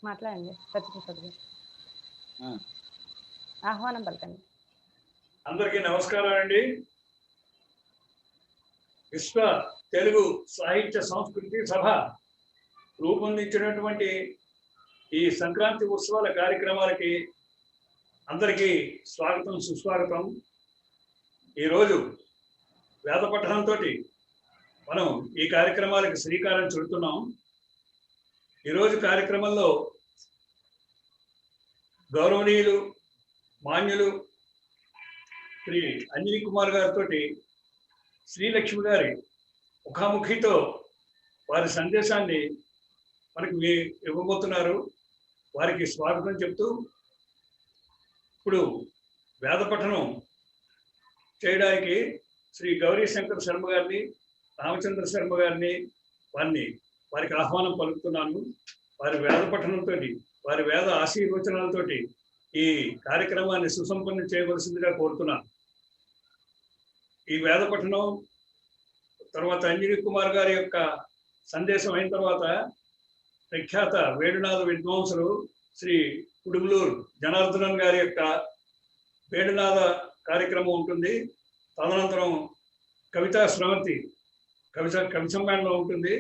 మాట్లాడండి. సత్యప్రసాద్ గారు ఆహ్వానం పలకండి. అందరికీ నమస్కారం అండి. విశ్వ తెలుగు సాహిత్య సంస్కృతి సభ రూపొందించినటువంటి ఈ సంక్రాంతి ఉత్సవాల కార్యక్రమాలకి అందరికీ స్వాగతం, సుస్వాగతం. ఈరోజు వేద పఠనంతో మనం ఈ కార్యక్రమాలకి శ్రీకారం చుడుతున్నాం. ఈరోజు కార్యక్రమంలో గౌరవనీయులు మాన్యులు శ్రీ అంజనీ కుమార్ గారితో శ్రీలక్ష్మి గారి ముఖాముఖితో వారి సందేశాన్ని మనకు ఇవ్వబోతున్నారు. వారికి స్వాగతం చెప్తూ ఇప్పుడు వేద పఠనం చేయడానికి శ్రీ గౌరీ శంకర్ శర్మ గారిని, రామచంద్ర శర్మ గారిని వారికి ఆహ్వానం పలుకుతున్నాను. వారి వేద పఠనంతో, వారి వేద ఆశీర్వచనాలతో ఈ కార్యక్రమాన్ని సుసంపన్నం చేయవలసిందిగా కోరుతున్నాను. ఈ వేద పఠనం తర్వాత అంజనీ కుమార్ గారి యొక్క సందేశం అయిన తర్వాత ప్రఖ్యాత వేణునాద విద్వాంసులు శ్రీ కుడుములూరు జనార్దనన్ గారి యొక్క వేణునాద కార్యక్రమం ఉంటుంది. తదనంతరం కవితా స్రవంతి కవి సమ్మేళనం ఉంటుంది.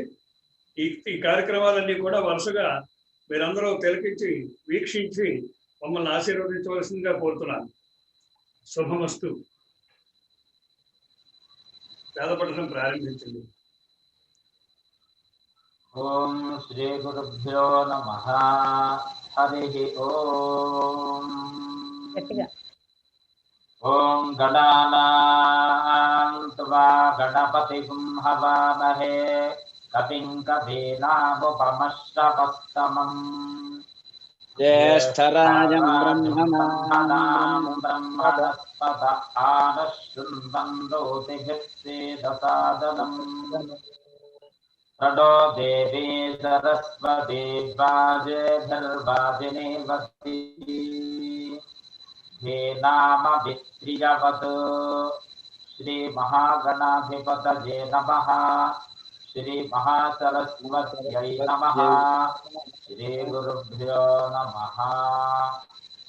ఈ కార్యక్రమాలన్నీ కూడా వరుసగా మీరందరూ తిలకించి వీక్షించి మమ్మల్ని ఆశీర్వదించవలసిందిగా కోరుతున్నాను. శుభమస్తు. వేద పఠనం ప్రారంభించండి. ఓం శ్రీ గురుభ్యో నమః. హరి ఓం. ఓం గణానాం త్వా గణపతిం హవామహే కవిం కవీనాముపమశ్రవస్తమం జ్యేష్ఠరాజం బ్రహ్మణాం బ్రహ్మణస్పద ఆనశృణ్వందోతిభిస్సేదసాదనం ప్రణో దేవీ సరస్వతీ వాజేభిర్వాజినీవతి ధీనామభిత్రియవత్. శ్రీ మహాగణాధిపతయే నమః. శ్రీ మహాసరస్వత్యై నమః. శ్రీ గురుభ్యో నమః.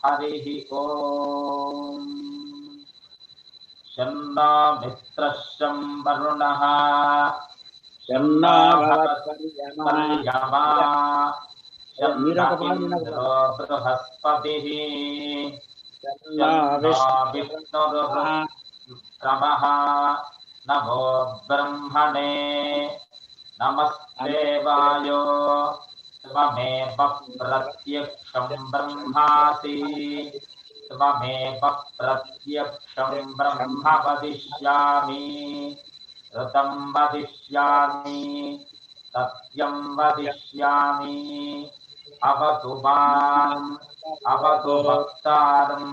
హరి ఓం. శన్నో మిత్రః శం వరుణః శన్నో భవత్పర్యమా శన్నో బృహస్పతిః శన్నో విష్ణురుక్రమః. నమో బ్రహ్మణే నమస్తే వాయో త్వమేవ ప్రత్యక్షం బ్రహ్మాసి త్వమేవ ప్రత్యక్షం బ్రహ్మ వదిష్యామి ఋతం వదిష్యామి సత్యం వదిష్యామి. అవతు మాం అవతు భక్తారం.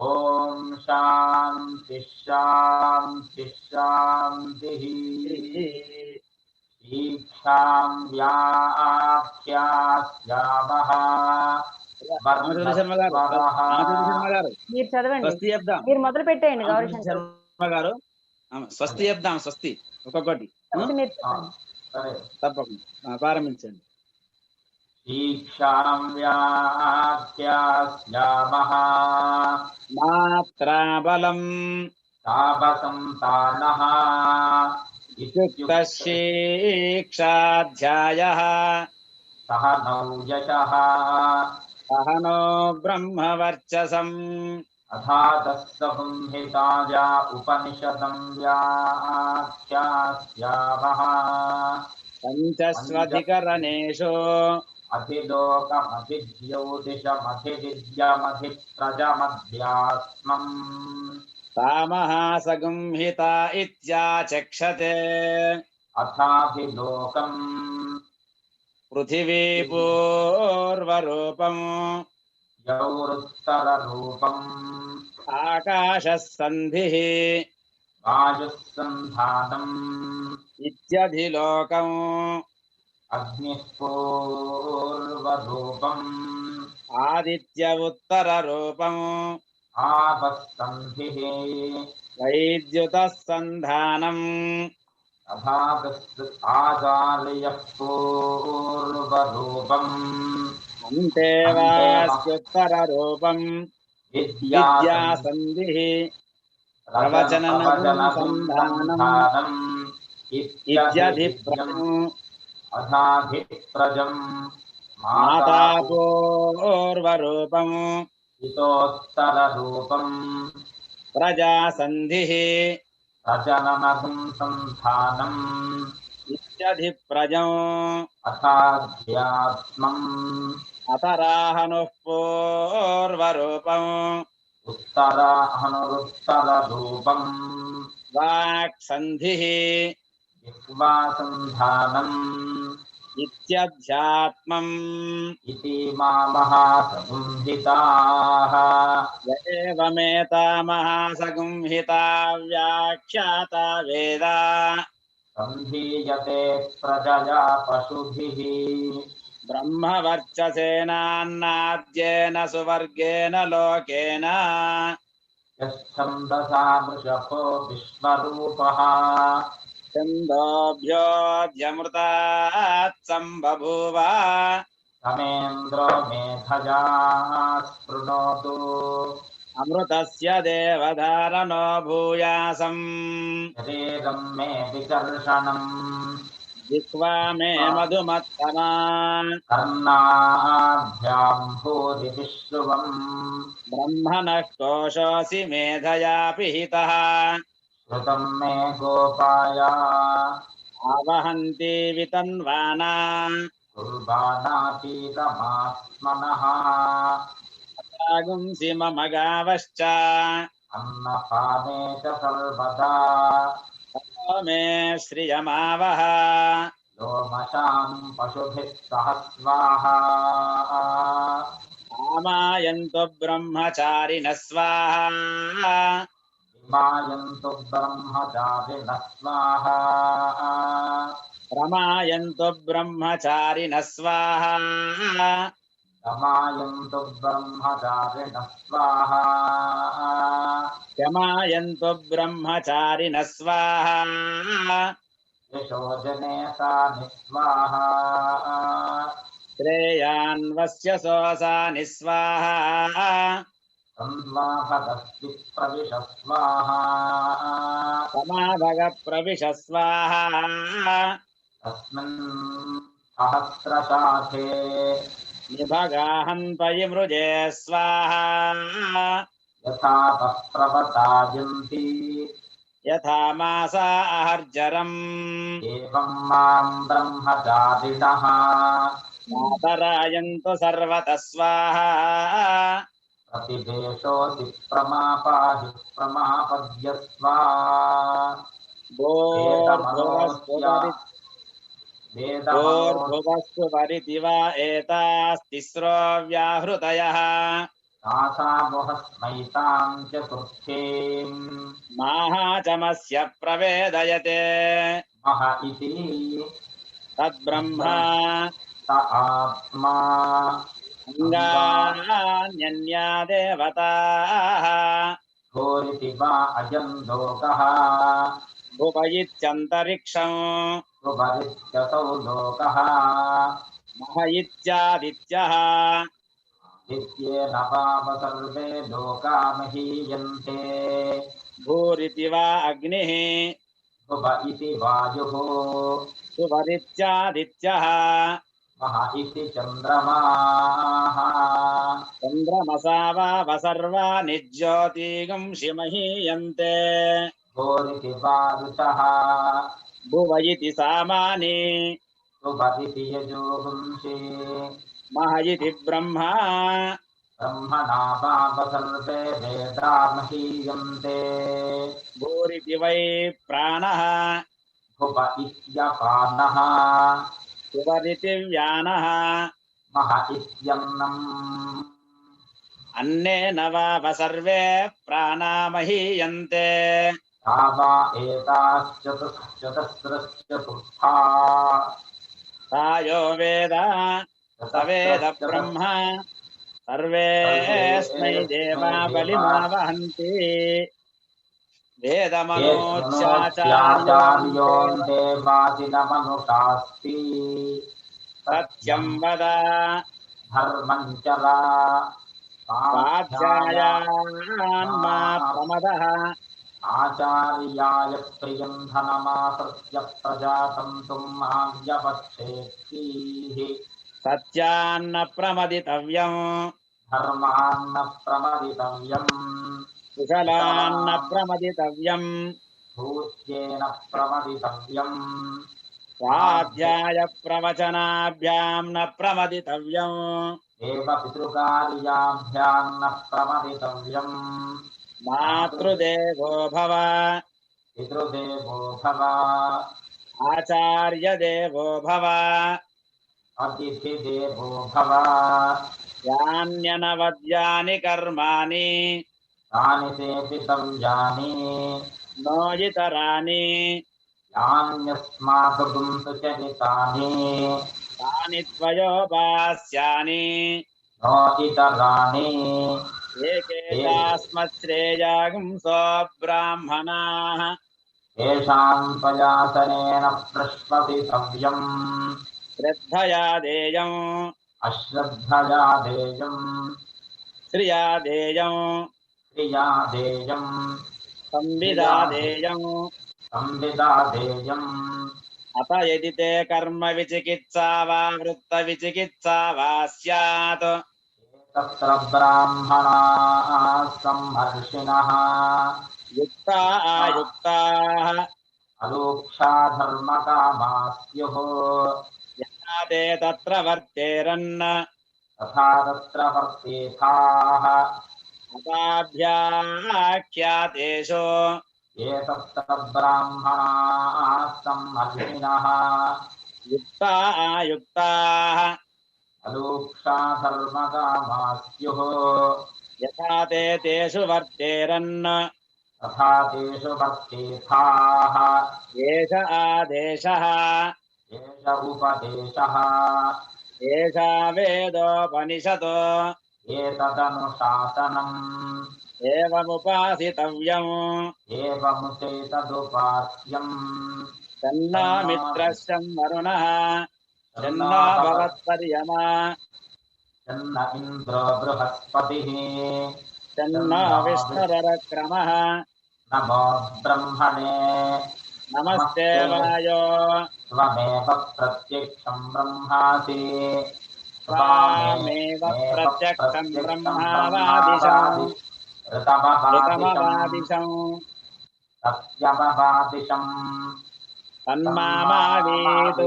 ఓం శాంతి శాంతి శాంతి. దీక్షాం వ్యాఖ్యాస్యామః. మీరు చదవండి, మీరు మొదలు పెట్టేయండి. గౌరీ శర్మ గారు స్వస్తి చెప్దాం. స్వస్తి ఒక్కొక్కటి తప్పకుండా ప్రారంభించండి. దీక్షాం వ్యాఖ్యాస్యామః. మాత్రాబలం తాపసంతానః ఇత్యుక్తశిక్షాధ్యాయః. సహనౌ యశః సహనో బ్రహ్మవర్చసం. అథాదస్సంహితాయా ఉపనిషదం వ్యాఖ్యాస్యామః. పంచస్వధికరణేషు అధిలోకమధిజ్యోతిషమధివిద్యమధిప్రజమధ్యాత్మం. తామహాసగుంహిత ఇత్యాచక్షతే. అథాభిలోకం పృథివీ పూర్వరూపం యౌరుత్తరరూపం आकाशः सन्धिः वायुस्सन्धानम् इत्यधिलोकम् अग्निः पूर्वरूपम् आदित्य उत्तररूपम् आपस्सन्धिः वैद्युतः सन्धानम् तथा आजालयः पूर्वरूपम् अन्ते अन्ते वास्युत्तररूपम् विद्यासन्धिः विद्यासन्धिः प्रवचननगुं सन्धानम् संधानम् इत्यधिप्रजम् इत्यधिप्रजम् अधाधिप्रजम् माता मातापूर्वरूपम् हितोत्तररूपम् प्रजासन्धिः प्रजननगुम् सन्धानम् इत्यधिप्रजम् अथाध्यात्मम् अतराहनुः पूर्वरूपम् उत्तराहनुरुत्तररूपम् वाक्सन्धिः जिह्वासन्धानम् इत्यध्यात्मम् इति महासंहिताः एवमेतामहासंहिता व्याख्याता वेदा सन्धीयते प्रजया पशुभिः ब्रह्मवर्चसेनान्नाद्येन सुवर्गेण लोकेन यच्छन्दसा वृषभो विश्वरूपः छन्दोभ्योऽध्यमृतात् सम्बभूव समेन्द्रो मेधया स्पृणोतु अमृतस्य देवधारणो भूयासम् शरीरम् मे विकर्षणम् जिह्वा मे मधुमत्तमा कर्णाभ्याम् भूरि विश्रुवम् ब्रह्मणः कोशोऽसि मेधया पिहितः श्रुतम् मे गोपाय आवहन्ति वितन्वाना कुर्बाणातीतमात्मनः गुंसि मम गावश्च अन्नपाने च सर्वदा मे श्रियमावह लोमशाम् पशुभिः सह स्वाहा आमायन्तु ब्रह्मचारिणः स्वाहा हिमायन्तु ब्रह्मचारिणः स्वाहा रमायन्तु ब्रह्मचारिणः स्वाहा रमायन्तु ब्रह्मचारिणः स्वाहा क्षमायन्तु ब्रह्मचारिणः स्वाहा यशोजने तानि स्वाहा श्रेयान्वस्य सोऽसानि स्वाहा तन्वाभगस्ति प्रविश स्वाहा समाभगप्रविश स्वाहा तस्मिन् सहस्रशाखे निभगाहन्त्वयि मृजे स्वाहा यथा प्रवतायन्ति यथा मासा अहर्जरम् एवं माम् ब्रह्मचारिणः मातरायन्तु सर्वतः स्वाहा प्रतिदेशोऽसि प्रमापाहि प्रमापद्यस्वा भूर्भुवस्तु परिति वा एतास्तिस्रो व्याहृतयः तासामुहस्मैताम् चतुर्थीम् माहाचमस्य प्रवेदयते मह इति तद्ब्रह्मा स आत्मा अङ्गान्यन्या देवताः घोरिति वा अयम् लोकः भुव इत्यन्तरिक्षम् सुभरित्यसौ लोकः मह इत्यादित्यः नित्येन वाव सर्वे लोका महीयन्ते भूरिति वा अग्निः भुव इति वायुः सुभरित्यादित्यः मह इति चन्द्रमाः चन्द्रमसा वाव सर्वाणि ज्योतिगुंषि महीयन्ते घोरिति वारुतः भुव इति सामानि सुभरिति यजोगुंषि मह इति ब्रह्मा ब्रह्मणा वाव सर्वे वेदा महीयन्ते भूरिति वै प्राणः भुव इत्यपानः सुवरिति व्यानः मह इत्यन्नम् अन्नेन वाव सर्वे प्राणामहीयन्ते तावा एताश्चतुस्रश्चतुर्था सायो वेद स वेद ब्रह्म सर्वेऽस्मै देवा बलिमावहन्ति वेदमनोच्चाचार्योऽन्ते वाचिनमनुषास्ति सत्यं वद धर्मं चरा स्वाध्यायान्मा प्रमदः आचार्याय प्रियं धनमासृत्य प्रजातन्तुं माव्यवच्छेत्तिः सत्यान्न प्रमदितव्यम् धर्मान्न प्रमदितव्यम् कुशलान्न प्रमदितव्यम् भूत्येन प्रमदितव्यम् स्वाध्याय प्रवचनाभ्यां न प्रमदितव्यम् देवपितृकार्याभ्यां न प्रमदितव्यम् मातृदेवो भव पितृदेवो भव आचार्य देवो भव अतिथिदेवो भव यान्यनवद्यानि कर्माणि तानि सेवितव्यानि नोजितराणि यान्यस्माकं सुचरितानि तानि त्वयोपास्यानि नो इतराणि एकेतास्मच्छ्रेयागुंसो ब्राह्मणाः येषां त्वयासनेन प्रश्वसितव्यम् श्रद्धया देयम् अश्रद्धया देयम् श्रिया देयम् क्रिया देयम् संविदा देयम् संविदा देयम् अत यदि ते कर्म विचिकित्सा वा वृत्त विचिकित्सा वा स्यात् तत्र ब्राह्मणाः सम्मर्षिणः युक्ता आयुक्ताः अलोक्षा धर्मकामाः स्युः यथा ते तत्र वर्तेरन् तथा तत्र वर्तेथाः अताभ्याख्यातेषु ये तत्र ब्राह्मणाः सम्मर्षिणः युक्ता आयुक्ताः अलोक्षा धर्मकामाः स्युः यथा ते तेषु वर्तेरन् तथा तेषु वर्तेथाः एष आदेशः एष उपदेशः एषा वेदोपनिषतो एतदनुशासनम् एवमुपासितव्यम् एवमुचैतदुपास्यम् तन्नो मित्रस्य वरुणः तन्नो भवत्पर्यमा तन्न इन्द्रो बृहस्पतिः तन्नो विष्णुरक्रमः नमो ब्रह्मणे नमस्ते वायो त्वमेव प्रत्यक्षं ब्रह्मासि त्वामेव प्रत्यक्षं ब्रह्मावादिशम् ऋतमवादिशम् सत्यमवादिशम् तन्मामावीत्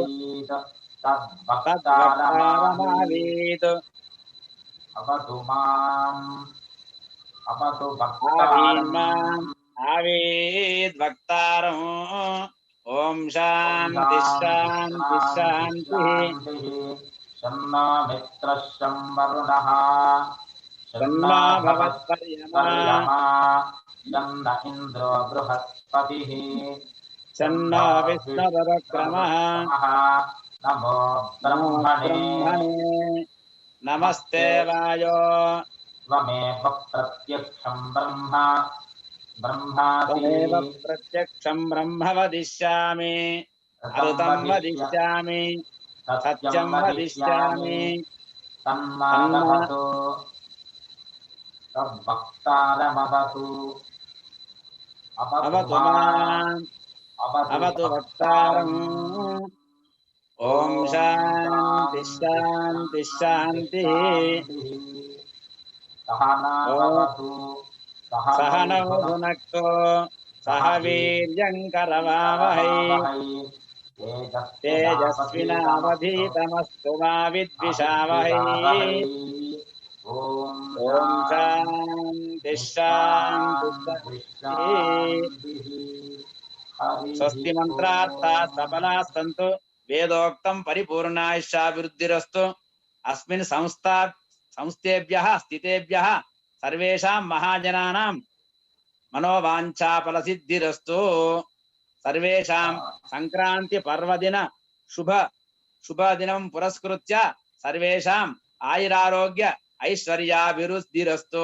तद्वक्तारमावीत् अवतु माम् अवतु आवीन्माम् आवीद्वक्तारम् ॐ शान्ति शान्ति शान्तिः शन्नो मित्रः शं वरुणः शन्नो भवत्पर्यमा शन्न इन्द्रो बृहस्पतिः शन्नो विष्णुरक्रमः नमो ब्रह्मणे नमस्ते वायो त्वमेव प्रत्यक्षं ब्रह्मासि त्वमेव प्रत्यक्षं ब्रह्म वदिष्यामि अऋतं वदिष्यामि सत्यं वदिष्यामि तन्मादवतु तद्वक्तारमवतु अवतु माम् अवतु वक्तारम् ॐ शान्ति शान्ति शान्तिः सह नौ भुनक्तु सह वीर्यङ्करवावहै तेजस्विनावधीतमस्तु मा विद्विषावहै ॐ शान्ति शान्ति स्वस्ति मंत्रार्थाः सफलाः सन्तु वेदोक्तं परिपूर्णायुष्याभिवृद्धिरस्तु अस्मिन् संस्थेभ्यः स्थितेभ्यः సర్వేషాం మహాజనానాం మనోవాంఛాఫలసిద్ధిరస్తు. సర్వేషాం సంక్రాంతి పర్వదిన శుభదినం పురస్కృత్య సర్వేషాం ఆయురారోగ్య ఐశ్వర్యాభివృద్ధిరస్తు.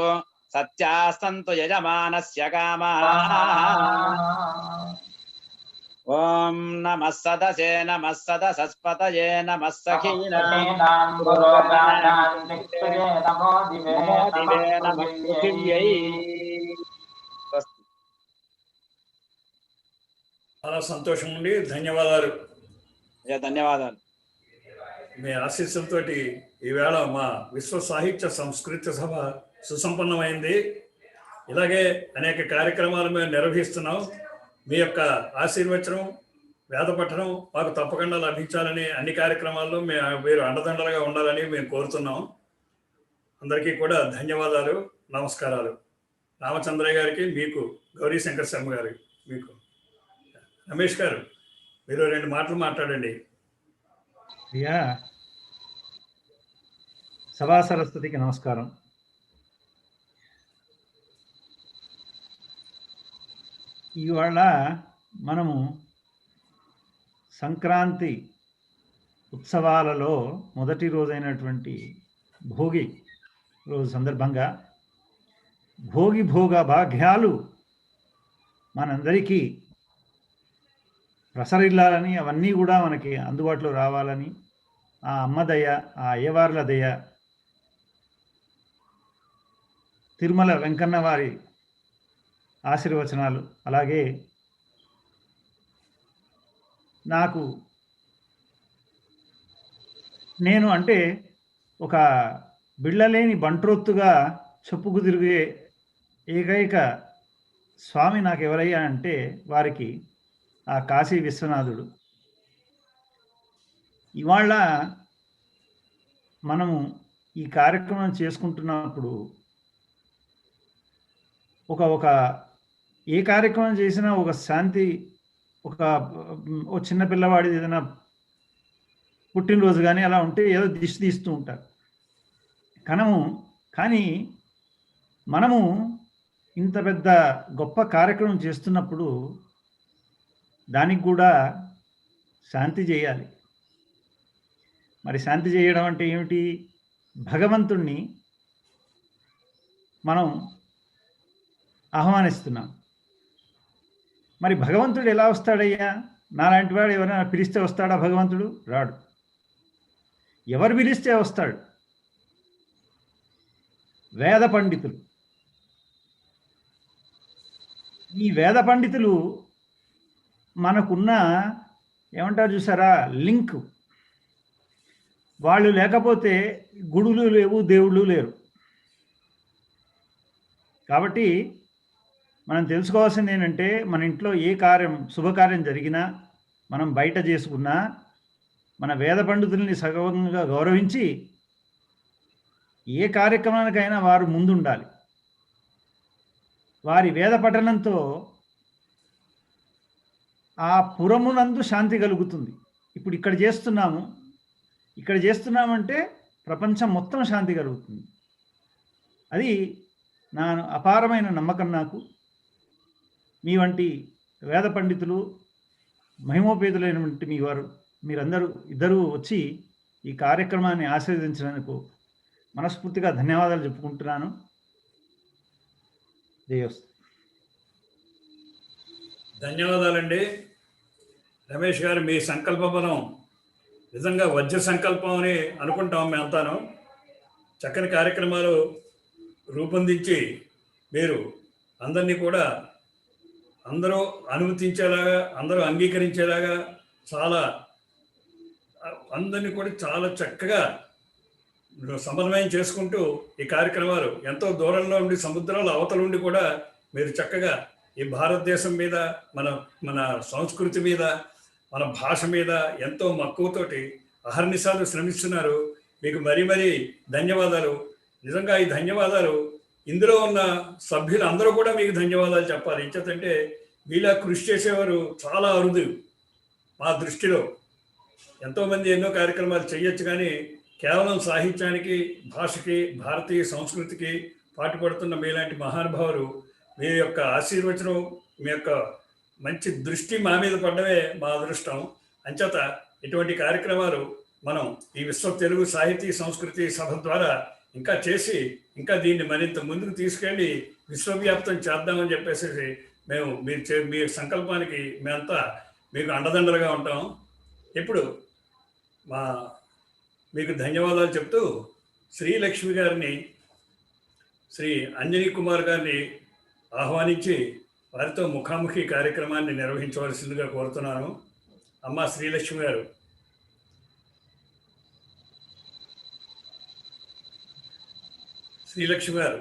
సత్యాస్తంతు యజమానస్య కామాః. ఓం నమః సదసే నమః సదసస్పతయే నమః సఖీనాం పురోగానాం దిక్పతే నమో దివే నమః పృథివ్యై. చాలా సంతోషం అండి. ధన్యవాదాలు. ధన్యవాదాలు. మీ ఆశీస్సులతోటి ఈవేళ మా విశ్వ సాహిత్య సంస్కృతి సభ సుసంపన్నమైంది. ఇలాగే అనేక కార్యక్రమాలు మేము నిర్వహిస్తున్నాం. మీ యొక్క ఆశీర్వచనం, వేద పఠనం మాకు తప్పకుండా లభించాలని, అన్ని కార్యక్రమాల్లో మీరు అండదండలుగా ఉండాలని మేము కోరుతున్నాం. అందరికీ కూడా ధన్యవాదాలు, నమస్కారాలు. రామచంద్రయ్య గారికి, మీకు గౌరీ శంకర్ శర్మ గారికి, మీకు రమేష్ గారు, మీరు 2 మాటలు మాట్లాడండి. అయ్యా, సభా సరస్వతికి నమస్కారం. ఇవాళ మనము సంక్రాంతి ఉత్సవాలలో మొదటి రోజైనటువంటి భోగి రోజు సందర్భంగా భోగి భోగ భాగ్యాలు మనందరికీ ప్రసరిల్లాలని, అవన్నీ కూడా మనకి అందుబాటులో రావాలని, ఆ అమ్మ దయ, ఆ అయ్యవార్ల దయ, తిరుమల వెంకన్న వారి ఆశీర్వచనాలు, అలాగే నేను అంటే ఒక బిళ్ళలేని బంట్రొత్తుగా చెప్పుకు తిరిగే ఏకైక స్వామి నాకు ఎవరయ్యా అంటే వారికి ఆ కాశీ విశ్వనాథుడు. ఇవాళ మనము ఈ కార్యక్రమం చేసుకుంటున్నప్పుడు ఒక ఏ కార్యక్రమం చేసినా ఒక శాంతి, ఒక చిన్న పిల్లవాడిది ఏదైనా పుట్టినరోజు కానీ అలా ఉంటే ఏదో దిష్టి తీస్తూ ఉంటారు. కానీ మనము ఇంత పెద్ద గొప్ప కార్యక్రమం చేస్తున్నప్పుడు దానికి కూడా శాంతి చేయాలి. మరి శాంతి చేయడం అంటే ఏమిటి? భగవంతుణ్ణి మనం ఆహ్వానిస్తున్నాం. మరి భగవంతుడు ఎలా వస్తాడయ్యా? నాలాంటి వాడు ఎవరైనా పిలిస్తే వస్తాడా భగవంతుడు? రాడు. ఎవరు పిలిస్తే వస్తాడు? వేద పండితులు. ఈ వేద పండితులు మనకున్న ఏమంటారు చూసారా, లింక్. వాళ్ళు లేకపోతే గుడులు లేవు, దేవుళ్ళు లేరు. కాబట్టి మనం తెలుసుకోవాల్సింది ఏంటంటే, మన ఇంట్లో ఏ శుభకార్యం జరిగినా, మనం బయట చేసుకున్నా, మన వేద పండితుల్ని సగవంగా గౌరవించి ఏ కార్యక్రమానికైనా వారు ముందుండాలి. వారి వేద పఠనంతో ఆ పురమునందు శాంతి కలుగుతుంది. ఇప్పుడు ఇక్కడ చేస్తున్నామంటే ప్రపంచం మొత్తం శాంతి కలుగుతుంది. అది నా అపారమైన నమ్మకం. నాకు మీ వంటి వేద పండితులు, మహిమోపేతులైనటువంటి మీరందరూ వచ్చి ఈ కార్యక్రమాన్ని ఆశీర్వదించినందుకు మనస్ఫూర్తిగా ధన్యవాదాలు చెప్పుకుంటున్నాను. జయోస్తు. ధన్యవాదాలండి రమేష్ గారు. మీ సంకల్ప బలం నిజంగా వజ్ర సంకల్పం అని అనుకుంటాం మేమంతాను. చక్కని కార్యక్రమాలు రూపొందించి మీరు అందరినీ కూడా అందరూ అనుమతించేలాగా, అందరూ అంగీకరించేలాగా అందరినీ కూడా చాలా చక్కగా సమన్వయం చేసుకుంటూ ఈ కార్యక్రమాలు ఎంతో దూరంలో ఉండి, సముద్రాల అవతల ఉండి కూడా మీరు చక్కగా ఈ భారతదేశం మీద, మన సంస్కృతి మీద, మన భాష మీద ఎంతో మక్కువతోటి అహర్నిశాలు శ్రమిస్తున్నారు. మీకు మరీ ధన్యవాదాలు. నిజంగా ఈ ధన్యవాదాలు ఇందులో ఉన్న సభ్యులు అందరూ కూడా మీకు ధన్యవాదాలు చెప్పాలి. ఎంచేతంటే మీలా కృషి చేసేవారు చాలా అరుదు మా దృష్టిలో. ఎంతోమంది ఎన్నో కార్యక్రమాలు చేయొచ్చు, కానీ కేవలం సాహిత్యానికి, భాషకి, భారతీయ సంస్కృతికి పాటుపడుతున్న మీలాంటి మహానుభావులు మీ యొక్క ఆశీర్వచనం, మీ యొక్క మంచి దృష్టి మా మీద పడ్డమే మా అదృష్టం. అంచేత ఇటువంటి కార్యక్రమాలు మనం ఈ విశ్వ తెలుగు సాహితీ సంస్కృతి సభ ద్వారా ఇంకా చేసి ఇంకా దీన్ని మరింత ముందుకు తీసుకెళ్ళి విశ్వవ్యాప్తం చేద్దామని చెప్పేసి మేము మీ సంకల్పానికి మేమంతా మీకు అండదండలుగా ఉంటాం. ఇప్పుడు మీకు ధన్యవాదాలు చెప్తూ శ్రీలక్ష్మి గారిని, శ్రీ అంజనీ కుమార్ గారిని ఆహ్వానించి వారితో ముఖాముఖి కార్యక్రమాన్ని నిర్వహించవలసిందిగా కోరుతున్నాను. అమ్మ శ్రీలక్ష్మి గారు. శ్రీలక్ష్మి గారు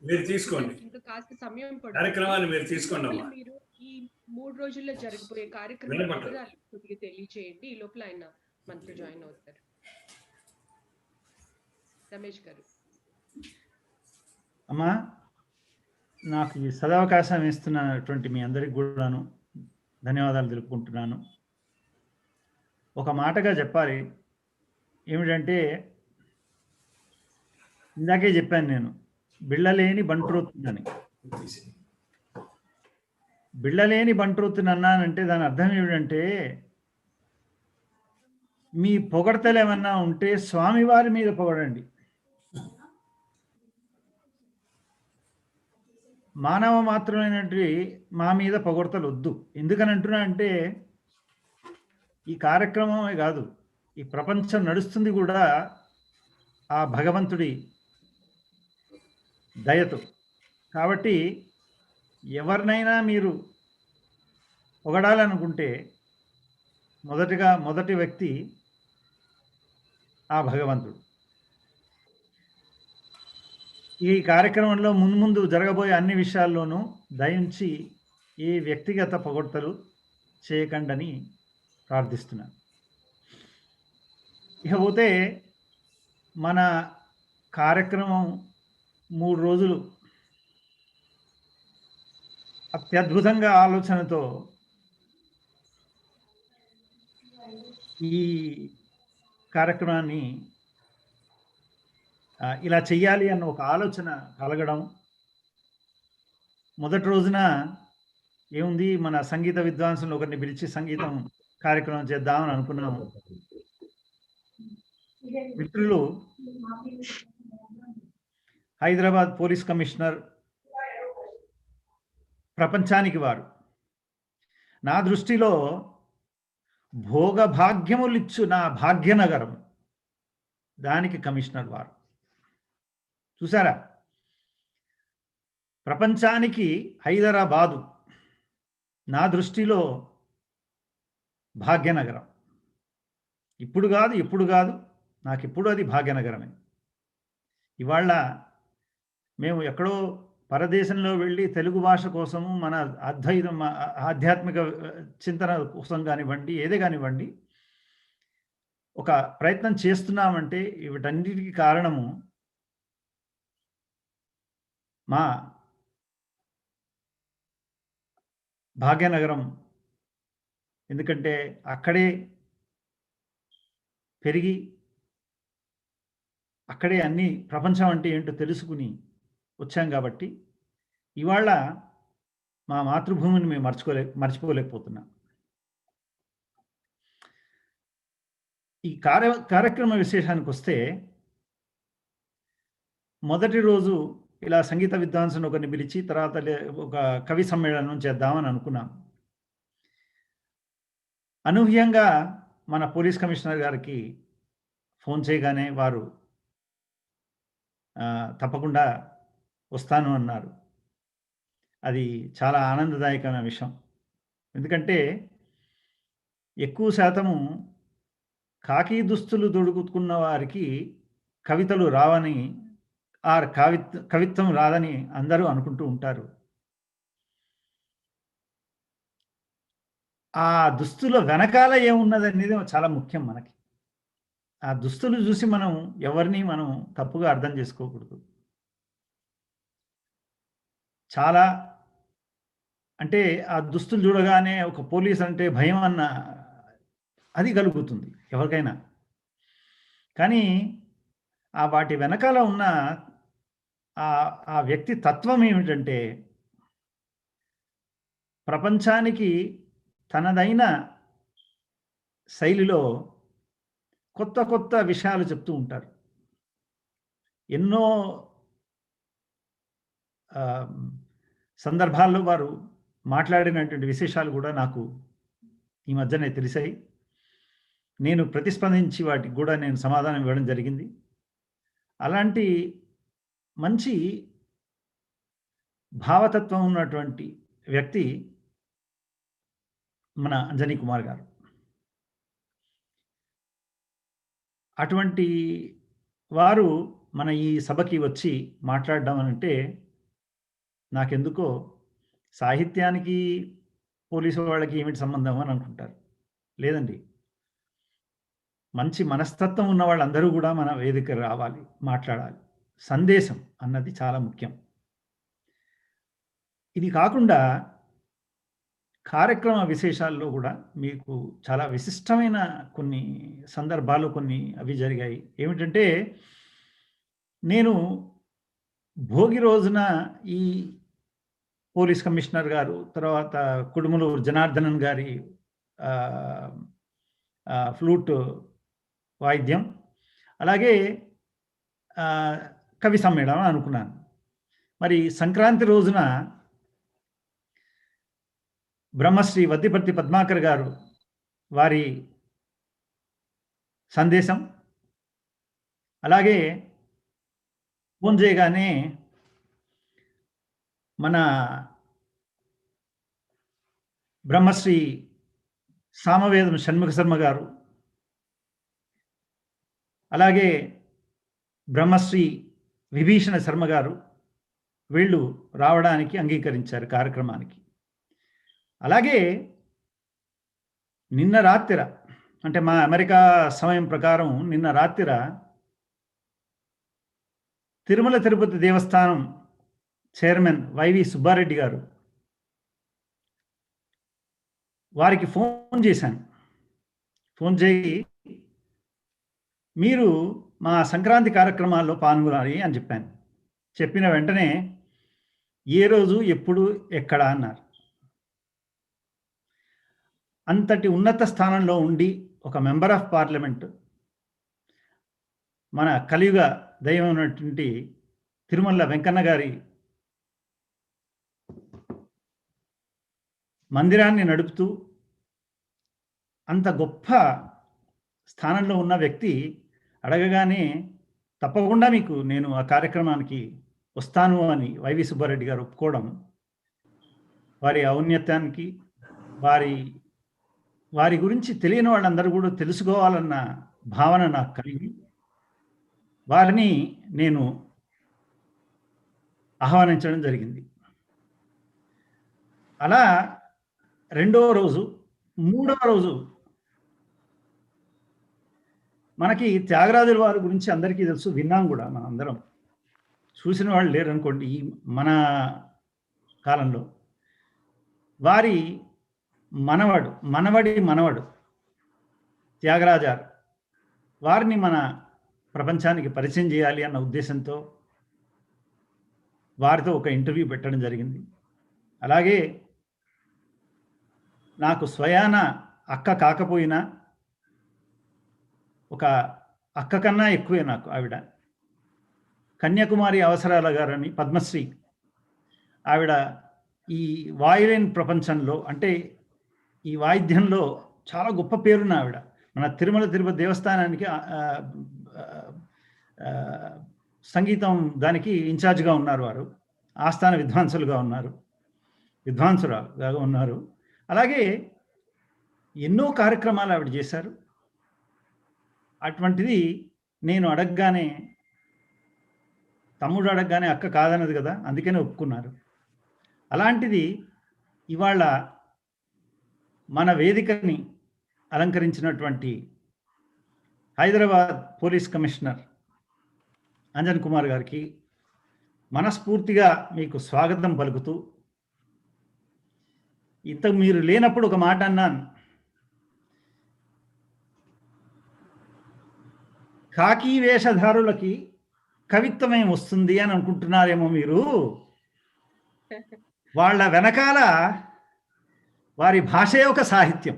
మీరు తీసుకోండి, కార్యక్రమాన్ని మీరు తీసుకోండి అమ్మా. మీరు ఈ 3 రోజుల్లో జరగబోయే కార్యక్రమాన్ని తెలియచేయండి. ఈ లోపల ఆయన మంత్రి జాయిన్ అవుతారు. రమేష్ గారు. అమ్మా, నాకు ఈ సదవకాశం ఇస్తున్నటువంటి మీ అందరికి కూడాను ధన్యవాదాలు తెలుపుకుంటున్నాను. ఒక మాటగా చెప్పాలి ఏమిటంటే, ఇందాకే చెప్పాను నేను, బిళ్ళలేని బంట్రోతుందని. బిళ్ళలేని బంట్రోతుని అన్నానంటే దాని అర్థం ఏమిటంటే, మీ పొగడతలు ఏమన్నా ఉంటే స్వామివారి మీద పొగడండి. మానవ మాత్రమైనటువంటి మా మీద పొగడతలు వద్దు. ఎందుకని అంటున్నా అంటే, ఈ కార్యక్రమమే కాదు, ఈ ప్రపంచం నడుస్తుంది కూడా ఆ భగవంతుడి దయతో. కాబట్టి ఎవరినైనా మీరు పొగడాలనుకుంటే మొదటి వ్యక్తి ఆ భగవంతుడు. ఈ కార్యక్రమంలో ముందు జరగబోయే అన్ని విషయాల్లోనూ దయించి ఈ వ్యక్తిగత పొగడ్తలు చేయకండని ప్రార్థిస్తున్నాను. ఇకపోతే మన కార్యక్రమం 3 రోజులు అత్యద్భుతంగా ఆలోచనతో ఈ కార్యక్రమాన్ని ఇలా చెయ్యాలి అన్న ఒక ఆలోచన కలగడం. మొదటి రోజున ఏముంది, మన సంగీత విద్వాంసులను ఒకరిని పిలిచి సంగీతం కార్యక్రమం చేద్దామని అనుకున్నాము. మిత్రులు హైదరాబాద్ పోలీస్ కమిషనర్, ప్రపంచానికి వారు, నా దృష్టిలో భోగభాగ్యములిచ్చు నా భాగ్యనగరం, దానికి కమిషనర్ వారు. చూసారా, ప్రపంచానికి హైదరాబాదు నా దృష్టిలో భాగ్యనగరం. ఇప్పుడు కాదు, ఎప్పుడు కాదు, నాకు ఇప్పుడు అది భాగ్యనగరమే. ఇవాళ మేము ఎక్కడో పరదేశంలో వెళ్ళి తెలుగు భాష కోసము, మన ఆధ్యాత్మిక చింతన కోసం కానివ్వండి, ఏదే కానివ్వండి, ఒక ప్రయత్నం చేస్తున్నామంటే వీటన్నిటికీ కారణము మా భాగ్యనగరం. ఎందుకంటే అక్కడే పెరిగి అక్కడే అన్ని ప్రపంచం అంటే ఏంటో తెలుసుకుని వచ్చాం. కాబట్టి ఇవాళ మా మాతృభూమిని మేము మర్చిపోలేకపోతున్నాం. ఈ కార్యక్రమ విశేషానికి వస్తే, మొదటి రోజు ఇలా సంగీత విద్వాంసుని ఒకరిని పిలిచి తర్వాత ఒక కవి సమ్మేళనం చేద్దామని అనుకున్నాం. అనూహ్యంగా మన పోలీస్ కమిషనర్ గారికి ఫోన్ చేయగానే వారు తప్పకుండా వస్తాను అన్నారు. అది చాలా ఆనందదాయకమైన విషయం. ఎందుకంటే ఎక్కువ శాతము కాకి దుస్తులు తొడుగుతున్న వారికి కవితలు రావని, ఆ కవిత్వం రాదని అందరూ అనుకుంటూ ఉంటారు. ఆ దుస్తుల వెనకాల ఏమున్నదనేది చాలా ముఖ్యం మనకి. ఆ దుస్తులు చూసి మనం ఎవరిని మనం తప్పుగా అర్థం చేసుకోకూడదు. చాలా అంటే ఆ దుస్తులు చూడగానే ఒక పోలీస్ అంటే భయం అన్న అది కలుగుతుంది ఎవరికైనా. కానీ ఆ వాటి వెనకాల ఉన్న ఆ వ్యక్తి తత్వం ఏమిటంటే ప్రపంచానికి తనదైన శైలిలో కొత్త కొత్త విషయాలు చెప్తూ ఉంటారు. ఎన్నో సందర్భాల్లో వారు మాట్లాడినటువంటి విశేషాలు కూడా నాకు ఈ మధ్యనే తెలిసాయి. నేను ప్రతిస్పందించి వాటికి కూడా నేను సమాధానం ఇవ్వడం జరిగింది. అలాంటి మంచి భావతత్వం ఉన్నటువంటి వ్యక్తి మన అంజనీ కుమార్ గారు. అటువంటి వారు మన ఈ సభకి వచ్చి మాట్లాడడం అంటే నాకెందుకో సాహిత్యానికి పోలీసు వాళ్ళకి ఏమిటి సంబంధం అని అనుకుంటారు. లేదండి, మంచి మనస్తత్వం ఉన్న వాళ్ళందరూ కూడా మన వేదిక రావాలి, మాట్లాడాలి. సందేశం అన్నది చాలా ముఖ్యం. ఇది కాకుండా కార్యక్రమ విశేషాల్లో కూడా మీకు చాలా విశిష్టమైన కొన్ని సందర్భాలు కొన్ని అవి జరిగాయి. ఏమిటంటే నేను భోగి రోజున ఈ పోలీస్ కమిషనర్ గారు, తర్వాత కుడుములూరు జనార్దనన్ గారి ఫ్లూట్ వాయిద్యం, అలాగే కవి సమ్మేళనం అనుకున్నాను. మరి సంక్రాంతి రోజున బ్రహ్మశ్రీ వద్దిపర్తి పద్మాకర్ గారు వారి సందేశం, అలాగే ఫోన్ చేయగానే మన బ్రహ్మశ్రీ సామవేదం షణ్ముఖ శర్మ గారు, అలాగే బ్రహ్మశ్రీ విభీషణ శర్మ గారు వీళ్ళు రావడానికి అంగీకరించారు కార్యక్రమానికి. అలాగే నిన్న రాత్రి, అంటే మా అమెరికా సమయం ప్రకారం నిన్న రాత్రి తిరుమల తిరుపతి దేవస్థానం చైర్మన్ వైవి సుబ్బారెడ్డి గారు, వారికి ఫోన్ చేశాను. ఫోన్ చేయి మీరు మా సంక్రాంతి కార్యక్రమాల్లో పాల్గొనాలి అని చెప్పాను. చెప్పిన వెంటనే ఏ రోజు, ఎప్పుడు, ఎక్కడ అన్నారు. అంతటి ఉన్నత స్థానంలో ఉండి ఒక మెంబర్ ఆఫ్ పార్లమెంట్, మన కలియుగ దైవం ఉన్నటువంటి తిరుమల వెంకన్న గారి మందిరాన్ని నడుపుతూ అంత గొప్ప స్థానంలో ఉన్న వ్యక్తి అడగగానే తప్పకుండా మీకు నేను ఆ కార్యక్రమానికి వస్తాను అని వైవి సుబ్బారెడ్డి గారు ఒప్పుకోవడం, వారి ఔన్నత్యానికి, వారి గురించి తెలియని వాళ్ళందరూ కూడా తెలుసుకోవాలన్న భావన నాకు కలిగి వారిని నేను ఆహ్వానించడం జరిగింది. అలా రెండవ రోజు, మూడవ రోజు మనకి త్యాగరాజుల వారి గురించి అందరికీ తెలుసు, విన్నాం కూడా, మనం అందరం చూసిన వాళ్ళు లేరు అనుకోండి ఈ మన కాలంలో. వారి మనవడు త్యాగరాజారు వారిని మన ప్రపంచానికి పరిచయం చేయాలి అన్న ఉద్దేశంతో వారితో ఒక ఇంటర్వ్యూ పెట్టడం జరిగింది. అలాగే నాకు స్వయాన అక్క కాకపోయినా ఒక అక్క కన్నా ఎక్కువే నాకు ఆవిడ. కన్యాకుమారి అవసరాల గారని పద్మశ్రీ, ఆవిడ ఈ వాయులిన్ ప్రపంచంలో, అంటే ఈ వాయిద్యంలో చాలా గొప్ప పేరున్న ఆవిడ. మన తిరుమల తిరుపతి దేవస్థానానికి సంగీతం దానికి ఇన్ఛార్జ్గా ఉన్నారు. వారు ఆస్థాన విద్వాంసురాలుగా ఉన్నారు. అలాగే ఎన్నో కార్యక్రమాలు ఆవిడ చేశారు. అటువంటిది నేను అడగగానే, తమ్ముడు అడగగానే అక్క కాదన్నది కదా, అందుకనే ఒప్పుకున్నారు. అలాంటిది ఇవాళ మన వేదికని అలంకరించినటువంటి హైదరాబాద్ పోలీస్ కమిషనర్ అంజన్ కుమార్ గారికి మనస్ఫూర్తిగా మీకు స్వాగతం పలుకుతూ, ఇంత మీరు లేనప్పుడు ఒక మాట అన్నాను, కాకి వేషధారులకి కవిత్వం ఏం వస్తుంది అని అనుకుంటున్నారేమో మీరు. వాళ్ళ వెనకాల వారి భాషే ఒక సాహిత్యం,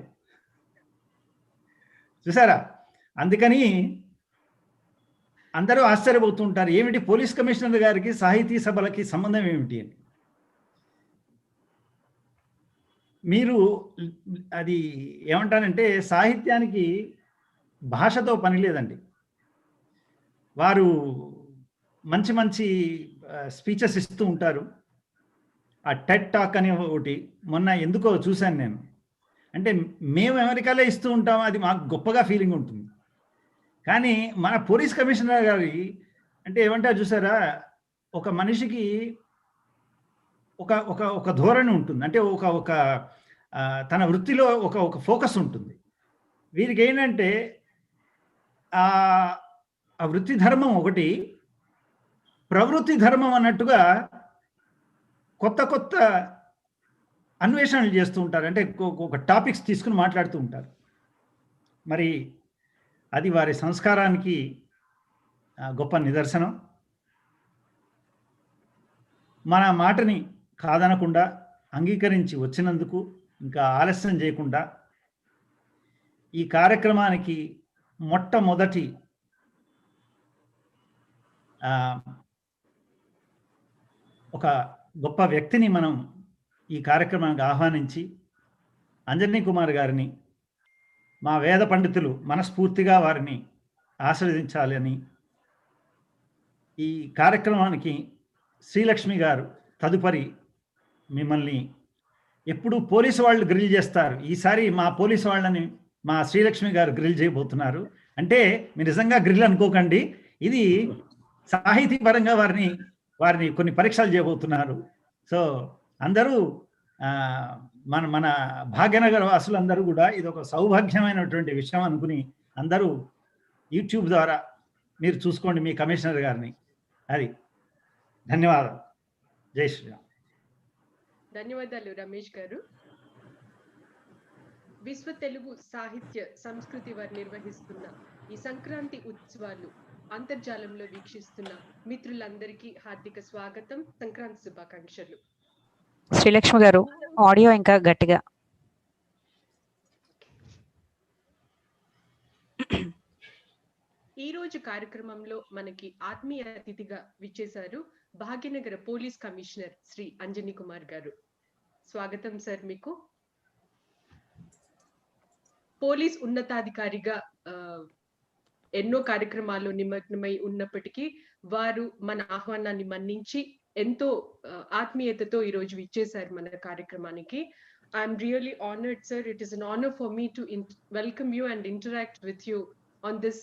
చూసారా? అందుకని అందరూ ఆశ్చర్యపోతుంటారు, ఏమిటి పోలీస్ కమిషనర్ గారికి సాహితీ సభలకి సంబంధం ఏమిటి అని. మీరు అది ఏమంటారంటే, సాహిత్యానికి భాషతో పని లేదండి. వారు మంచి మంచి స్పీచెస్ ఇస్తూ ఉంటారు. ఆ టెడ్ టాక్ అనే ఒకటి మొన్న ఎందుకో చూశాను నేను. అంటే మేము అమెరికాలో ఇస్తూ ఉంటాము, అది మాకు గొప్పగా ఫీలింగ్ ఉంటుంది. కానీ మన పోలీస్ కమిషనర్ గారి అంటే ఏమంటారు చూసారా, ఒక మనిషికి ఒక ఒక ఒక ధోరణి ఉంటుంది. అంటే ఒక ఒక తన వృత్తిలో ఒక ఒక ఫోకస్ ఉంటుంది. వీరికి ఏంటంటే ఆ వృత్తి ధర్మం ఒకటి, ప్రవృత్తి ధర్మం అన్నట్టుగా కొత్త కొత్త అన్వేషణలు చేస్తూ ఉంటారు. అంటే ఒక టాపిక్స్ తీసుకుని మాట్లాడుతూ ఉంటారు. మరి అది వారి సంస్కారానికి గొప్ప నిదర్శనం. మన మాటని కాదనకుండా అంగీకరించి వచ్చినందుకు ఇంకా ఆలస్యం చేయకుండా ఈ కార్యక్రమానికి మొట్టమొదటి ఒక గొప్ప వ్యక్తిని మనం ఈ కార్యక్రమానికి ఆహ్వానించి, అంజనీ కుమార్ గారిని, మా వేద పండితులు మనస్ఫూర్తిగా వారిని ఆశీర్వదించాలని, ఈ కార్యక్రమానికి శ్రీలక్ష్మి గారు తదుపరి మిమ్మల్ని ఎప్పుడు పోలీసు వాళ్ళు గ్రిల్ చేస్తారు, ఈసారి మా పోలీసు వాళ్ళని మా శ్రీలక్ష్మి గారు గ్రిల్ చేయబోతున్నారు. అంటే మీరు నిజంగా గ్రిల్ అనుకోకండి, ఇది సాహితీపరంగా వారిని కొన్ని పరీక్షలు చేయబోతున్నారు. సో అందరూ మన భాగ్యనగర్ వాసులందరూ కూడా ఇది ఒక సౌభాగ్యమైనటువంటి విషయం అనుకుని అందరూ యూట్యూబ్ ద్వారా మీరు చూసుకోండి మీ కమిషనర్ గారిని. అది ధన్యవాదాలు. జై శ్రీరామ్. ధన్యవాదాలు రమేష్ గారు. విశ్వ తెలుగు సాహిత్య సంస్కృతి వారు నిర్వహిస్తున్న ఈ సంక్రాంతి ఉత్సవాలు అంతర్జాలంలో వీక్షిస్తున్న మిత్రులందరికీ హార్దిక స్వాగతం, సంక్రాంతి శుభాకాంక్షలు. శ్రీలక్ష్మి గారు ఆడియో ఇంకా గట్టిగా. ఈ రోజు కార్యక్రమంలో మనకి ఆత్మీయ అతిథిగా విచ్చేశారు భాగ్యనగర పోలీస్ కమిషనర్ శ్రీ అంజనీ కుమార్ గారు. స్వాగతం సార్ మీకు. పోలీస్ ఉన్నతాధికారిగా ఎన్నో కార్యక్రమాల్లో నిమగ్నమై ఉన్నప్పటికీ వారు మన ఆహ్వానాన్ని మన్నించి ఎంతో ఆత్మీయతతో ఈ రోజు విచ్చేశారు మన కార్యక్రమానికి. I'm really honoured sir. It is an honour for me to welcome you and interact with you on this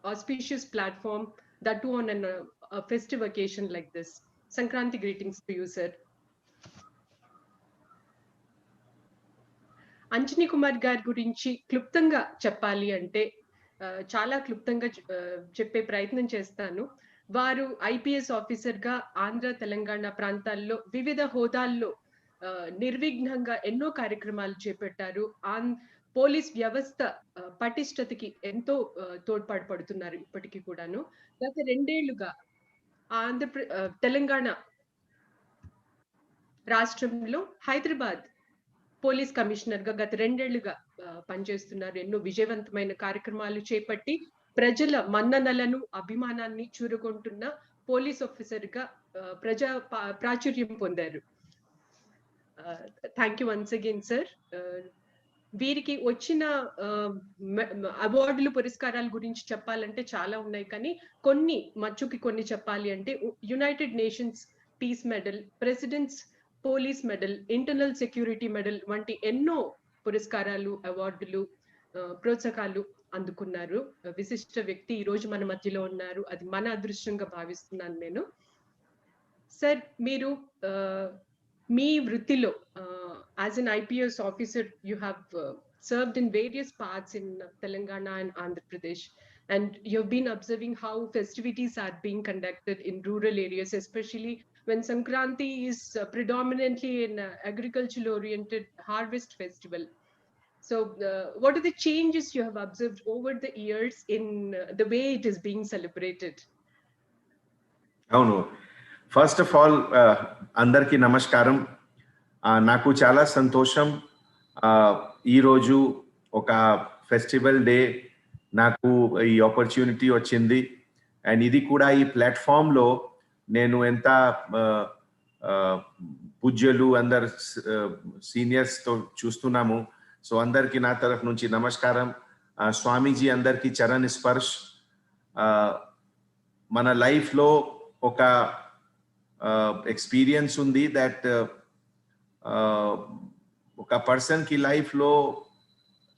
auspicious platform, that too on a festive occasion like this. Sankranti greetings to you, sir. Anjani Kumar గారి గురించి క్లుప్తంగా చెప్పాలి అంటే చాలా క్లుప్తంగా చెప్పే ప్రయత్నం చేస్తాను. వారు ఐపీఎస్ ఆఫీసర్ గా ఆంధ్ర తెలంగాణ ప్రాంతాల్లో వివిధ హోదాల్లో నిర్విఘ్నంగా ఎన్నో కార్యక్రమాలు చేపట్టారు. పోలీస్ వ్యవస్థ పటిష్టతకి ఎంతో తోడ్పాటు పడుతున్నారు ఇప్పటికీ కూడాను. గత 2 ఏళ్లుగా తెలంగాణ రాష్ట్రంలో హైదరాబాద్ పోలీస్ కమిషనర్ గా గత 2 ఏళ్లుగా పనిచేస్తున్నారు. ఎన్నో విజయవంతమైన కార్యక్రమాలు చేపట్టి ప్రజల మన్ననలను అభిమానాన్ని చూరగొంటున్న పోలీస్ ఆఫీసర్ గా ప్రజా ప్రాచుర్యం పొందారు. Thank you once again sir. వీరికి వచ్చిన అవార్డులు పురస్కారాల గురించి చెప్పాలంటే చాలా ఉన్నాయి, కానీ కొన్ని చెప్పాలి అంటే United nations piece medal, presidents police medal, internal security medal వంటి ఎన్నో పురస్కారాలు, అవార్డులు, ప్రోత్సాహాలు అందుకున్నారు. విశిష్ట వ్యక్తి ఈ రోజు మన మధ్యలో ఉన్నారు. అది మన అదృష్టంగా భావిస్తున్నాను నేను. సార్, మీరు మీ వృత్తిలో as an IPS officer, you have served in various parts in Telangana and Andhra Pradesh, and you've been observing how festivities are being conducted in rural areas, especially when Sankranti is predominantly an agricultural oriented harvest festival. So what are the changes you have observed over the years in the way it is being celebrated? అవును. First of all అందరికీ నమస్కారం. నాకు చాలా సంతోషం ఈరోజు ఒక festival day నాకు ఈ ఆపర్చునిటీ వచ్చింది. అండ్ ఇది కూడా ఈ ప్లాట్ఫామ్లో నేను ఎంత పూజ్యులు అందరు సీనియర్స్తో చూస్తున్నాము. సో అందరికీ నా తరఫు నుంచి నమస్కారం. స్వామీజీ అందరికీ చరణ్ స్పర్శ్. మన లైఫ్లో ఒక ఎక్స్పీరియన్స్ ఉంది దట్ ఒక పర్సన్కి లైఫ్లో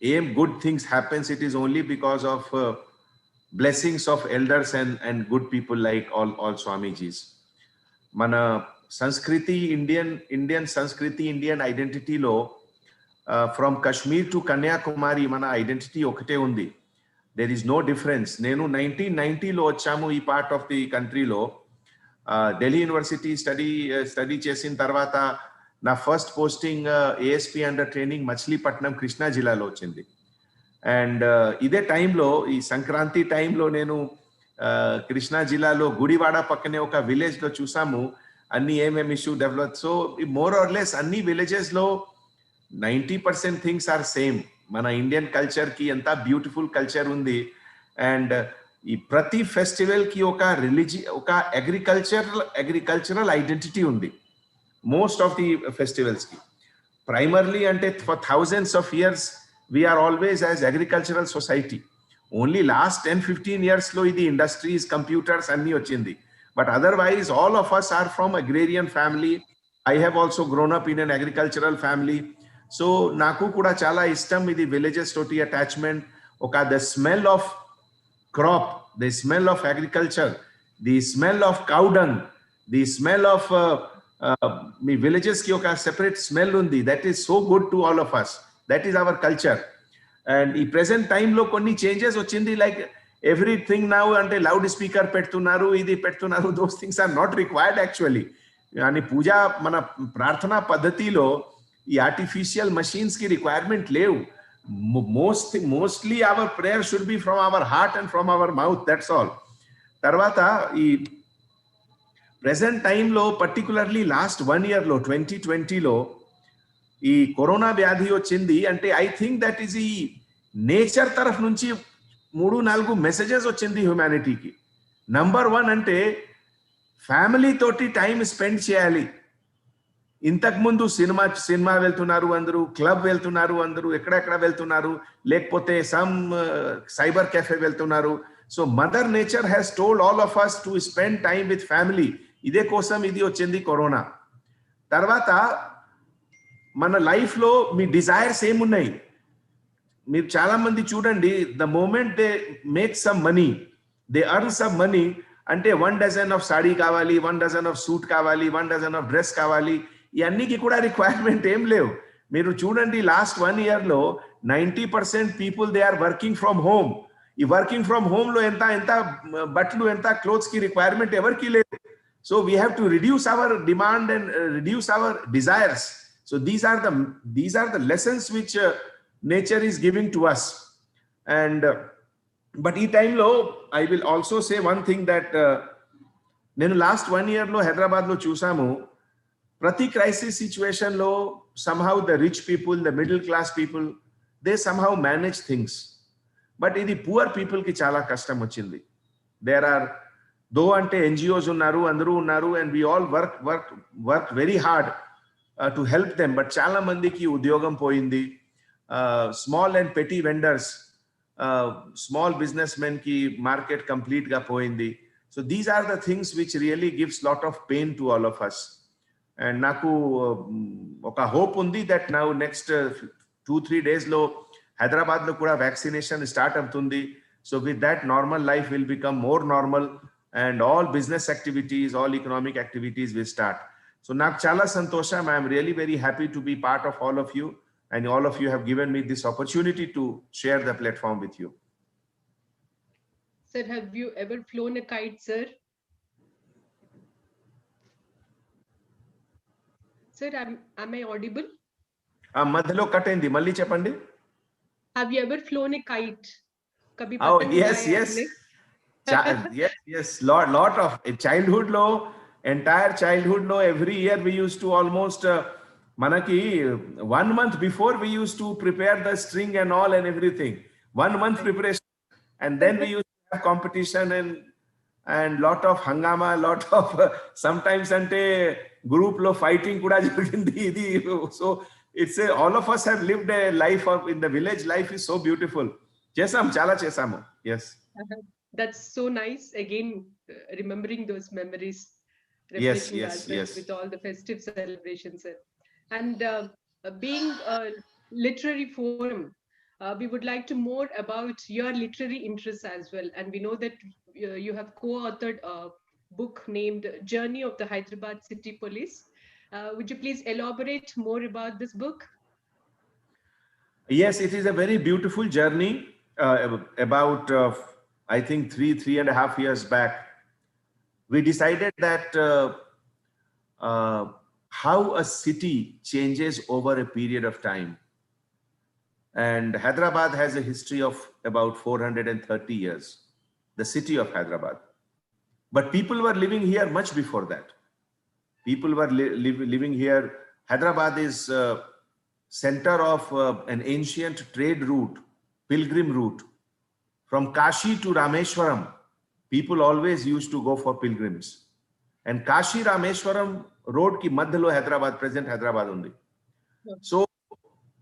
ఏం good things happens it is only because of blessings of elders and good people like all Swamijis. Mana Sanskriti, Indian Sanskriti, Indian identity lo from Kashmir to Kanyakumari mana identity okate undi. There is no difference. Nenu 1990 lo vachamu ee part of the country lo Delhi University study chesin tarvata na first posting ASP under training Machilipatnam Krishna Jilla lo ochindi. And ఇదే టైంలో ఈ సంక్రాంతి టైంలో నేను కృష్ణా జిల్లాలో గుడివాడ పక్కనే ఒక విలేజ్లో చూసాము అన్ని ఏమేమి issue develop. So more or less అన్ని విలేజెస్లో 90% థింగ్స్ ఆర్ సేమ్. మన ఇండియన్ కల్చర్కి ఎంత బ్యూటిఫుల్ కల్చర్ ఉంది. అండ్ ఈ ప్రతి ఫెస్టివల్కి ఒక ఒక అగ్రికల్చరల్ ఐడెంటిటీ ఉంది మోస్ట్ ఆఫ్ ది ఫెస్టివల్స్కి. ప్రైమర్లీ అంటే for thousands of years we are always as agricultural society. Only last 10-15 years lo idi industries, computers anni ochindi, but otherwise all of us are from agrarian family. I have also grown up in an agricultural family, so naku kuda chala ishtam idi villages toti attachment. Oka the smell of crop, the smell of agriculture, the smell of cow dung, the smell of me villages ki oka separate smell undi that is so good to all of us. That is our culture. And in present time lo konni changes ochindi, like everything now ante loud speaker pettunaru idi pettunaru, those things are not required actually. Yani puja mana prarthana paddhati lo ee artificial machines ki requirement levu. Mostly our prayer should be from our heart and from our mouth, that's all. Tarvata ee present time lo particularly last 1 year lo 2020 lo ఈ corona వ్యాధి వచ్చింది అంటే I think that is ఈ nature తరఫు నుంచి 3-4 messages వచ్చింది హ్యూమానిటీకి. Number 1 అంటే family తోటి టైం స్పెండ్ చేయాలి. ఇంతకుముందు సినిమా వెళ్తున్నారు అందరూ, క్లబ్ వెళ్తున్నారు అందరూ, ఎక్కడెక్కడ వెళ్తున్నారు, లేకపోతే సమ్ సైబర్ కెఫే వెళ్తున్నారు. So mother nature has told all of us to spend time with family. ఇదే కోసం ఇది వచ్చింది కరోనా. తర్వాత మన లైఫ్లో మీ డిజైర్స్ ఏమున్నాయి మీరు చాలా మంది చూడండి, the moment they make some money, they earn some money అంటే 1 డజన్ ఆఫ్ సాడీ కావాలి, 1 డజన్ ఆఫ్ సూట్ కావాలి, 1 డజన్ ఆఫ్ డ్రెస్ కావాలి. ఇవన్నీకి కూడా రిక్వైర్మెంట్ ఏం లేవు. మీరు చూడండి లాస్ట్ 1 year లో 90% people they are working from home. ఈ వర్కింగ్ ఫ్రమ్ హోమ్ లో ఎంత బట్టలు ఎంత క్లోత్స్ కి రిక్వైర్మెంట్ ఎవరికి లేదు. So we have to reduce our demand and reduce our desires. So these are the lessons which nature is giving to us. And but ee time lo I will also say one thing that nenu last 1 year lo Hyderabad lo chusamu, prati crisis situation lo somehow the rich people, the middle class people, they somehow manage things, but idi poor people ki chala kashtam ochindi. There are though ante NGOs unnaru, andaru unnaru, and we all work very hard to help them, but చాలా మందికి ఉద్యోగం పోయింది. Small and petty vendors, small businessmen కి market complete గా పోయింది. So these are the things which really gives lot of pain to all of us. And నాకు ఒక hope ఉంది దట్ నౌ నెక్స్ట్ 2-3 days లో హైదరాబాద్ లో కూడా వ్యాక్సినేషన్ స్టార్ట్ అవుతుంది. So with that normal life will become more normal and all business activities, all economic activities will start. So నాకు చాలా సంతోషం. I am really very happy to be part of all of you, and all of you have given me this opportunity to share the platform with you. Sir, have you ever flown a kite, sir? Sir, am I audible? మధ్యలో cut అయింది, మళ్ళీ చెప్పండి. Have you ever flown a kite? Oh yes. yes. Lot of childhood low, entire childhood low. Every year we used to almost manaki 1 month before we used to prepare the string and all and everything. 1 month preparation, and then we used to have competition and lot of hangama, lot of sometimes ante group lo fighting kuda jarigindi idi. So it's all of us have lived a life of in the village. Life is so beautiful. Chesam chala chesamu. Yes. That's so nice. Again, remembering those memories, Yes, refreshing yes, ourselves yes. with all the festive celebrations. Sir. And being a literary forum, we would like to more about your literary interests as well. And we know that you have co-authored a book named Journey of the Hyderabad City Police. Would you please elaborate more about this book? Yes, it is a very beautiful journey. About, I think, 3.5 years back, we decided that how a city changes over a period of time. And Hyderabad has a history of about 430 years, the city of Hyderabad. But people were living here much before that. People were living here. Hyderabad is center of an ancient trade route, pilgrim route. From Kashi to Rameshwaram, people always used to go for pilgrims. And Kashi Rameshwaram road ki madhalo Hyderabad, present Hyderabad only. So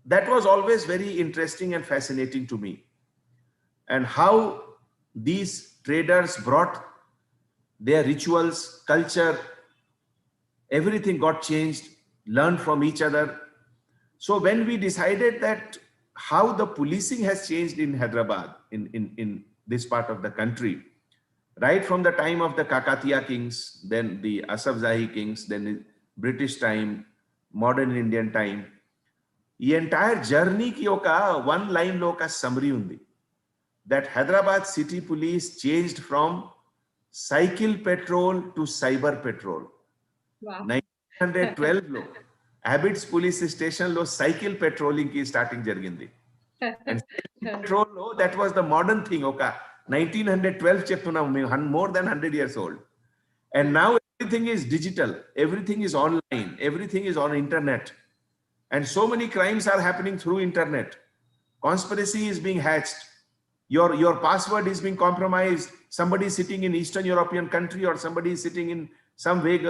that was always very interesting and fascinating to me. And how these traders brought their rituals, culture, everything got changed, learned from each other. So when we decided that how the policing has changed in Hyderabad, in this part of the country, right from the time of the Kakatiya kings, then the Asafzahi kings, then the British time, modern Indian time, the entire journey ki oka one line lo ka summary undi. That Hyderabad city police changed from cycle patrol to cyber patrol. Wow. 1912 lo Abbott's police station lo cycle patrolling ki starting jarigindi. And patrol lo, that was the modern thing. Okay, 1912 cheptunam, more than 100 years old. And now everything is digital, everything is online, everything is on internet. And so many crimes are happening through internet. Conspiracy is being hatched. Your password is being compromised. Somebody is sitting in Eastern European country, or somebody is sitting in some vague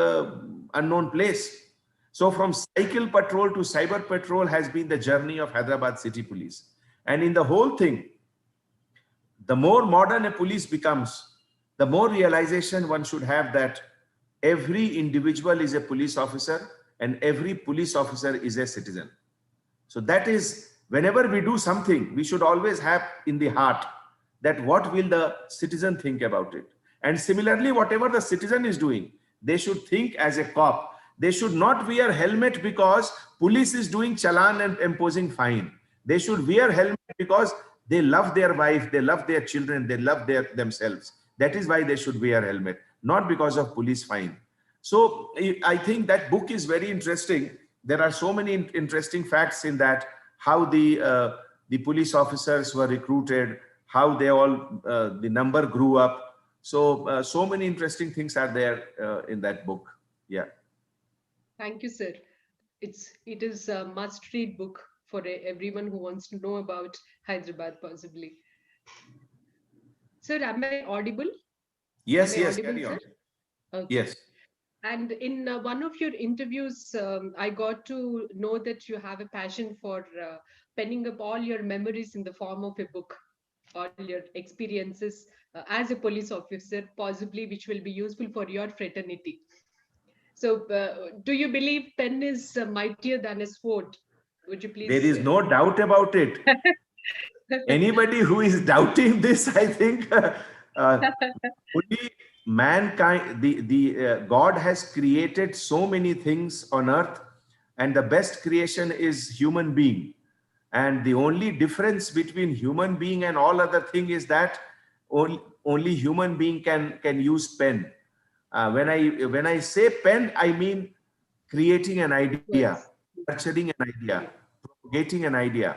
unknown place. So from cycle patrol to cyber patrol has been the journey of Hyderabad city police. And in the whole thing, the more modern a police becomes, the more realization one should have that every individual is a police officer and every police officer is a citizen. So that is, whenever we do something, we should always have in the heart that what will the citizen think about it. And similarly, whatever the citizen is doing, they should think as a cop. They should not wear helmet because police is doing challan and imposing fine. They should wear helmet because they love their wife, they love their children, they love themselves. That is why they should wear helmet, not because of police fine. So I think that book is very interesting. There are so many interesting facts in that, how the police officers were recruited, how they all, the number grew up. So, so many interesting things are there in that book. Yeah. Thank you, sir. It is a must-read book for everyone who wants to know about Hyderabad, possibly. Sir, am I audible? Yes, yes, carry on. Okay. Yes. And in one of your interviews, I got to know that you have a passion for penning up all your memories in the form of a book, all your experiences as a police officer, possibly which will be useful for your fraternity. So, do you believe pen is mightier than a sword? Would you please? There is no doubt about it. Anybody who is doubting this, I think only mankind, God has created so many things on earth, and the best creation is human being. And the only difference between human being and all other thing is that only human being can use pen. When I say pen, I mean creating an idea, nurturing an idea, propagating an idea.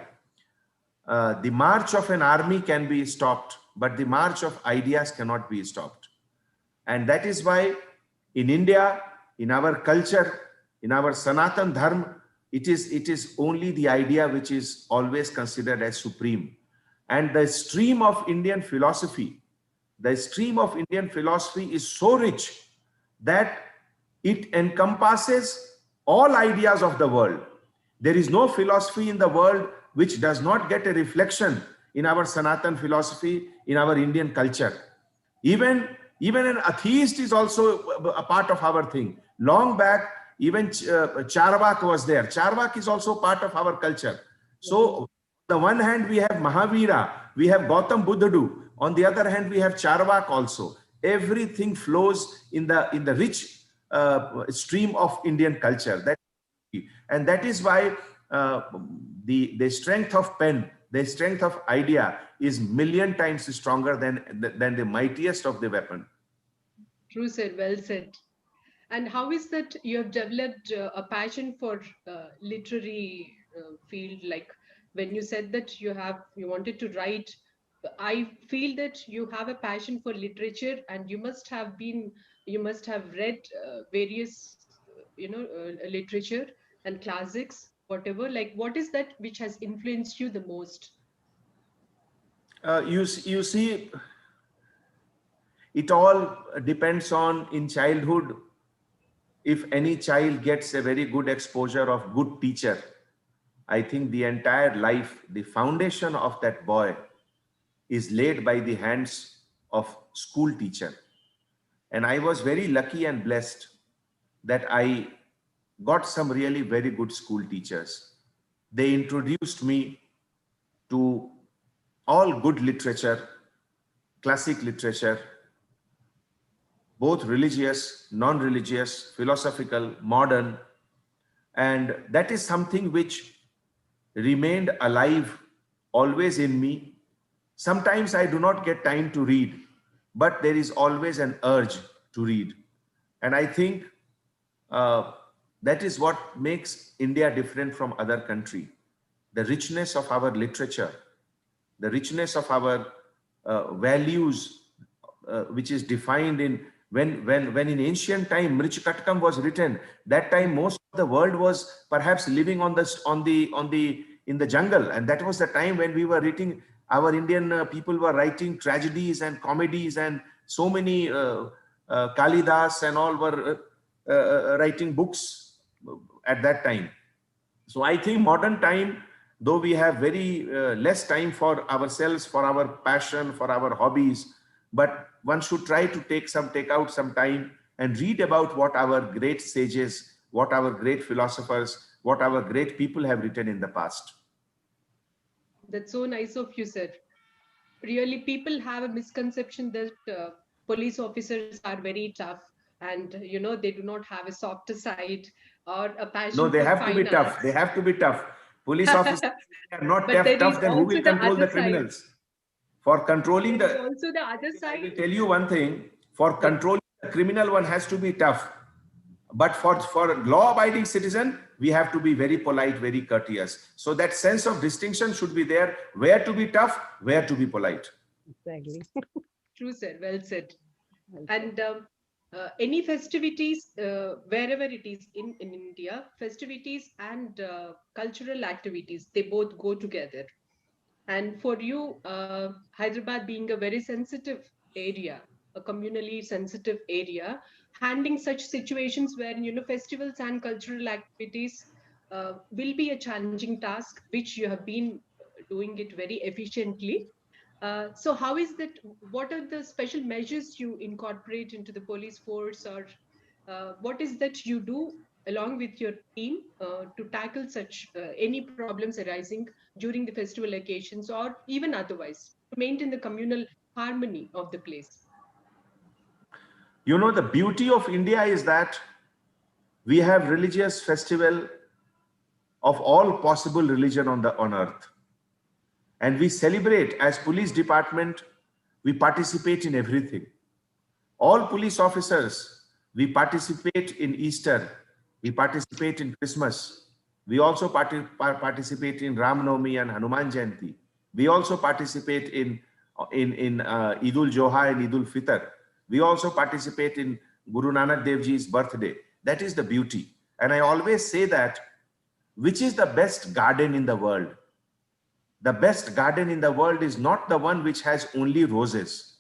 the march of an army can be stopped, but the march of ideas cannot be stopped. And that is why in India, in our culture, in our Sanatan Dharma, it is only the idea which is always considered as supreme. And the stream of Indian philosophy, is so rich that it encompasses all ideas of the world. There is no philosophy in the world which does not get a reflection in our Sanatan philosophy, in our Indian culture. Even an atheist is also a part of our thing. Long back, even Charvak was there. Charvak is also part of our culture. So, on the one hand, we have Mahavira, we have Gautam Buddhadu. On the other hand, we have Charvak also. Everything flows in the rich stream of Indian culture. And that is why the strength of pen, the strength of idea is million times stronger than the mightiest of the weapon. True, sir. Well said. And how is that you have developed a passion for literary field? Like when you said that you wanted to write, I feel that you have a passion for literature, and you must have read various, literature and classics, whatever. Like, what is that which has influenced you the most? You see, it all depends on in childhood. If any child gets a very good exposure of good teacher, I think the entire life, the foundation of that boy is laid by the hands of school teacher. And I was very lucky and blessed that I got some really very good school teachers. They introduced me to all good literature, classic literature, both religious, non-religious, philosophical, modern. And that is something which remained alive always in me. Sometimes I do not get time to read, but there is always an urge to read. And I think that is what makes India different from other countries. The richness of our literature, the richness of our values, which is defined in when in ancient time Mrichkatkam was written. That time most of the world was perhaps living in the jungle, and that was the time when we were reading. Our Indian people were writing tragedies and comedies, and so many Kalidas and all were writing books at that time. So I think modern time, though we have very less time for ourselves, for our passion, for our hobbies, but one should try to take out some time and read about what our great sages, what our great philosophers, what our great people have written in the past. That's so nice of you, sir. Really, people have a misconception that police officers are very tough, and they do not have a softer side or a passion. No, they for have to be tough. arts. They have to be tough. Police officers are not tough, then who will control the criminals? For controlling there is also the other side. I will tell you one thing. For controlling the criminal, one has to be tough. But for law-abiding citizen, we have to be very polite, very courteous. So that sense of distinction should be there. Where to be tough, where to be polite. Exactly. True, sir. Well said. And any festivities, wherever it is in India, festivities and cultural activities, they both go together. And for you, Hyderabad being a very sensitive area, a communally sensitive area, handling such situations where festivals and cultural activities will be a challenging task, which you have been doing it very efficiently. So how is that? What are the special measures you incorporate into the police force, or what is that you do along with your team to tackle such any problems arising during the festival occasions or even otherwise to maintain the communal harmony of the place? The beauty of India is that we have religious festival of all possible religion on earth. And we celebrate as police department, we participate in everything. All police officers, we participate in Easter, we participate in Christmas. We also participate in Ram Navami and Hanuman Jayanti. We also participate in Eid ul Zoha and Eid ul Fitr. We also participate in Guru Nanak Dev Ji's birthday. That is the beauty. And I always say that, which is the best garden in the world? The best garden in the world is not the one which has only roses.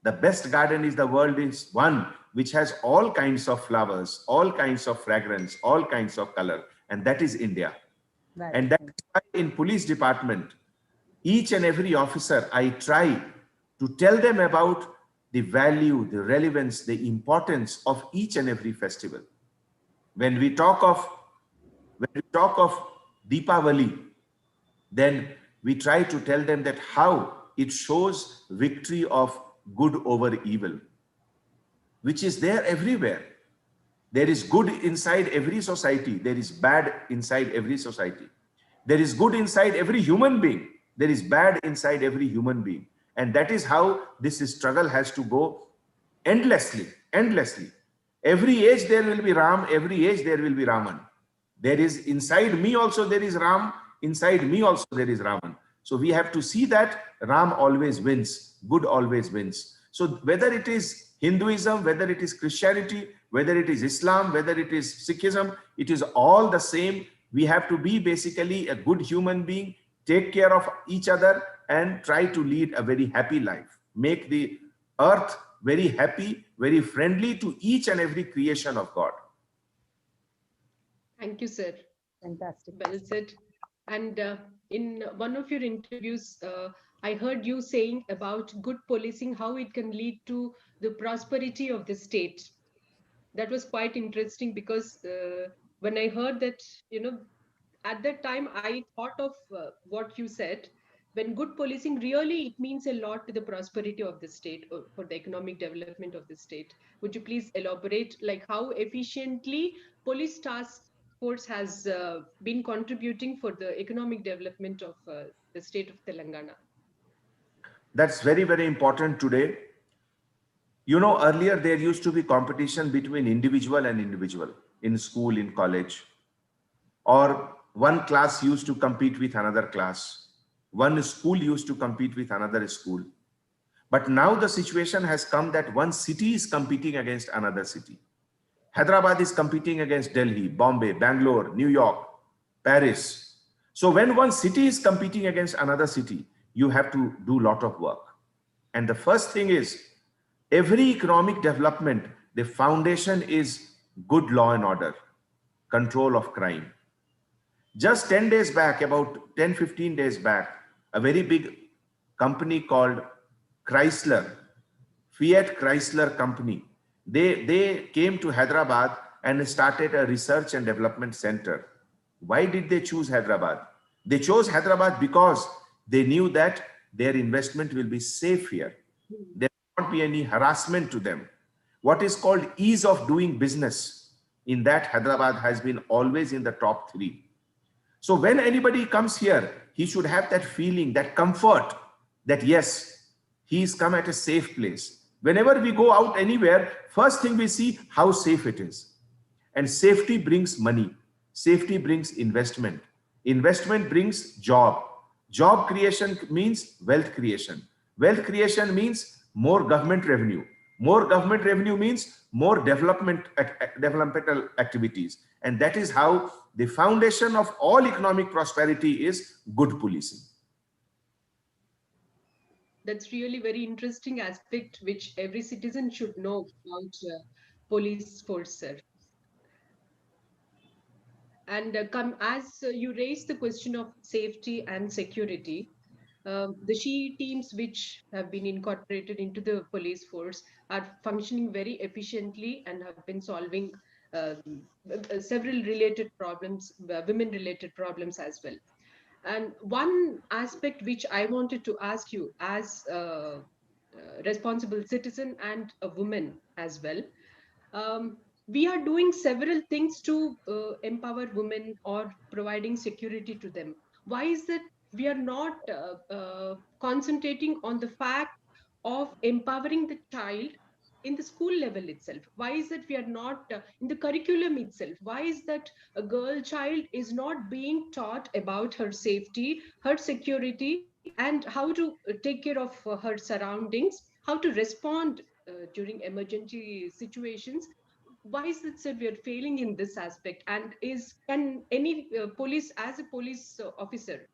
The best garden is the world is one which has all kinds of flowers, all kinds of fragrance, all kinds of color. And that is India. Right. And that is why in police department, each and every officer, I try to tell them about the value, the relevance, the importance of each and every festival. When we talk of Deepavali, then we try to tell them that how it shows victory of good over evil, which is there everywhere. There is good inside every society. There is bad inside every society. There is good inside every human being. There is bad inside every human being. And that is how this struggle has to go endlessly, endlessly. Every age there will be Ram, every age there will be Raman. There is inside me also there is Ram, inside me also there is Raman. So we have to see that Ram always wins, good always wins. So whether it is Hinduism, whether it is Christianity, whether it is Islam, whether it is Sikhism, it is all the same. We have to be basically a good human being, take care of each other and try to lead a very happy life. Make the earth very happy, very friendly to each and every creation of God. Thank you, sir. Fantastic. Well said. And in one of your interviews, I heard you saying about good policing, how it can lead to the prosperity of the state. That was quite interesting because when I heard that, at that time I thought of what you said. When good policing, really it means a lot to the prosperity of the state or for the economic development of the state. Would you please elaborate like how efficiently police task force has been contributing for the economic development of the state of Telangana? That's very, very important today. You know, earlier there used to be competition between individual and individual in school, in college, or one class used to compete with another class. One school used to compete with another school. But now the situation has come that one city is competing against another city. Hyderabad is competing against Delhi, Bombay, Bangalore, New York, Paris. So when one city is competing against another city, you have to do a lot of work. And the first thing is, every economic development, the foundation is good law and order, control of crime. Just 10 days back, about 10, 15 days back, a very big company called Chrysler, Fiat Chrysler company, they came to Hyderabad and started a research and development center. Why did they choose Hyderabad? They chose Hyderabad because they knew that their investment will be safe here. There will not be any harassment to them. What is called ease of doing business, in that Hyderabad has been always in the top 3. So when anybody comes here, he should have that feeling, that comfort that yes, he's come at a safe place. Whenever we go out anywhere, first thing we see how safe it is. And safety brings money. Safety brings investment. Investment brings job. Job creation means wealth creation. Wealth creation means more government revenue. More government revenue means more developmental activities. And that is how the foundation of all economic prosperity is good policing. That's really very interesting aspect which every citizen should know about police force, sir. And as you raised the question of safety and security, the SHE teams which have been incorporated into the police force are functioning very efficiently and have been solving several related problems, women-related problems as well. And one aspect which I wanted to ask you as a responsible citizen and a woman as well, we are doing several things to empower women or providing security to them. Why is that we are not concentrating on the fact of empowering the child in the school level itself? Why is that we are not in the curriculum itself? Why is that a girl child is not being taught about her safety, her security and how to take care of her surroundings, how to respond during emergency situations. Why is it that we are failing in this aspect? And can any police, as a police officer,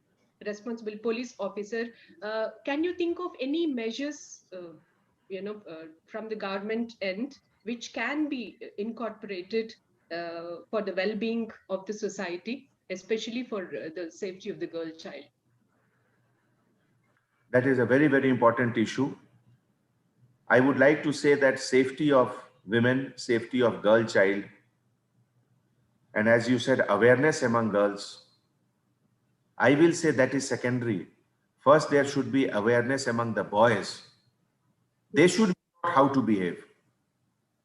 responsible police officer, can you think of any measures, from the government end, which can be incorporated for the well-being of the society, especially for the safety of the girl child? That is a very, very important issue. I would like to say that safety of women, safety of girl child, and as you said, awareness among girls, I will say that is secondary. First, there should be awareness among the boys. They should be taught how to behave.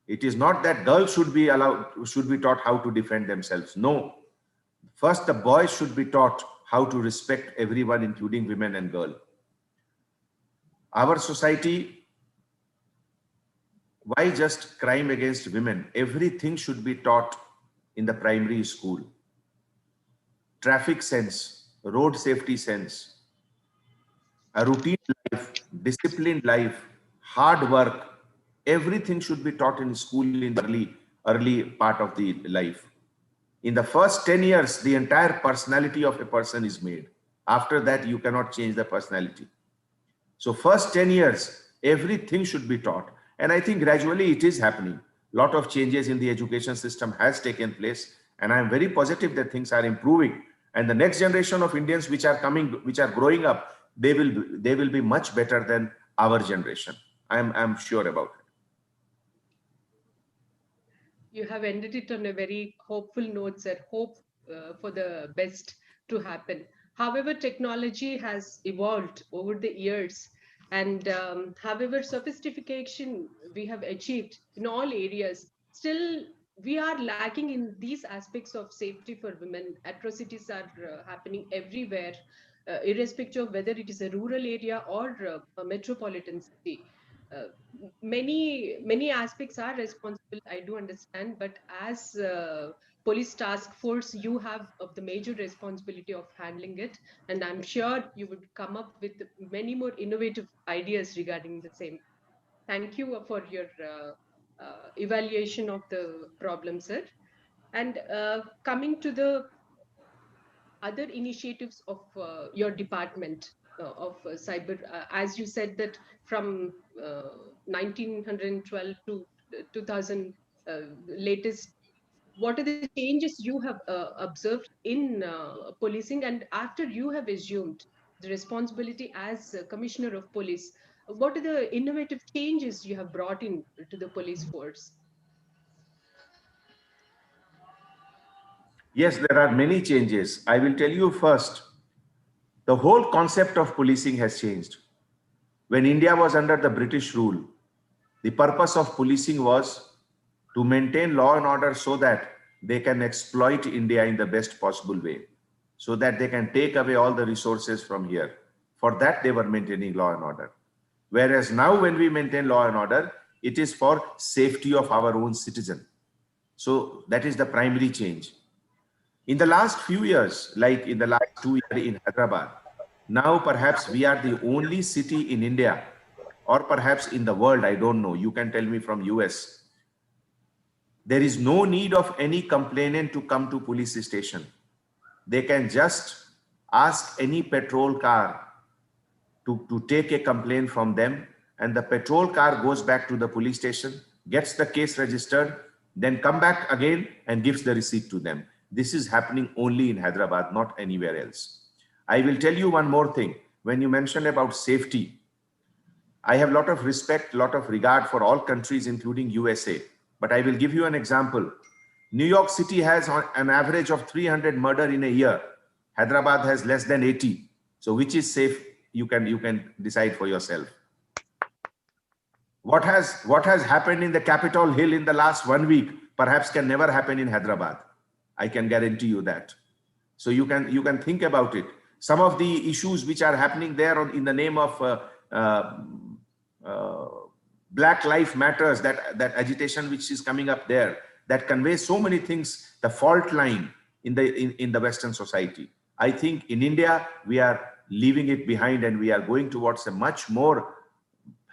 It is not that girls should be taught how to defend themselves. No. First, the boys should be taught how to respect everyone, including women and girls. Our society, why just crime against women? Everything should be taught in the primary school. Traffic sense, road safety sense, a routine life, disciplined life, hard work, everything should be taught in school in the early part of the life. In the first 10 years, the entire personality of a person is made. After that, you cannot change the personality. So first 10 years, everything should be taught. And I think gradually it is happening. A lot of changes in the education system has taken place. And I'm very positive that things are improving. And the next generation of Indians which are coming, which are growing up, they will be much better than our generation. I'm sure about it. You have ended it on a very hopeful note, sir. Hope for the best to happen. However, technology has evolved over the years, and however sophistication we have achieved in all areas, still we are lacking in these aspects of safety for women. Atrocities are happening everywhere, irrespective of whether it is a rural area or a metropolitan city. Uh, many aspects are responsible, I do understand, but as police task force, you have of the major responsibility of handling it, and I'm sure you would come up with many more innovative ideas regarding the same. Thank you for your evaluation of the problem, sir. And coming to the other initiatives of your department of cyber, as you said that from 1912 to 2000 latest, what are the changes you have observed in policing, and after you have assumed the responsibility as commissioner of police, what are the innovative changes you have brought in to the police force? Yes, there are many changes. I will tell you first, the whole concept of policing has changed. When India was under the British rule, the purpose of policing was to maintain law and order so that they can exploit India in the best possible way, so that they can take away all the resources from here. For that, they were maintaining law and order. Whereas now when we maintain law and order, it is for safety of our own citizen. So that is the primary change. In the last few years, like in the last 2 years in Hyderabad, now perhaps we are the only city in India, or perhaps in the world, I don't know, you can tell me from US. There is no need of any complainant to come to police station. They can just ask any patrol car to take a complaint from them, and the patrol car goes back to the police station, gets the case registered, then come back again and gives the receipt to them. This is happening only in Hyderabad, not anywhere else. I will tell you one more thing. When you mentioned about safety, I have a lot of respect, lot of regard for all countries, including USA. But I will give you an example. New York City has an average of 300 murder in a year. Hyderabad has less than 80. So which is safe? You can decide for yourself. What has happened in the Capitol Hill in the last 1 week perhaps can never happen in Hyderabad. I can guarantee you that. So you can think about it. Some of the issues which are happening there in the name of Black Lives Matters, that agitation which is coming up there, that conveys so many things, the fault line in the Western society. I think in India, we are leaving it behind, and we are going towards a much more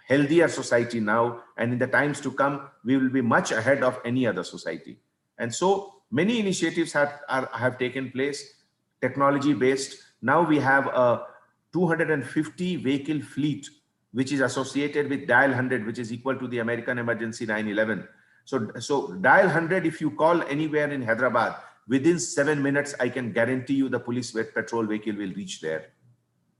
healthier society now. And in the times to come, we will be much ahead of any other society. And so many initiatives have taken place, technology based. Now we have a 250 vehicle fleet, which is associated with dial 100, which is equal to the American emergency 911. So dial 100, if you call anywhere in Hyderabad, within 7 minutes, I can guarantee you the police patrol vehicle will reach there,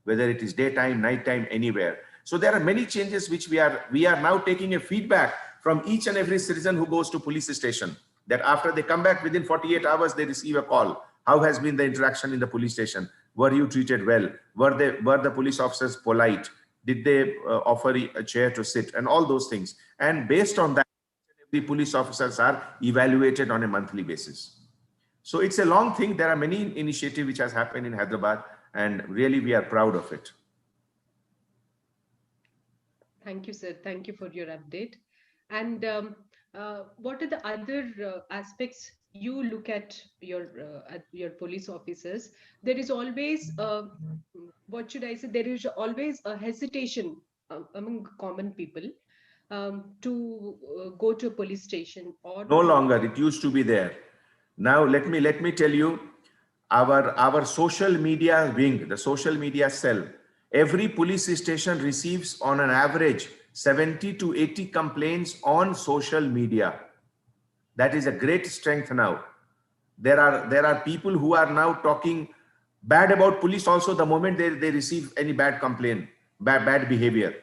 whether it is daytime, nighttime, anywhere. So there are many changes which we are now taking a feedback from each and every citizen who goes to police station, that after they come back within 48 hours, they receive a call. How has been the interaction in the police station? Were you treated well? Were the police officers polite? Did they offer a chair to sit, and all those things? And based on that, the police officers are evaluated on a monthly basis. So it's a long thing. There are many initiatives which has happened in Hyderabad, and really we are proud of it. Thank you, sir. Thank you for your update. And what are the other aspects you look at your police officers? There is always, what should I say? There is always a hesitation among common people to go to a police station or no longer. It used to be there. Now let me tell you, our social media wing, the social media cell, every police station receives on an average 70 to 80 complaints on social media. That is a great strength now. There are people who are now talking bad about police also the moment they receive any bad complaint, bad behavior.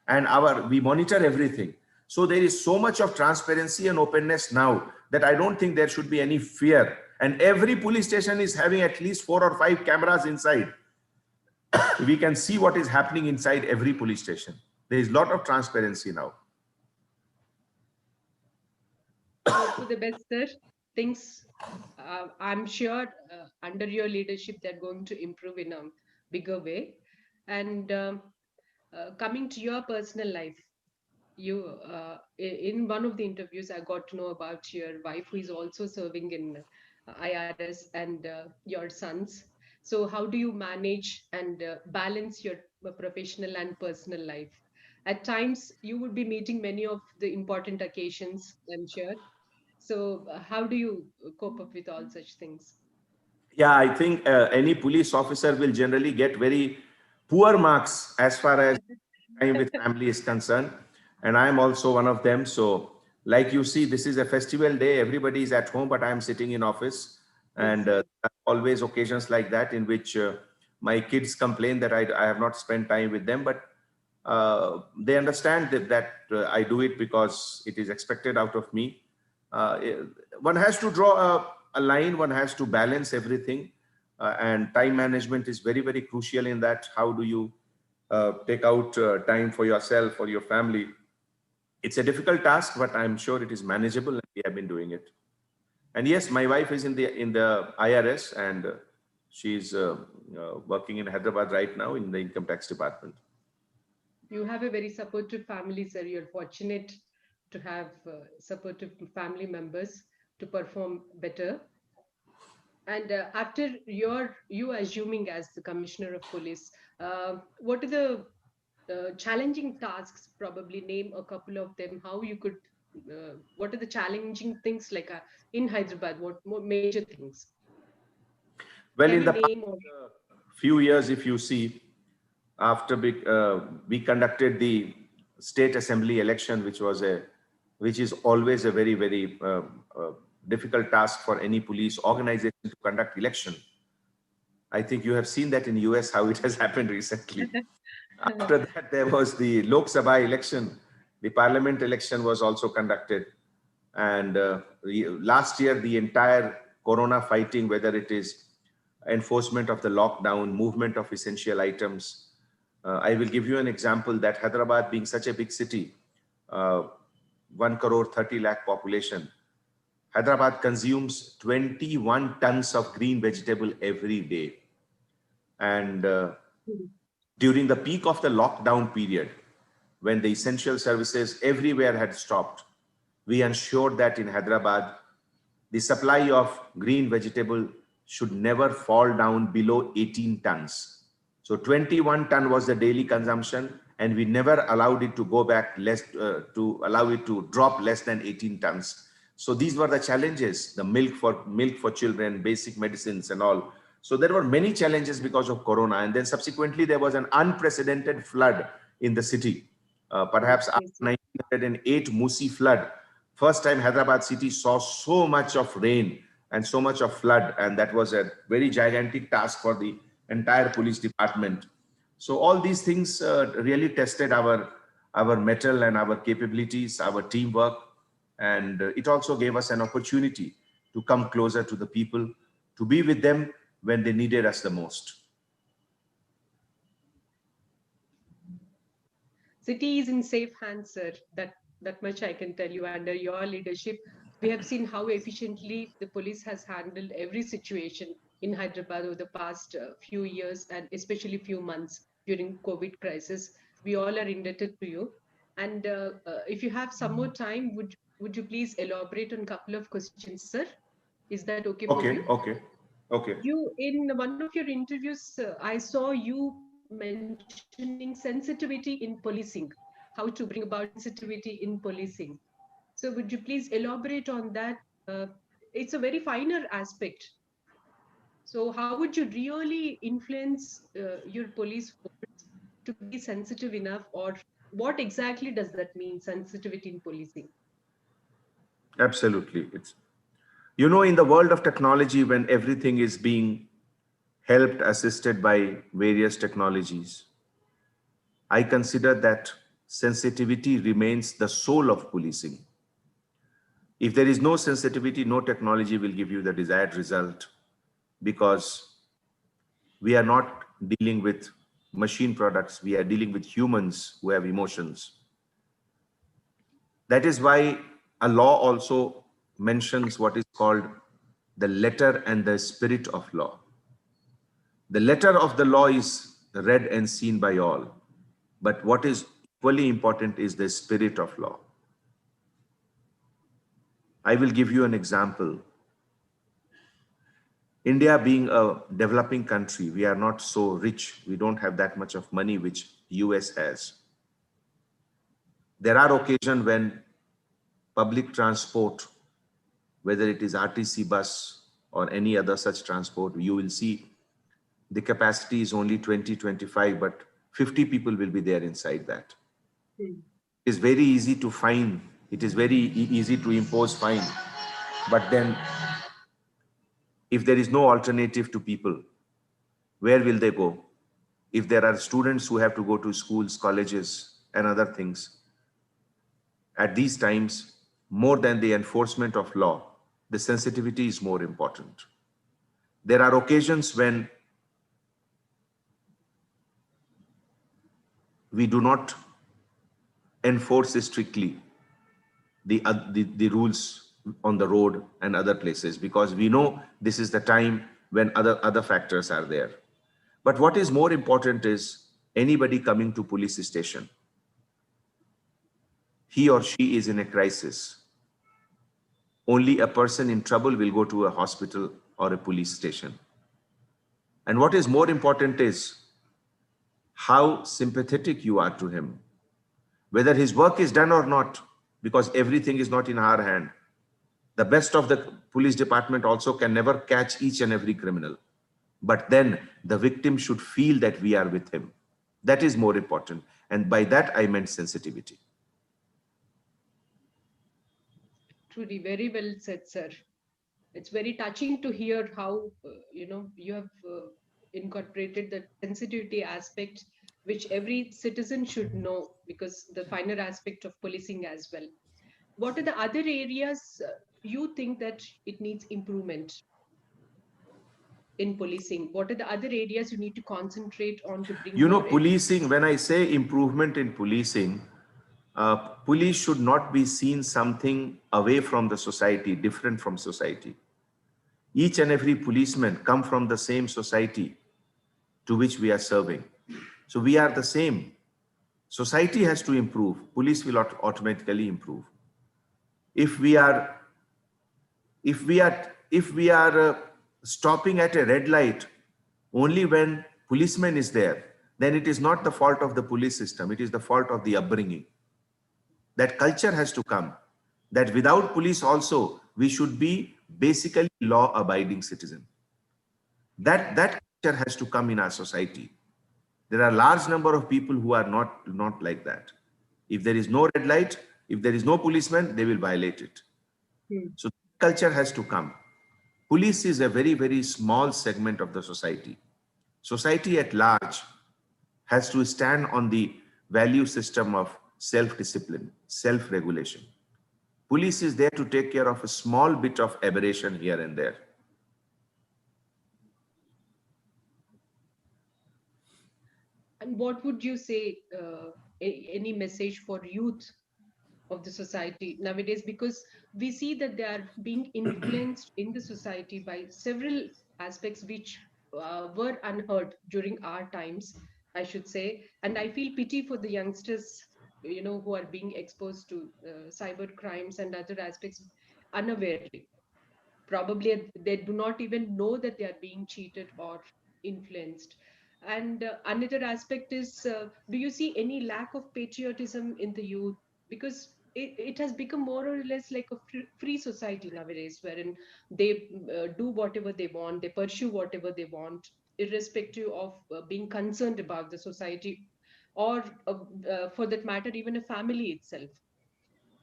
And we monitor everything. So there is so much of transparency and openness now that I don't think there should be any fear. And every police station is having at least 4 or 5 cameras inside. We can see what is happening inside every police station. There is a lot of transparency now. Hope for the best, sir. Things, I'm sure, under your leadership, they're going to improve in a bigger way. And coming to your personal life, you in one of the interviews, I got to know about your wife, who is also serving in IRS, and your sons. So how do you manage and balance your professional and personal life? At times, you would be meeting many of the important occasions, I'm sure. So how do you cope up with all such things? Yeah, I think any police officer will generally get very poor marks as far as time with family is concerned. And I'm also one of them. So like you see, this is a festival day. Everybody is at home, but I'm sitting in office. And there are always occasions like that in which my kids complain that I have not spent time with them. But they understand that I do it because it is expected out of me. One has to draw a line, one has to balance everything. And time management is very, very crucial in that. How do you take out time for yourself or your family? It's a difficult task, but I'm sure it is manageable, and we have been doing it. And yes, my wife is in the IRS, and she's working in Hyderabad right now in the income tax department. You have a very supportive family, sir. You're fortunate to have supportive family members to perform better. And after you assuming as the commissioner of police, what are the challenging tasks? Probably name a couple of them. How you could, what are the challenging things like in Hyderabad? What major things? Well, in the past few years, if you see, after we conducted the state assembly election, which is always a very, very difficult task for any police organization to conduct election. I think you have seen that in US how it has happened recently. After that, there was the Lok Sabha election. The parliament election was also conducted. And last year, the entire corona fighting, whether it is enforcement of the lockdown, movement of essential items. I will give you an example that Hyderabad being such a big city, 1 crore 30 lakh population, Hyderabad consumes 21 tons of green vegetable every day. And during the peak of the lockdown period, when the essential services everywhere had stopped, we ensured that in Hyderabad, the supply of green vegetable should never fall down below 18 tons. So 21 ton was the daily consumption, and we never allowed it to go back less, to allow it to drop less than 18 tons. So these were the challenges, the milk for children, basic medicines and all. So there were many challenges because of Corona. And then subsequently, there was an unprecedented flood in the city. Perhaps after 1908 Musi flood, first time Hyderabad city saw so much of rain and so much of flood. And that was a very gigantic task for the entire police department. So all these things really tested our mettle and our capabilities, our teamwork. And it also gave us an opportunity to come closer to the people, to be with them when they needed us the most. City is in safe hands, sir. That much I can tell you. Under your leadership, we have seen how efficiently the police has handled every situation in Hyderabad over the past few years, and especially few months during COVID crisis. We all are indebted to you. And if you have some more time, would you please elaborate on a couple of questions, sir? Is that okay for you? Okay. You, in one of your interviews, I saw you mentioning sensitivity in policing, how to bring about sensitivity in policing. So would you please elaborate on that? It's a very finer aspect. So how would you really influence your police force to be sensitive enough, or what exactly does that mean, sensitivity in policing? Absolutely. It's, you know, in the world of technology, when everything is being helped, assisted by various technologies, I consider that sensitivity remains the soul of policing. If there is no sensitivity, no technology will give you the desired result, because we are not dealing with machine products. We are dealing with humans who have emotions. That is why a law also mentions what is called the letter and the spirit of law. The letter of the law is read and seen by all, but what is equally important is the spirit of law. I will give you an example. India being a developing country, we are not so rich. We don't have that much of money which US has. There are occasions when public transport, whether it is RTC bus or any other such transport, you will see the capacity is only 20, 25, but 50 people will be there inside that. It is very easy to fine. It is very easy to impose fine. But then if there is no alternative to people, where will they go? If there are students who have to go to schools, colleges, and other things, at these times, more than the enforcement of law, the sensitivity is more important. There are occasions when we do not enforce strictly the rules on the road and other places, because we know this is the time when other factors are there. But what is more important is anybody coming to police station, he or she is in a crisis. Only a person in trouble will go to a hospital or a police station. And what is more important is how sympathetic you are to him, whether his work is done or not, because everything is not in our hand. The best of the police department also can never catch each and every criminal. But then the victim should feel that we are with him. That is more important. And by that, I meant sensitivity. Truly, very well said, sir. It's very touching to hear how, you have incorporated the sensitivity aspect, which every citizen should know, because the finer aspect of policing as well. What are the other areas you think that it needs improvement in policing? What are the other areas you need to concentrate on to bring more policing, when I say improvement in policing, police should not be seen something away from the society, different from society. Each and every policeman come from the same society to which we are serving. So we are the same. Society has to improve. Police will automatically improve. If we are stopping at a red light only when policeman is there, then it is not the fault of the police system. It is the fault of the upbringing. That culture has to come. That without police also, we should be basically law-abiding citizen. That culture has to come in our society. There are a large number of people who are not like that. If there is no red light, if there is no policeman, they will violate it. So culture has to come. Police is a very, very small segment of the society. Society at large has to stand on the value system of self-discipline, self-regulation. Police is there to take care of a small bit of aberration here and there. And what would you say, any message for youth of the society nowadays? Because we see that they are being influenced in the society by several aspects which were unheard during our times, I should say. And I feel pity for the youngsters, who are being exposed to cyber crimes and other aspects unawarely. Probably they do not even know that they are being cheated or influenced. And another aspect is, do you see any lack of patriotism in the youth? Because it has become more or less like a free society nowadays, wherein they do whatever they want, they pursue whatever they want, irrespective of being concerned about the society, or for that matter, even a family itself.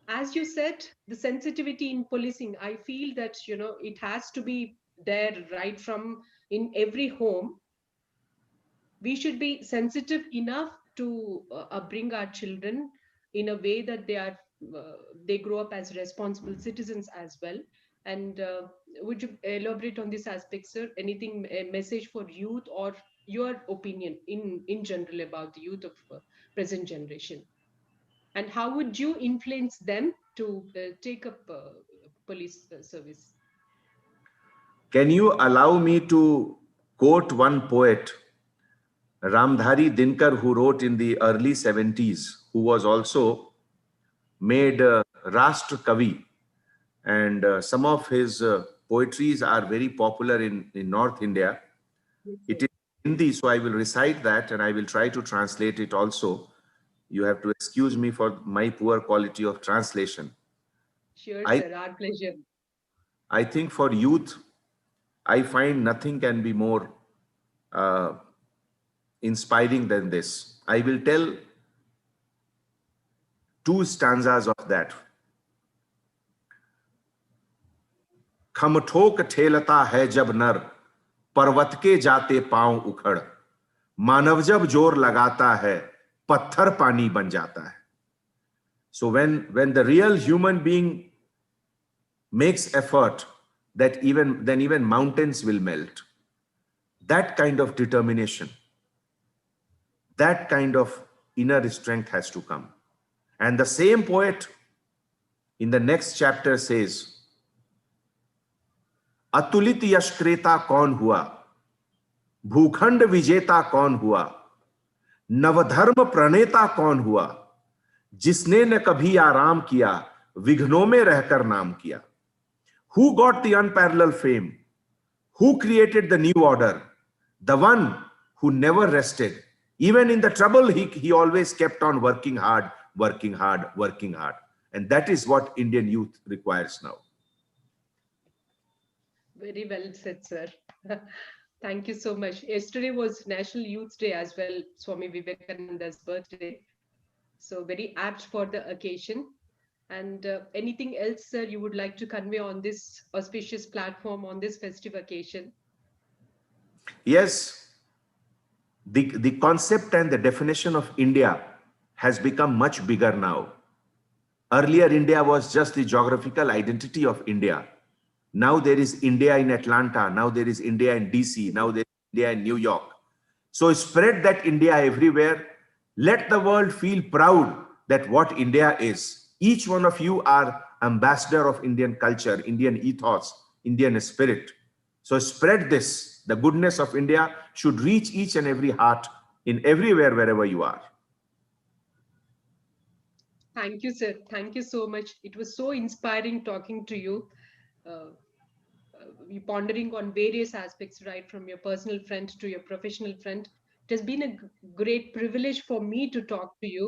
As you said, the sensitivity in policing, I feel that it has to be there right from in every home. We should be sensitive enough to bring our children in a way that they grow up as responsible citizens as well. And would you elaborate on this aspect, sir? Anything, a message for youth, or your opinion in general about the youth of present generation? And how would you influence them to take up police service? Can you allow me to quote one poet, Ramdhari Dinkar, who wrote in the early 70s, who was also made Rashtra Kavi, and some of his poetries are very popular in North India. It is Hindi, so I will recite that and I will try to translate it also. You have to excuse me for my poor quality of translation. Sure, sir, our pleasure. I think for youth, I find nothing can be more inspiring than this. I will tell two stanzas of that. खमठोक ठेलता है जब नर, पर्वत के जाते पांव उखड़, मानव जब जोर लगाता है, पत्थर पानी बन जाता है. So when the real human being makes effort, that even mountains will melt. That kind of determination, that kind of inner strength has to come. And the same poet in the next chapter says, अतुलित यश क्रेता कौन हुआ, भूखंड विजेता कौन हुआ, नवधर्म प्रणेता कौन हुआ, जिसने न कभी आराम किया, विघ्नों में रहकर नाम किया. Who got the unparalleled fame? Who created the new order? The one who never rested. Even in the trouble, he always kept on working hard, working hard, working hard. And that is what Indian youth requires now. Very well said, sir. Thank you so much. Yesterday was National Youth Day as well, Swami Vivekananda's birthday. So very apt for the occasion. And anything else, sir, you would like to convey on this auspicious platform on this festive occasion? Yes, the concept and the definition of India has become much bigger now. Earlier, India was just the geographical identity of India. Now there is India in Atlanta. Now there is India in DC. Now there is India in New York. So spread that India everywhere. Let the world feel proud that what India is. Each one of you are ambassador of Indian culture, Indian ethos, Indian spirit. So spread this. The goodness of India should reach each and every heart in everywhere, wherever you are. Thank you, sir. Thank you so much. It was so inspiring talking to you. pondering on various aspects, right from your personal friend to your professional friend. It has been a great privilege for me to talk to you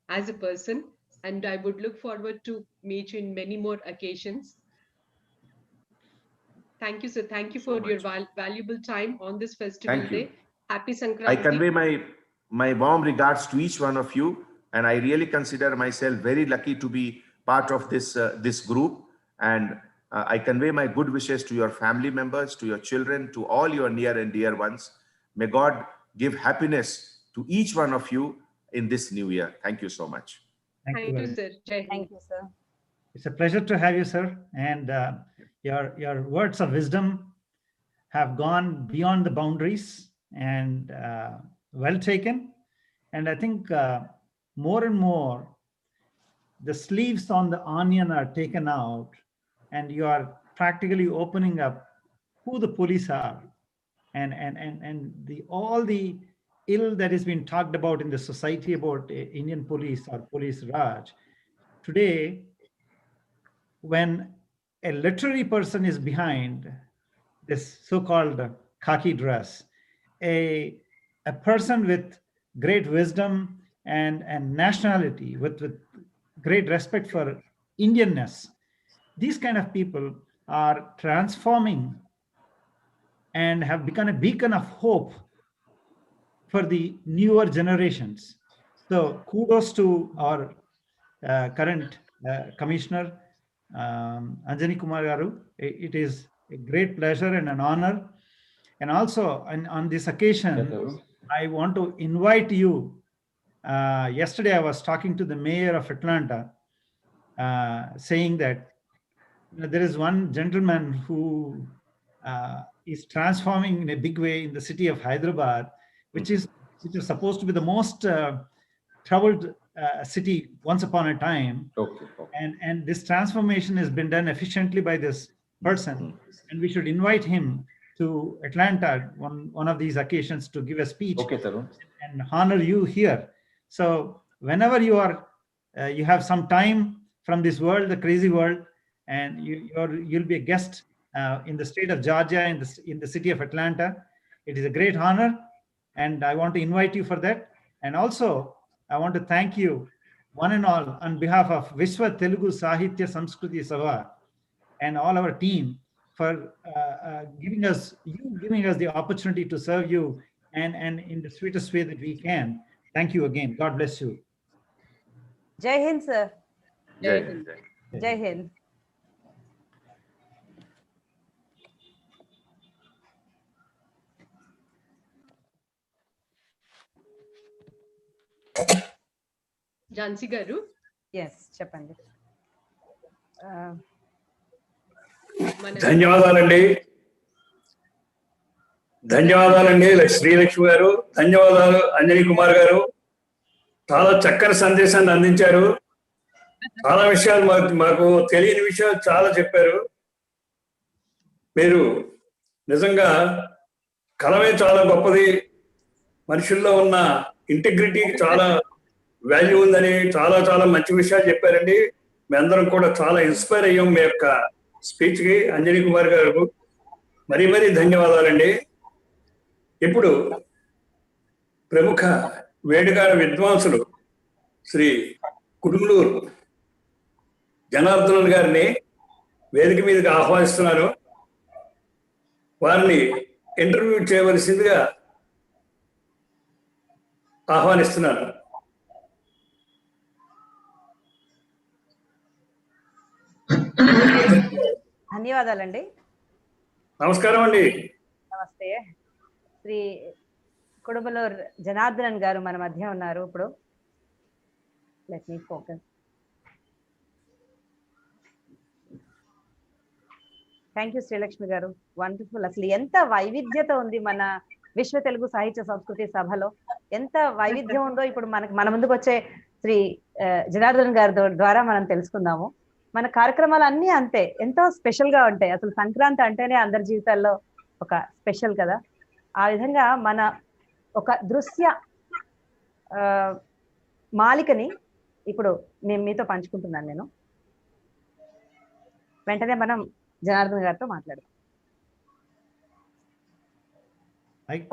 as a person, and I would look forward to meet you in many more occasions. Thank you, sir. Thank you for your valuable time on this festival day. Happy Sankranti. I convey my warm regards to each one of you, and I really consider myself very lucky to be part of this group. And I convey my good wishes to your family members, to your children, to all your near and dear ones. May God give happiness to each one of you in this new year. Thank you so much. Thank you, sir. Thank you, sir. It's a pleasure to have you, sir. And your words of wisdom have gone beyond the boundaries and well taken. And I think more and more the sleeves on the onion are taken out, and you are practically opening up who the police are, and all the ill that has been talked about in the society about Indian police or police Raj. Today, when a literary person is behind this so-called khaki dress, a person with great wisdom and nationality, with great respect for Indianness, these kind of people are transforming and have become a beacon of hope for the newer generations. So kudos to our current commissioner, Anjani Kumar Garu. It is a great pleasure and an honor. And also on this occasion, I want to invite you. Yesterday, I was talking to the mayor of Atlanta, saying that there is one gentleman who is transforming in a big way in the city of Hyderabad, which is supposed to be the most troubled city once upon a time. Okay. And this transformation has been done efficiently by this person, and we should invite him to Atlanta one of these occasions to give a speech and honor you here. So whenever you are, you have some time from this world, the crazy world, and you'll be a guest in the state of Georgia, in the city of Atlanta. It is a great honor, and I want to invite you for that. And also, I want to thank you, one and all, on behalf of Vishwa Telugu Sahitya Samskriti Sabha and all our team, for giving us the opportunity to serve you and in the sweetest way that we can. Thank you again. God bless you. Jai Hind, sir. Jai Hind. Jai Hind. Jansi Garu. Yes, చెప్పండి. ధన్యవాదాలండి శ్రీలక్ష్మి గారు, ధన్యవాదాలు అంజనీ కుమార్ గారు. చాలా చక్కని సందేశాన్ని అందించారు. చాలా విషయాలు మాకు తెలియని విషయాలు చాలా చెప్పారు. మీరు నిజంగా కలమే చాలా గొప్పది, మనుషుల్లో ఉన్న ఇంటిగ్రిటీ చాలా వాల్యూ ఉందని చాలా చాలా మంచి విషయాలు చెప్పారండి. మీ అందరం కూడా చాలా ఇన్స్పైర్ అయ్యాం మీ యొక్క స్పీచ్ కి. అంజనీ కుమార్ గారు మరీ ధన్యవాదాలండి. ఇప్పుడు ప్రముఖ వేడుక విద్వాంసులు శ్రీ కుడుములూరు జనార్దన్ గారిని వేదిక మీదకి ఆహ్వానిస్తున్నారు. వారిని ఇంటర్వ్యూ చేయవలసిందిగా ఆహ్వానిస్తున్నారు. ధన్యవాదాలండి. నమస్కారం అండి. నమస్తే. శ్రీ కుడుములూరు జనార్దన్ గారు మన మధ్య ఉన్నారు. ఇప్పుడు let me focus. Thank you Srilakshmi గారు. వండర్ఫుల్. అసలు ఎంత వైవిధ్యత ఉంది మన విశ్వ తెలుగు సాహిత్య సంస్కృతి సభలో, ఎంత వైవిధ్యం ఉందో ఇప్పుడు మన ముందుకు వచ్చే శ్రీ జనార్దన్ గారి ద్వారా మనం తెలుసుకుందాము. మన కార్యక్రమాలు అన్నీ అంతే, ఎంతో స్పెషల్ గా ఉంటాయి. అసలు సంక్రాంతి అంటేనే అందరి జీవితాల్లో ఒక స్పెషల్ కదా. ఆ విధంగా మన ఒక దృశ్య మాలికని ఇప్పుడు మీతో పంచుకుంటున్నాను నేను. వెంటనే మనం జనార్దన్ గారితో మాట్లాడదాం. I,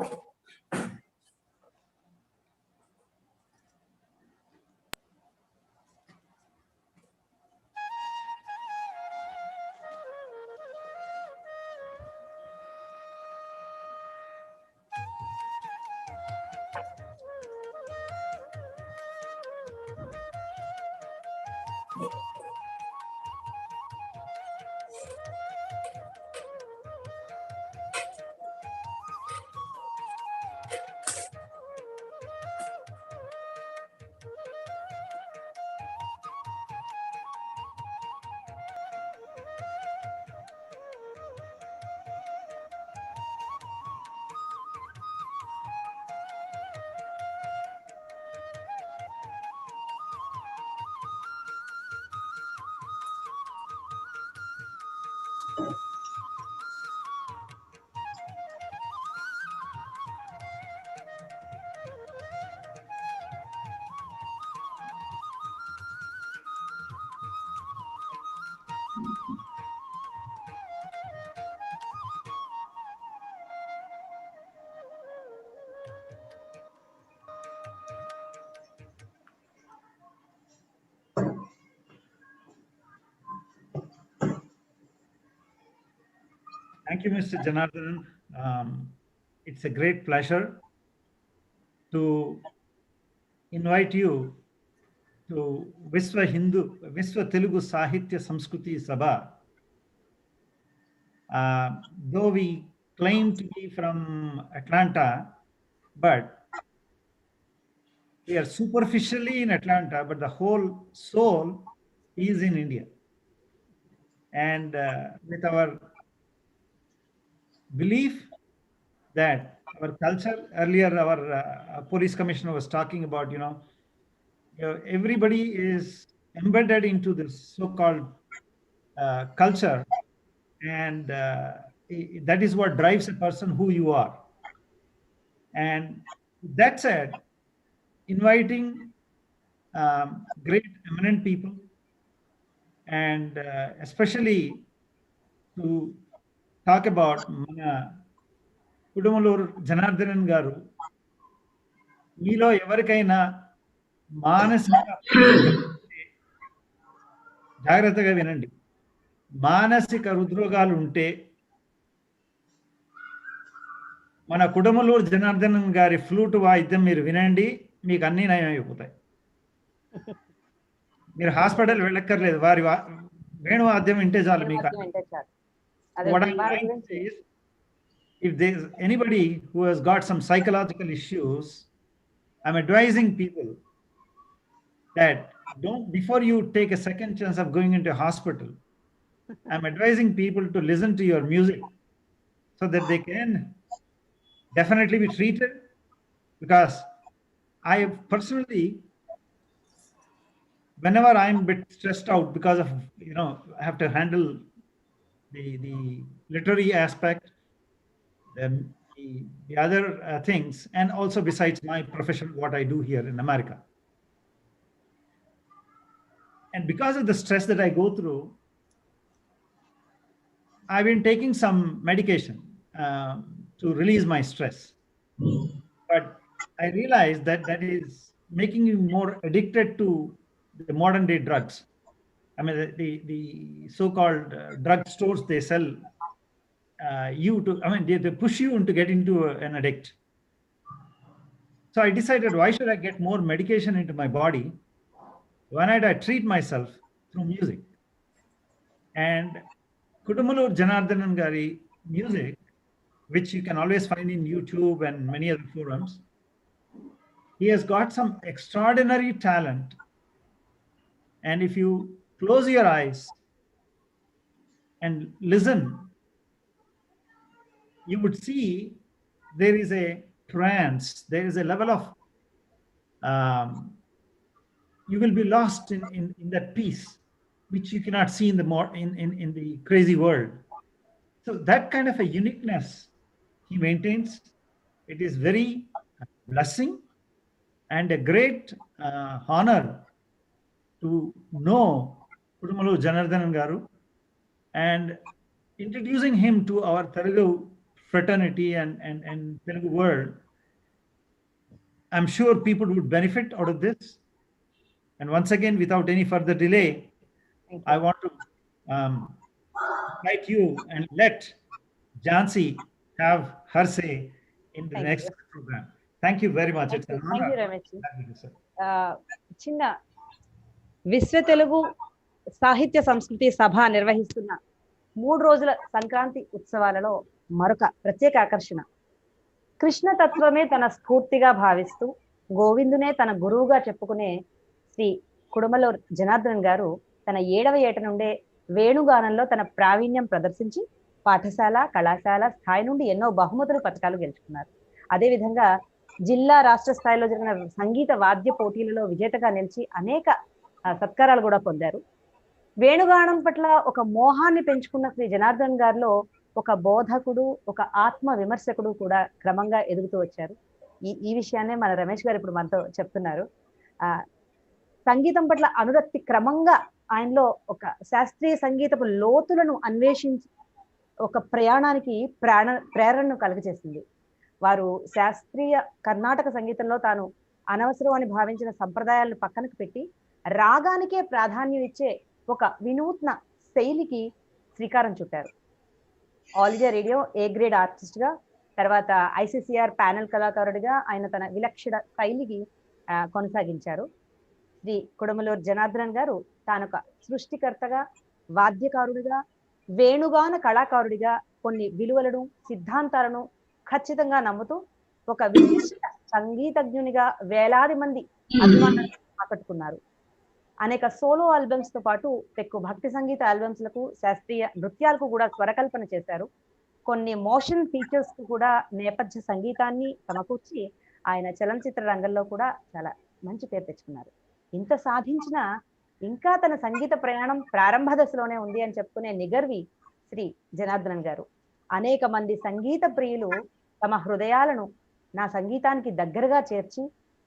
thank you, Mr. Janardhan. It's a great pleasure to invite you to Visva Telugu Sahitya Samskruti Sabha. Though we claim to be from Atlanta, but we are superficially in Atlanta, but the whole soul is in India. And with our belief that our culture, earlier our police commissioner was talking about, everybody is embedded into this so-called culture, and that is what drives a person who you are. And that said, inviting great eminent people, and especially to talk about Kudumalur Janardhanan garu, మీలో ఎవరికైనా మానసిక జాగ్రత్తగా వినండి, మానసిక హృద్రోగాలు ఉంటే మన కుడుమలూరు జనార్దనన్ గారి flute వాయిద్యం మీరు వినండి, మీకు అన్ని నయం అయిపోతాయి. మీరు హాస్పిటల్ వెళ్ళక్కర్లేదు, వారి వేణు వాద్యం వింటే చాలు మీకు. What I'm trying to say is, if there's anybody who has got some psychological issues, I'm advising people that before you take a second chance of going into a hospital, I'm advising people to listen to your music so that they can definitely be treated. Because I personally, whenever I'm a bit stressed out because of, I have to handle the literary aspect, the other things, and also besides my profession, what I do here in America. And because of the stress that I go through, I've been taking some medication to release my stress. But I realized that is making you more addicted to the modern day drugs. I mean, the so-called drug stores, they sell they push you to get into an addict. So I decided, why should I get more medication into my body? Why not I treat myself through music? And Kudumalur Janardhanan Gari music, which you can always find in YouTube and many other forums, he has got some extraordinary talent. And if you close your eyes and listen, you would see there is a trance, there is a level of, you will be lost in that peace, which you cannot see in the crazy world. So that kind of a uniqueness he maintains. It is very blessing and a great honor to know Kudumalur Janardhanan garu, and introducing him to our Telugu fraternity and Telugu world, I'm sure people would benefit out of this. And once again, without any further delay, Thank I you. want to invite you and let Jansi have her say in the Thank next you. program. Thank you very much. It's an Thank honor. you, Ramesh. Thank you, sir. చిన్న విశ్వ తెలుగు సాహిత్య సంస్కృతి సభ నిర్వహిస్తున్న 3 రోజుల సంక్రాంతి ఉత్సవాలలో మరొక ప్రత్యేక ఆకర్షణ, కృష్ణ తత్వమే తన స్ఫూర్తిగా భావిస్తూ గోవిందునే తన గురువుగా చెప్పుకునే శ్రీ కుడమలూరు జనార్దన్ గారు తన 7వ ఏట నుండే వేణుగానంలో తన ప్రావీణ్యం ప్రదర్శించి పాఠశాల కళాశాల స్థాయి నుండి ఎన్నో బహుమతులు పథకాలు గెలుచుకున్నారు. అదేవిధంగా జిల్లా రాష్ట్ర స్థాయిలో జరిగిన సంగీత వాద్య పోటీలలో విజేతగా నిలిచి అనేక సత్కారాలు కూడా పొందారు. వేణుగానం పట్ల ఒక మోహాన్ని పెంచుకున్న శ్రీ జనార్దన్ గారిలో ఒక బోధకుడు, ఒక ఆత్మ విమర్శకుడు కూడా క్రమంగా ఎదుగుతూ వచ్చారు. ఈ విషయాన్నే మన రమేష్ గారు ఇప్పుడు మనతో చెప్తున్నారు. సంగీతం పట్ల అనురక్తి క్రమంగా ఆయనలో ఒక శాస్త్రీయ సంగీతపు లోతులను అన్వేషించి ఒక ప్రయాణానికి ప్రేరణను కలుగజేసింది. వారు శాస్త్రీయ కర్ణాటక సంగీతంలో తాను అనవసరం అని భావించిన సంప్రదాయాలను పక్కనకు పెట్టి రాగానికే ప్రాధాన్యం ఇచ్చే ఒక వినూత్న శైలికి శ్రీకారం చుట్టారు. All India radio A grade artist గా, తర్వాత ఐసీసీఆర్ ప్యానెల్ కళాకారుడిగా ఆయన తన విలక్షణ శైలికి కొనసాగించారు. శ్రీ కుడమలూరు జనార్దన్ గారు తానొక సృష్టికర్తగా, వాద్యకారుడిగా, వేణుగాన కళాకారుడిగా కొన్ని విలువలను, సిద్ధాంతాలను ఖచ్చితంగా నమ్ముతూ ఒక విశిష్ట సంగీతజ్ఞునిగా వేలాది మంది అభిమానులను ఆకట్టుకున్నారు. అనేక సోలో ఆల్బమ్స్ తో పాటు పెక్కు భక్తి సంగీత ఆల్బమ్స్ లకు, శాస్త్రీయ నృత్యాలకు కూడా స్వరకల్పన చేశారు. కొన్ని మోషన్ ఫీచర్స్ కు కూడా నేపథ్య సంగీతాన్ని సమకూర్చి ఆయన చలనచిత్ర రంగంలో కూడా చాలా మంచి పేరు తెచ్చుకున్నారు. ఇంత సాధించిన ఇంకా తన సంగీత ప్రయాణం ప్రారంభ దశలోనే ఉంది అని చెప్పుకునే నిగర్వి శ్రీ జనార్దన్ గారు. అనేక మంది సంగీత ప్రియులు తమ హృదయాలను నా సంగీతానికి దగ్గరగా చేర్చి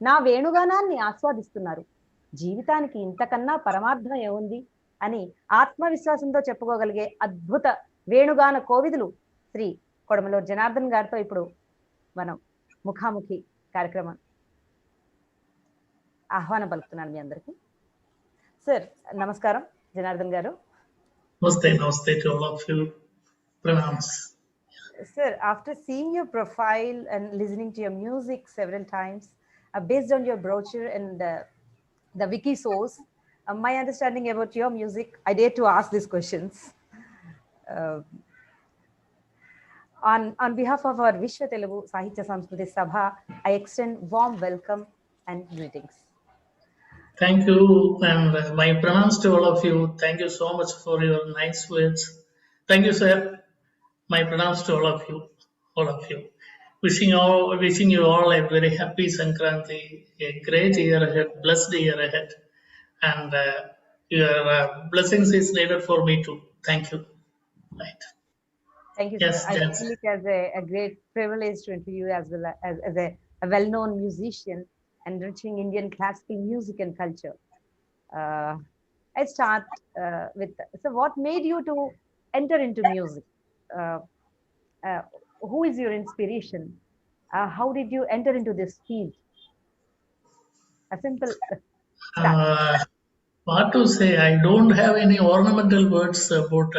నా వేణుగానాన్ని ఆస్వాదిస్తున్నారు. జీవితానికి ఇంతకన్నా పరమార్థం ఏముంది అని ఆత్మవిశ్వాసంతో చెప్పుకోగలిగే అద్భుత వేణుగాన కోవిదులు శ్రీ కుడమలూరు జనార్దన్ గారితో ఇప్పుడు మనం ముఖాముఖి కార్యక్రమం ఆహ్వానం పలుకుతున్నాను మీ అందరికీ. సార్ నమస్కారం జనార్దన్ గారు. Namaste to all of you. Pranams. Sir, after seeing your profile and listening to your music several times, based on your brochure and the wiki source, my understanding about your music, I dare to ask these questions. On behalf of our Vishwa Telugu Sahitya Samskruti Sabha, I extend warm welcome and greetings. Thank you, and my pranams to all of you. Thank you so much for your nice words. Thank you, sir. My pranams to all of you. Wishing you all a very happy Sankranti, a great year ahead, blessed year ahead, and your blessings is needed for me too. Thank you. Right. Thank you, Yes, sir. I yes. feel it as a great privilege to interview you as well as a well-known musician enriching Indian classical music and culture. I start with, so what made you to enter into music? Who is your inspiration? How did you enter into this field? A simple start. What to say? I don't have any ornamental words about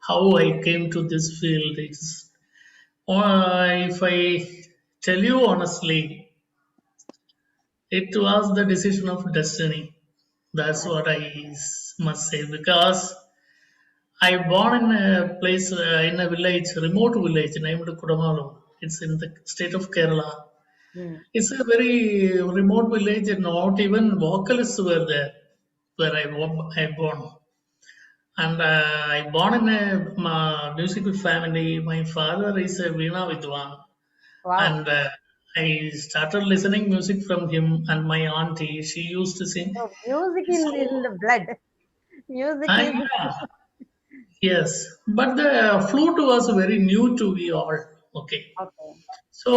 how I came to this field. If I tell you honestly, it was the decision of destiny. That's what I must say, because I born in a place, in a village, remote village named Kudamalu. It's in the state of Kerala. It's a very remote village, and not even vocalists were there where I born. And I born in a musical family. My father is a Veena Vidwan. Wow. And I started listening music from him, and my auntie, she used to sing. So music is in the blood. Music is. Yes, but the flute was very new to we all. Okay. Okay. So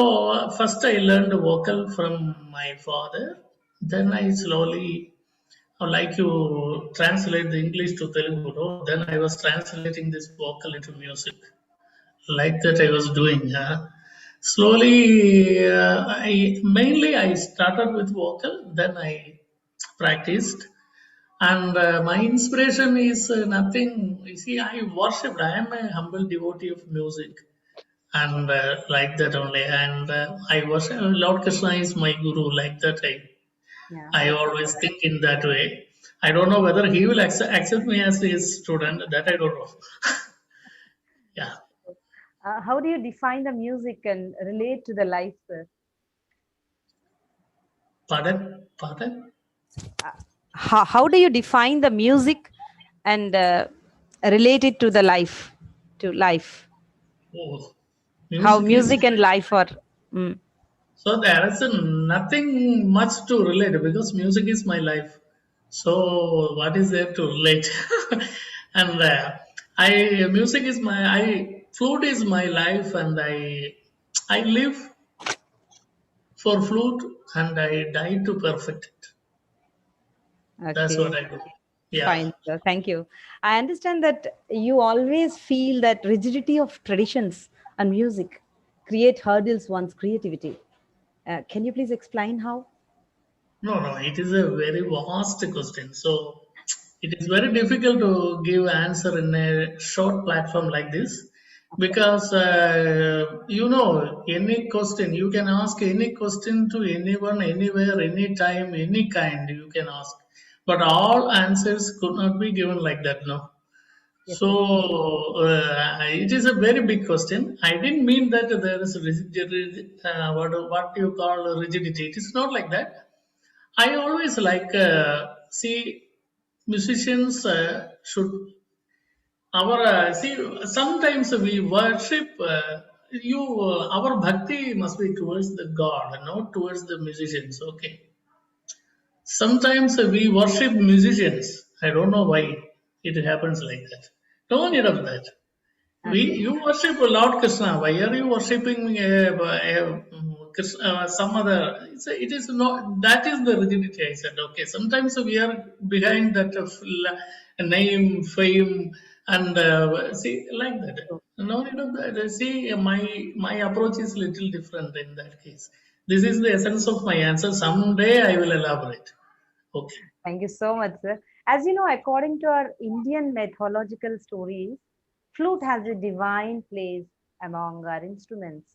first I learned vocal from my father. Then I slowly, like you translate the English to Telugu. Then I was translating this vocal into music. like that I was doing. Slowly, I started with vocal, then I practiced. And my inspiration is nothing. You see, I worshipped. I am a humble devotee of music, and like that only. And I worship Lord Krishna is my guru. Like that, Yeah. I always think in that way. I don't know whether he will accept me as his student. That I don't know. Yeah. How do you define the music and relate to the life, sir? Pardon? Pardon? How do you define the music and relate it to the life, to life? Oh, How music is. music and life are. Mm. So there is nothing much to relate because music is my life. So what is there to relate? And I music is my I flute is my life, and I live for flute and I die to perfect it. That's what Okay. I do. Yeah. Fine, sir. Thank you. I understand that you always feel that rigidity of traditions and music create hurdles one's creativity. Can you please explain how? No, it is a very vast question. So it is very difficult to give answer in a short platform like this Okay. because any question you can ask any question to anyone, anywhere, anytime, any kind you can ask, but all answers could not be given like that. No. Yes, So sir. it is a very big question. I didn't mean that there is what you call rigidity. It is not like that. I always like see musicians should our see sometimes we worship our bhakti must be towards the God, not towards the musicians. Okay. Sometimes we worship musicians. I don't know why it happens like that. No need of that. Okay. You worship Lord Krishna. Why are you worshiping Krishna, some other? It is not. That is the rigidity. I said. Okay. Sometimes we are behind that name, fame, and see like that. So, No need of that. See, my approach is little different in that case. This is the essence of my answer. Someday I will elaborate. Okay. thank you so much, sir. As you know, according to our Indian mythological stories, flute has a divine place among our instruments,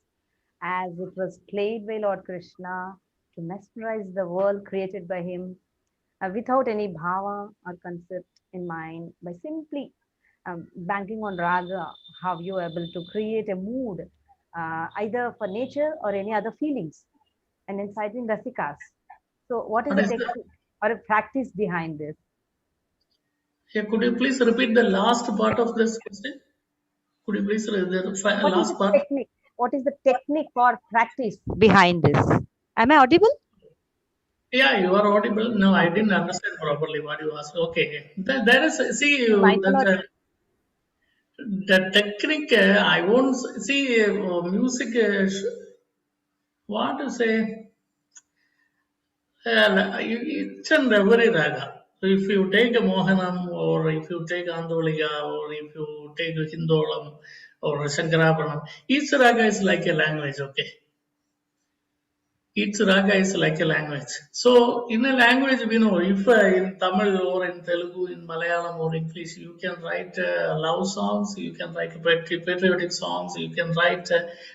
as it was played by Lord Krishna to mesmerize the world created by him without any bhava or concept in mind, by simply banking on raga, how you are able to create a mood either for nature or any other feelings and inciting rasikas. So, what is What the is the? technique or a practice behind this? Yeah, could you please repeat the last part of this question? Could you please the What is the last part? technique? What is the technique or practice behind this? Am I audible? Yeah, you are audible. No, I Okay. didn't understand properly what you asked. Okay, there is see The that mythology. the technique. I won't see music. What to say? Each and every raga. So if you take a Mohanam, or if you take Andoliga, or if you take a Hindolam or a Shankarapanam, each raga is like a language. Okay, each raga is like a language. So in a language, we know if in Tamil or in Telugu, in Malayalam or English, you can write love songs, you can write patriotic songs, you can write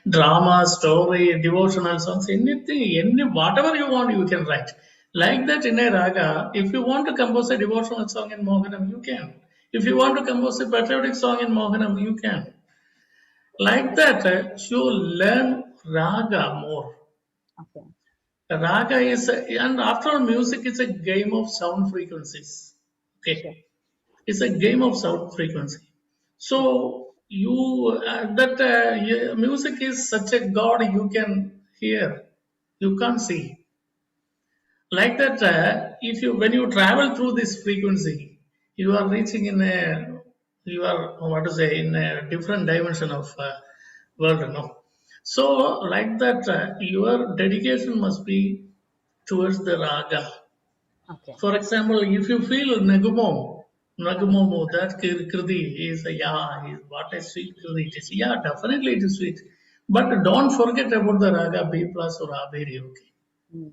drama, story, devotional songs, anything, whatever you want, you can write. Like that in a raga, if you want to compose a devotional song in Mohanam, you can. If you want to compose a patriotic song in Mohanam, you can. Like that, you learn raga more. Okay. Raga is, and after all, music is a game of sound frequencies. Sure. Okay, it's a game of sound frequency. So music is such a god you can hear, you can't see. Like that, if you when you travel through this frequency, you are reaching in a you are what to say in a different dimension of world. No, so like that, your dedication must be towards the raga. Okay. For example, if you feel Negumom, Nagamomo, that Kriti is what a sweet Kriti it is. Yeah, definitely it is sweet. But don't forget about the Raga B plus or Aberi, okay? Mm.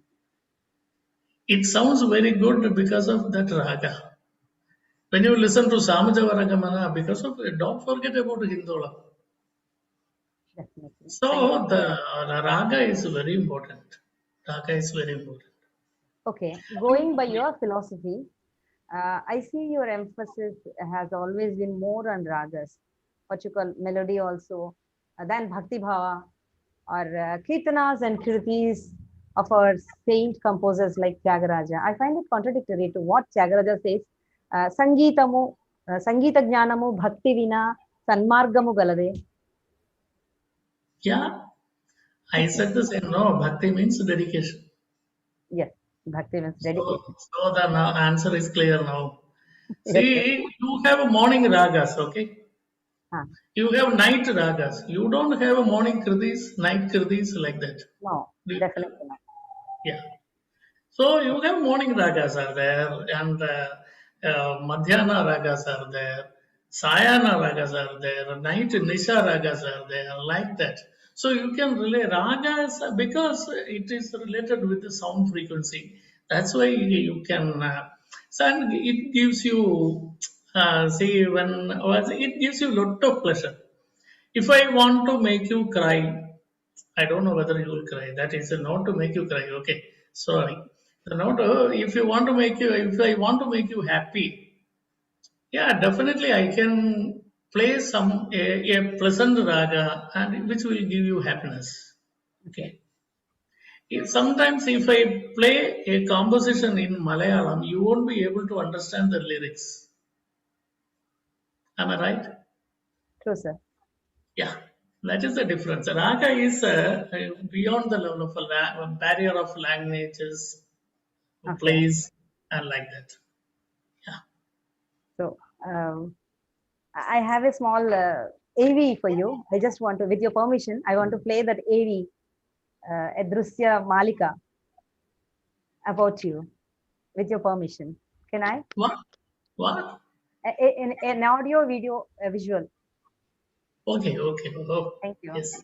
It sounds very good because of that Raga. When you listen to Samajavaragamana, because of it, don't forget about Hindola. Definitely. Thank So you. the Raga is very important. Raga is very important. Okay, going by your philosophy, I see your emphasis has always been more on ragas, what you call melody also, than bhakti bhava or kirtanas and kritis of our saint composers like Tyagaraja. I find it contradictory to what Tyagaraja says, Sangitamu, Sangita Jnanamu Bhakti Vina Sanmargamu Galade. Yeah, I said the same. No, bhakti means dedication. Yes, Bhakti means dedication. So the answer is clear now. Yes, sir. See, you have morning ragas, okay? Ah, You have night ragas. You don't have a morning kritis, night kritis like that. no, Do you have? definitely not. Yeah. So you have morning ragas are there, and madhyana ragas are there, sayana ragas are there, night nisha ragas are there, like that. So you can relay ragas because it is related with the sound frequency. That's why you can. So and it gives you see when it gives you lot of pleasure. If I want to make you cry, I don't know whether you will cry. That is a not to make you cry. Okay, sorry. The not if you want to make you if I want to make you happy, yeah, definitely I can play a pleasant raga and which will give you happiness. Okay. Okay. Sometimes if I play a composition in Malayalam, you won't be able to understand the lyrics. Am I right? True, sir. Yeah, that is the difference. Raga is beyond the level of a barrier of languages, Okay. place, and like that. Yeah. So, I have a small AV for you. I just want to, with your permission, I want to play that AV, Edrusya Malika, about you, with your permission. Can I? What? What? An audio, video, visual. Okay, okay. Oh, Thank you. yes.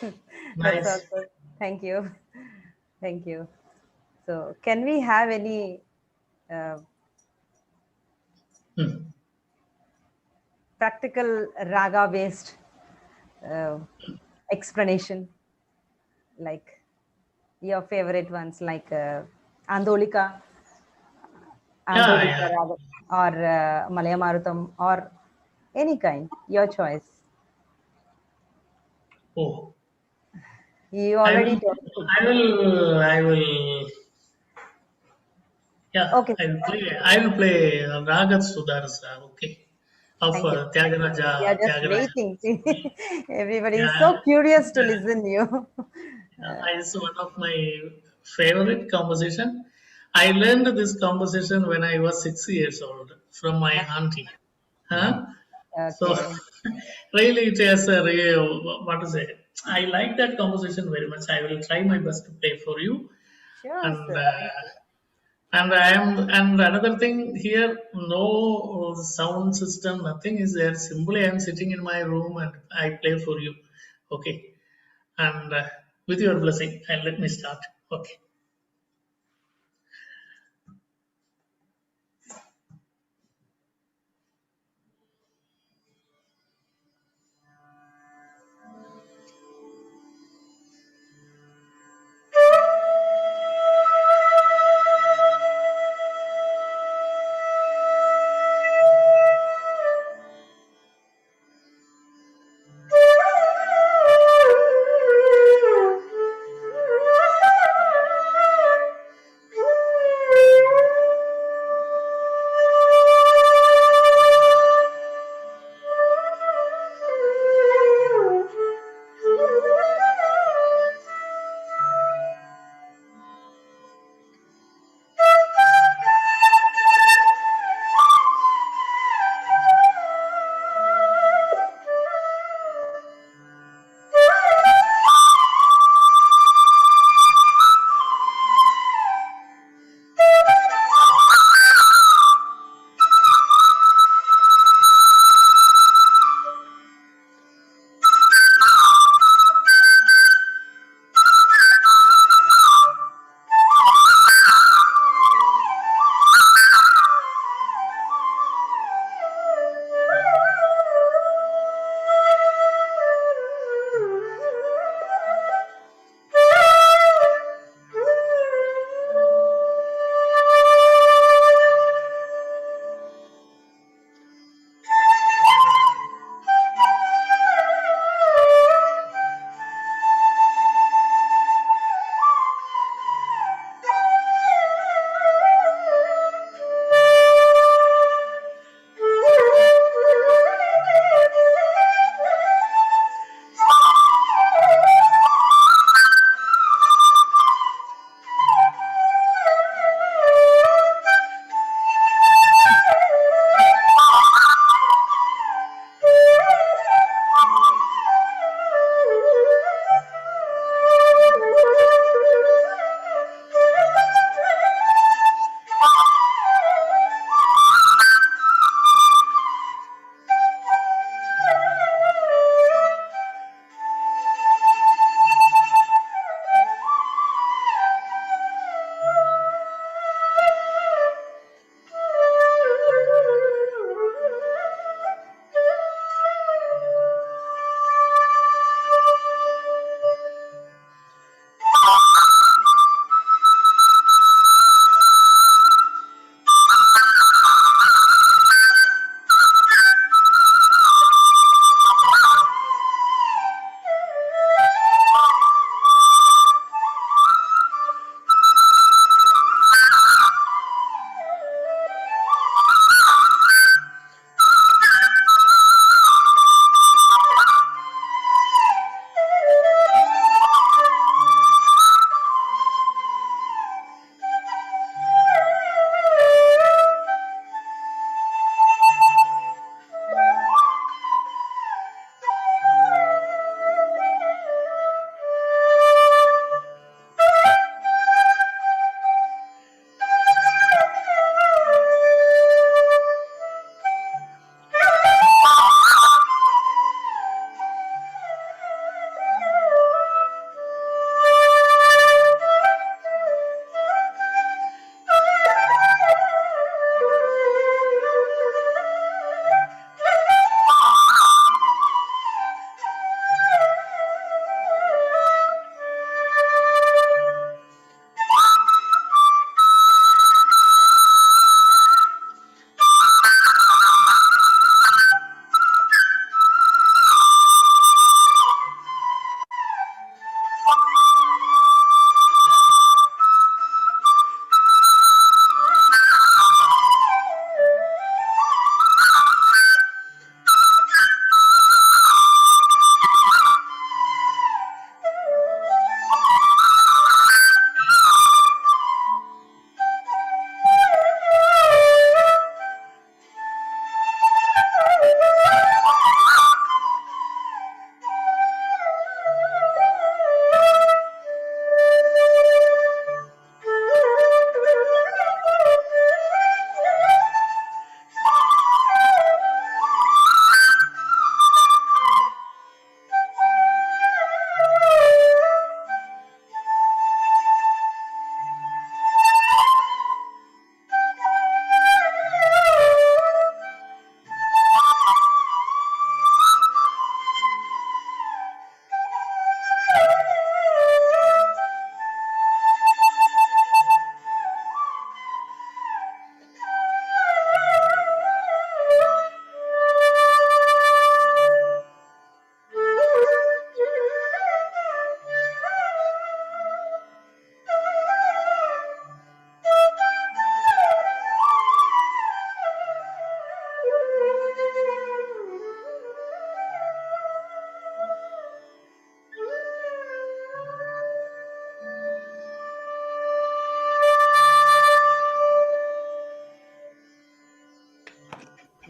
That's Nice. also. Thank you. Thank you. So, can we have any uh, Hmm. practical raga based uh, explanation, like your favorite ones, like Andolika, Yeah, Andolika yeah. raga, or Malaya Marutam, or any kind, your choice. Oh, You I already will, told. I will, yeah, Okay, I will play Ragat Sudarsa, okay, of thank you. We are just Tyagaraja. waiting. Everybody is Yeah, so curious to listen you. it's one of my favorite composition. I learned this composition when I was 6 years old from my auntie. Huh? So Okay, really, it is a real, what to say? I like that composition very much. I will try my best to play for you. sure, And sir. Thank you. and another thing here, no sound system, nothing is there. Simply, I am sitting in my room and I play for you. Okay, and with your blessing, and let me start. Okay.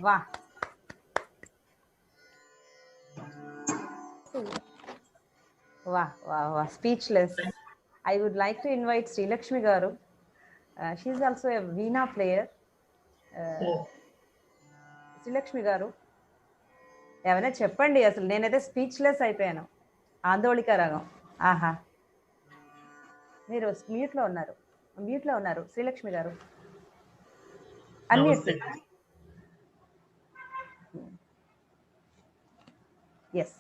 Wow. Wow. Speechless. I would like to invite Sri Lakshmi Garu. She's also a Veena player. Oh, Sri Lakshmi Garu. ఏమైనా చెప్పండి, అసలు నేనైతే speechless అయిపోయాను. ఆందోళిక రాగం. ఆహా, మీరు మ్యూట్లో ఉన్నారు శ్రీలక్ష్మి గారు. Unmute. namaste. Yes.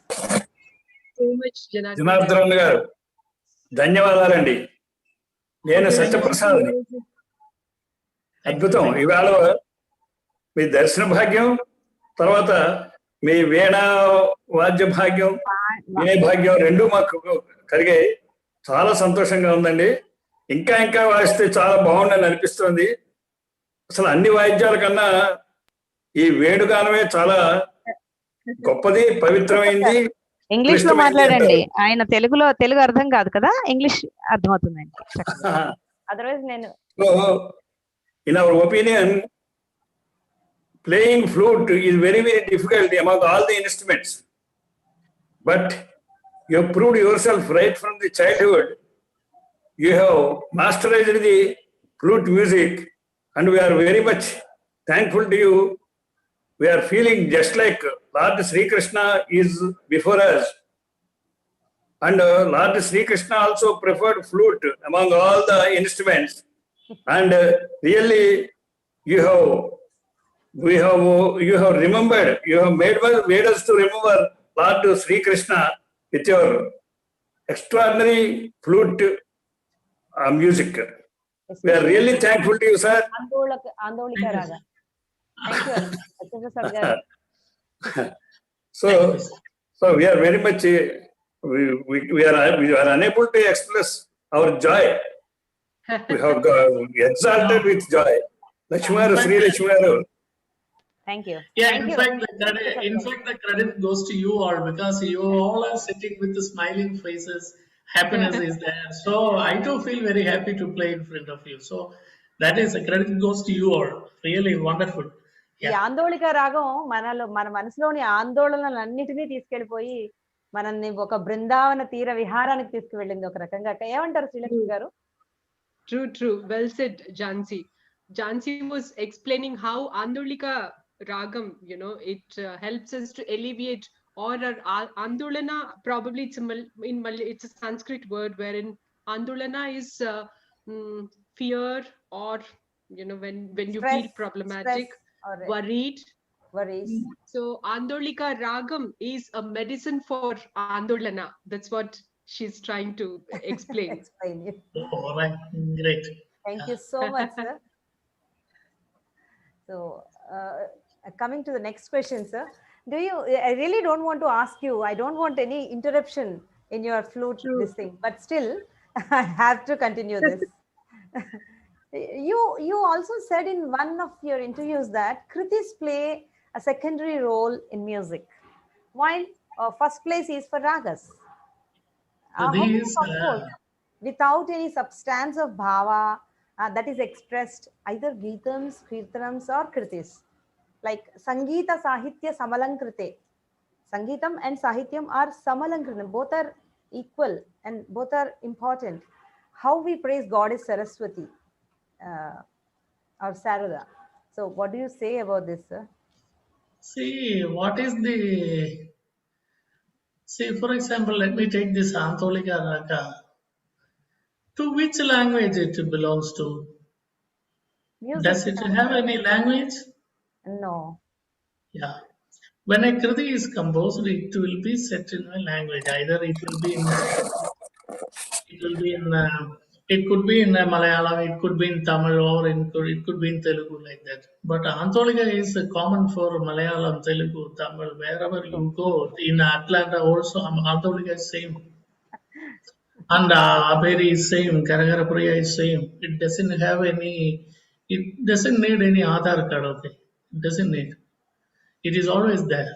So much, Janardhan. Janardhan గారు ధన్యవాదాలండి. నేను సత్యప్రసాద్ని. అద్భుతం. ఇవాళ మీ దర్శన భాగ్యం, తర్వాత మీ వీణా వాద్య భాగ్యం, వినే భాగ్యం రెండు మాకు కలిగాయి. చాలా సంతోషంగా ఉందండి. ఇంకా ఇంకా వాయిస్తే చాలా బాగుండని అనిపిస్తుంది. అసలు అన్ని వాయిద్యాల కన్నా ఈ వేణుగానమే చాలా గొప్పది, పవిత్రమైంది. ఇంగ్లీష్ లో మాట్లాడండి. ఆయన తెలుగు అర్థం కాదు కదా, ఇంగ్లీష్ అర్థమవుతుందండి. అదర్వైజ్ నేను in our opinion, playing flute is very, very difficult among all the instruments. But you have proved yourself right from the childhood. You have mastered the flute music, and we are very much thankful to you. We are feeling just like Lord Sri Krishna is before us. And Lord Sri Krishna also preferred flute among all the instruments. And really, you have remembered, you have made us to remember Lord Sri Krishna with your extraordinary flute music. We are really thankful to you, sir. ఆందోళిక రాగ. Thank you Satyaprasad గారు. So we are very much we are unable to express our joy. We have exalted with joy. Lakshmaru, Sri Lakshmaru. Thank you. Yeah, Thank in you. fact, the credit goes to you all because you all are sitting with the smiling faces. Happiness is there. So I too feel very happy to play in front of you. So that is the credit goes to you all. Really wonderful. ఈ ఆందోళిక రాగం మన మనసులోని ఆందోళనలన్నిటినీ తీసుకెళ్లిపోయి మనల్ని ఒక బృందావన తీర విహారానికి తీసుకువెళ్ళింది ఒక రకంగా. ఏమంటారు శ్రీలక్ష్మి గారు? True. Well said, Jansi. Jansi was explaining how Andolika Ragam, it helps us to alleviate, or Andolana, probably it's a Sanskrit word wherein Andolana is fear, or when you Stress, feel problematic, worried. So Andolika Ragam is a medicine for Andolana. That's what she's trying to explain. All right, great. Thank you so much, sir. So, coming to the next question, sir. I really don't want to ask you, I don't want any interruption in your flute, this thing, but still, I have to continue this. You also said in one of your interviews that kritis play a secondary role in music, while first place is for ragas. How do you compose without any substance of bhava that is expressed either geetams, kirtanams or kritis? Like Sangeeta Sahitya Samalankrite. Sangeetam and Sahityam are Samalankrite. Both are equal and both are important. How we praise Goddess Saraswati or Sarada. So what do you say about this, sir? See, for example, let me take this Antolika Raga. To which language it belongs to? Music. Does it have any language? No. Yeah. When a kriti is composed, it will be set in a language. Either it could be in Malayalam, it could be in Tamil, or it could be in Telugu, like that. But Antolika is common for Malayalam, Telugu, Tamil, wherever you go. In Atlanta also, Antolika is same. And Aberi is same, Karagarapriya is same. It doesn't need any Aadhaar card, okay? It doesn't need. It is always there.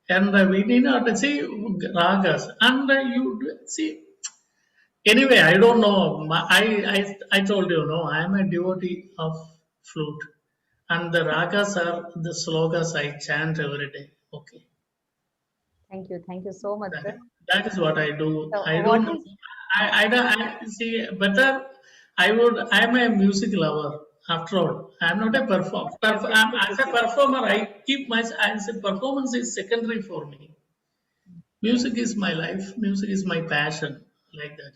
And we need not see ragas. And you see, anyway, I don't know. I told you, no, I am a devotee of flute. And the ragas are the slogas I chant every day. Okay. Thank you so much, sir. That is what I do. So I what don't. is I don't. I see better. I would. I'm a music lover. After all, I'm not a as a performer, I keep my. As a performance is secondary for me. Music is my life. Music is my passion. Like that.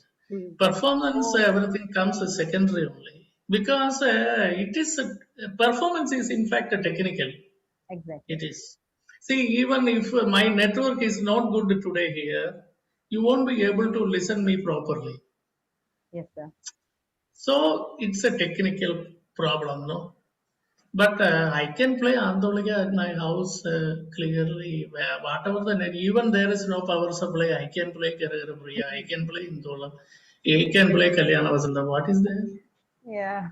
Performance, everything comes as secondary only because it is performance is in fact a technical. exactly? It is. See, even if my network is not good today here, you won't be able to listen me properly. Yes, sir. So it's a technical problem, no? But I can play Andoliga at my house clearly. Whatever the net, even there is no power supply, I can play Kerala, I can play Indola, I can play Kalyana Vasanta. What is there? Yeah.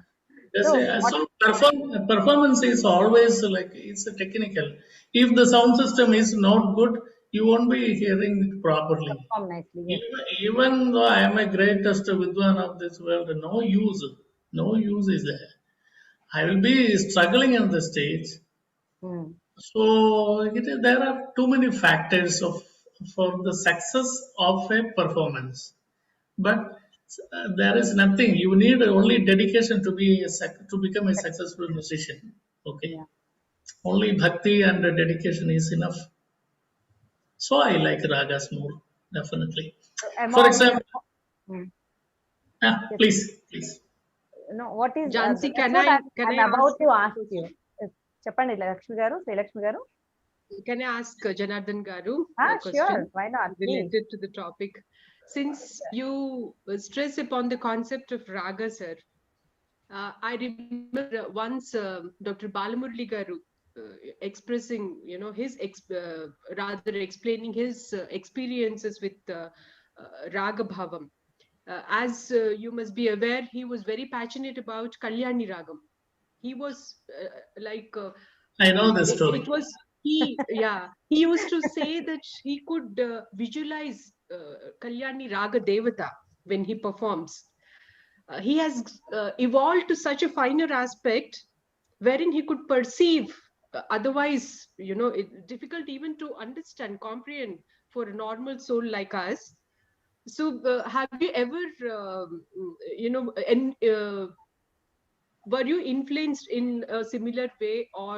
Yes, So what so performance is always like it's a technical. If the sound system is not good, you won't be hearing it properly. perform nicely? Yes. Even though I am a greatest Vidwan of this world, no use is there. I will be struggling on the stage. Hmm. So there are too many factors of for the success of a performance. But there is nothing. You need only dedication to be to become a successful musician. Okay, Yeah. only bhakti and dedication is enough. So I like ragas more definitely. So For among example, hmm. Yes. please. No, what is Jansi, that's what can I'm I about ask to ask you. చెప్పండి లక్ష్మి గారు శ్రీలక్ష్మి గారు. can I ask Janardhan Garu a Sure, question why not, please. related to the topic? Since you stress upon the concept of raga, sir, I remember once Dr. Balamurli Garu expressing, rather explaining his experiences with raga bhavam. As you must be aware, he was very passionate about Kalyani Ragam. He was like I know the story. it was he used to say that he could visualize Kalyani Raga Devata when he performs. He has evolved to such a finer aspect wherein he could perceive otherwise difficult even to understand, comprehend for a normal soul like us. So have you ever were you influenced in a similar way, or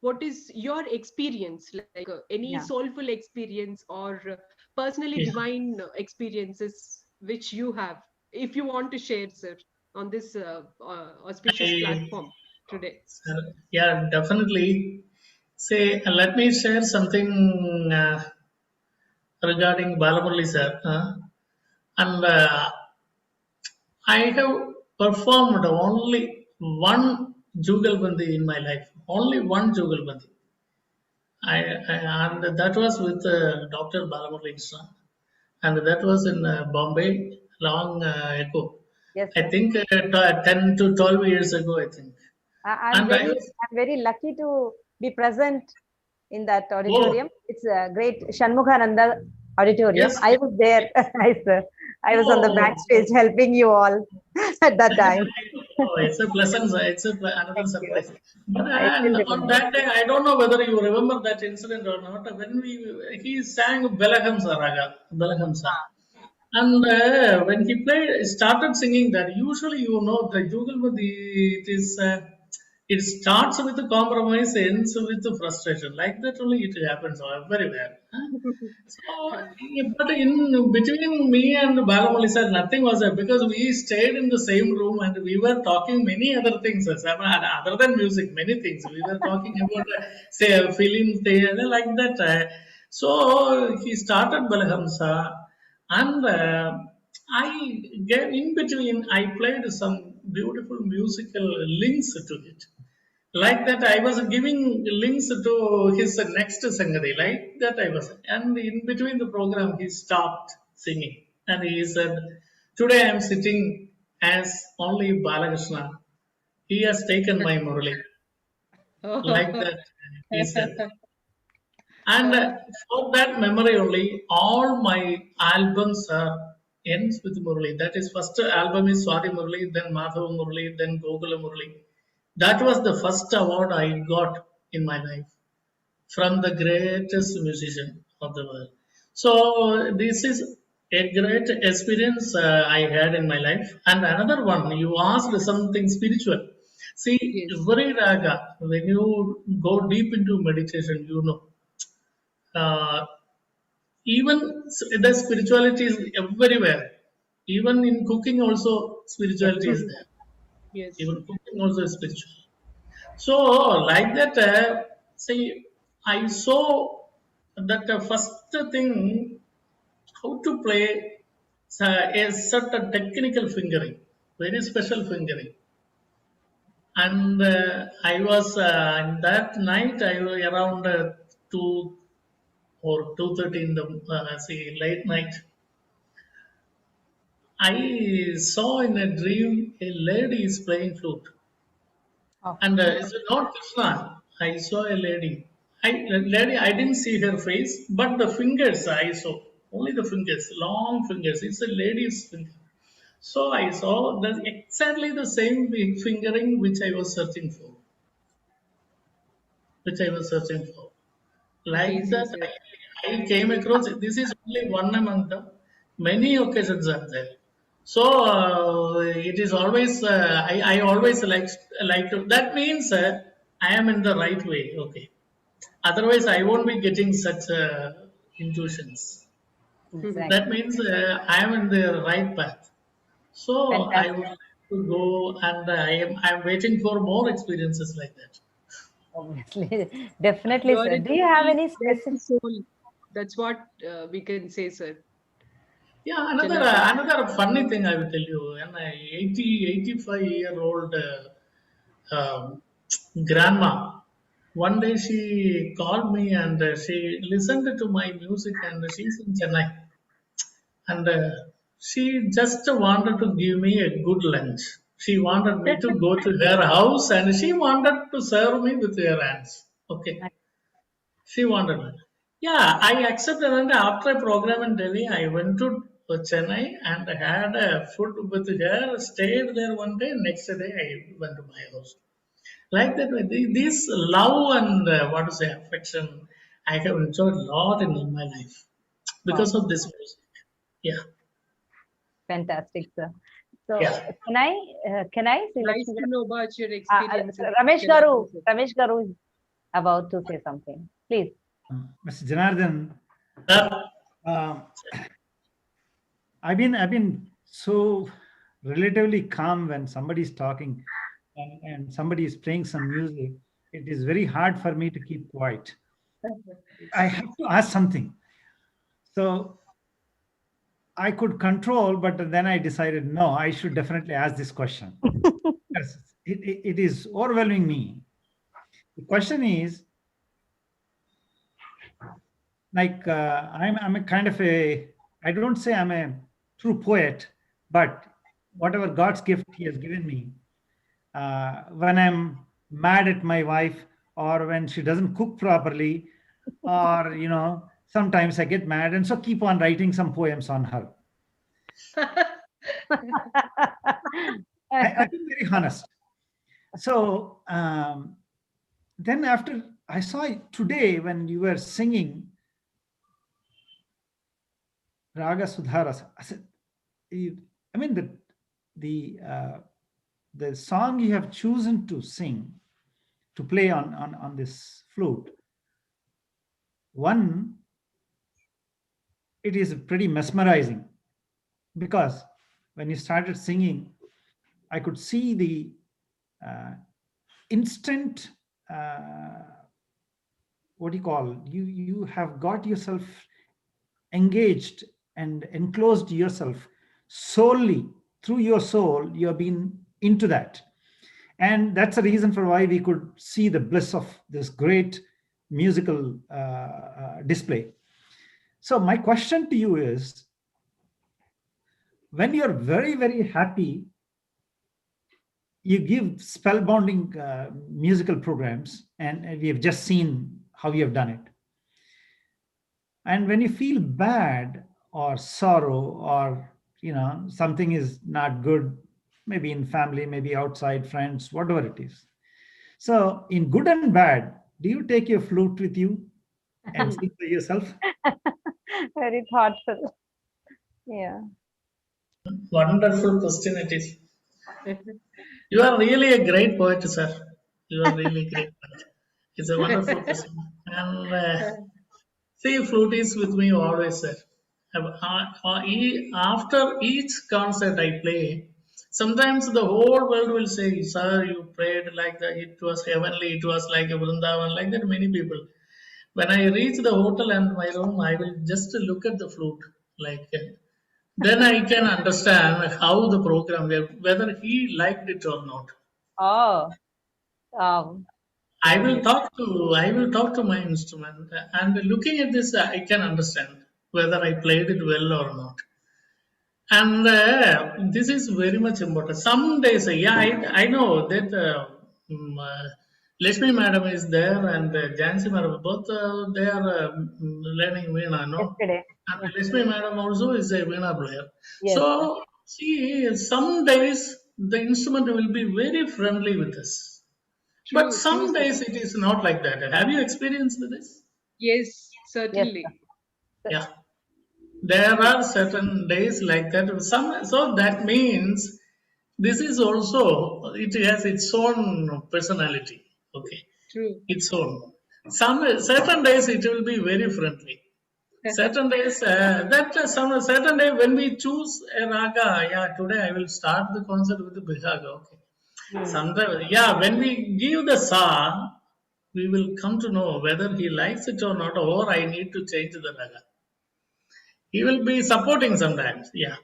what is your experience like, any Yeah. soulful experience or personally Yeah. divine experiences which you have, if you want to share, sir, on this auspicious platform today? Yeah, definitely. Say, let me share something regarding Balamurli sir. And I have performed only one Jugalbandi in my life. Only one Jugalbandi. And that was with Dr. Balamurli sir. And that was in Bombay long ago. Yes, I sir. think 10 to 12 years ago, I think. I'm And I was, very lucky to be present in that oh, auditorium. It's a great Shanmughananda auditorium. yes. I was there. Sir. I was on the Oh, backstage helping you all at that time. oh, it's a pleasant, another Thank you. surprise. But I still on remember. that day, I don't know whether you remember that incident or not. When he sang Belahamsa Raga, Belahamsa. And when he started singing that, usually the Jugalbandi, it starts with a compromise, ends with a frustration. Like that only it happens everywhere. So, but in between me and Balamali sir, nothing was there because we stayed in the same room and we were talking many other things, other than music, many things. We were talking about, say, a film thing like that. So he started Balahamsa, and I gave in between. I played some beautiful musical links to it. Like that, I was giving links to his next Sangadi. Like that, I was. And in between the program, he stopped singing. And he said, "Today I am sitting as only Balakrishna. He has taken my Murali." Like that, he said. And for that memory only, all my albums are ends with Murali. That is, first album is Swati Murali, then Madhava Murali, then Gokula Murali. That was the first award I got in my life from the greatest musician of the world. So this is a great experience I had in my life. And another one, you asked something spiritual. See, Yes. every raga, when you go deep into meditation, you know, uh, even the spirituality is everywhere. Even in cooking, also spirituality is there. Yes. Even cooking also is spiritual. So, like that, see, I saw that first thing how to play a certain technical fingering, very special fingering. And I was that night, I was around 2 or 2:30 in the see late night. I saw in a dream a lady is playing flute. Oh. And it's not Krishna. I saw a lady. I didn't see her face, but the fingers I saw. Only the fingers, long fingers. It's a lady's finger. So I saw that exactly the same fingering which I was searching for. Which I was searching for. Like Amazing, that, sir. I came across. This is only one among the many occasions are there. So it is always I always like to, that means I am in the right way. Okay. Otherwise, I won't be getting such intuitions. That Exactly. means I am in the right path. So I would Fantastic. like to go, and I am waiting for more experiences like that. Obviously. Definitely, You are sir. in Do the you have field, any there's the specific? soul. That's what we can say, sir. Yeah, another Janardhan. another funny thing I will tell you. An 85-year-old um, grandma. One day she called me and she listened to my music and she's in Chennai and she just wanted to give me a good lunch. She wanted me to go to her house and she wanted to serve me with her hands. Okay. She wanted it. Yeah, I accepted. And after a program in Delhi, I went to Chennai and had food with her. Stayed there one day. Next day, I went to my house. Like that, this love and what to say, affection, I have enjoyed a lot in my life Wow. because of this music. Yeah, Fantastic, sir. So yeah. can I say, Nice Lakshmi to garu, know about your experiences, Ramesh Janardhan, sir. Garu is about to say something. Please. Mr. Janardhan, Uh, um, I've been so relatively calm when somebody's talking and somebody is playing some music. It is very hard for me to keep quiet. I have to ask something. So I could control, but then I decided no, I should definitely ask this question. Yes, it is overwhelming me. The question is like I'm a kind of a, I don't say I'm a true poet, but whatever God's gift He has given me, when I'm mad at my wife or when she doesn't cook properly, or sometimes I get mad and so keep on writing some poems on her. I've been very honest. So then after I saw it today when you were singing Raga Sudharas, I said, I mean the song you have chosen to sing, to play on this flute, one, it is pretty mesmerizing because when you started singing, I could see the uh, instant what do you call, you have got yourself engaged and enclosed yourself solely through your soul. You have been into that, and that's the reason for why we could see the bliss of this great musical display. So my question to you is, when you're very very happy, you give spellbinding musical programs, and we have just seen how you have done it. And when you feel bad or sorrow, or something is not good, maybe in family, maybe outside, friends, whatever it is, So in good and bad, do you take your flute with you and sing by yourself? Very thoughtful. Yeah. Wonderful question it is. You are really a great poet, sir. You are really great poet. It's a wonderful question. And see, flute is with me always, sir. After each concert I play, sometimes the whole world will say, "Sir, you played like that. It was heavenly. It was like a Vrindavan." Like that, many people. When I reach the hotel and my room, I will just look at the flute. Like then I can understand how the program, whether he liked it or not. Oh, wow. Lovely. I will talk to my instrument, and looking at this, I can understand whether I played it well or not. And this is very much important. Some days, yeah, I know that Lakshmi madam is there and Jansi madam, both they are learning Veena, no? Yesterday. And Lakshmi madam also is a Veena player. Yes. So, see, some days the instrument will be very friendly with us. True, But some true, days sir. it is not like that. Have you experienced this? Yes, Yes. certainly. Yeah. There are certain days like that. So that means this is also, it has its own personality. Okay. True. Its own. Some certain days it will be very friendly. Certain days some certain day when we choose a raga, yeah, today I will start the concert with the Bihaga. Okay. Sometimes, yeah, when we give the sa, we will come to know whether he likes it or not, or I need to change the raga. He will be supporting sometimes. Yeah.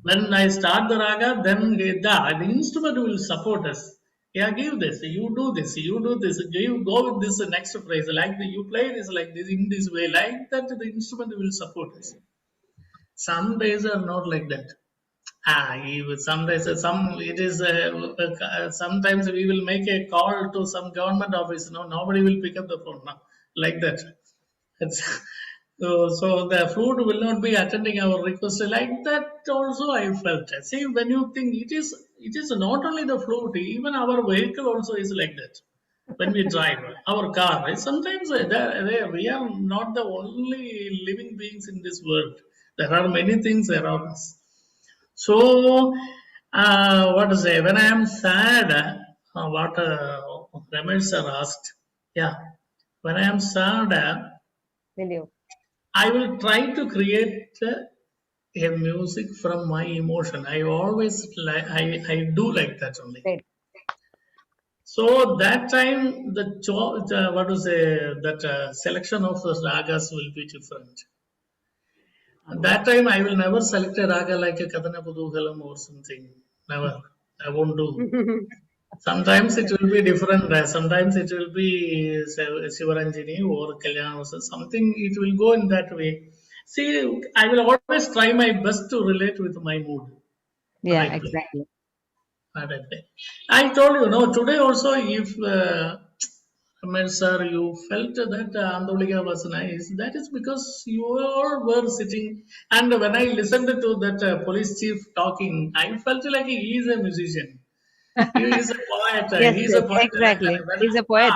When I start the raga, then the instrument will support us. Yeah, give this, you do this, you do this, you go with this next phrase, like you play this like this in this way, like that the instrument will support us. Some days are not like that. Some days, some it is. Sometimes we will make a call to some government office. No, nobody will pick up the phone now, like that. It's, so the flute will not be attending our request like that. Also, I felt. See, when you think it is not only the flute. Even our vehicle also is like that. When we drive our car, right? Sometimes we are not the only living beings in this world. There are many things around us. So, what to say? When I am sad, what Ramesh sir asked, yeah, when I am sad, Will you? I will try to create a music from my emotion. I always like, I do like that only. Great. So that time, what to say, that selection of the ragas will be different. At that time, I will never select a raga like a Kadana Kudugalam or something. Never. I won't do. Sometimes it will be different. Sometimes it will be Sivaranjini or Kalyan or something. It will go in that way. See, I will always try my best to relate with my mood when Yeah, I play. exactly. When I play. I told you, no, today also, if sir, you felt that Andoliga was nice, that is because you all were sitting. And when I listened to that police chief talking, I felt like he is a musician. He is a poet. Yes, He is a yes, poet. exactly. He's a poet.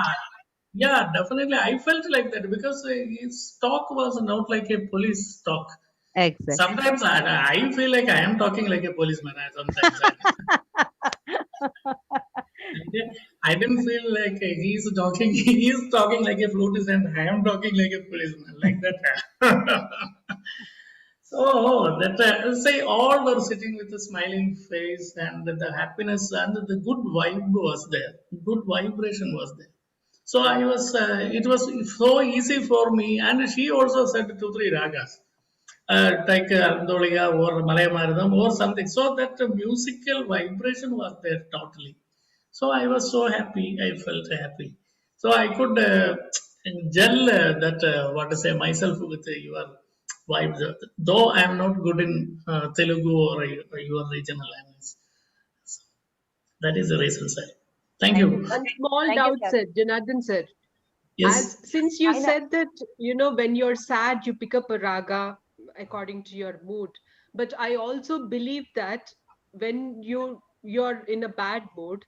Yeah, definitely. I felt like that because his talk was not like a police talk. Exactly. Sometimes I feel like I am talking like a policeman. Sometimes I didn't feel like he's talking. He is talking like a flutist, and I am talking like a policeman, like that. So that say all were sitting with a smiling face, and the happiness and the good vibe was there. Good vibration was there. So I was. It was so easy for me, and she also said 2-3 ragas. Like Ardoliga or Malayamaridam or something. So that musical vibration was there totally. So I was so happy. I felt happy. So I could gel that what to say myself with your vibes. Though I am not good in Telugu or your regional language. That is the reason, sir. Thank you. One small Thank you, doubt, sir. sir, Janardhan sir. Yes. Since you I know. said that, when you're sad, you pick up a raga according to your mood. But I also believe that when you're in a bad mood,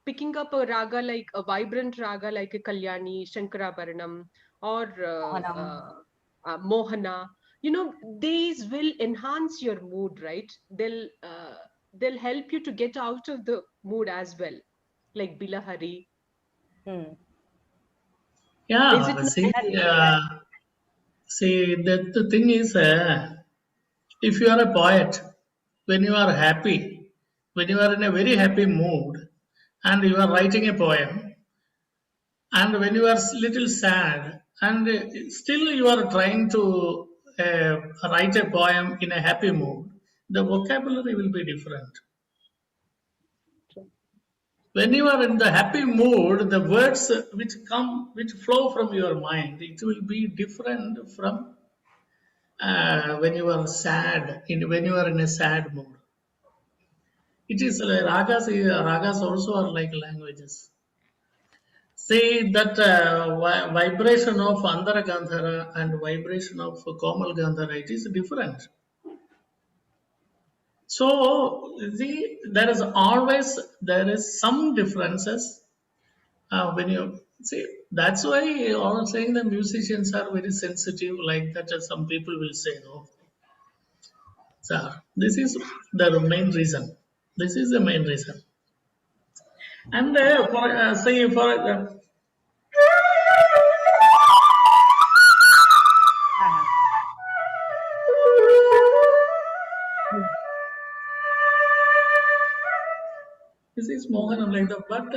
picking up a raga like a vibrant raga like a Kalyani, Shankarabharanam, or Mohana, these will enhance your mood, right? They'll help you to get out of the mood as well, like Bilahari. Is it Yeah, not? see, the thing is, if you are a poet, when you are happy, when you are in a very happy mood, and you are writing a poem, and when you are little sad, and still you are trying to write a poem in a happy mood, the vocabulary will be different. When you are in the happy mood, the words which flow from your mind, it will be different from when you are sad, when you are in a sad mood. It is ragas also are like languages. See that vibration of Andhara Gandhara and vibration of Komal Gandhara, it is different. So there is some differences when you see. That's why all saying the musicians are very sensitive, like that. Some people will say no. So this is the main reason. This is the main reason. And for say for this is Mohanam like that, but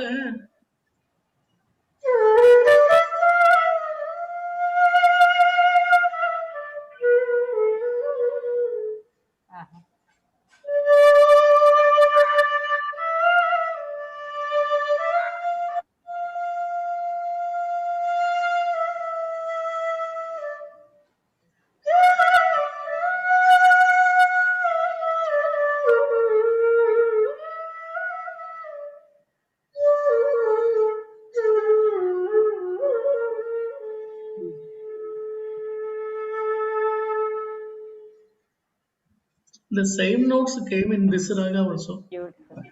the same notes came in this raga also, Beautiful.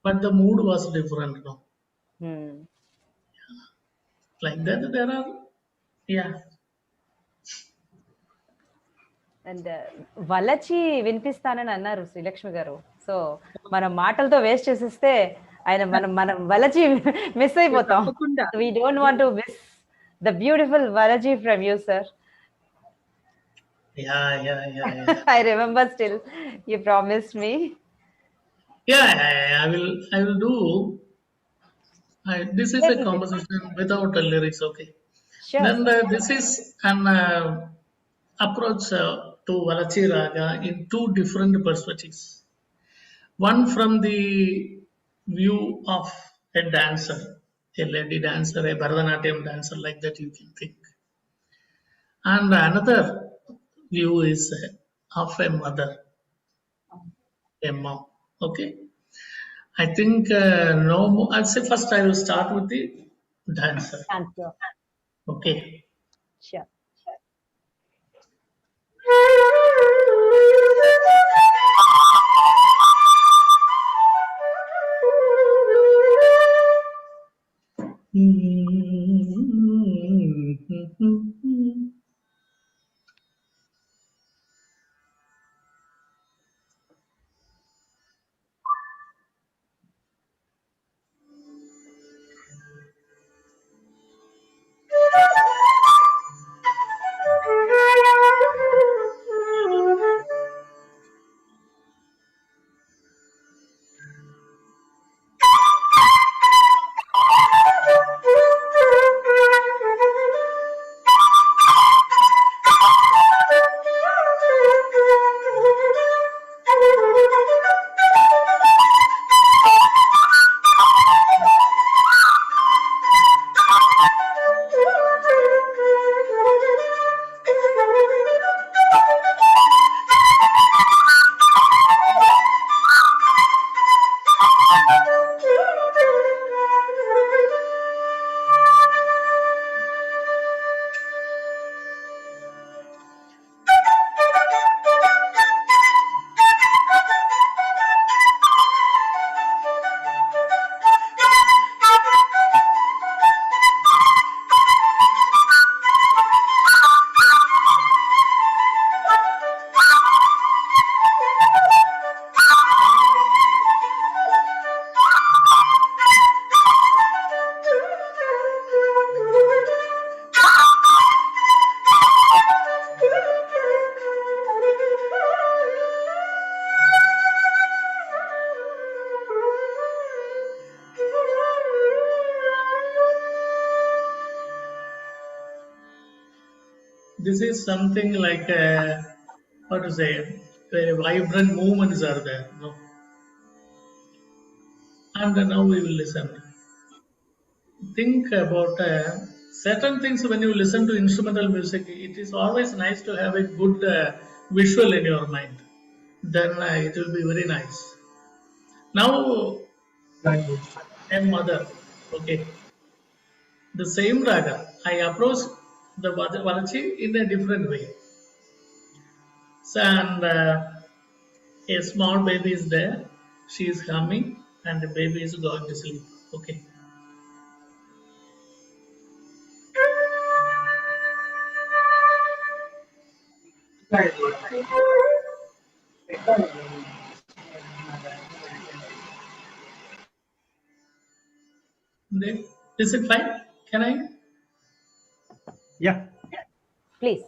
but the mood was different. No, Hmm. like that there are, yeah. And వలచి వినిపిస్తానని అన్నారు శ్రీలక్ష్మి గారు. So మనం మాటలతో waste చేసేస్తే ఆయన మనం వలచి మిస్ అయిపోతాం. We don't want to miss the beautiful వలచి from you, sir. Yeah. I remember still. You promised me. Yeah, I will do. This is a composition without lyrics, okay? Sure. Then this is an approach to Valachi Raga in two different perspectives. One from the view of a dancer, a lady dancer, a Bharatanatyam dancer, like that you can think. And another view is of a mother, a mom, okay? I think no more. I'll say first I will start with the dancer. Answer. Okay. Sure. this is something like what to say, very vibrant movements are there. No? And now we will listen. Think about certain things when you listen to instrumental music. It is always nice to have a good visual in your mind. Then it will be very nice. Now, a mother, okay, the same raga, I approach the Valachi in a different way. So, and a small baby is there, she is humming, and the baby is going to sleep. Okay. Is it fine? Can I? Yeah. Please.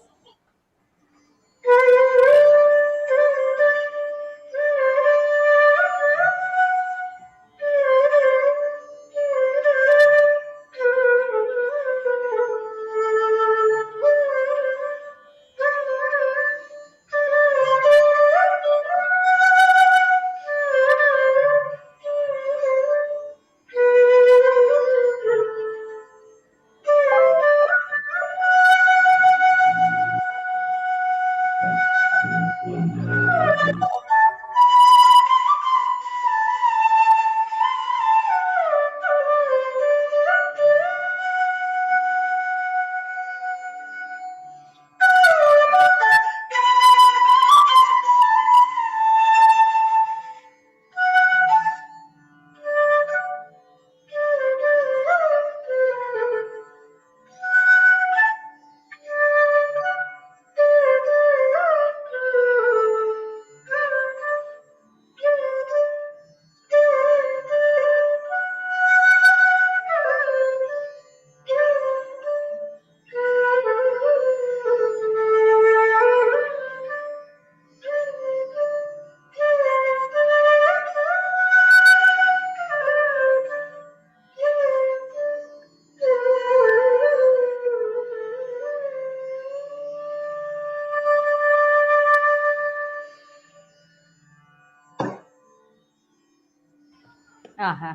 Uh-huh.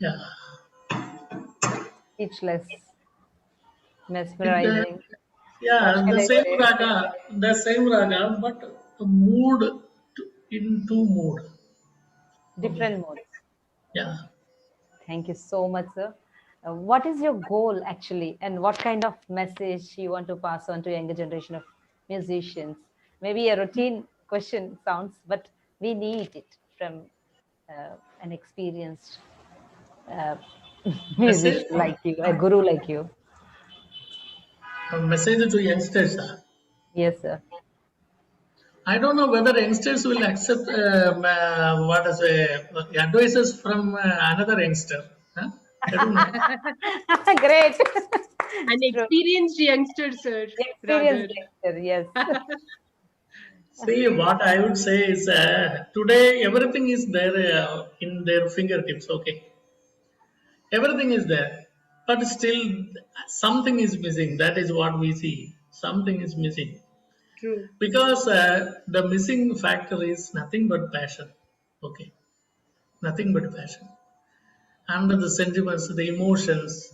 Yeah. Speechless. Mesmerizing. Yeah, What the shall I same say? raga, but mood into mood. Different Okay. modes. Yeah. Thank you so much, sir. What is your goal actually, and what kind of message you want to pass on to younger generation of musicians? Maybe a routine question sounds, but we need it from an experienced uh, Message, musician like you, a guru like you. message to youngsters. Yes, sir. I don't know whether youngsters will accept what is advices from another youngster. Huh? I don't know. Great. An True. experienced youngster, sir, rather. Experienced lecture, yes. See, what I would say is today everything is there in their fingertips. Okay, everything is there, but still something is missing. That is what we see. Something is missing True. because the missing factor is nothing but passion. Okay, nothing but passion. And the sentiments, the emotions.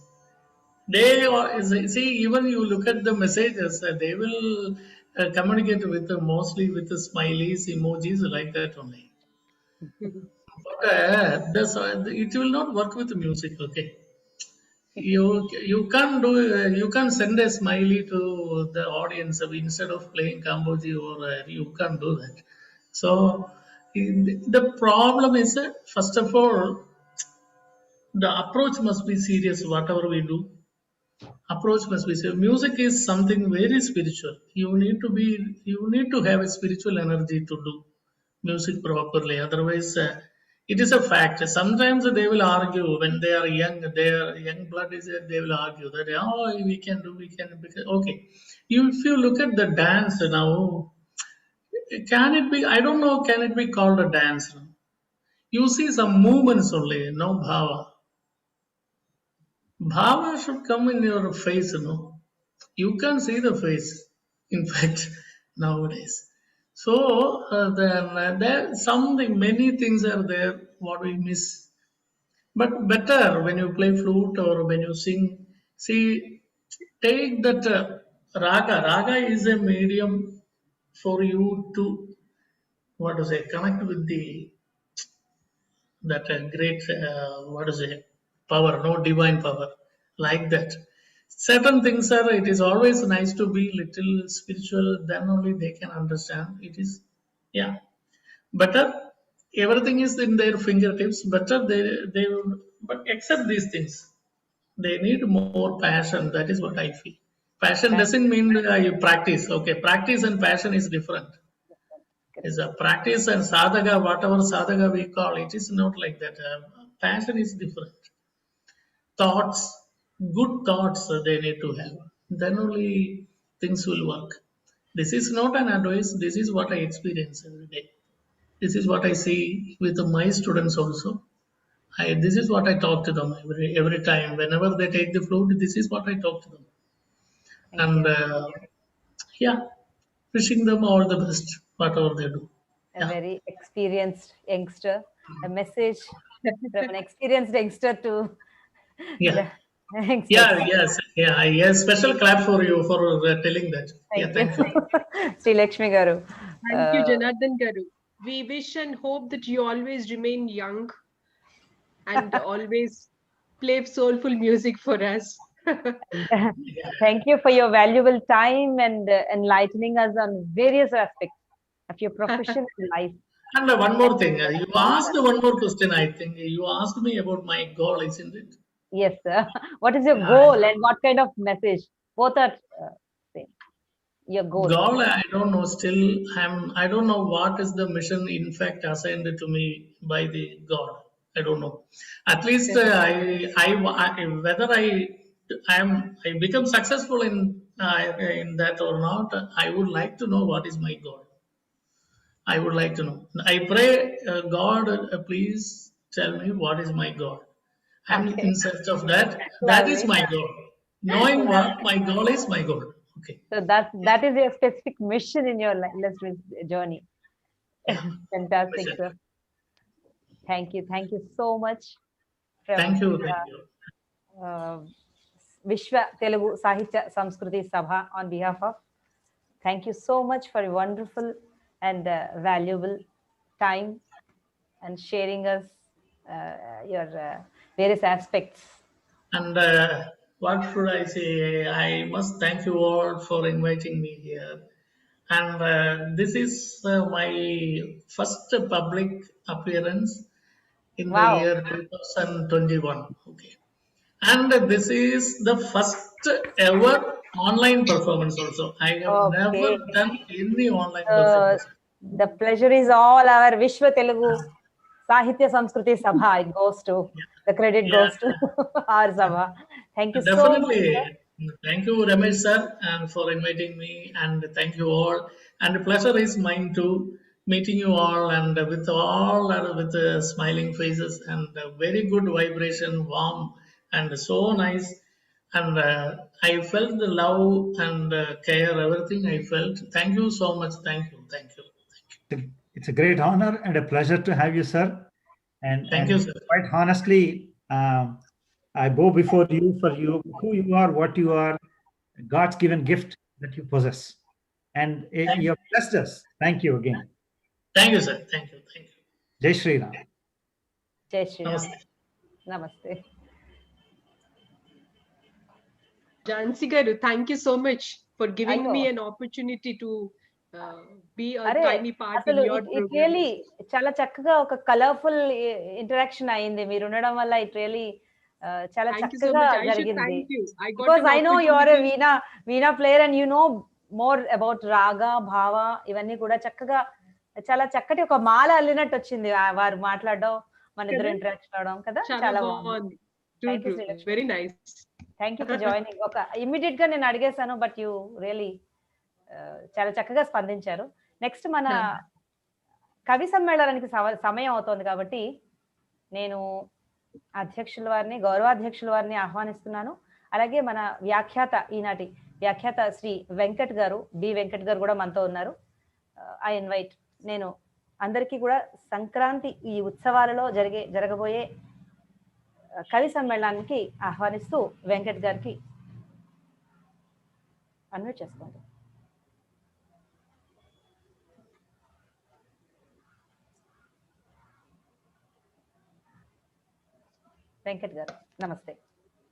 They are, see, even you look at the messages, they will communicate with mostly with the smileys, emojis like that only. But it will not work with music. Okay, you can't do you can't send a smiley to the audience instead of playing Kamboji, or you can't do that. So the problem is first of all the approach must be serious. Whatever we do, approach must be serious. Music is something very spiritual. You need to have a spiritual energy to do music properly. Otherwise, it is a fact. Sometimes they will argue when they are young. Their young blood is there. They will argue that we can do, we can. Okay, if you look at the dance now, can it be? I don't know. Can it be called a dance? You see some movements only, no bhava. Bhava should come in your face, You can see the face, in fact, nowadays. So there something, many things are there what we miss. But better when you play flute or when you sing. See, take that raga. Raga is a medium for you to, what to say, connect with the that great what is it, power, no, divine power, like that. Certain things are, it is always nice to be little spiritual, then only they can understand it is. Yeah, better, everything is in their fingertips, better they would, but except these things, they need more passion. That is what I feel. Passion doesn't mean you practice. Okay, practice and passion is different. Is a practice and sadhaka, whatever sadhaka we call, it is not like that. Passion is different. Thoughts, good thoughts they need to have. Then only things will work. This is not an advice. This is what I experience every day. This is what I see with my students also. This is what I talk to them every time. Whenever they take the flute, this is what I talk to them. And yeah, wishing them all the best, whatever they do. A very experienced youngster, a message from an experienced youngster to Yeah. the youngsters. Yes. Special clap for you for telling that. Thank you. Sri Lakshmi Garu. Thank you, Janardhan Garu. We wish and hope that you always remain young and always play soulful music for us. Thank you for your valuable time and enlightening us on various aspects of your profession and life. And one more thing, you asked one more question. I think you asked me about my goal, isn't it? Yes, sir. What is your goal and what kind of message? Both are same. Your goal. Goal, I don't know. Still, I don't know what is the mission. In fact, assigned to me by the God. I don't know. At least whether I become successful in that or not. I would like to know what is my goal. I would like to know. I pray, God, please tell me what is my goal. I'm in search of that. That is my goal. Knowing what my goal is, my goal. Okay. So that is your specific mission in your illustrious journey. Yeah. Fantastic, sir. Thank you so much. Thank you. Vishwa Telugu Sahitya Samskruti Sabha on behalf of. Thank you so much for your wonderful and valuable time and sharing us your various aspects. And what should I say? I must thank you all for inviting me here. And this is my first public appearance in the year 2021. Okay. And this is the first ever online performance also. I have never done any online performance. The pleasure is all our Vishwa Telugu Sahitya Samskruti Sabha. It goes to, the credit goes to our Sabha. Thank you Definitely. so much. Thank you, Ramesh sir, and for inviting me. And thank you all. And the pleasure is mine too, meeting you all and with smiling faces and very good vibration, warm and so nice. And I felt the love and care, everything I felt. Thank you so much. Thank you. It's a great honor and a pleasure to have you, sir. And thank you, sir. Quite honestly, I bow before you for who you are, what you are, God's given gift that you possess. And you have blessed us. Thank you again. Thank you, sir. Thank you. Jai Shri Ram. Jai Shri Ram. Namaste. Namaste. Jansi Garu, thank you so much for giving me an opportunity to be a tiny part in your program. It really chala chakkaga oka colorful interaction ayindi meer undadam valla it really chala chakkaga jarigindi. Because I know you are a veena player and you know more about raga bhava ivanni kuda chakkaga chala chakkati oka mala allinattu vachindi varu maatladam maniddaru interaction avadam kada chala bagundi. Thank you, very nice. Thank you for joining. Oka immediate ga nenu adigesanu but you really చాలా చక్కగా స్పందించారు. Next మన కవి సమ్మేళనానికి సమయం అవుతోంది కాబట్టి నేను అధ్యక్షుల వారిని, గౌరవాధ్యక్షుల వారిని ఆహ్వానిస్తున్నాను. అలాగే మన వ్యాఖ్యాత, ఈనాటి వ్యాఖ్యాత శ్రీ వెంకట్ గారు, బి వెంకట్ గారు కూడా మనతో ఉన్నారు. ఐ ఇన్వైట్, నేను అందరికీ కూడా సంక్రాంతి ఈ ఉత్సవాలలో జరగబోయే కవి సమ్మేళనానికి ఆహ్వానిస్తూ వెంకట్ గారికి అన్మ్యూట్ చేసుకోండి. వెంకట్ గారు నమస్తే.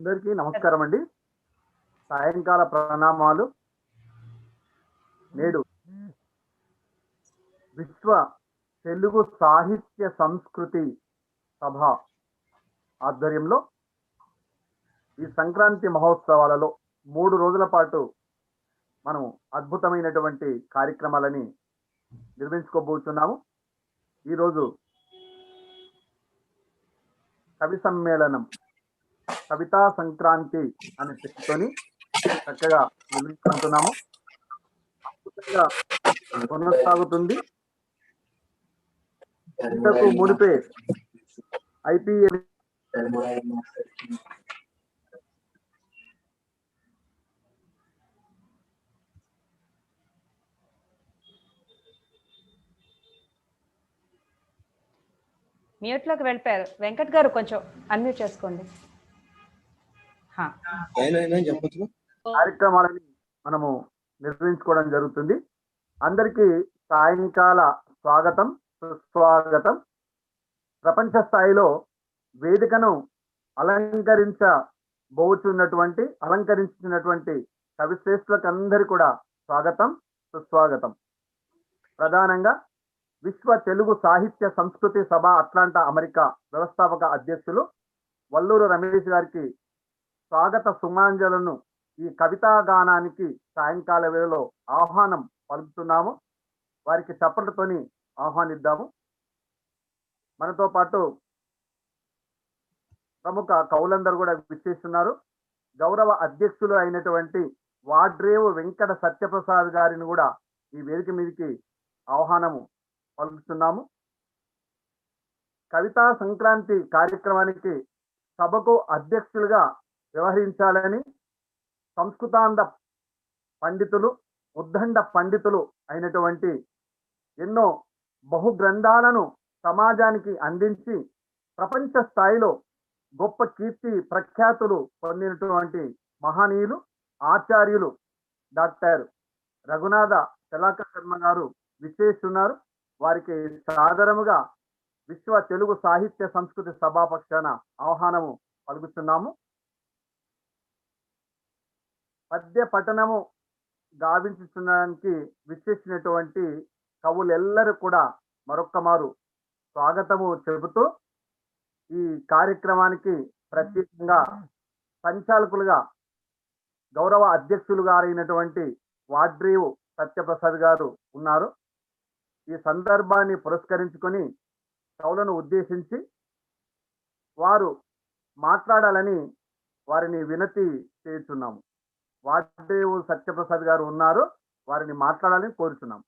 అందరికీ నమస్కారం అండి. సాయంకాల ప్రణామాలు. నేడు విశ్వ తెలుగు సాహిత్య సంస్కృతి సభ ఆధ్వర్యంలో ఈ సంక్రాంతి మహోత్సవాలలో 3 రోజుల పాటు మనం అద్భుతమైనటువంటి కార్యక్రమాలని నిర్వహించుకోబోతున్నాము. ఈరోజు కవి సమ్మేళనం, కవితా సంక్రాంతి అనే పేరుతోని చక్కగా నిర్వహించుకుంటున్నాము. అద్భుతంగా కొనసాగుతుంది. ఇంతకు మునిపే ఐపీఎల్ మ్యూట్ లోకి వెళ్ళిపోయారు. వెంకట్ గారు కొంచెం అన్మ్యూట్ చేసుకోండి. కార్యక్రమాలని మనము నిర్వహించుకోవడం జరుగుతుంది. అందరికీ సాయంకాల స్వాగతం, సుస్వాగతం. ప్రపంచ స్థాయిలో వేదికను అలంకరించినటువంటి కవిశ్రేష్ఠులకు అందరి కూడా స్వాగతం, సుస్వాగతం. ప్రధానంగా విశ్వ తెలుగు సాహిత్య సంస్కృతి సభ అట్లాంటా అమెరికా వ్యవస్థాపక అధ్యక్షులు వల్లూరు రమేష్ గారికి స్వాగత సుమాంజలను ఈ కవితా గానానికి సాయంకాల వేళలో ఆహ్వానం పలుకుతున్నాము. వారికి చప్పట్లతోని ఆహ్వానిద్దాము. మనతో పాటు ప్రముఖ కవులందరూ కూడా విచ్చేస్తున్నారు. గౌరవ అధ్యక్షులు అయినటువంటి వాడ్రేవు వెంకట సత్యప్రసాద్ గారిని కూడా ఈ వేదిక మీదకి ఆహ్వానము పలుకుతున్నాము. కవితా సంక్రాంతి కార్యక్రమానికి సభకు అధ్యక్షులుగా వ్యవహరించాలని సంస్కృతాంధ పండితులు, ఉద్దండ పండితులు అయినటువంటి ఎన్నో బహు గ్రంథాలను సమాజానికి అందించి ప్రపంచ స్థాయిలో గొప్ప కీర్తి ప్రఖ్యాతులు పొందినటువంటి మహనీయులు, ఆచార్యులు డాక్టర్ రఘునాథ శలాక శర్మ గారు విచ్చేస్తున్నారు. వారికి సాదరముగా విశ్వ తెలుగు సాహిత్య సంస్కృతి సభాపక్షాన ఆహ్వానము పలుకుతున్నాము. పద్య పఠనము గావించడానికి విచ్చేసినటువంటి కవులెల్లరూ కూడా మరొక్క మారు స్వాగతము చెబుతూ ఈ కార్యక్రమానికి ప్రత్యేకంగా సంచాలకులుగా గౌరవ అధ్యక్షులు గారైనటువంటి వాడ్రేవు సత్యప్రసాద్ గారు ఉన్నారు. ఈ సందర్భాన్ని పురస్కరించుకొని కవులను ఉద్దేశించి వారు మాట్లాడాలని వారిని వినతి చేస్తున్నాము. వాడ్రేవు సత్యప్రసాద్ గారు ఉన్నారు, వారిని మాట్లాడాలని కోరుతున్నాం.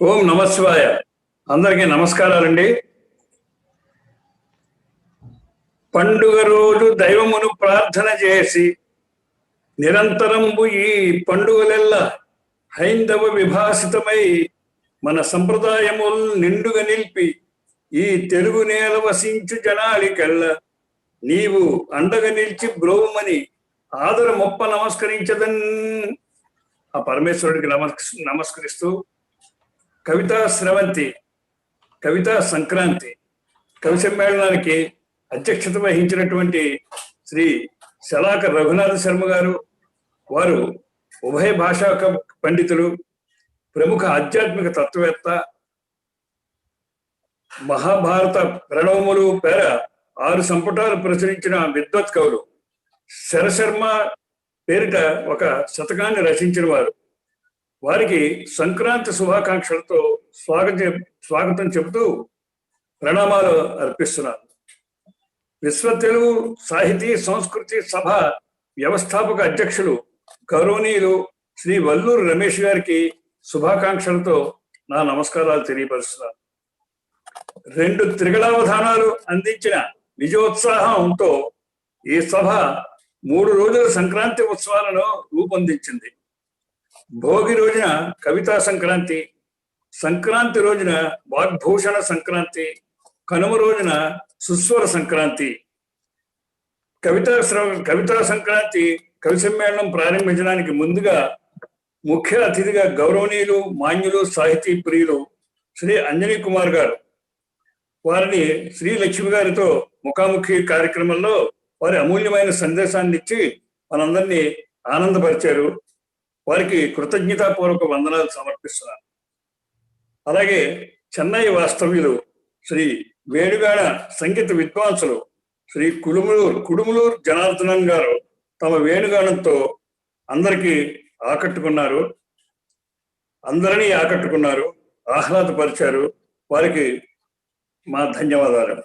ఓం నమశివాయ. అందరికీ నమస్కారాలండి. పండుగ రోజు దైవమును ప్రార్థన చేసి నిరంతరంబు ఈ పండుగలెల్లా హైందవ విభాసితమై మన సంప్రదాయముల్ నిండుగా నిలిపి ఈ తెలుగు నేల వసించు జనాలికెల్ల నీవు అండగా నిలిచి బ్రోవుమని ఆదర మొప్ప నమస్కరించదన్. ఆ పరమేశ్వరుడికి నమస్కరిస్తూ కవితా స్రవంతి, కవితా సంక్రాంతి కవి సమ్మేళనానికి అధ్యక్షత వహించినటువంటి శ్రీ శలాక రఘునాథ శర్మ గారు, వారు ఉభయ భాషా పండితులు, ప్రముఖ ఆధ్యాత్మిక తత్వవేత్త, మహాభారత ప్రణవములు పేర 6 సంపుటాలు ప్రచురించిన విద్వత్ కవులు, శరశర్మ పేరిట ఒక శతకాన్ని రచించిన వారు, వారికి సంక్రాంతి శుభాకాంక్షలతో స్వాగతం చెబుతూ ప్రణామాలు అర్పిస్తున్నాను. విశ్వ తెలుగు సాహితీ సంస్కృతి సభ వ్యవస్థాపక అధ్యక్షులు గౌరవనీయులు శ్రీ వల్లూరు రమేష్ గారికి శుభాకాంక్షలతో నా నమస్కారాలు తెలియపరుస్తున్నాను. 2 త్రిగళావధానాలు అందించిన విజయోత్సాహంతో ఈ సభ 3 రోజుల సంక్రాంతి ఉత్సవాలను రూపొందించింది. భోగి రోజున కవితా సంక్రాంతి, సంక్రాంతి రోజున వాగ్భూషణ సంక్రాంతి, కనుమ రోజున సుస్వర సంక్రాంతి. కవితా సంక్రాంతి కవి సమ్మేళనం ప్రారంభించడానికి ముందుగా ముఖ్య అతిథిగా గౌరవనీయులు మాన్యులు సాహితీ ప్రియులు శ్రీ అంజనీ కుమార్ గారు వారిని శ్రీ లక్ష్మి గారితో ముఖాముఖి కార్యక్రమంలో వారి అమూల్యమైన సందేశాన్ని ఇచ్చి మనందరినీ ఆనందపరిచారు. వారికి కృతజ్ఞతాపూర్వక వందనాలు సమర్పిస్తున్నాను. అలాగే చెన్నై వాస్తవ్యులు శ్రీ వేణుగాన సంగీత విద్వాంసులు శ్రీ కుడుములూరు జనార్దనన్ గారు తమ వేణుగానంతో అందరినీ ఆకట్టుకున్నారు, ఆహ్లాదపరిచారు. వారికి మా ధన్యవాదాలు.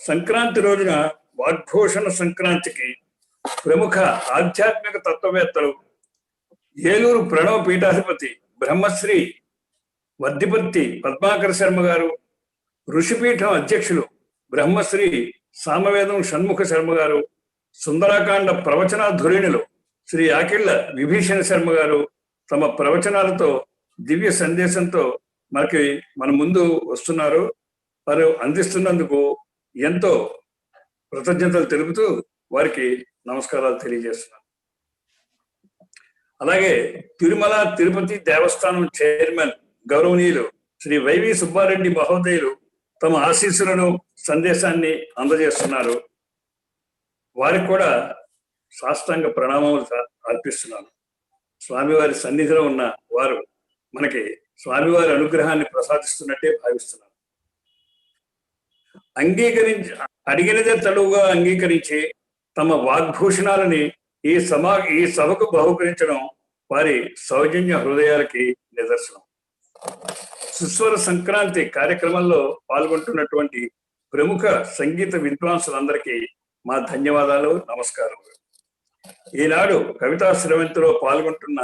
సంక్రాంతి రోజున వాగ్భూషణ సంక్రాంతికి ప్రముఖ ఆధ్యాత్మిక తత్వవేత్తలు ఏలూరు ప్రణవ పీఠాధిపతి బ్రహ్మశ్రీ వర్ధిపర్తి పద్మాకర శర్మ గారు, ఋషిపీఠం అధ్యక్షులు బ్రహ్మశ్రీ సామవేదం షణ్ముఖ శర్మ గారు, సుందరాకాండ ప్రవచనాధురిణులు శ్రీ ఆకిళ్ల విభీషణ శర్మ గారు తమ ప్రవచనాలతో దివ్య సందేశంతో మన ముందు వస్తున్నారు. వారు అందిస్తున్నందుకు ఎంతో కృతజ్ఞతలు తెలుపుతూ వారికి నమస్కారాలు తెలియజేస్తున్నాను. అలాగే తిరుమల తిరుపతి దేవస్థానం చైర్మన్ గౌరవనీయులు శ్రీ వైవి సుబ్బారెడ్డి మహోదయులు తమ ఆశీస్సులను సందేశాన్ని అందజేస్తున్నారు. వారికి కూడా సాష్టాంగ ప్రణామములు అర్పిస్తున్నాను. స్వామివారి సన్నిధిలో ఉన్న వారు మనకి స్వామివారి అనుగ్రహాన్ని ప్రసాదిస్తున్నట్టే భావిస్తున్నాను. అడిగినదే తడువుగా అంగీకరించి తమ వాగ్భూషణాలని ఈ సభకు బహుకరించడం వారి సౌజన్య హృదయాలకి నిదర్శనం. సుస్వర సంక్రాంతి కార్యక్రమంలో పాల్గొంటున్నటువంటి ప్రముఖ సంగీత విద్వాంసులందరికీ మా ధన్యవాదాలు, నమస్కారం. ఈనాడు కవితా శ్రవంతిలో పాల్గొంటున్న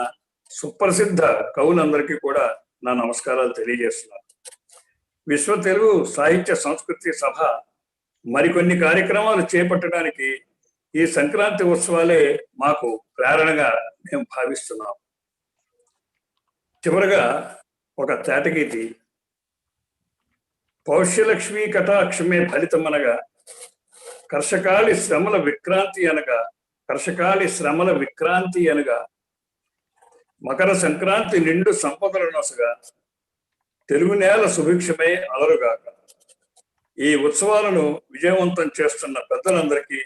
సుప్రసిద్ధ కవులందరికీ కూడా నా నమస్కారాలు తెలియజేస్తున్నాను. విశ్వ తెలుగు సాహిత్య సంస్కృతి సభ మరికొన్ని కార్యక్రమాలు చేపట్టడానికి ఈ సంక్రాంతి ఉత్సవాలే మాకు ప్రేరణగా మేము భావిస్తున్నాం. చివరగా ఒక తేటగీతి. పౌష్యలక్ష్మీ కటాక్షమే ఫలితమనగా కర్షకాలి శ్రమల విక్రాంతి అనగా మకర సంక్రాంతి నిండు సంపదల నొసగా తెలుగు నేల సుభిక్షమై అలరుగాక. ఈ ఉత్సవాలను విజయవంతం చేస్తున్న పెద్దలందరికీ,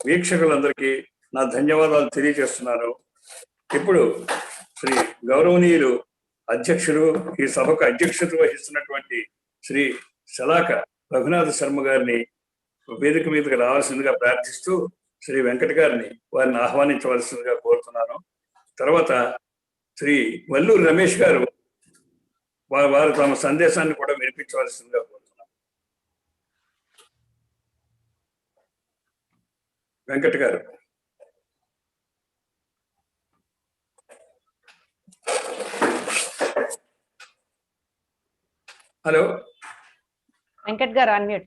వీక్షకులందరికీ నా ధన్యవాదాలు తెలియజేస్తున్నాను. ఇప్పుడు శ్రీ గౌరవనీయులు అధ్యక్షులు, ఈ సభకు అధ్యక్షత వహిస్తున్నటువంటి శ్రీ శలాక రఘునాథ శర్మ గారిని వేదిక మీదకి రావాల్సిందిగా ప్రార్థిస్తూ శ్రీ వెంకట గారిని వారిని ఆహ్వానించవలసిందిగా కోరుతున్నాను. తర్వాత శ్రీ వల్లూరు రమేష్ గారు వారు తమ సందేశాన్ని కూడా వినిపించవలసిందిగా కోరుతున్నాను. వెంకట గారు. హలో వెంకట్ గారు అన్మ్యూట్.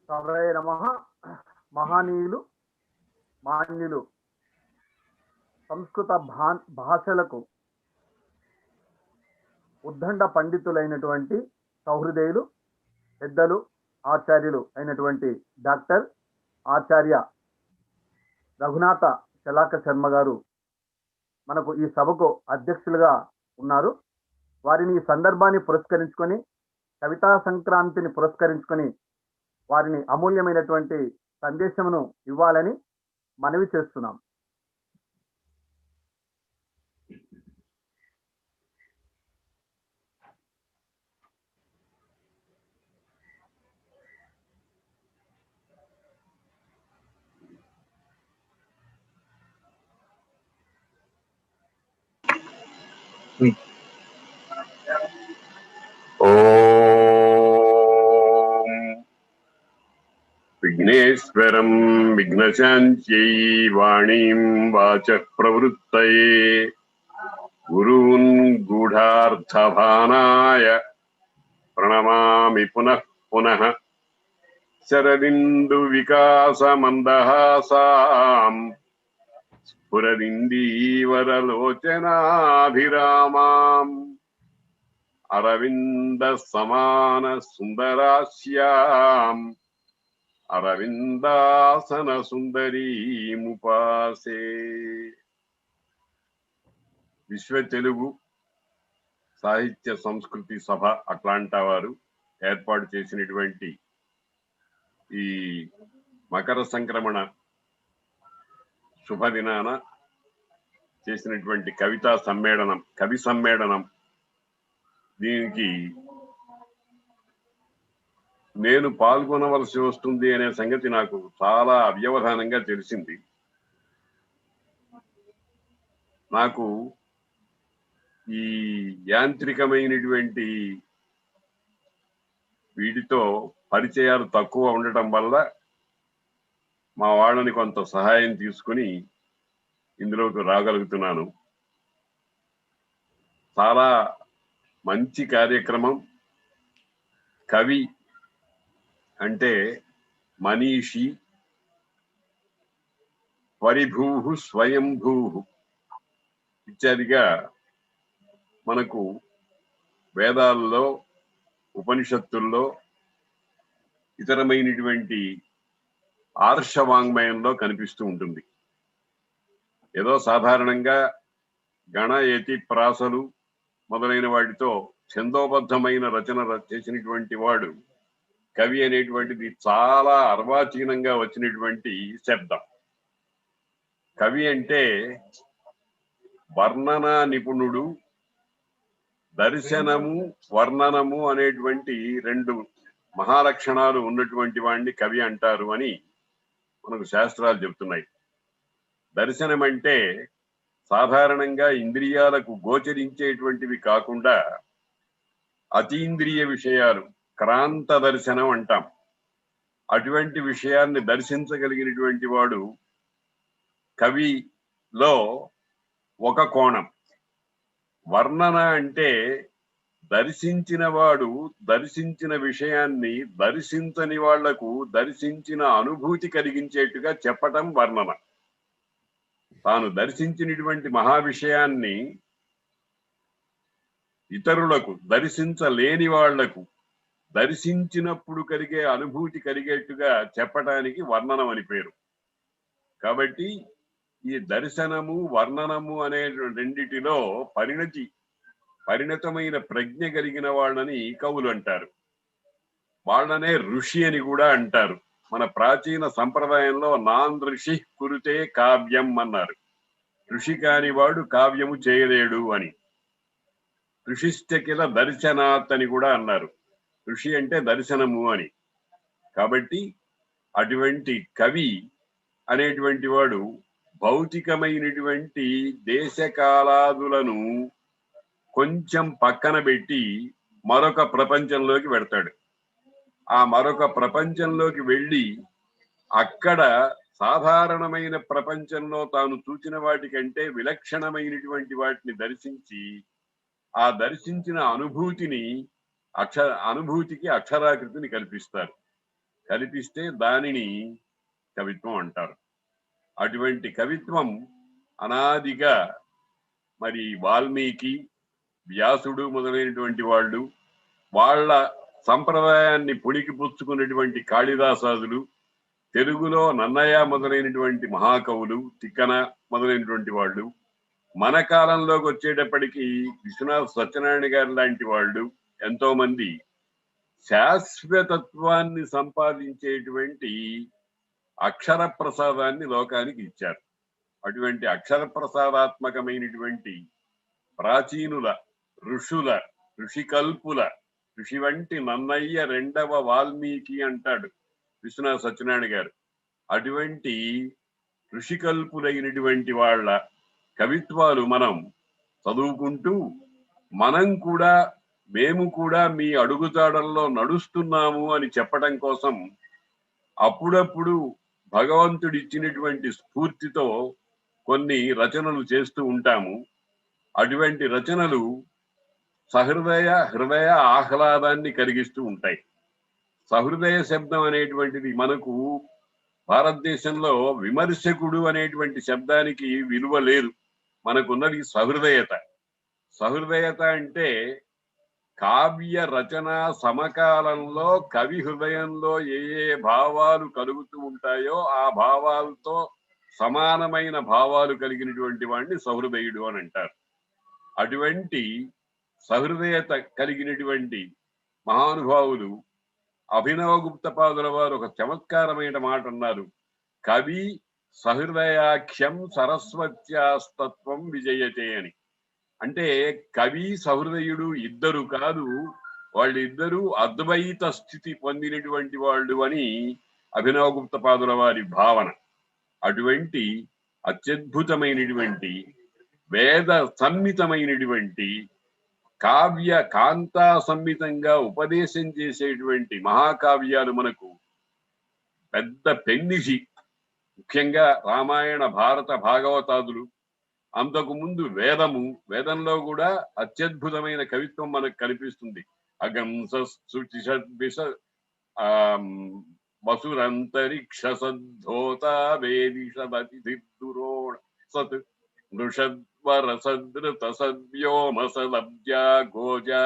సర్వే నమః. మహనీయులు మాన్యులు సంస్కృత భాషలకు ఉద్దండ పండితులైనటువంటి సౌహృదయులు, పెద్దలు, ఆచార్యులు అయినటువంటి డాక్టర్ ఆచార్య రఘునాథ శలాక శర్మ గారు మనకు ఈ సభకు అధ్యక్షులుగా ఉన్నారు. వారిని ఈ సందర్భాన్ని పురస్కరించుకొని, కవితా సంక్రాంతిని పురస్కరించుకొని వారిని అమూల్యమైనటువంటి సందేశమును ఇవ్వాలని మనవి చేస్తున్నాం. విఘ్నేశ్వరం విఘ్నశాంత్యై వాణీం వాచ ప్రవృత్తయే గురూన్ గూఢార్థభానాయ ప్రణమామి పునః పునః శరదిందు వికాసమందహాసాం స్ఫురదిందీవరలోచనాభిరామాం అరవింద సమాన సుందరాస్యాం అరవిందాసన సుందరీముపాసే. విశ్వ తెలుగు సాహిత్య సంస్కృతి సభ అట్లాంటా వారు ఏర్పాటు చేసినటువంటి ఈ మకర సంక్రమణ శుభదినాన చేసినటువంటి కవితా సమ్మేళనం, కవి సమ్మేళనం, దీనికి నేను పాల్గొనవలసి వస్తుంది అనే సంగతి నాకు చాలా అవ్యవధానంగా తెలిసింది. నాకు ఈ యాంత్రికమైనటువంటి వీటితో పరిచయాలు తక్కువ ఉండటం వల్ల మా వాళ్ళని కొంత సహాయం తీసుకుని ఇందులోకి రాగలుగుతున్నాను. చాలా మంచి కార్యక్రమం. కవి అంటే మనీషి, పరిభూ స్వయంభూ ఇత్యాదిగా మనకు వేదాల్లో, ఉపనిషత్తుల్లో, ఇతరమైనటువంటి ఆర్షవాంగ్మయంలో కనిపిస్తూ ఉంటుంది. ఏదో సాధారణంగా గణ, యతి, ప్రాసలు మొదలైన వాటితో ఛందోబద్ధమైన రచన చేసినటువంటి వాడు కవి అనేటువంటిది చాలా అర్వాచీనంగా వచ్చినటువంటి శబ్దం. కవి అంటే వర్ణన నిపుణుడు, దర్శనము, వర్ణనము అనేటువంటి రెండు మహాలక్షణాలు ఉన్నటువంటి వాడిని కవి అంటారు అని మనకు శాస్త్రాలు చెప్తున్నాయి. దర్శనం అంటే సాధారణంగా ఇంద్రియాలకు గోచరించేటువంటివి కాకుండా అతీంద్రియ విషయాలు, క్రాంత దర్శనం అంటాం. అటువంటి విషయాన్ని దర్శించగలిగినటువంటి వాడు కవిలో ఒక కోణం. వర్ణన అంటే దర్శించిన వాడు దర్శించిన విషయాన్ని దర్శించని వాళ్లకు దర్శించిన అనుభూతి కలిగించేట్టుగా చెప్పటం వర్ణన. తాను దర్శించినటువంటి మహా విషయాన్ని ఇతరులకు, దర్శించలేని వాళ్లకు దర్శించినప్పుడు కలిగే అనుభూతి కలిగేట్టుగా చెప్పటానికి వర్ణనం అని పేరు. కాబట్టి ఈ దర్శనము, వర్ణనము అనే రెండిటిలో పరిణతమైన ప్రజ్ఞ కలిగిన వాళ్ళని కవులు అంటారు. వాళ్ళనే ఋషి అని కూడా అంటారు. మన ప్రాచీన సంప్రదాయంలో నాన్ ఋషి కురుతే కావ్యం అన్నారు. ఋషి కానివాడు కావ్యము చేయలేడు అని. ఋషిశ్చకిల దర్శనాత్ అని కూడా అన్నారు. ఋషి అంటే దర్శనము అని. కాబట్టి అటువంటి కవి అనేటువంటి వాడు భౌతికమైనటువంటి దేశకాలాదులను కొంచెం పక్కన పెట్టి మరొక ప్రపంచంలోకి వెడతాడు. ఆ మరొక ప్రపంచంలోకి వెళ్ళి అక్కడ సాధారణమైన ప్రపంచంలో తాను చూచిన వాటికంటే విలక్షణమైనటువంటి వాటిని దర్శించి ఆ దర్శించిన అనుభూతికి అక్షరాకృతిని కల్పిస్తారు. కల్పిస్తే దానిని కవిత్వం అంటారు. అటువంటి కవిత్వం అనాదిగా మరి వాల్మీకి, వ్యాసుడు మొదలైనటువంటి వాళ్ళు, వాళ్ళ సంప్రదాయాన్ని పుణికి పుచ్చుకున్నటువంటి కాళిదాసాదులు, తెలుగులో నన్నయ్య మొదలైనటువంటి మహాకవులు, తిక్కన మొదలైనటువంటి వాళ్ళు, మన కాలంలోకి వచ్చేటప్పటికి విశ్వనాథ సత్యనారాయణ గారు లాంటి వాళ్ళు ఎంతో మంది శాశ్వతత్వాన్ని సంపాదించేటువంటి అక్షర ప్రసాదాన్ని లోకానికి ఇచ్చారు. అటువంటి అక్షర ప్రసాదాత్మకమైనటువంటి ప్రాచీనుల, ఋషుల, ఋషికల్పుల, ఋషి వంటి నన్నయ్య రెండవ వాల్మీకి అంటాడు విశ్వనాథ సత్యనారాయణ గారు. అటువంటి ఋషికల్పులైనటువంటి వాళ్ళ కవిత్వాలు మనం చదువుకుంటూ మేము కూడా మీ అడుగుజాడల్లో నడుస్తున్నాము అని చెప్పడం కోసం అప్పుడప్పుడు భగవంతుడు ఇచ్చినటువంటి స్ఫూర్తితో కొన్ని రచనలు చేస్తూ ఉంటాము. అటువంటి రచనలు హృదయ ఆహ్లాదాన్ని కలిగిస్తూ ఉంటాయి. సహృదయ శబ్దం అనేటువంటిది మనకు భారతదేశంలో విమర్శకుడు అనేటువంటి శబ్దానికి విలువ లేదు. మనకున్నది సహృదయత. సహృదయత అంటే కావ్య రచన సమకాలంలో కవి హృదయంలో ఏ భావాలు కలుగుతూ ఉంటాయో ఆ భావాలతో సమానమైన భావాలు కలిగినటువంటి వాడిని సహృదయుడు అని అంటారు. అటువంటి సహృదయత కలిగినటువంటి మహానుభావులు అభినవ గుప్తపాదుల వారు ఒక చమత్కారమైన మాట అన్నారు. కవి సహృదయాఖ్యం సరస్వత్యాస్తత్వం విజయతే అని. అంటే కవి సహృదయుడు ఇద్దరు కాదు, వాళ్ళిద్దరూ అద్వైత స్థితి పొందినటువంటి వాళ్ళు అని అభినవ గుప్తపాదుల వారి భావన. అటువంటి అత్యద్భుతమైనటువంటి వేద సమ్మితమైనటువంటి కావ్య కాంతా సంహితంగా ఉపదేశం చేసేటువంటి మహాకావ్యాలు మనకు పెద్ద పెన్నిషి. ముఖ్యంగా రామాయణ భారత భాగవతాదులు. అంతకు ముందు వేదంలో కూడా అత్యద్భుతమైన కవిత్వం మనకు కనిపిస్తుంది. వసురంతరిక్ష సద్ధోత వేదిషదతిర్దురోణ సత్ నృషద్వర సదృత సద్వ్యోమ సలబ్జా గోజా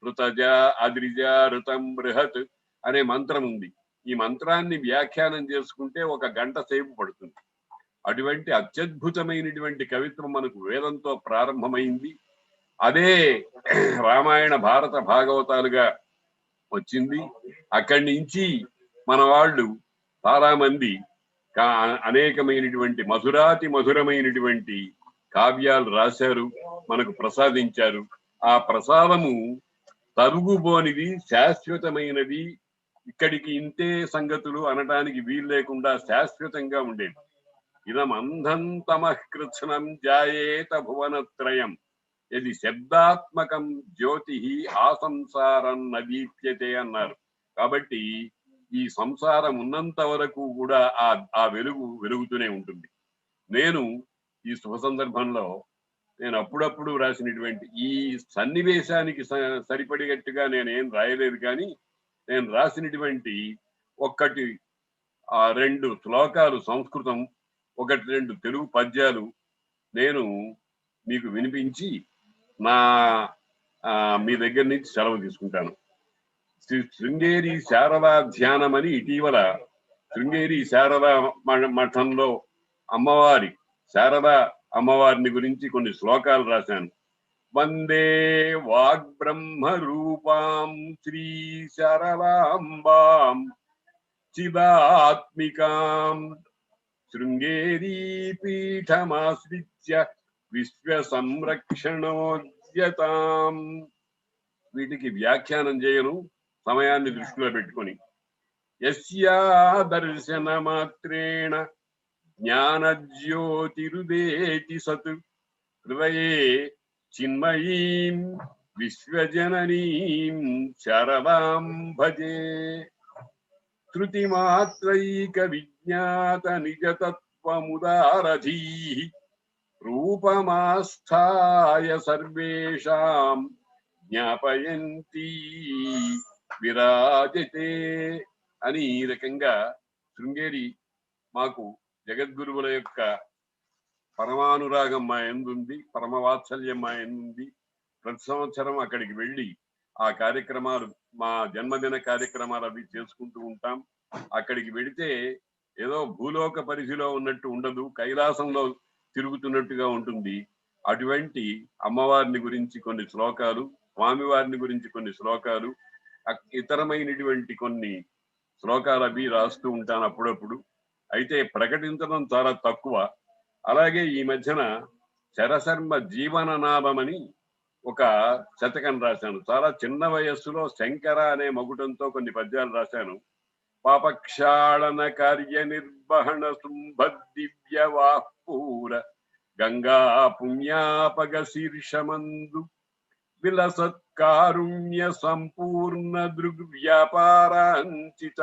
ఋతజా అద్రిజా ఋతం బృహత్ అనే మంత్రం ఉంది. ఈ మంత్రాన్ని వ్యాఖ్యానం చేసుకుంటే 1 గంట సేపు పడుతుంది. అటువంటి అత్యద్భుతమైనటువంటి కవిత్వం మనకు వేదంతో ప్రారంభమైంది. అదే రామాయణ భారత భాగవతాలుగా వచ్చింది. అక్కడి నుంచి మన వాళ్ళు చాలా మంది అనేకమైనటువంటి మధురాతి మధురమైనటువంటి కావ్యాలు రాశారు, మనకు ప్రసాదించారు. ఆ ప్రసాదము తరుగుబోనిది, శాశ్వతమైనది. ఇక్కడికి ఇంతే సంగతులు అనడానికి వీలు లేకుండా శాశ్వతంగా ఉండేది. ఇదమంధం తమఃకృత్స్నం జాయేత భువనత్రయం ఇది శబ్దాత్మకం జ్యోతి ఆసంసారం నదీప్యతే అన్నారు. కాబట్టి ఈ సంసారం ఉన్నంత వరకు కూడా ఆ వెలుగుతూనే ఉంటుంది. నేను ఈ శుభ సందర్భంలో అప్పుడప్పుడు రాసినటువంటి ఈ సన్నివేశానికి సరిపడేట్టుగా నేనేం రాయలేదు, కానీ నేను రాసినటువంటి 1-2 శ్లోకాలు సంస్కృతం, 1-2 తెలుగు పద్యాలు నేను మీకు వినిపించి మీ దగ్గర నుంచి సెలవు తీసుకుంటాను. శృంగేరి శారదా ధ్యానం అని ఇటీవల శృంగేరి శారదా మఠంలో శారదా అమ్మవారిని గురించి కొన్ని శ్లోకాలు రాశాను. వందే వాగ్బ్రహ్మ రూపాం శ్రీ శారదాంబాం చిదాత్మికాం శృంగేరీ పీఠమాశ్రిత్య విశ్వ సంరక్షణోద్యతాం. వీటికి వ్యాఖ్యానం చేయను, సమయాన్ని దృష్టిలో పెట్టుకొని. యస్యా దర్శన మాత్రేణ జ్ఞానజ్యోతిరుదేతి సత్ హృదయే చిన్మయీం విశ్వజననీం శారదాం భజే. శృతిమాత్రైక విజ్ఞాత నిజతత్వముదారధీ రూపమాస్థాయ సర్వేషాం జ్ఞాపయంతి విరాజతే అని ఈ రకంగా శృంగేరి మాకు జగద్గురువుల యొక్క పరమానురాగం మా ఎందుంది, పరమవాత్సల్యం మా ఎందుంది. ప్రతి సంవత్సరం అక్కడికి వెళ్ళి ఆ కార్యక్రమాలు, మా జన్మదిన కార్యక్రమాలు అవి చేసుకుంటూ ఉంటాం. అక్కడికి వెళితే ఏదో భూలోక పరిధిలో ఉన్నట్టు ఉండదు, కైలాసంలో తిరుగుతున్నట్టుగా ఉంటుంది. అటువంటి అమ్మవారిని గురించి కొన్ని శ్లోకాలు, స్వామివారిని గురించి కొన్ని శ్లోకాలు, ఇతరమైనటువంటి కొన్ని శ్లోకాలు అవి రాస్తూ ఉంటాను అప్పుడప్పుడు. అయితే ప్రకటించడం చాలా తక్కువ. అలాగే ఈ మధ్యన శరశర్మ జీవననాభమని ఒక శతకం రాశాను. చాలా చిన్న వయస్సులో శంకర అనే మగుటంతో కొన్ని పద్యాలు రాశాను. పాపక్షాళన కార్య నిర్వహణ శుంభ దివ్య వాహ్పూర గంగా పుణ్యాపగ శీర్షమందు విలసత్కారుణ్య సంపూర్ణ దృగ్వ్యాపారాంచిత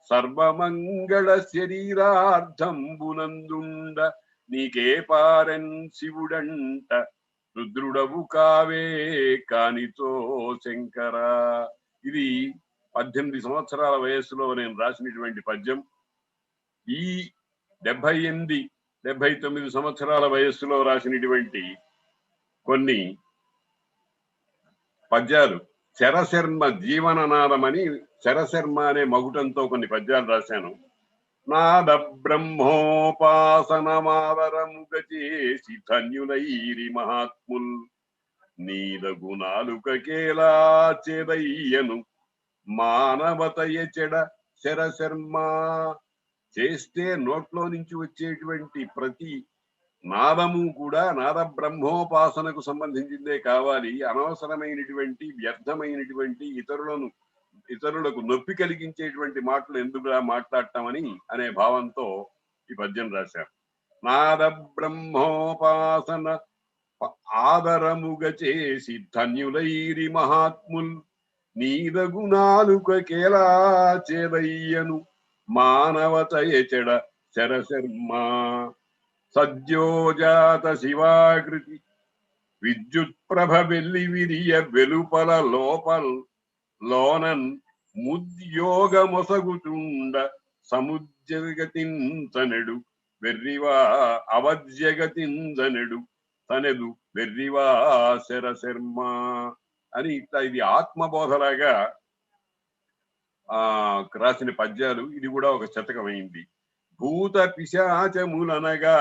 సర్వమంగళ శరీరార్థంబునందుండ నీకే పారన్ శివుడంట రుద్రుడవు కావే కానితో శంకర. ఇది 18 సంవత్సరాల వయస్సులో నేను రాసినటువంటి పద్యం. ఈ 78-79 సంవత్సరాల వయస్సులో రాసినటువంటి కొన్ని పద్యాలు శరశర్మ జీవననాదమని, శరశర్మ అనే మగుటంతో కొన్ని పద్యాలు రాశాను. నాద బ్రహ్మోపాసనమాదరముగ చేసి ధన్యులైరి మహాత్ముల్ నీద గుణాలుకేలా చేదయ్యను మానవతయ చెడ శరశర్మ. చేస్తే నోట్లో నుంచి వచ్చేటువంటి ప్రతి నాదము కూడా నాద బ్రహ్మోపాసనకు సంబంధించిందే కావాలి. అనవసరమైనటువంటి వ్యర్థమైనటువంటి ఇతరులకు నొప్పి కలిగించేటువంటి మాటలు ఎందుకులా మాట్లాడటమని అనే భావంతో ఈ పద్యం రాశారు. నాద బ్రహ్మోపాసన ఆదరముగ చేసి ధన్యులైరి మహాత్ముల్ నీద గుణాలుకేలా చేదయ్యను మానవతయ చెడ శరశర్మ. సద్యోజాత శివాకృతి విద్యుత్ప్రభ వెల్లి విరియ వెలుపల లోనన్ ముద్యోగమొసగుతుండ సముద్రగతించనెడు వెర్రివా అవధ్యగతించనెడు తనెదు వెర్రివా శరశర్మ అని ఇట్లా ఇది ఆత్మబోధలాగా రాసిన పద్యాలు. ఇది కూడా ఒక శతకమైంది. భూత పిశాచములనగా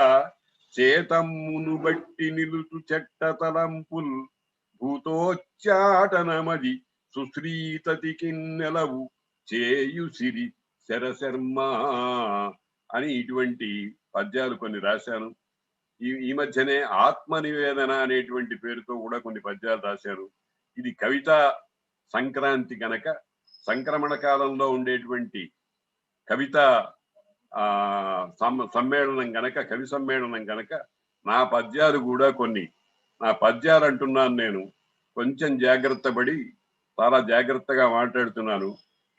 చేతమ్మును బట్టి నిలుచు చెట్ట తలంపుల్ భూతోచ్చాటనమది సుశ్రీతతికి నెలవు చేయుసిరి శరశర్మ అని ఇటువంటి పద్యాలు కొన్ని రాశాను. ఈ మధ్యనే ఆత్మ నివేదన అనేటువంటి పేరుతో కూడా కొన్ని పద్యాలు రాశారు. ఇది కవిత సంక్రాంతి కనుక సంక్రమణ కాలంలో ఉండేటువంటి కవిత సమ్మేళనం గనక, కవి సమ్మేళనం గనక నా పద్యాలు కూడా కొన్ని, నా పద్యాలు అంటున్నాను నేను, కొంచెం జాగ్రత్త పడి చాలా జాగ్రత్తగా మాట్లాడుతున్నాను.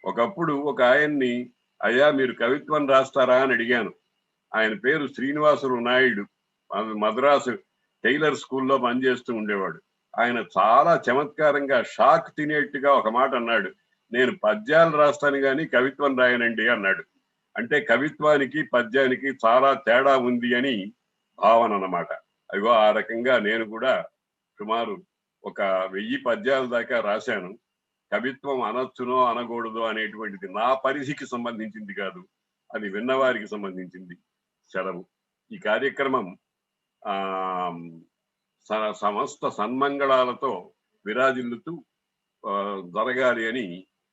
ఒకప్పుడు ఒక ఆయన్ని, అయ్యా మీరు కవిత్వం రాస్తారా అని అడిగాను. ఆయన పేరు శ్రీనివాసులు నాయుడు, మద్రాసు టైలర్ స్కూల్లో పనిచేస్తూ ఉండేవాడు. ఆయన చాలా చమత్కారంగా షాక్ తినేట్టుగా ఒక మాట అన్నాడు, నేను పద్యాలు రాస్తాను కానీ కవిత్వం రాయనండి అన్నాడు. అంటే కవిత్వానికి పద్యానికి చాలా తేడా ఉంది అని భావన అన్నమాట. అదిగో ఆ రకంగా నేను కూడా సుమారు 1000 పద్యాల దాకా రాశాను. కవిత్వం అనొచ్చునో అనకూడదో అనేటువంటిది నా పరిధికి సంబంధించింది కాదు, అది విన్నవారికి సంబంధించింది. సెలవు. ఈ కార్యక్రమం సమస్త సన్మంగళాలతో విరాజిల్లుతూ జరగాలి అని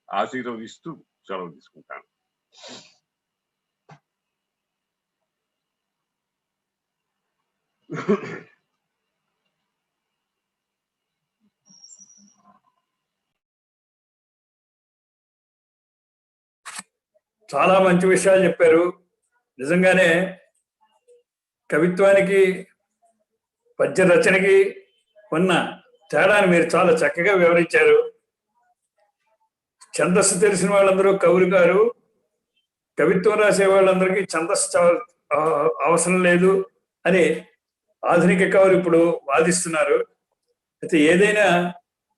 ఆశీర్వదిస్తూ సెలవు తీసుకుంటాను. చాలా మంచి విషయాలు చెప్పారు. నిజంగానే కవిత్వానికి పద్య రచనకి ఉన్న తేడాన్ని మీరు చాలా చక్కగా వివరించారు. ఛందస్సు తెలిసిన వాళ్ళందరూ కవులు గారు, కవిత్వం రాసే వాళ్ళందరికీ ఛందస్సు అవసరం లేదు అని ఆధునిక కవులు ఇప్పుడు వాదిస్తున్నారు. అయితే ఏదైనా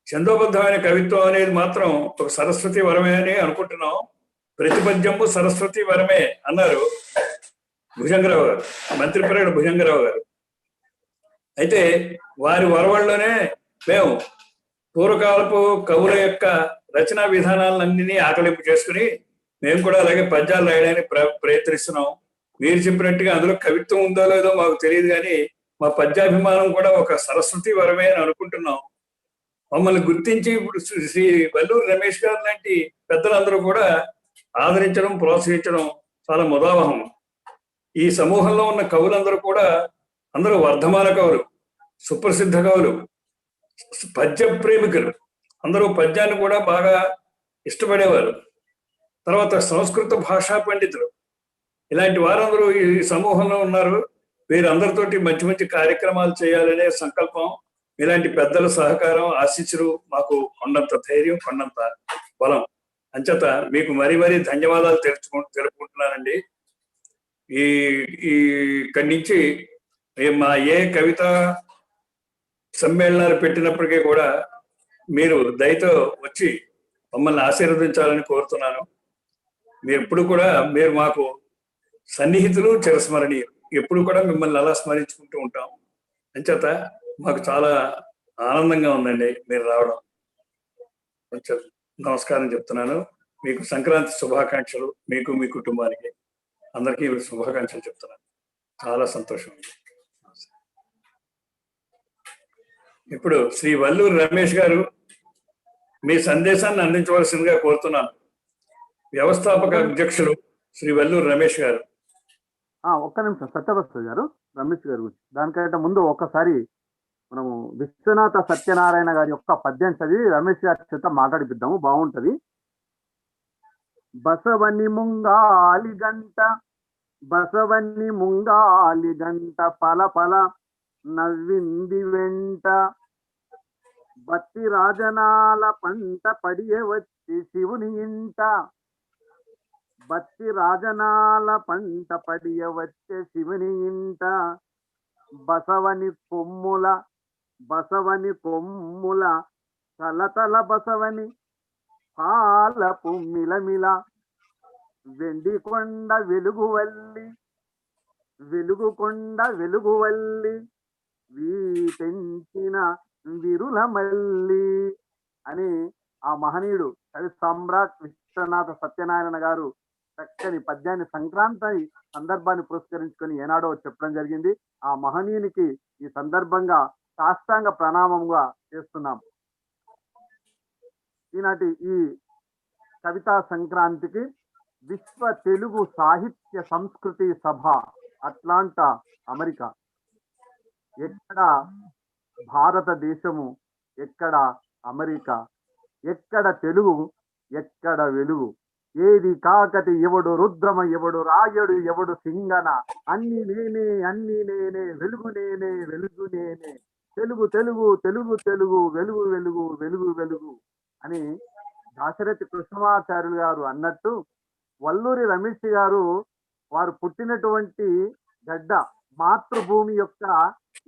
ఛందోబద్ధమైన కవిత్వం అనేది మాత్రం ఒక సరస్వతి వరమే అని అనుకుంటున్నాం. ప్రతి పద్యము సరస్వతి వరమే అన్నారు భుజంగరావు గారు, మంత్రిపర్యటన భుజంగరావు గారు. అయితే వారి వరవల్లోనే మేము పూర్వకాలపు కవుల యొక్క రచనా విధానాలన్నింటినీ ఆకలింపు చేసుకుని మేము కూడా అలాగే పద్యాలు రాయడానికి ప్రయత్నిస్తున్నాం. మీరు చెప్పినట్టుగా అందులో కవిత్వం ఉందో లేదో మాకు తెలియదు, కానీ మా పద్యాభిమానం కూడా ఒక సరస్వతి వరమే అని అనుకుంటున్నాం. మమ్మల్ని గుర్తించి ఇప్పుడు శ్రీ వల్లూరు రమేష్ గారు లాంటి పెద్దలందరూ కూడా ఆదరించడం, ప్రోత్సహించడం చాలా ముదావహం. ఈ సమూహంలో ఉన్న కవులందరూ కూడా అందరూ వర్ధమాన కవులు, సుప్రసిద్ధ కవులు, పద్య ప్రేమికులు, అందరూ పద్యాన్ని కూడా బాగా ఇష్టపడేవారు. తర్వాత సంస్కృత భాషా పండితులు, ఇలాంటి వారందరూ ఈ సమూహంలో ఉన్నారు. వీరందరితోటి మంచి మంచి కార్యక్రమాలు చేయాలనే సంకల్పం, ఇలాంటి పెద్దల సహకారం, ఆశీస్సులు మాకు కొండంత ధైర్యం, కొండంత బలం. అంచేత మీకు మరీ మరీ ధన్యవాదాలు తెలుపుకుంటున్నానండి. ఈ ఇక్కడి నుంచి మా ఏ కవిత సమ్మేళనాలు పెట్టినప్పటికీ కూడా మీరు దయతో వచ్చి మమ్మల్ని ఆశీర్వదించాలని కోరుతున్నాను. మీరు ఎప్పుడు కూడా మీరు మాకు సన్నిహితులు, చిరస్మరణీయులు. ఎప్పుడు కూడా మిమ్మల్ని అలా స్మరించుకుంటూ ఉంటాం. అంచేత మాకు చాలా ఆనందంగా ఉందండి మీరు రావడం. కొంచెం నమస్కారం చెప్తున్నాను. మీకు సంక్రాంతి శుభాకాంక్షలు, మీకు మీ కుటుంబానికి అందరికీ శుభాకాంక్షలు చెప్తున్నాను. చాలా సంతోషం. ఇప్పుడు శ్రీ వల్లూరి రమేష్ గారు మీ సందేశాన్ని అందించవలసిందిగా కోరుతున్నాను. వ్యవస్థాపక అధ్యక్షులు శ్రీ వల్లూరి రమేష్ గారు. ఒక్క నిమిషం సత్యవస్త గారు, రమేష్ గారు గురించి దానికంటే ముందు ఒక్కసారి మనము విశ్వనాథ సత్యనారాయణ గారి యొక్క పద్యం చదివి రమేష్ గారి చేత మాట్లాడిపిద్దాము, బాగుంటది. బసవని ముంగాలి గంట, బసవని ముంగాలి గంట పల పల నవ్వింది వెంట, బత్తి రాజనాల పంట పడియ వచ్చి శివుని ఇంట, బత్తి రాజనాల పంట పడియ వచ్చే శివుని ఇంట, బసవని కొమ్ముల తలతల బసవని పాలపు మిలమిల, వెండి కొండ వెలుగువల్లి వెలుగుకొండ వెలుగువల్లి, వీటెంచిన విరుల మల్లి అని ఆ మహనీయుడు కవి సామ్రాట్ విశ్వనాథ సత్యనారాయణ గారు చక్కని పద్యాన్ని సంక్రాంతి సందర్భాన్ని పురస్కరించుకొని ఏనాడో చెప్పడం జరిగింది. ఆ మహనీయునికి ఈ సందర్భంగా సాష్టాంగ ప్రణామంగా చేస్తున్నాం. ఈనాటి ఈ కవితా సంక్రాంతికి విశ్వ తెలుగు సాహిత్య సంస్కృతి సభ అట్లాంటా, అమెరికా, ఎక్కడ భారతదేశము, ఎక్కడ అమెరికా, ఎక్కడ తెలుగు, ఎక్కడ వెలుగు, ఏది కాకటి ఎవడు రుద్రమ ఎవడు రాయడు ఎవడు సింగన, అన్ని నేనే వెలుగు నేనే వెలుగు నేనే, తెలుగు తెలుగు తెలుగు తెలుగు వెలుగు వెలుగు వెలుగు వెలుగు అని దాశరథి కృష్ణమాచార్యులు గారు అన్నట్టు, వల్లూరి రమేష్ గారు వారు పుట్టినటువంటి గడ్డ మాతృభూమి యొక్క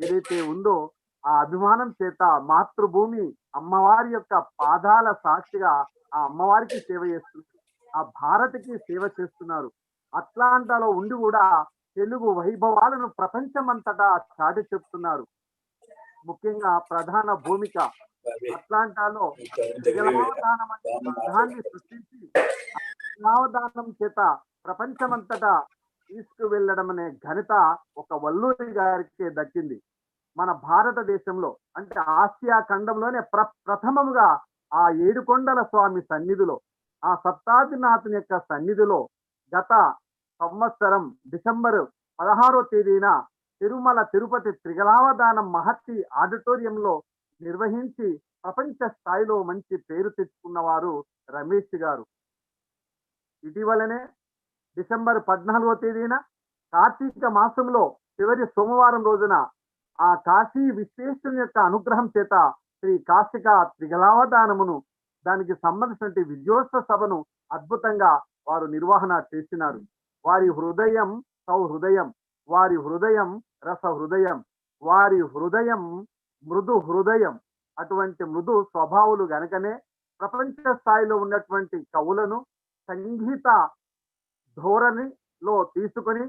ఏదైతే ఉందో ఆ అభిమానం చేత మాతృభూమి అమ్మవారి యొక్క పాదాల సాక్షిగా ఆ అమ్మవారికి సేవ చేస్తున్నారు, ఆ భారతికి సేవ చేస్తున్నారు. అట్లాంటాలో ఉండి కూడా తెలుగు వైభవాలను ప్రపంచమంతటా చాటి చెప్తున్నారు. ముఖ్యంగా ప్రధాన భూమిక అట్లాంటాలో జలావధానం అనే పదాన్ని సృష్టించి జలావధానం చేత ప్రపంచమంతటా తీసుకువెళ్ళడం అనే ఘనత ఒక వల్లూరి గారికి దక్కింది. మన భారతదేశంలో అంటే ఆసియా ఖండంలోనే ప్రథమముగా ఆ ఏడుకొండల స్వామి సన్నిధిలో, ఆ సప్తాదినాథుని యొక్క సన్నిధిలో గత సంవత్సరం డిసెంబర్ 16వ తేదీన తిరుమల తిరుపతి త్రిగలావధానం మహర్షి ఆడిటోరియంలో నిర్వహించి ప్రపంచ స్థాయిలో మంచి పేరు తెచ్చుకున్నవారు రమేష్ గారు. ఇటీవలనే డిసెంబర్ 14వ తేదీన కార్తీక మాసంలో చివరి సోమవారం రోజున ఆ కాశీ విశ్వేశ్వరుని యొక్క అనుగ్రహం చేత శ్రీ కాశిక త్రిగలావధానమును, దానికి సంబంధించిన విద్యోత్సవ సభను అద్భుతంగా వారు నిర్వహణ చేసినారు. వారి హృదయం సౌహృదయం, వారి హృదయం రస హృదయం, వారి హృదయం మృదు హృదయం. అటువంటి మృదు స్వభావులు గనకనే ప్రపంచ స్థాయిలో ఉన్నటువంటి కవులను సంగీత ధోరణిలో తీసుకొని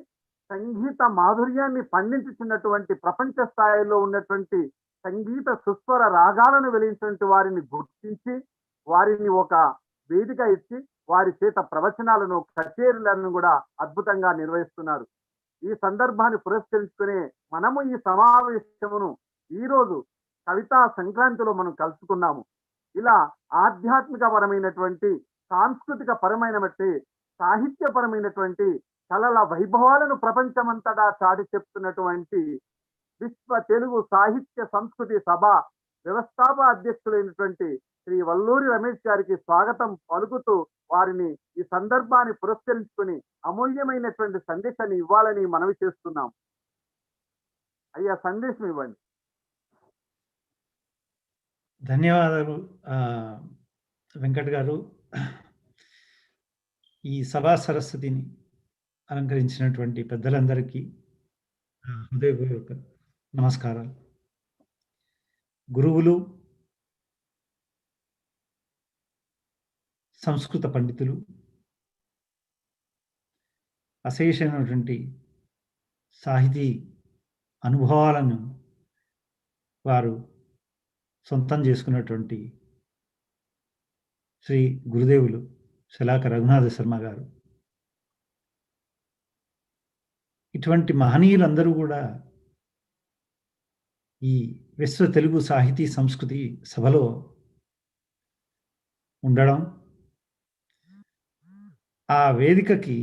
సంగీత మాధుర్యాన్ని పండించుతున్నటువంటి ప్రపంచ స్థాయిలో ఉన్నటువంటి సంగీత సుస్వర రాగాలను వెలిగించినటువంటి వారిని గుర్తించి వారిని ఒక వేదిక ఇచ్చి వారి చేత ప్రవచనాలను, కచేరీలను కూడా అద్భుతంగా నిర్వహిస్తున్నారు. ఈ సందర్భాన్ని పురస్కరించుకునే మనము ఈ సమావేశమును ఈరోజు కవితా సంక్రాంతిలో మనం కలుసుకున్నాము. ఇలా ఆధ్యాత్మికపరమైనటువంటి, సాంస్కృతిక పరమైనటువంటి, సాహిత్యపరమైనటువంటి కళల వైభవాలను ప్రపంచమంతటా చాటి చెప్తున్నటువంటి విశ్వ తెలుగు సాహిత్య సంస్కృతి సభ వ్యవస్థాపక అధ్యక్షులైనటువంటి శ్రీ వల్లూరి రమేష్ గారికి స్వాగతం పలుకుతూ వారిని ఈ సందర్భాన్ని పురస్కరించుకుని అమూల్యమైనటువంటి సందేశాన్ని ఇవ్వాలని మనవి చేస్తున్నాం. అయ్యా, సందేశం ఇవ్వండి. ధన్యవాదాలు వెంకట్ గారు. ఈ సభా సరస్వతిని అలంకరించినటువంటి పెద్దలందరికీ హృదయపూర్వక నమస్కారాలు. గురువులు, సంస్కృత పండితులు, అశేషమైనటువంటి సాహితీ అనుభవాలను వారు సొంతం చేసుకున్నటువంటి శ్రీ గురుదేవులు శలాక రఘునాథ శర్మ గారు, ఇటువంటి మహనీయులందరూ కూడా ఈ విశ్వ తెలుగు సాహితీ సంస్కృతి సభలో ఉండడం, ఆ వేదికకి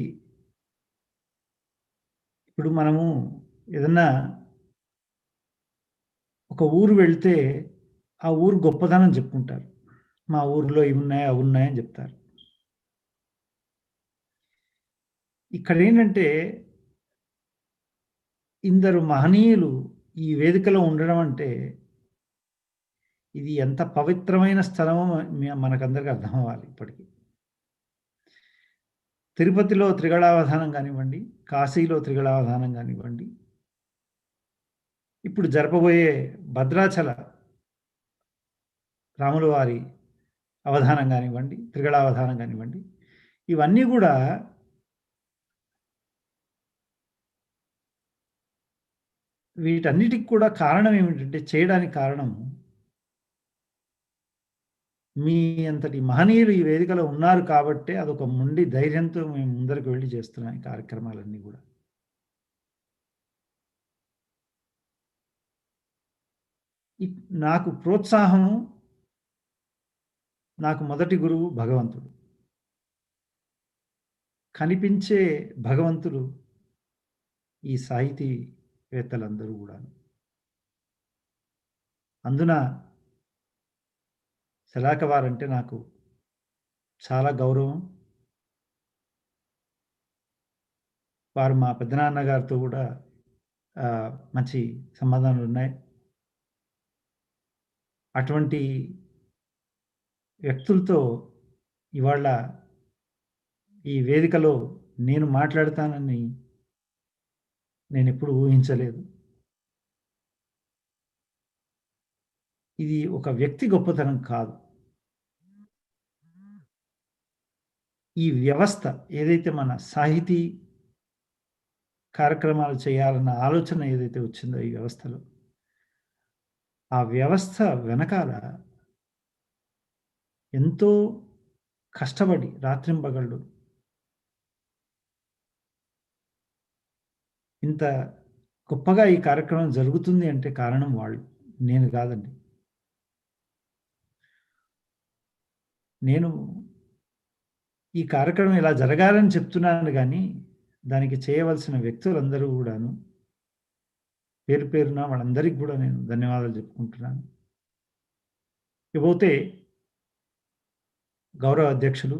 ఇప్పుడు మనము ఏదన్నా ఒక ఊరు వెళ్తే ఆ ఊరు గొప్పదనం చెప్పుకుంటారు. మా ఊర్లో ఇవి ఉన్నాయి, అవి ఉన్నాయని చెప్తారు. ఇక్కడ ఏంటంటే ఇందరు మహనీయులు ఈ వేదికలో ఉండడం అంటే ఇది ఎంత పవిత్రమైన స్థలమో మనకందరికీ అర్థం అవ్వాలి. ఇప్పటికీ తిరుపతిలో త్రిగళావధానం కానివ్వండి, కాశీలో త్రిగళావధానం కానివ్వండి, ఇప్పుడు జరపబోయే భద్రాచల రాముల వారి అవధానం కానివ్వండి, త్రిగళావధానం కానివ్వండి, ఇవన్నీ కూడా వీటన్నిటికి కూడా కారణం ఏమిటంటే, చేయడానికి కారణం మీ అంతటి మహనీయులు ఈ వేదికలో ఉన్నారు కాబట్టే అదొక మొండి ధైర్యంతో మేము ముందరకు వెళ్ళి చేస్తున్నాం ఈ కార్యక్రమాలన్నీ కూడా. నాకు ప్రోత్సాహము, నాకు మొదటి గురువు భగవంతుడు. కనిపించే భగవంతుడు ఈ సాహితీవేత్తలందరూ కూడా. అందున శలాక వారంటే నాకు చాలా గౌరవం. వారు మా పెద్దనాన్నగారితో కూడా మంచి సంబంధాలు ఉన్నాయి. అటువంటి వ్యక్తులతో ఇవాళ ఈ వేదికలో నేను మాట్లాడతానని నేను ఎప్పుడు ఊహించలేదు. ఇది ఒక వ్యక్తి గొప్పతనం కాదు. ఈ వ్యవస్థ ఏదైతే మన సాహితీ కార్యక్రమాలు చేయాలన్న ఆలోచన ఏదైతే వచ్చిందో ఈ వ్యవస్థలో, ఆ వ్యవస్థ వెనకాల ఎంతో కష్టపడి రాత్రింబగళ్ళు ఇంత గొప్పగా ఈ కార్యక్రమం జరుగుతుంది అంటే కారణం వాళ్ళు, నేను కాదండి. నేను ఈ కార్యక్రమం ఇలా జరగాలని చెప్తున్నాను కానీ దానికి చేయవలసిన వ్యక్తులందరూ కూడాను పేరు పేరున వాళ్ళందరికీ కూడా నేను ధన్యవాదాలు చెప్పుకుంటున్నాను. ఇకపోతే గౌరవ అధ్యక్షులు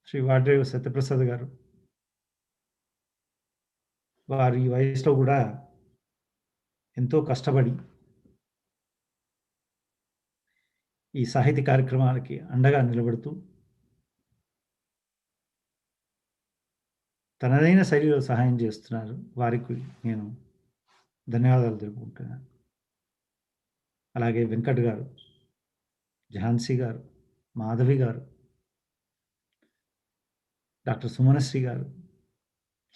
శ్రీ వాడ్రేవు సత్యప్రసాద్ గారు, వారు ఈ వయసులో కూడా ఎంతో కష్టపడి ఈ సాహితీ కార్యక్రమాలకి అండగా నిలబడుతూ తనదైన శైలిలో సహాయం చేస్తున్నారు. వారికి నేను ధన్యవాదాలు తెలుపుకుంటున్నాను. అలాగే వెంకట్ గారు, ఝాన్సీ గారు, మాధవి గారు, డాక్టర్ సుమనశ్రీ గారు,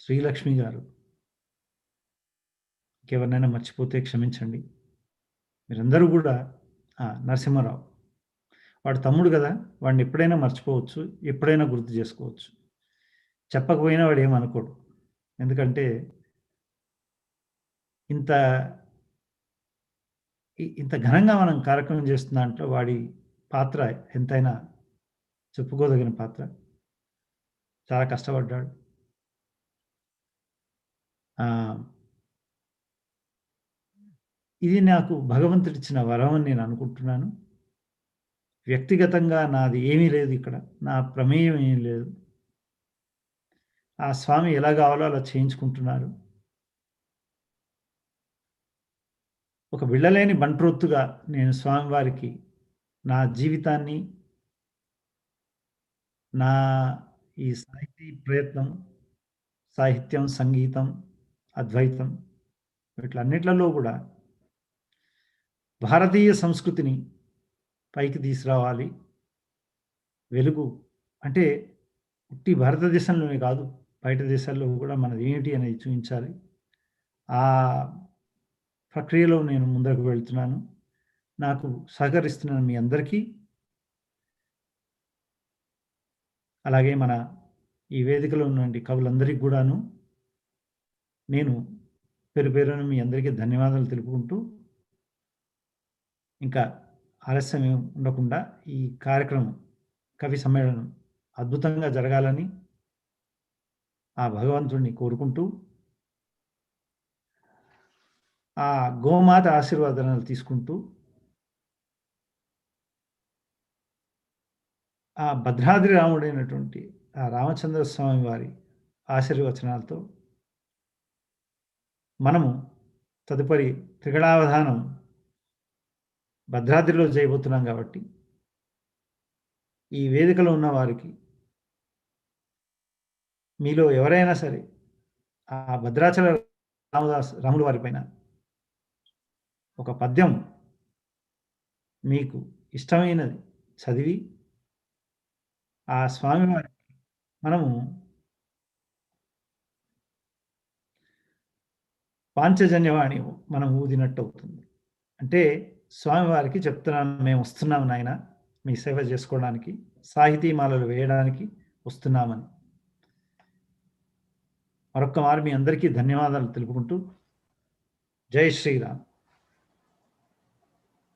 శ్రీలక్ష్మి గారు, ఇంకెవరినైనా మర్చిపోతే క్షమించండి. మీరందరూ కూడా నరసింహారావు, వాడు తమ్ముడు కదా, వాడిని ఎప్పుడైనా మర్చిపోవచ్చు, ఎప్పుడైనా గుర్తు చేసుకోవచ్చు. చెప్పకపోయినా వాడు ఏమనుకోడు. ఎందుకంటే ఇంత ఘనంగా మనం కార్యక్రమం చేస్తున్న దాంట్లో వాడి పాత్ర ఎంతైనా చెప్పుకోదగిన పాత్ర. చాలా కష్టపడ్డాడు. ఇది నాకు భగవంతుడిచ్చిన వరం అని నేను అనుకుంటున్నాను. వ్యక్తిగతంగా నాది ఏమీ లేదు, ఇక్కడ నా ప్రమేయం ఏమీ లేదు. ఆ స్వామి ఎలా కావాలో అలా చేయించుకుంటున్నారు. ఒక విళ్ళలేని బంట్రొత్తుగా నేను స్వామివారికి నా జీవితాన్ని, నా ఈ సాహితీ ప్రయత్నం, సాహిత్యం, సంగీతం, అద్వైతం వీటిలన్నిట్లలో కూడా భారతీయ సంస్కృతిని పైకి తీసుకురావాలి. వెలుగు అంటే ఉట్టి భారతదేశంలోనే కాదు, బయట దేశాల్లో కూడా మనది ఏమిటి అనేది చూపించాలి. ఆ ప్రక్రియలో నేను ముందుకు వెళ్తున్నాను. నాకు సహకరిస్తున్న మీ అందరికీ, అలాగే మన ఈ వేదికలో ఉన్నటువంటి కవులందరికీ కూడాను నేను పేరు పేరున మీ అందరికీ ధన్యవాదాలు తెలుపుకుంటూ, ఇంకా ఆలస్యం ఉండకుండా ఈ కార్యక్రమం, కవి సమ్మేళనం అద్భుతంగా జరగాలని ఆ భగవంతుడిని కోరుకుంటూ, ఆ గోమాత ఆశీర్వాదాలు తీసుకుంటూ, ఆ భద్రాద్రి రాముడైనటువంటి ఆ రామచంద్ర స్వామి వారి ఆశీర్వచనాలతో మనము తదుపరి త్రిగళావధానం భద్రాద్రిలో చేయబోతున్నాం కాబట్టి, ఈ వేదికలో ఉన్న వారికి మీలో ఎవరైనా సరే ఆ భద్రాచల రాముల వారి పైన ఒక పద్యం మీకు ఇష్టమైనది చదివి ఆ స్వామివారి మనము పాంచజన్యవాణి మనం ఊదినట్టు అవుతుంది. అంటే స్వామివారికి చెప్తున్నాం, మేము వస్తున్నాం నాయన మీ సేవ చేసుకోవడానికి, సాహితీ మాలలు వేయడానికి వస్తున్నామని. మరొక్క మారు మీ అందరికీ ధన్యవాదాలు తెలుపుకుంటూ, జై శ్రీరామ్.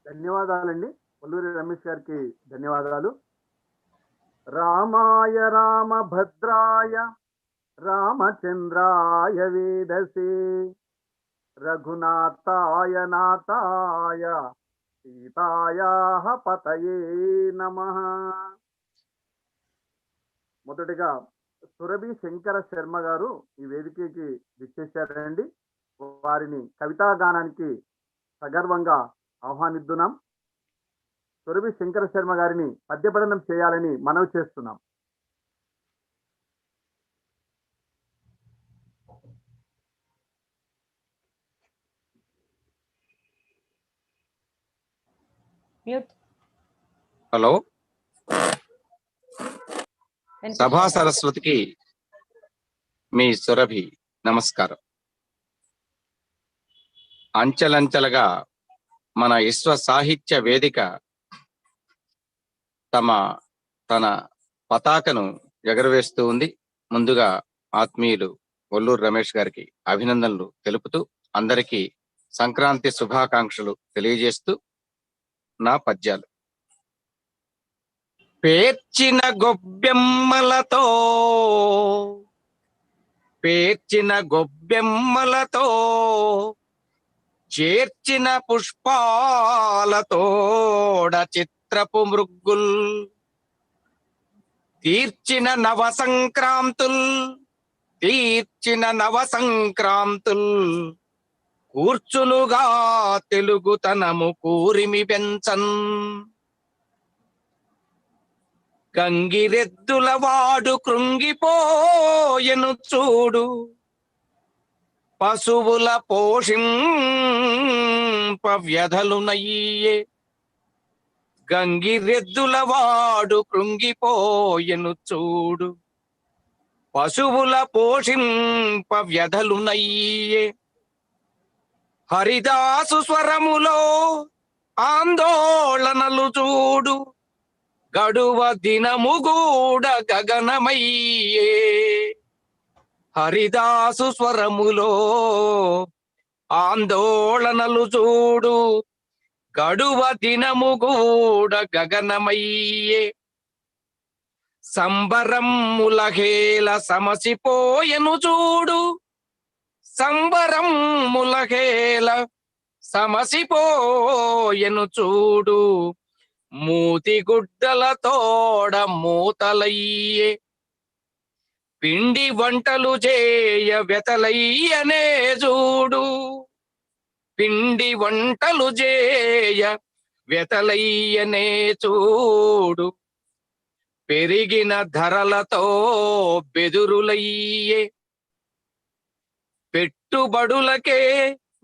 ధన్యవాదాలండి. కొల్లూరి రమేష్ గారికి ధన్యవాదాలు. రామాయ రామభద్రాయ రామచంద్రాయ వేదసే రఘునాథాయ నాథాయ సీతాయాః పతయే నమః. మొదటిగా సురభి శంకర శర్మ గారు ఈ వేదికకి విచ్చేశారండి. వారిని కవితా గానానికి సగర్వంగా ఆహ్వానిద్దున్నాం. సురభి శంకర శర్మ గారిని పద్యపఠనం చేయాలని మనవి చేస్తున్నాం. హలో, సభా సరస్వతికి మీ సురభి నమస్కారం. అంచెలంచెలుగా మన విశ్వ సాహిత్య వేదిక తన పతాకను ఎగరవేస్తూ ఉంది. ముందుగా ఆత్మీయులు కొల్లూరు రమేష్ గారికి అభినందనలు తెలుపుతూ, అందరికీ సంక్రాంతి శుభాకాంక్షలు తెలియజేస్తూ నా పద్యాలు. పేర్చిన గొబ్బెమ్మలతో చేర్చిన పుష్పాలతోడ చిత్రపు మృగ్గుల్ తీర్చిన నవసంక్రాంతుల్ కూర్చునుగా తెలుగుతనము కూరిమి పెంచన్. గంగిరెద్దుల వాడు కృంగిపోయెను చూడు, పశువుల పోషింప వ్యధలునయ్యే. గంగిరెద్దుల వాడు కృంగిపోయెను చూడు, పశువుల పోషింప వ్యధలునయ్యే. హరిదాసు స్వరములో ఆందోళనలు చూడు, గడువ దినము గూడ గగనమయ్యే. హరిదాసు స్వరములో ఆందోళనలు చూడు, గడువ దినము గూడ గగనమయ్యే. సంబరములహేల సమసిపోయెను చూడు, సంబరములహేల సమసిపోయెను చూడు, మూతి గుడ్డల తోడ మూతలయ్యే. పిండి వంటలు చేయ వెతలయ్యనే చూడు, పిండి వంటలు చేయ వెతలయ్యనే చూడు, పెరిగిన ధరలతో బెదురులయ్యే పెట్టుబడులకే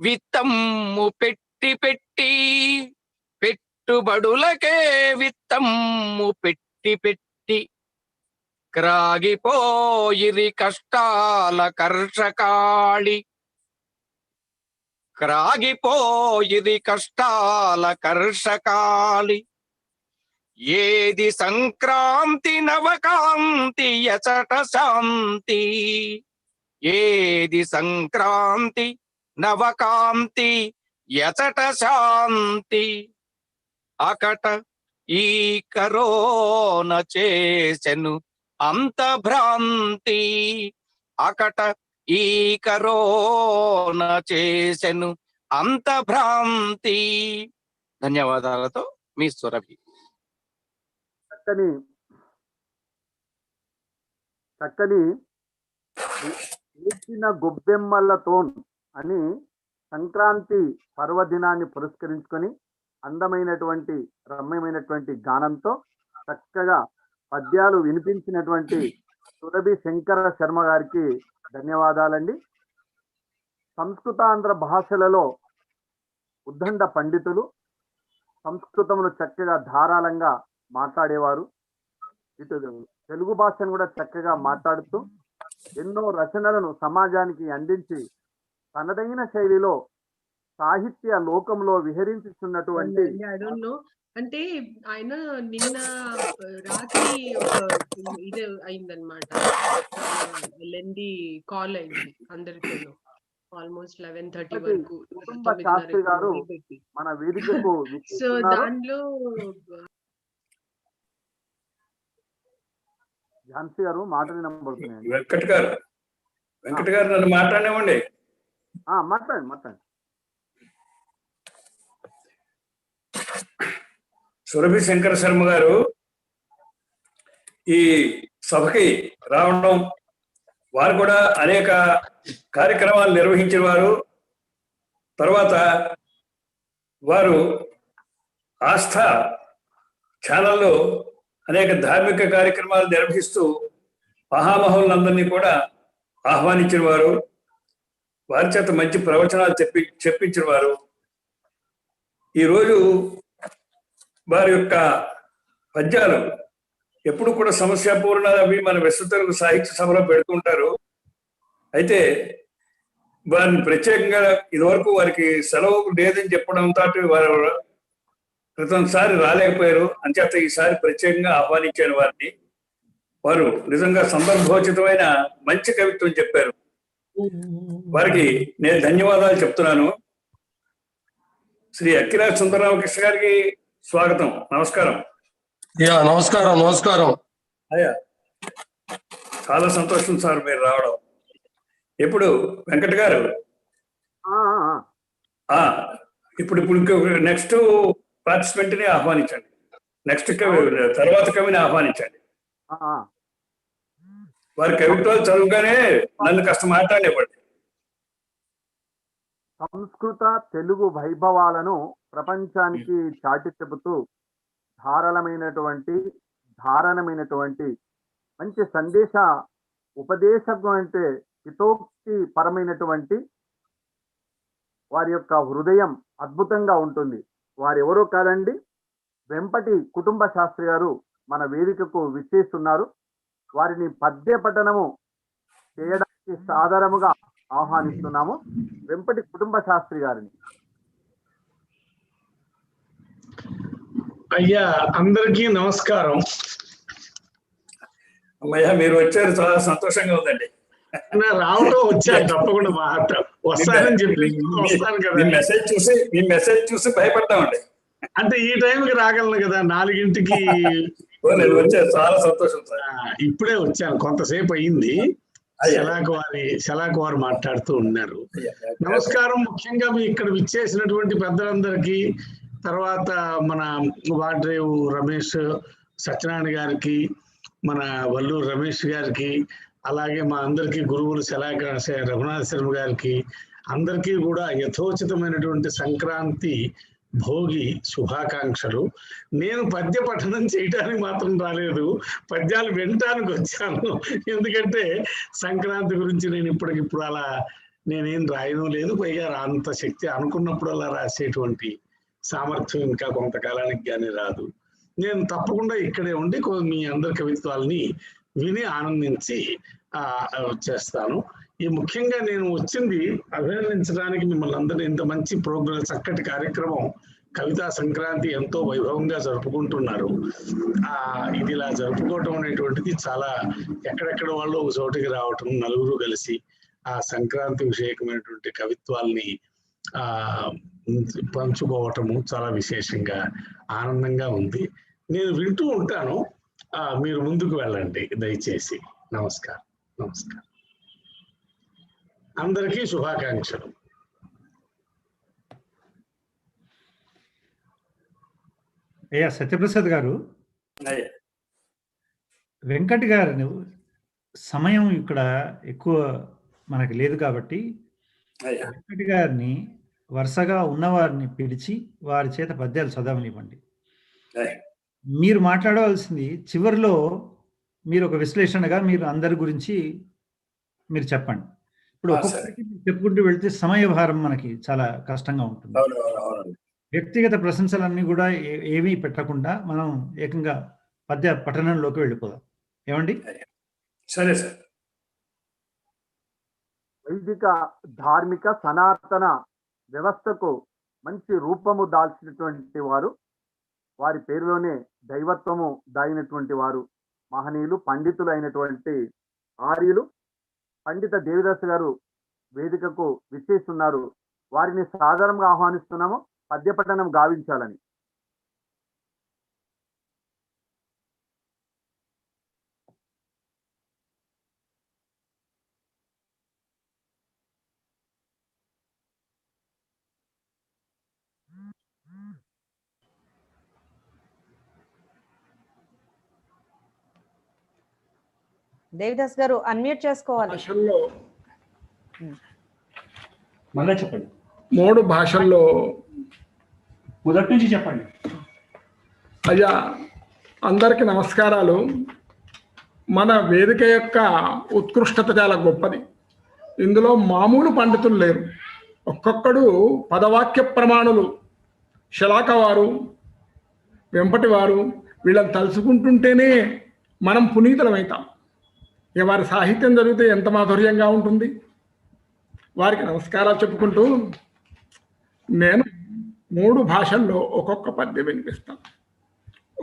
విత్తమ్ము పెట్టి పెట్టి పెట్టుబడులకే విత్తమ్ము పెట్టి పెట్టి క్రాగిపోయిరి కష్టాల కర్షకాళి క్రాగిపోయిరి కష్టాల కర్షకాళి ఏది సంక్రాంతి నవకాంతి ఎచట శాంతి ఏది సంక్రాంతి నవకాంతి ఎచట శాంతి అకట ఈ కరోన చేసెను అంత భ్రాంతి అకట ఈ కరోన చేసెను అంత భ్రాంతి. ధన్యవాదాలతో మీ సురభి. చక్కని ఏచిన గొబ్బెమ్మలతో అని సంక్రాంతి పర్వదినాన్ని పురస్కరించుకొని అందమైనటువంటి రమ్యమైనటువంటి గానంతో చక్కగా పద్యాలు వినిపించినటువంటి సురభి శంకర శర్మ గారికి ధన్యవాదాలండి. సంస్కృతాంధ్ర భాషలలో ఉద్దండ పండితులు, సంస్కృతమును చక్కగా ధారాళంగా మాట్లాడేవారు. ఇటు తెలుగు భాషను కూడా చక్కగా మాట్లాడుతూ ఎన్నో రచనలను సమాజానికి అందించి తనదైన శైలిలో సాహిత్య లోకంలో విహరించుతున్నటువంటి అంటే ఆయన నిన్న రాత్రి ఒక ఇది అయిందనమాట, లెండి కాల్ అయింది అందరికీ, ఆల్మోస్ట్ 11:30 వరకు. శాస్త్రి గారు మన వేదికకు సో దానిలో ఝాన్సీ గారు మాట వినబడుతున్నాయండి. వెంకట్ గారు నన్ను మాట్లాడనివ్వండి. మాట్లాడండి. సురభి శంకర శర్మ గారు ఈ సభకి రావడం, వారు కూడా అనేక కార్యక్రమాలు నిర్వహించిన వారు. తర్వాత వారు ఆస్థ ఛానల్లో అనేక ధార్మిక కార్యక్రమాలు నిర్వహిస్తూ మహామహులందరినీ కూడా ఆహ్వానించిన వారు. వారి చేత మంచి ప్రవచనాలు చెప్పించిన వారు. ఈరోజు వారి యొక్క పద్యాలు ఎప్పుడు కూడా సమస్యాపూర్ణ అవి మన విశ్వ తెలుగు సాహిత్య సభలో పెడుతుంటారు. అయితే వారిని ప్రత్యేకంగా ఇదివరకు వారికి సెలవు లేదని చెప్పడంతో వారు క్రితంసారి రాలేకపోయారు. అంచేత ఈసారి ప్రత్యేకంగా ఆహ్వానించాను వారిని. వారు నిజంగా సందర్భోచితమైన మంచి కవిత్వం చెప్పారు. వారికి నేను ధన్యవాదాలు చెప్తున్నాను. శ్రీ అక్కిరాజ్ సుందరరామకృష్ణ గారికి స్వాగతం. నమస్కారం. నమస్కారం. అయ్యా, చాలా సంతోషం సార్ మీరు రావడం. ఇప్పుడు వెంకట్ గారు ఇప్పుడు నెక్స్ట్ పార్టిసిపెంట్ ని ఆహ్వానించండి. నెక్స్ట్ తర్వాత కవిని ఆహ్వానించండి. వారి కవిత్వాలు చదువుగానే నన్ను కాస్త మాట్లాడేవాడు. సంస్కృత తెలుగు వైభవాలను ప్రపంచానికి చాటి చెబుతూ ధారణమైనటువంటి మంచి సందేశ ఉపదేశం అంటే హితోక్తి పరమైనటువంటి వారి యొక్క హృదయం అద్భుతంగా ఉంటుంది. వారు ఎవరో కాదండి, వెంపటి కుటుంబ శాస్త్రి గారు మన వేదికకు విచ్చేస్తున్నారు. వారిని పద్య పఠనము చేయడానికి సాధారణముగా ఆహ్వానిస్తున్నాము. వెంపటి కుటుంబ శాస్త్రి గారిని. అయ్యా, అందరికీ నమస్కారం. అమ్మయ్య, మీరు వచ్చారు, చాలా సంతోషంగా ఉందండి. రావడం వచ్చాను, తప్పకుండా వస్తానని చెప్పి వస్తాను కదా. మీ మెసేజ్ చూసి భయపడ్డామండి. అంటే ఈ టైంకి రాగలను కదా, 4ంటికి వచ్చారు. చాలా సంతోషం సార్. ఇప్పుడే వచ్చాను, కొంతసేపు అయింది. శలాకు వారు మాట్లాడుతూ ఉన్నారు. నమస్కారం. ముఖ్యంగా మీ ఇక్కడ విచ్చేసినటువంటి పెద్దలందరికీ, తర్వాత మన వాడ్రేవు రమేష్ సత్యనారాయణ గారికి, మన వల్లూరు రమేష్ గారికి, అలాగే మా అందరికీ గురువులు రఘునాథ శర్మ గారికి, అందరికీ కూడా యథోచితమైనటువంటి సంక్రాంతి భోగి శుభాకాంక్షలు. నేను పద్య పఠనం చేయడానికి మాత్రం రాలేదు, పద్యాలు వినటానికి వచ్చాను. ఎందుకంటే సంక్రాంతి గురించి నేను ఇప్పటికిప్పుడు అలా నేనేం రాయడం లేదు, పైగా అంత శక్తి అనుకున్నప్పుడు అలా రాసేటువంటి సామర్థ్యం ఇంకా కొంతకాలానికి కానీ రాదు. నేను తప్పకుండా ఇక్కడే ఉండి మీ అందరి కవిత్వాలని విని ఆనందించి చేస్తాను. ఈ ముఖ్యంగా నేను వచ్చింది అభినందించడానికి మిమ్మల్ని అందరినీ. ఇంత మంచి ప్రోగ్రాం, చక్కటి కార్యక్రమం కవితా సంక్రాంతి ఎంతో వైభవంగా జరుపుకుంటున్నారు. ఇది ఇలా జరుపుకోవటం అనేటువంటిది చాలా, ఎక్కడెక్కడ వాళ్ళు ఒక చోటికి రావటం, నలుగురు కలిసి ఆ సంక్రాంతి విషయకమైనటువంటి కవిత్వాల్ని పంచుకోవటము చాలా విశేషంగా ఆనందంగా ఉంది. నేను వింటూ ఉంటాను, మీరు ముందుకు వెళ్ళండి దయచేసి. నమస్కారం. నమస్కారం. అందరికీ శుభాకాంక్షలు. అయ్యా సత్యప్రసాద్ గారు, వెంకట్ గారు సమయం ఇక్కడ ఎక్కువ మనకి లేదు కాబట్టి వెంకట్ గారిని వరుసగా ఉన్నవారిని పిలిచి వారి చేత పద్యాలు చదవనివ్వండి. మీరు మాట్లాడవలసింది చివరిలో మీరు ఒక విశ్లేషణగా మీరు అందరి గురించి మీరు చెప్పండి. ఇప్పుడు ఒక్కొక్కరికి చెప్పుకుంటూ వెళ్తే సమయ భారం మనకి చాలా కష్టంగా ఉంటుంది. వ్యక్తిగత ప్రశంసలన్నీ కూడా ఏమీ పెట్టకుండా మనం ఏకంగా పద్య పఠనంలోకి వెళ్ళిపోదాం. ఏమండి? సరే సార్. వైదిక ధార్మిక సనాతన వ్యవస్థకు మంచి రూపము దాల్చినటువంటి వారు, వారి పేరులోనే దైవత్వము దాగినటువంటి వారు, మహనీయులు, పండితులు అయినటువంటి ఆర్యులు పండిత దేవిదాస్ గారు వేదికకు విచ్చేస్తున్నారు. వారిని సాధారణంగా ఆహ్వానిస్తున్నాము పద్యపఠనం గావించాలని. దేవిదాస్ గారు అన్మ్యూట్ చేసుకోవాలి. మళ్ళీ చెప్పండి. 3 భాషల్లో మొదటి నుంచి చెప్పండి. అయ్యా అందరికీ నమస్కారాలు. మన వేదిక యొక్క ఉత్కృష్టత చాలా గొప్పది. ఇందులో మామూలు పండితులు లేరు. ఒక్కొక్కడు పదవాక్య ప్రమాణులు. శలాక వారు, వెంపటి వారు, వీళ్ళని తలుచుకుంటుంటేనే మనం పునీతులమవుతాం. ఇక వారి సాహిత్యం చదివితే ఎంత మాధుర్యంగా ఉంటుంది. వారికి నమస్కారాలు చెప్పుకుంటూ నేను 3 భాషల్లో ఒక్కొక్క పద్యం వినిపిస్తాను.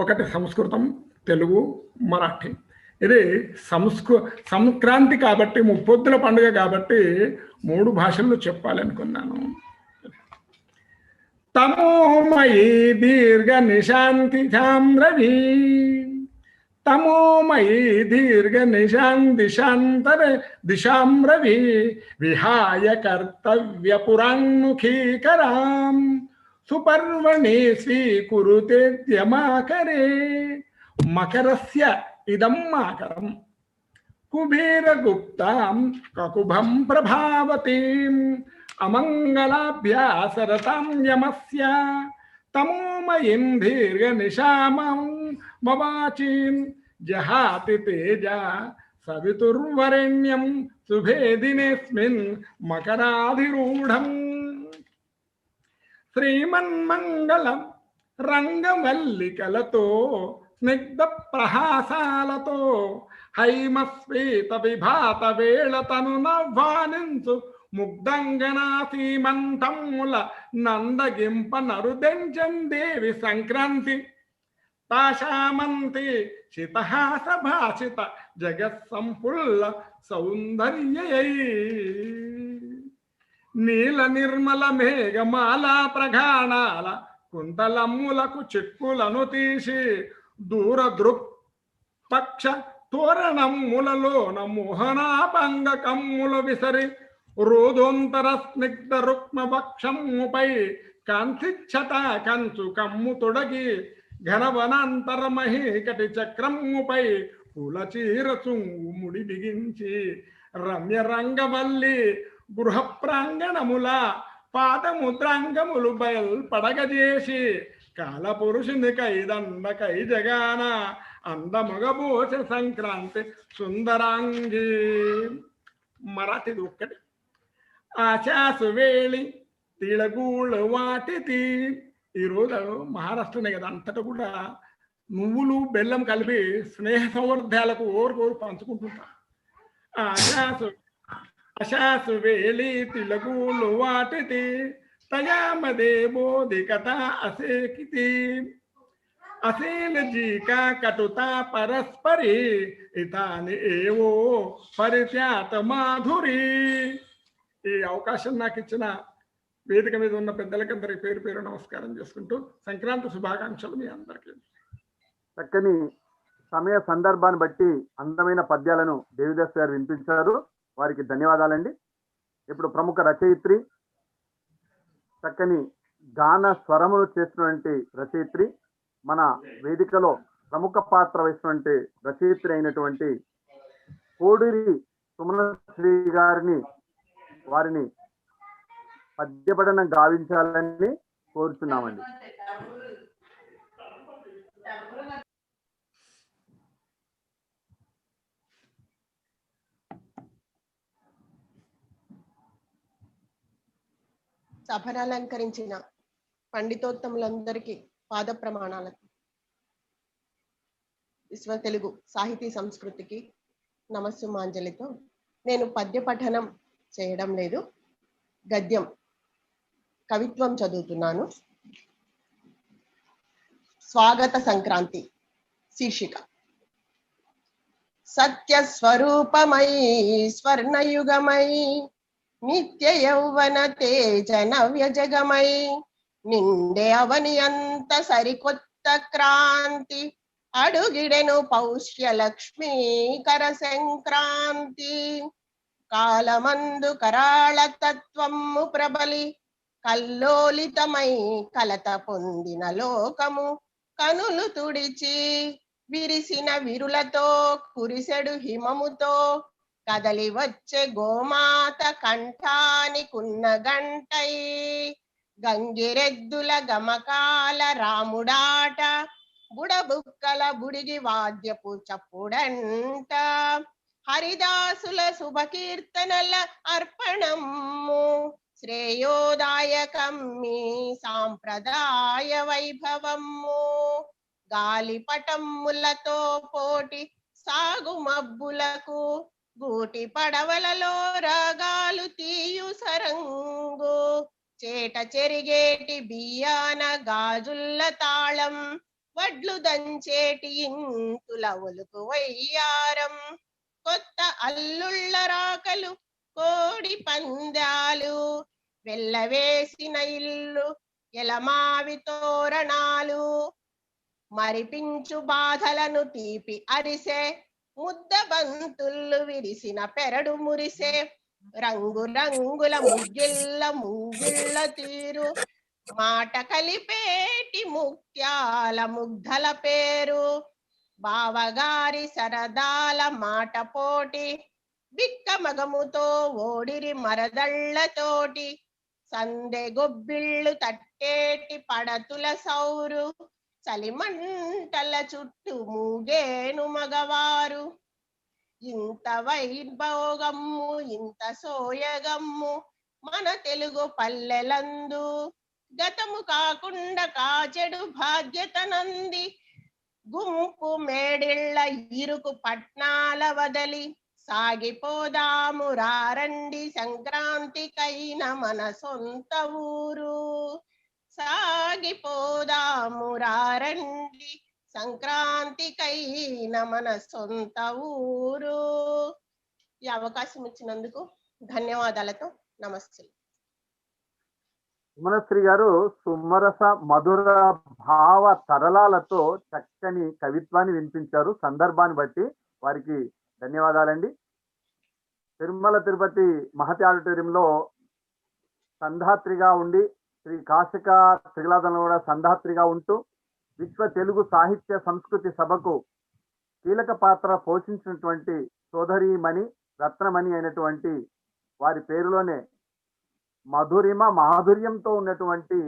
ఒకటి సంస్కృతం, తెలుగు, మరాఠీ. ఇది సంక్రాంతి కాబట్టి, ముప్పొద్దుల పండుగ కాబట్టి 3 భాషల్లో చెప్పాలనుకున్నాను. తమోమయీ దీర్ఘ నిశాంతి చాంద్రవీ, తమోమయీ దీర్ఘ దిశాం రవి, విహాయ కర్తవ్య పురాన్ముఖీకరాం, సుపర్వణి స్వీకురుతేద్యమాకరే. మకరస్య ఇదం మాకరం, కుబేరగుప్తాం కకుభం ప్రభావతీం, అమంగళాభ్యాసరతాం యమస్య, తమోమయీం దీర్ఘ నిశామం మవాచీం, జహాతి తేజ సవితుర్వరేణ్యం, శుభేదినేస్మిన్ మకరాధిరూఢం. శ్రీమన్మంగళం రంగమల్లికలతో, స్నిగ్ధ ప్రహాసాలతో, హైమస్వేత విభాత వేళతను నవ్వానించు ముగ్ధంగనా సీమంతముల నందగింప నరుదెంచం దేవి సంక్రాంతి. తాశామంతి శితహాస భాషిత జగత్ సంపుల్ల సౌందర్యై, నీల నిర్మల మేఘమాలా ప్రగాణాల కుంతలమ్ములకు చిక్కులను తీసి, దూర దృక్పక్ష తోరణమ్ములలోన మోహనాపంగ కమ్ముల విసరి, రోదోంతర స్నిగ్ధ రుక్మ వక్షముపై కాంతిచ్చట కంచు కమ్ము తొడగి, ఘనవనాంతర మహీకటి చక్రముపై పూలచీర చుంగు ముడి బిగించి, రమ్య రంగవల్లి గృహ ప్రాంగణముల పాదముద్రాంగములు బయల్పడగజేసి కాలపురుషుని కైదండకై జగాన అందమగబోచ సంక్రాంతి సుందరాంగి. మరాఠీది ఒక్కటి. ఆశాసు వేళి తిళగూళ్ళు వాటిది. ఈరోజు మహారాష్ట్రనే కదా అంతటా కూడా నువ్వులు బెల్లం కలిపి స్నేహ సౌవర్ధ్యాలకు ఓరు పంచుకుంటుంటారు. ఆశాసు వేళి తిళగూళ్ళు వాటిది తయామదే బోధికత అసేకితి అసేల జీక కటుత పరస్పరి ఇతాని ఏవో పరిత్యాత మాధురి. ఈ అవకాశం నాకు ఇచ్చిన వేదిక మీద ఉన్న పెద్దలకందరికి పేరు పేరు నమస్కారం చేసుకుంటూ సంక్రాంతి శుభాకాంక్షలు మీ అందరికీ. చక్కని సమయ సందర్భాన్ని బట్టి అందమైన పద్యాలను దేవిదాస్ గారు వినిపించారు. వారికి ధన్యవాదాలండి. ఇప్పుడు ప్రముఖ రచయిత్రి, చక్కని గాన స్వరములు చేసినటువంటి రచయిత్రి, మన వేదికలో ప్రముఖ పాత్ర వహిస్తున్నటువంటి రచయిత్రి అయినటువంటి కోడూరి సుమనశ్రీ గారిని వారిని పద్యపఠనం గావించాలని కోరుచున్నామండి. సభనాలంకరించిన పండితోత్తములందరికీ పాద ప్రమాణాలకు, విశ్వ తెలుగు సాహితీ సంస్కృతికి నమస్సుమాంజలితో నేను పద్య పఠనం చేయడం లేదు, గద్యం కవిత్వం చదువుతున్నాను. స్వాగత సంక్రాంతి శీర్షిక. సత్య స్వరూపమై స్వర్ణయుగమై నిత్య యౌవన తేజ నవ్య జగమై నిండే అవని అంత సరికొత్త క్రాంతి అడుగిడెను పౌష్య లక్ష్మీ కర సంక్రాంతి. కాలమందు కరాళ తత్వము ప్రబలి కల్లోలితమై కలత పొందిన లోకము కనులు తుడిచి విరిసిన విరులతో కురిసెడు హిమముతో కదలి వచ్చే గోమాత కంఠానికున్న గంటై గంగిరెద్దుల గమకాల రాముడాట బుడబుక్కల బుడిగి వాద్యపు చప్పుడంట హరిదాసుల శుభకీర్తనల అర్పణము శ్రేయోదాయకం మీ సాంప్రదాయ వైభవము. గాలిపటమ్ములతో పోటి సాగు మబ్బులకు గూటి పడవలలో రాగాలు తీయు సరంగు చేట చెరిగేటి బియ్యాన గాజుల్ల తాళం వడ్లు దంచేటి ఇంతుల ఒలుకు వయ్యారం కొత్త అల్లుళ్ళ రాకలు కోడి పందాలు వెళ్ళవేసిన ఇల్లు ఎలమావి తోరణాలు మరిపించు బాధలను తీపి అరిసే ముద్ద బంతుళ్ళు విరిసిన పెరడు మురిసే రంగు రంగుల ముగ్గిళ్ళ ముంగిళ్ళ తీరు మాట కలిపేటి ముత్యాల ముగ్ధల పేరు బావగారి సరదాల మాట పోటి బిక్క మగముతో ఓడిరి మరదళ్ళతోటి సందె గొబ్బిళ్ళు తట్టేటి పడతుల సౌరు చలిమంటల చుట్టూ మూగేను మగవారు. ఇంత వైభోగమ్ము ఇంత సోయగమ్ము మన తెలుగు పల్లెలందు గతము కాకుండా కాచెడు బాధ్యతనంది గుంపు మేడిళ్ళ ఇరుకు పట్నాల వదలి సాగిపోదాము రారండి సంక్రాంతికైన మన సొంత ఊరు సాగిపోదాము రారండి సంక్రాంతికైన మన సొంత ఊరు. ఈ అవకాశం ఇచ్చినందుకు ధన్యవాదాలతో నమస్తే. సుమనశ్రీ గారు సుమరస మధుర భావ తరళాలతో చక్కని కవిత్వాన్ని వినిపించారు. సందర్భాన్ని బట్టి వారికి ధన్యవాదాలండి. తిరుమల తిరుపతి మహతి ఆడిటోరియంలో సంధాత్రిగా ఉండి శ్రీ కాశిక త్రిగలాదంలో కూడా సంధాత్రిగా ఉంటూ విశ్వ తెలుగు సాహిత్య సంస్కృతి సభకు కీలక పాత్ర పోషించినటువంటి సోదరీమణి రత్నమణి అయినటువంటి వారి పేరులోనే మాధుర్యంతో ఉన్నటువంటి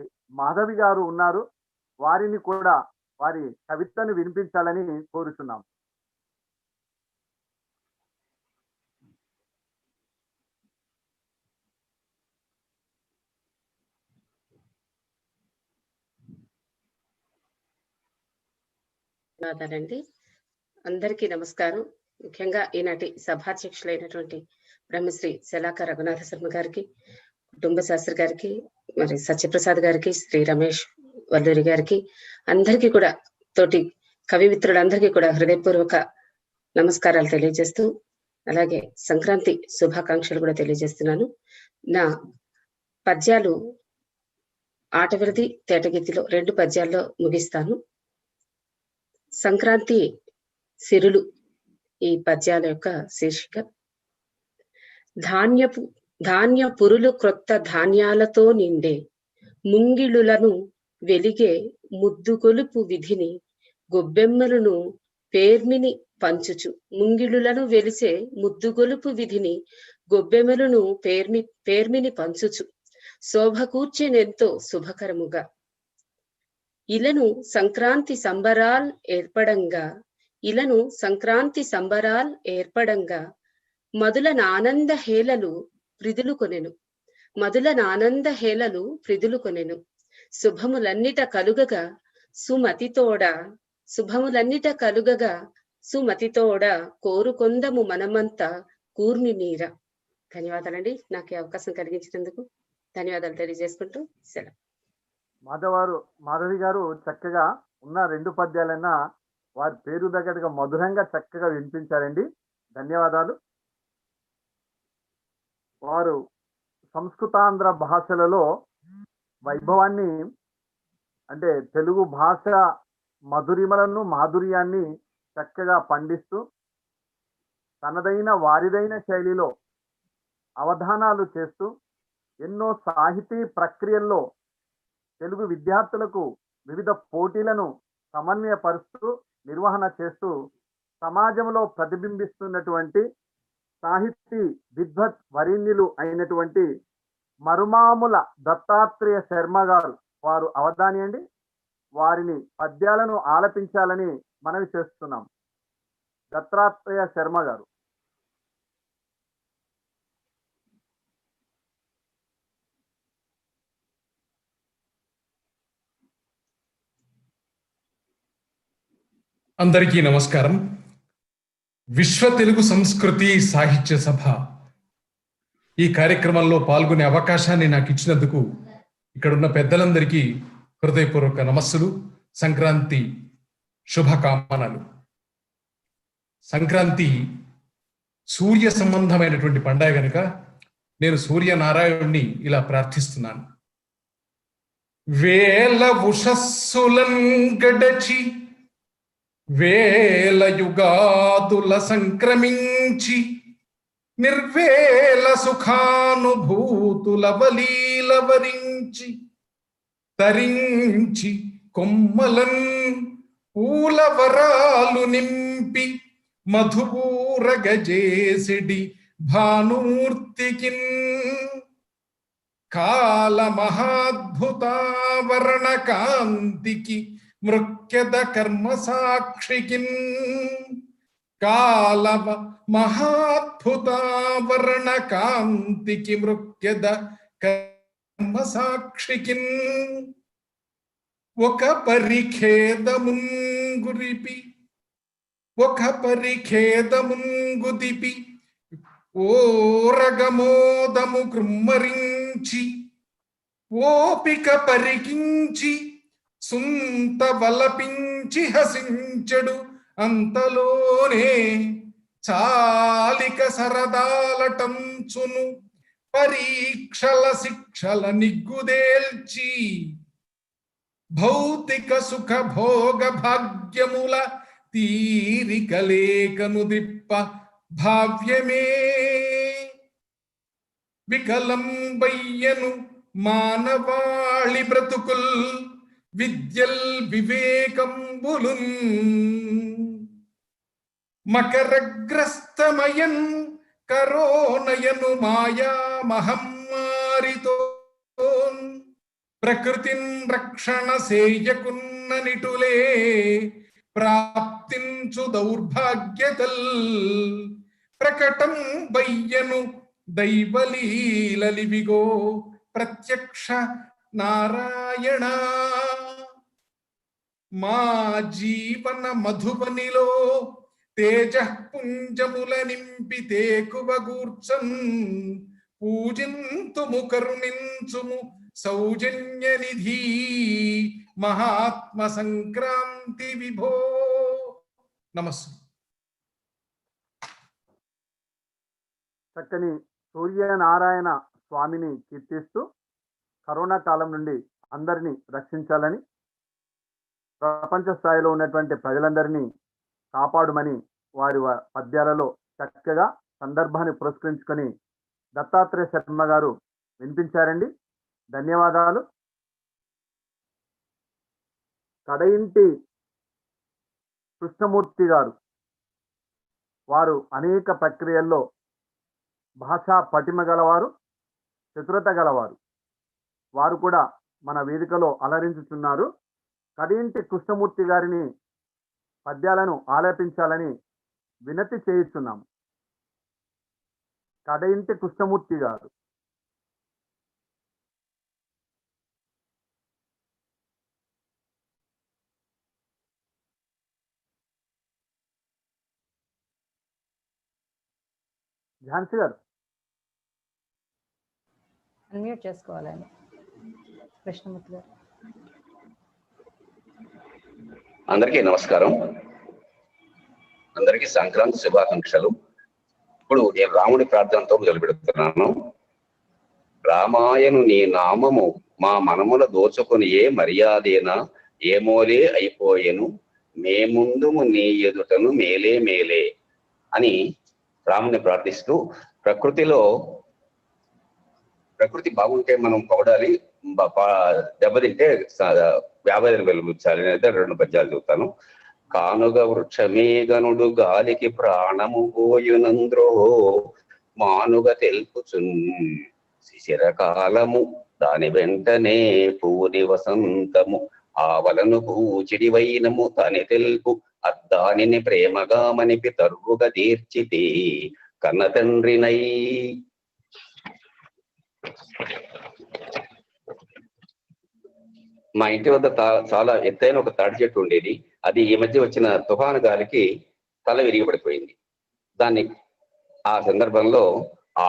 మాధవి గారు ఉన్నారు. వారిని కూడా వారి కవితను వినిపించాలని కోరుచున్నాం. ధన్యవాదాలండి. అందరికీ నమస్కారం. ముఖ్యంగా ఈనాటి సభాధ్యక్షులైనటువంటి బ్రహ్మశ్రీ శలాక రఘునాథ శర్మ గారికి, కుటుంబ శాస్త్రి గారికి, మరి సత్యప్రసాద్ గారికి, శ్రీ రమేష్ వల్లూరి గారికి, అందరికీ కూడా తోటి కవి మిత్రులందరికీ కూడా హృదయపూర్వక నమస్కారాలు తెలియజేస్తూ, అలాగే సంక్రాంతి శుభాకాంక్షలు కూడా తెలియజేస్తున్నాను. నా పద్యాలు ఆటవిరది తేటగీతిలో 2 పద్యాల్లో ముగిస్తాను. సంక్రాంతి సిరులు ఈ పద్యాల యొక్క శీర్షిక. ధాన్య పురులు క్రొత్త ధాన్యాలతో నిండే ముంగిళ్ళులను వెలిగే ముద్దుగొలుపు విధిని గొబ్బెమ్మలను పేర్మిని పంచుచు. ముంగిళ్ళులను వెలిసే ముద్దుగొలుపు విధిని గొబ్బెమ్మలను పేర్మిని పంచుచు శోభ కూర్చెనెంతో శుభకరముగా. ఇలను సంక్రాంతి సంబరాల్ ఏర్పడంగా మధుల నానంద హేళలు ప్రిదులు కొనెను. శుభములన్నిట కలుగగా సుమతితోడ కోరుకొందము మనమంతా కూర్మి మీర. ధన్యవాదాలండి. నాకు ఈ అవకాశం కలిగించినందుకు ధన్యవాదాలు తెలియజేసుకుంటూ సెలవు. మాధవి గారు చక్కగా ఉన్న 2 పద్యాలైనా వారి పేరు తగ్గట్టుగా మధురంగా చక్కగా వినిపించారండి. ధన్యవాదాలు. వారు సంస్కృతాంధ్ర భాషలలో వైభవాన్ని, అంటే తెలుగు భాష మాధుర్యాన్ని చక్కగా పండిస్తూ వారిదైన శైలిలో అవధానాలు చేస్తూ ఎన్నో సాహితీ ప్రక్రియల్లో తెలుగు విద్యార్థులకు వివిధ పోటీలను సమన్వయపరుస్తూ నిర్వహణ చేస్తూ సమాజంలో ప్రతిబింబిస్తున్నటువంటి సాహితీ విద్వత్ వరీణ్యులు అయినటువంటి మరుమాముల దత్తాత్రేయ శర్మ గారు వారు అవధాని అండి. వారిని పద్యాలను ఆలపించాలని మనవి చేస్తున్నాం. దత్తాత్రేయ శర్మ గారు. అందరికీ నమస్కారం. విశ్వ తెలుగు సంస్కృతి సాహిత్య సభ ఈ కార్యక్రమంలో పాల్గొనే అవకాశాన్ని నాకు ఇచ్చినందుకు ఇక్కడున్న పెద్దలందరికీ హృదయపూర్వక నమస్సులు, సంక్రాంతి శుభకామనలు. సంక్రాంతి సూర్య సంబంధమైనటువంటి పండుగ కనుక నేను సూర్యనారాయణుణ్ణి ఇలా ప్రార్థిస్తున్నాను. వేల ఉషస్సులం గడచి వేల యుగాదుల సంక్రమించి నిర్వేల సుఖానుభూతుల వలీలవరించి తరించి కొమ్మలన్ పూల వరాలు నింపి మధుపూరగజేసిడి భానుమూర్తికిన్ కాల మహాద్భుతావరణ కాంతికి మృక్యద కర్మ సాక్షికిన్ కాల మహాద్భుతావరణ కాంతికి మృక్యద కర్మ సాక్షికిన్ ఒక పరిఖేదముంగుదిపి ఓరగమోదము కృమ్మరించి ఓపిక పరికించి సుంత వలపించి హసించడు అంతలోనే చాలిక సరదాలటంచును పరీక్షల శిక్షల నిగ్గుదేల్చి భౌతిక సుఖ భోగ భాగ్యముల తీరిక లేఖను దిప్ప భావ్యమే వికలంబయ్యను మానవాళి బ్రతుకుల్ విద్యల్ వివేకంబులున్ మకరగ్రస్తమయన్ కరోనయను మాయా మహమ్మారితో ప్రకృతిన్ రక్షణ సేయకున్న నిటులే ప్రాప్తించు దౌర్భాగ్యతల్ ప్రకటం బయ్యను దైవలీలలివిగో ప్రత్యక్ష నారాయణ. మా జీవన మధుబనిలో తేజ పుంజముల నింపి తేకువగూర్చన్ పూజింతుము కరుణించుము సౌజన్య నిధి మహాత్మ సంక్రాంతి విభో. నమస్సు. చక్కని సూర్యనారాయణ స్వామిని కీర్తిస్తూ కరోనా కాలం నుండి అందరినీ రక్షించాలని, ప్రపంచ స్థాయిలో ఉన్నటువంటి ప్రజలందరినీ కాపాడుమని వారి పద్యాలలో చక్కగా సందర్భాన్ని పురస్కరించుకొని దత్తాత్రేయ శర్మ గారు వినిపించారండి. ధన్యవాదాలు. కడయింటి కృష్ణమూర్తి గారు, వారు అనేక ప్రక్రియల్లో భాషా పటిమ గలవారు, చతురత గలవారు. వారు కూడా మన వేదికలో అలరించుచున్నారు. కడయింటి కృష్ణమూర్తి గారిని పద్యాలను ఆలపించాలని వినతి చేయిస్తున్నాము. కడయింటి కృష్ణమూర్తి గారు. ఝాన్సీ గారు అన్మ్యూట్ చేసుకోవాలండి. కృష్ణమూర్తి గారు. అందరికీ నమస్కారం. అందరికీ సంక్రాంతి శుభాకాంక్షలు. ఇప్పుడు నేను రాముడి ప్రార్థనతో మొదలు పెడుతున్నాను. రామాయను నీ నామము మా మనముల దోచుకొని ఏ మర్యాదేనా ఏమోలే అయిపోయెను మేముందుము నీ ఎదుటను మేలే మేలే అని రాముని ప్రార్థిస్తూ, ప్రకృతి బాగుంటే మనం పొగడాలి, దెబ్బతింటే వ్యాపారం వెలుగుచ్చాలి అనేది 2 పద్యాలు చెబుతాను. కానుగ వృక్షమే గనుడు గాలికి ప్రాణము పోయునంద్రో మానుగ తెలుపుచున్ శిశిరకాలము దాని వెంటనే పూని వసంతము ఆవలను పూచిడి వైనము తని తెలుపు అద్దానిని ప్రేమగా మనిపి తరువుగా తీర్చితి కన్న తండ్రినై. మా ఇంటి వద్ద చాలా ఎత్తైన ఒక తాడి చెట్టు ఉండేది. అది ఈ మధ్య వచ్చిన తుఫాను గాలికి తల విరిగిపడిపోయింది. ఆ సందర్భంలో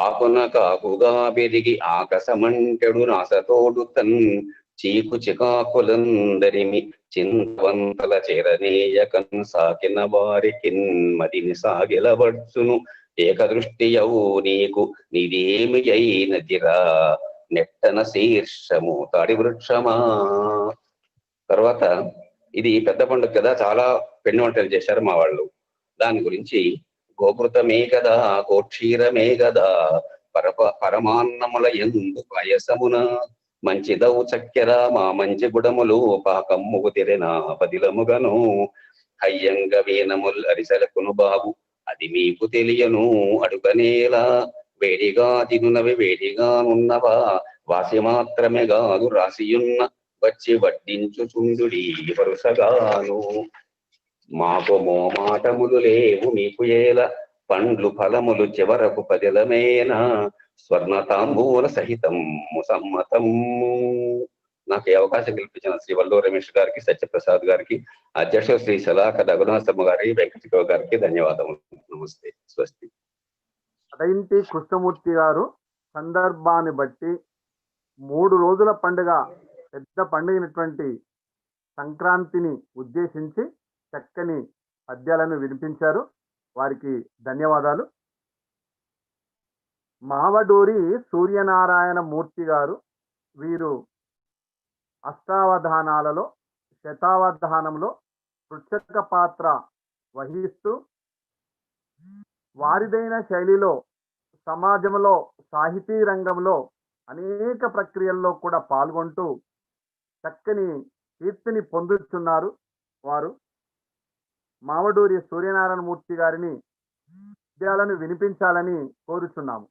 ఆకున కాకుగా పెరిగి ఆకాశమంటెడు నాసతోడు తన్ చీకు చికాకులందరిమి చింతవంతల చేరనీయకన్ సాకిన వారికిన్ మదిని సాగిలబడ్చును ఏకదృష్టియవు నీకు నిదేమి అయినదిరా నెట్టన శీర్షము తాడి వృక్షమా. తర్వాత ఇది పెద్ద పండుగ కదా, చాలా పిండి వంటలు చేశారు మా వాళ్ళు. దాని గురించి గోకృతమే కదా కోక్షీరమే కదా పరమాన్నముల ఎందు పాయసమున మంచిదవు చక్కెర మా మంచి గుడములు పాకమ్ముకు తిరిన పదిలముగను హయ్యంగ వీనముల్ అరిసెలకును బాబు అది మీకు తెలియను అడుగనేలా వేడిగా తినునవి వేడిగానున్నవా వాసి మాత్రమే గాదు రాసియున్న వచ్చి వడ్డించుచుండుడి వరుసగాను మాకు మోమాటములు లేవు మీకు ఏల పండ్లు ఫలములు చివరకు పదిలమేనా స్వర్ణ తాంబూల సహితం సమ్మతము. నాకు ఈ అవకాశం కల్పించిన శ్రీ వల్లో రమేష్ గారికి, సత్యప్రసాద్ గారికి, అధ్యక్షుడు శ్రీ సలాక రఘునాథమ్మ గారికి, వెంకటరావు గారికి ధన్యవాదములు. నమస్తే, స్వస్తి. కడయింటి కృష్ణమూర్తి గారు సందర్భాన్ని బట్టి 3 రోజుల పండుగ, పెద్ద పండుగైనటువంటి సంక్రాంతిని ఉద్దేశించి చక్కని పద్యాలను వినిపించారు. వారికి ధన్యవాదాలు. మావడూరి సూర్యనారాయణ మూర్తి గారు, వీరు అష్టావధానాలలో శతావధానంలో పృచ్ఛక పాత్ర వహిస్తూ వారిదైన శైలిలో సమాజంలో సాహితీ రంగంలో అనేక ప్రక్రియల్లో కూడా పాల్గొంటూ చక్కని కీర్తిని పొందుతున్నారు. వారు మావడూరి సూర్యనారాయణ మూర్తి గారిని పద్యాలను వినిపించాలని కోరుచున్నాము.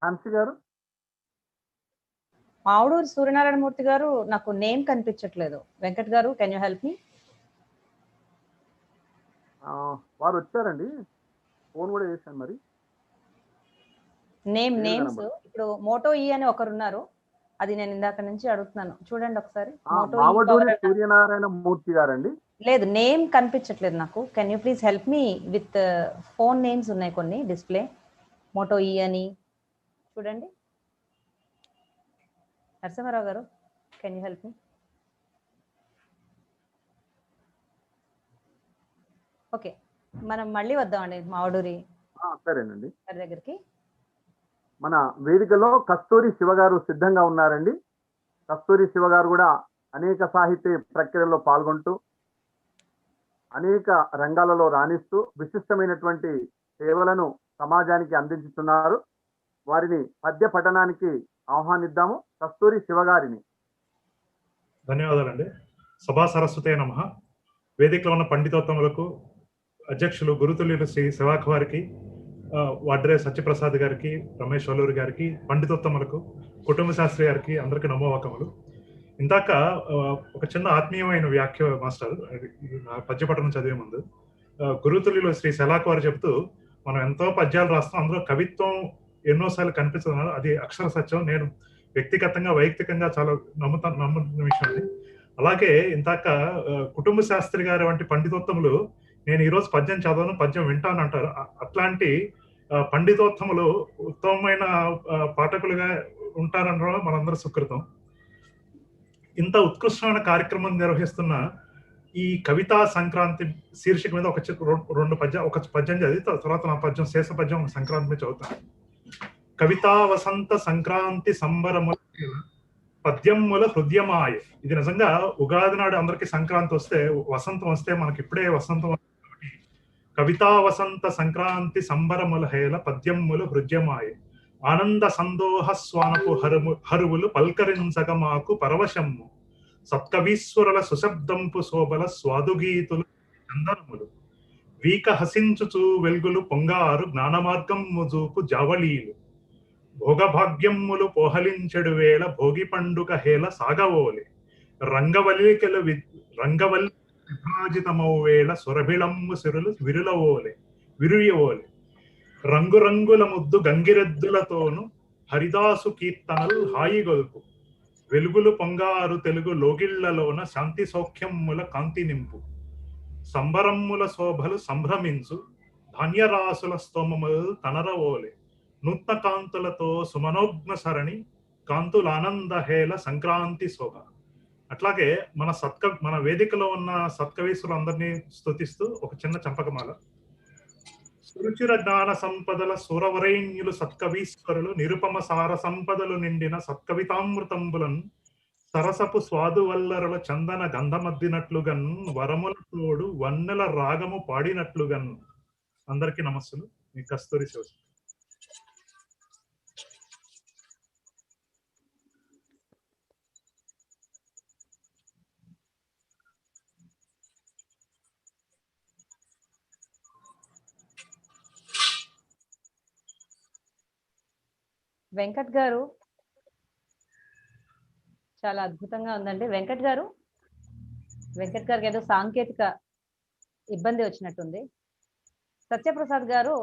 హంసి గారు. మావుడూరు సూర్యనారాయణ మూర్తి గారు, నాకు నేమ్ కనిపించట్లేదు. వెంకట్ గారు, కెన్ యూ హెల్ప్ మీ? వారు వచ్చారండి, ఫోన్ కూడా చేశాను. మరి నేమ్స్ ఇప్పుడు మోటో ఈ అని ఒకరు ఉన్నారు, అది నేను ఇందాక నుంచి అడుగుతున్నాను, చూడండి ఒకసారి. మావడూరి సూర్యనారాయణ మూర్తి గారండి. లేదు, నేమ్ కనిపించట్లేదు నాకు. Can you please help me with phone names ఉన్నాయి కొన్ని డిస్ప్లే. మోటో ఈ అని చూడండి. నరసింహారావు గారు, can you help me? Okay, మనం మళ్ళీ వద్దామండి మావడూరి సరేనండి గారి దగ్గరికి. మన వేదికలో కస్తూరి శివ గారు సిద్ధంగా ఉన్నారండి. కస్తూరి శివ గారు కూడా అనేక సాహిత్య ప్రక్రియలో పాల్గొంటూ అనేక రంగాలలో రాణిస్తూ విశిష్టమైనటువంటి సేవలను సమాజానికి అందించుతున్నారు. వారిని పద్య పఠనానికి ఆహ్వానిద్దాము. కస్తూరి శివ గారిని. ధన్యవాదాలండి. సభా సరస్వతే నమః. వేదికలో ఉన్న పండితోత్తములకు, అధ్యక్షులు గురుతుల్యులు శ్రీ శివాఖ వారికి, వాడ్రే సత్యప్రసాద్ గారికి, రమేష్ వల్లూరి గారికి, పండితోత్తములకు, కుటుంబ శాస్త్రి గారికి అందరికీ నమోవాకములు. ఇందాక ఒక చిన్న ఆత్మీయమైన వ్యాఖ్య మాస్టర్ పద్యపఠనం చదివే ముందు గురుతుల్యులు శ్రీ శివాఖ వారు చెబుతూ, మనం ఎంతో పద్యాలు రాస్తాం, అందులో కవిత్వం ఎన్నోసార్లు కనిపిస్తున్నారు, అది అక్షర సత్యం. నేను వ్యక్తిగతంగా వైయక్తికంగా చాలా నమ్ముతున్న విషయం అది. అలాగే ఇందాక కుటుంబ శాస్త్రి గారి వంటి పండితోత్తములు, నేను ఈరోజు పద్యం చదవను, పద్యం వింటాను అంటారు. అట్లాంటి పండితోత్తములు ఉత్తమమైన పాఠకులుగా ఉంటారనడం మనందరూ సుకృతం. ఇంత ఉత్కృష్టమైన కార్యక్రమం నిర్వహిస్తున్న ఈ కవితా సంక్రాంతి శీర్షిక మీద ఒక పద్యం చదివి తర్వాత నా పద్యం, శేష పద్యం సంక్రాంతి మీద చదువుతాను. కవితా వసంత సంక్రాంతి సంబరముల పద్యముల హృదయమాయ. ఇది నిజంగా ఉగాది నాడు అందరికి సంక్రాంతి వస్తే, వసంతం వస్తే మనకి ఇప్పుడే వసంతం. కవితా వసంత సంక్రాంతి సంబరముల హేల పద్యములు హృదయమాయ. ఆనంద సందోహ స్వానపు హరువులు పల్కరించగ మాకు పరవశమ్ము. సత్కవీశ్వరుల సుశబ్దంపు శోభల స్వాదుగీతులు చందనములు. వీక హసించుచు వెల్గులు పొంగారు జ్ఞానమార్గము చూపు జావళీలు. భోగభాగ్యములు పోహలించెడు వేళ భోగి పండుగ హేల సాగవోలే. రంగవల్లికలు విభాజితమౌ వేళ సురభిళమ్ము సిరులు విరుయవోలే. రంగురంగుల ముద్దు గంగిరెద్దులతోను హరిదాసు కీర్తనలు హాయిగొల్పు. వెలుగులు పొంగారు తెలుగు లోగిళ్లలోన శాంతి సౌఖ్యముల కాంతి నింపు. సంబరమ్ముల శోభలు సంభ్రమించు ధాన్యరాసుల స్తోమములు తనరవోలే. నూత్న కాంతులతో సుమనోగ్న సరణి కాంతులానంద హేల సంక్రాంతి శోభ. అట్లాగే మన వేదికలో ఉన్న సత్కవీశ్వరులందరినీ స్తుతిస్తూ ఒక చిన్న చంపకమాల. సురుచిర జ్ఞాన సంపదల సూరవరైన్యులు సత్కవీశ్వరులు నిరుపమ సార సంపదలు నిండిన సత్కవితామృతంబులను సరసపు స్వాదు వల్లరుల చందన గంధమద్దినట్లుగన్ వరముల తోడు వన్నెల రాగము పాడినట్లుగన్. అందరికీ నమస్సులు. మీ కస్తూరి శివ. వెంకట్ గారు, చాలా అద్భుతంగా ఉందండి. వెంకట్ గారికి ఏదో సాంకేతిక ఇబ్బంది వచ్చినట్టుంది. సత్యప్రసాద్ గారు,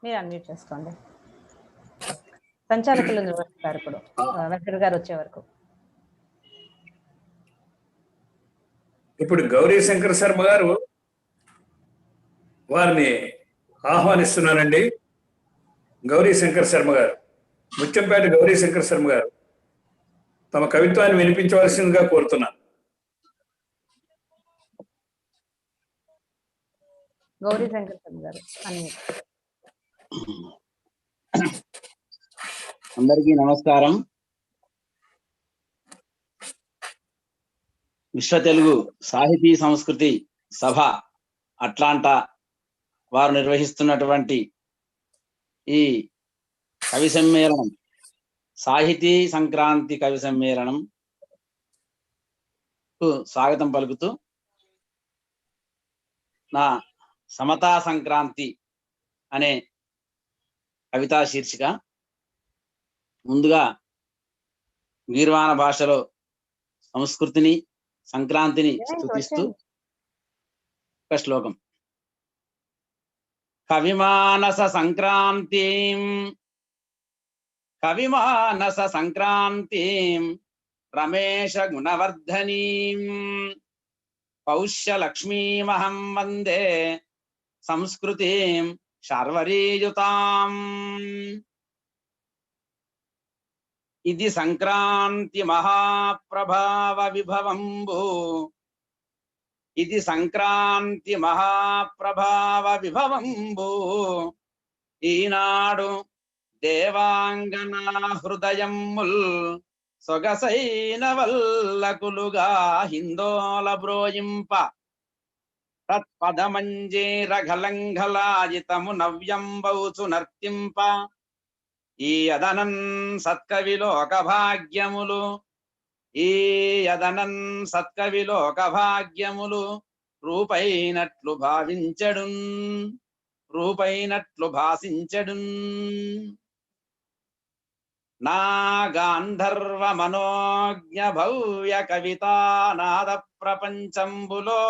మీరు అన్మ్యూట్ చేసుకోండి. సంచాలకులు నిర్వహిస్తారు ఇప్పుడు వెంకట్ గారు వచ్చే వరకు. ఇప్పుడు గౌరీ శంకర్ శర్మ గారు వారిని ఆహ్వానిస్తున్నానండి. గౌరీ శంకర్ శర్మ గారు, ముత్యంపేట గౌరీ శంకర్ శర్మ గారు తమ కవిత్వాన్ని వినిపించవలసిందిగా కోరుతున్నాను. గౌరీ శంకర్ శర్మ గారు అందరికీ నమస్కారం. విశ్వ తెలుగు సాహితీ సంస్కృతి సభ అట్లాంటా వారు నిర్వహిస్తున్నటువంటి ఈ కవి సమ్మేళనం, సాహితీ సంక్రాంతి కవి సమ్మేళనం స్వాగతం పలుకుతూ నా సమతా సంక్రాంతి అనే కవితా శీర్షిక. ముందుగా గీర్వాణ భాషలో సంస్కృతిని, సంక్రాంతిని స్తుతిస్తూ ఒక శ్లోకం. కవిమానస సంక్రాంతిం రమేశ గుణవర్ధనీం పౌష్యలక్ష్మీమహం వందే సంస్కృతిం శార్వరీయుతాం. ఇది సంక్రాంతి మహాప్రభావ విభవంబు, ఇది సంక్రాంతి మహాప్రభావ విభవంబు. ఈనాడు దేవాంగనా హృదయముల్ సొగసైన వల్లకులుగా హిందోల బ్రోయింప తత్పదమంజీరఘలంఘలాజితము నవ్యంబౌచు నర్తింప. ఈ యదనన్ సత్కవిలోక భాగ్యములు, ఈ యదనన్ సత్కవిలోక భాగ్యములు రూపైనట్లు భావించడున్, రూపైనట్లు భాసించడున్. నా గాంధర్వ మనోజ్ఞ భవ్య కవితా నాద ప్రపంచంబులో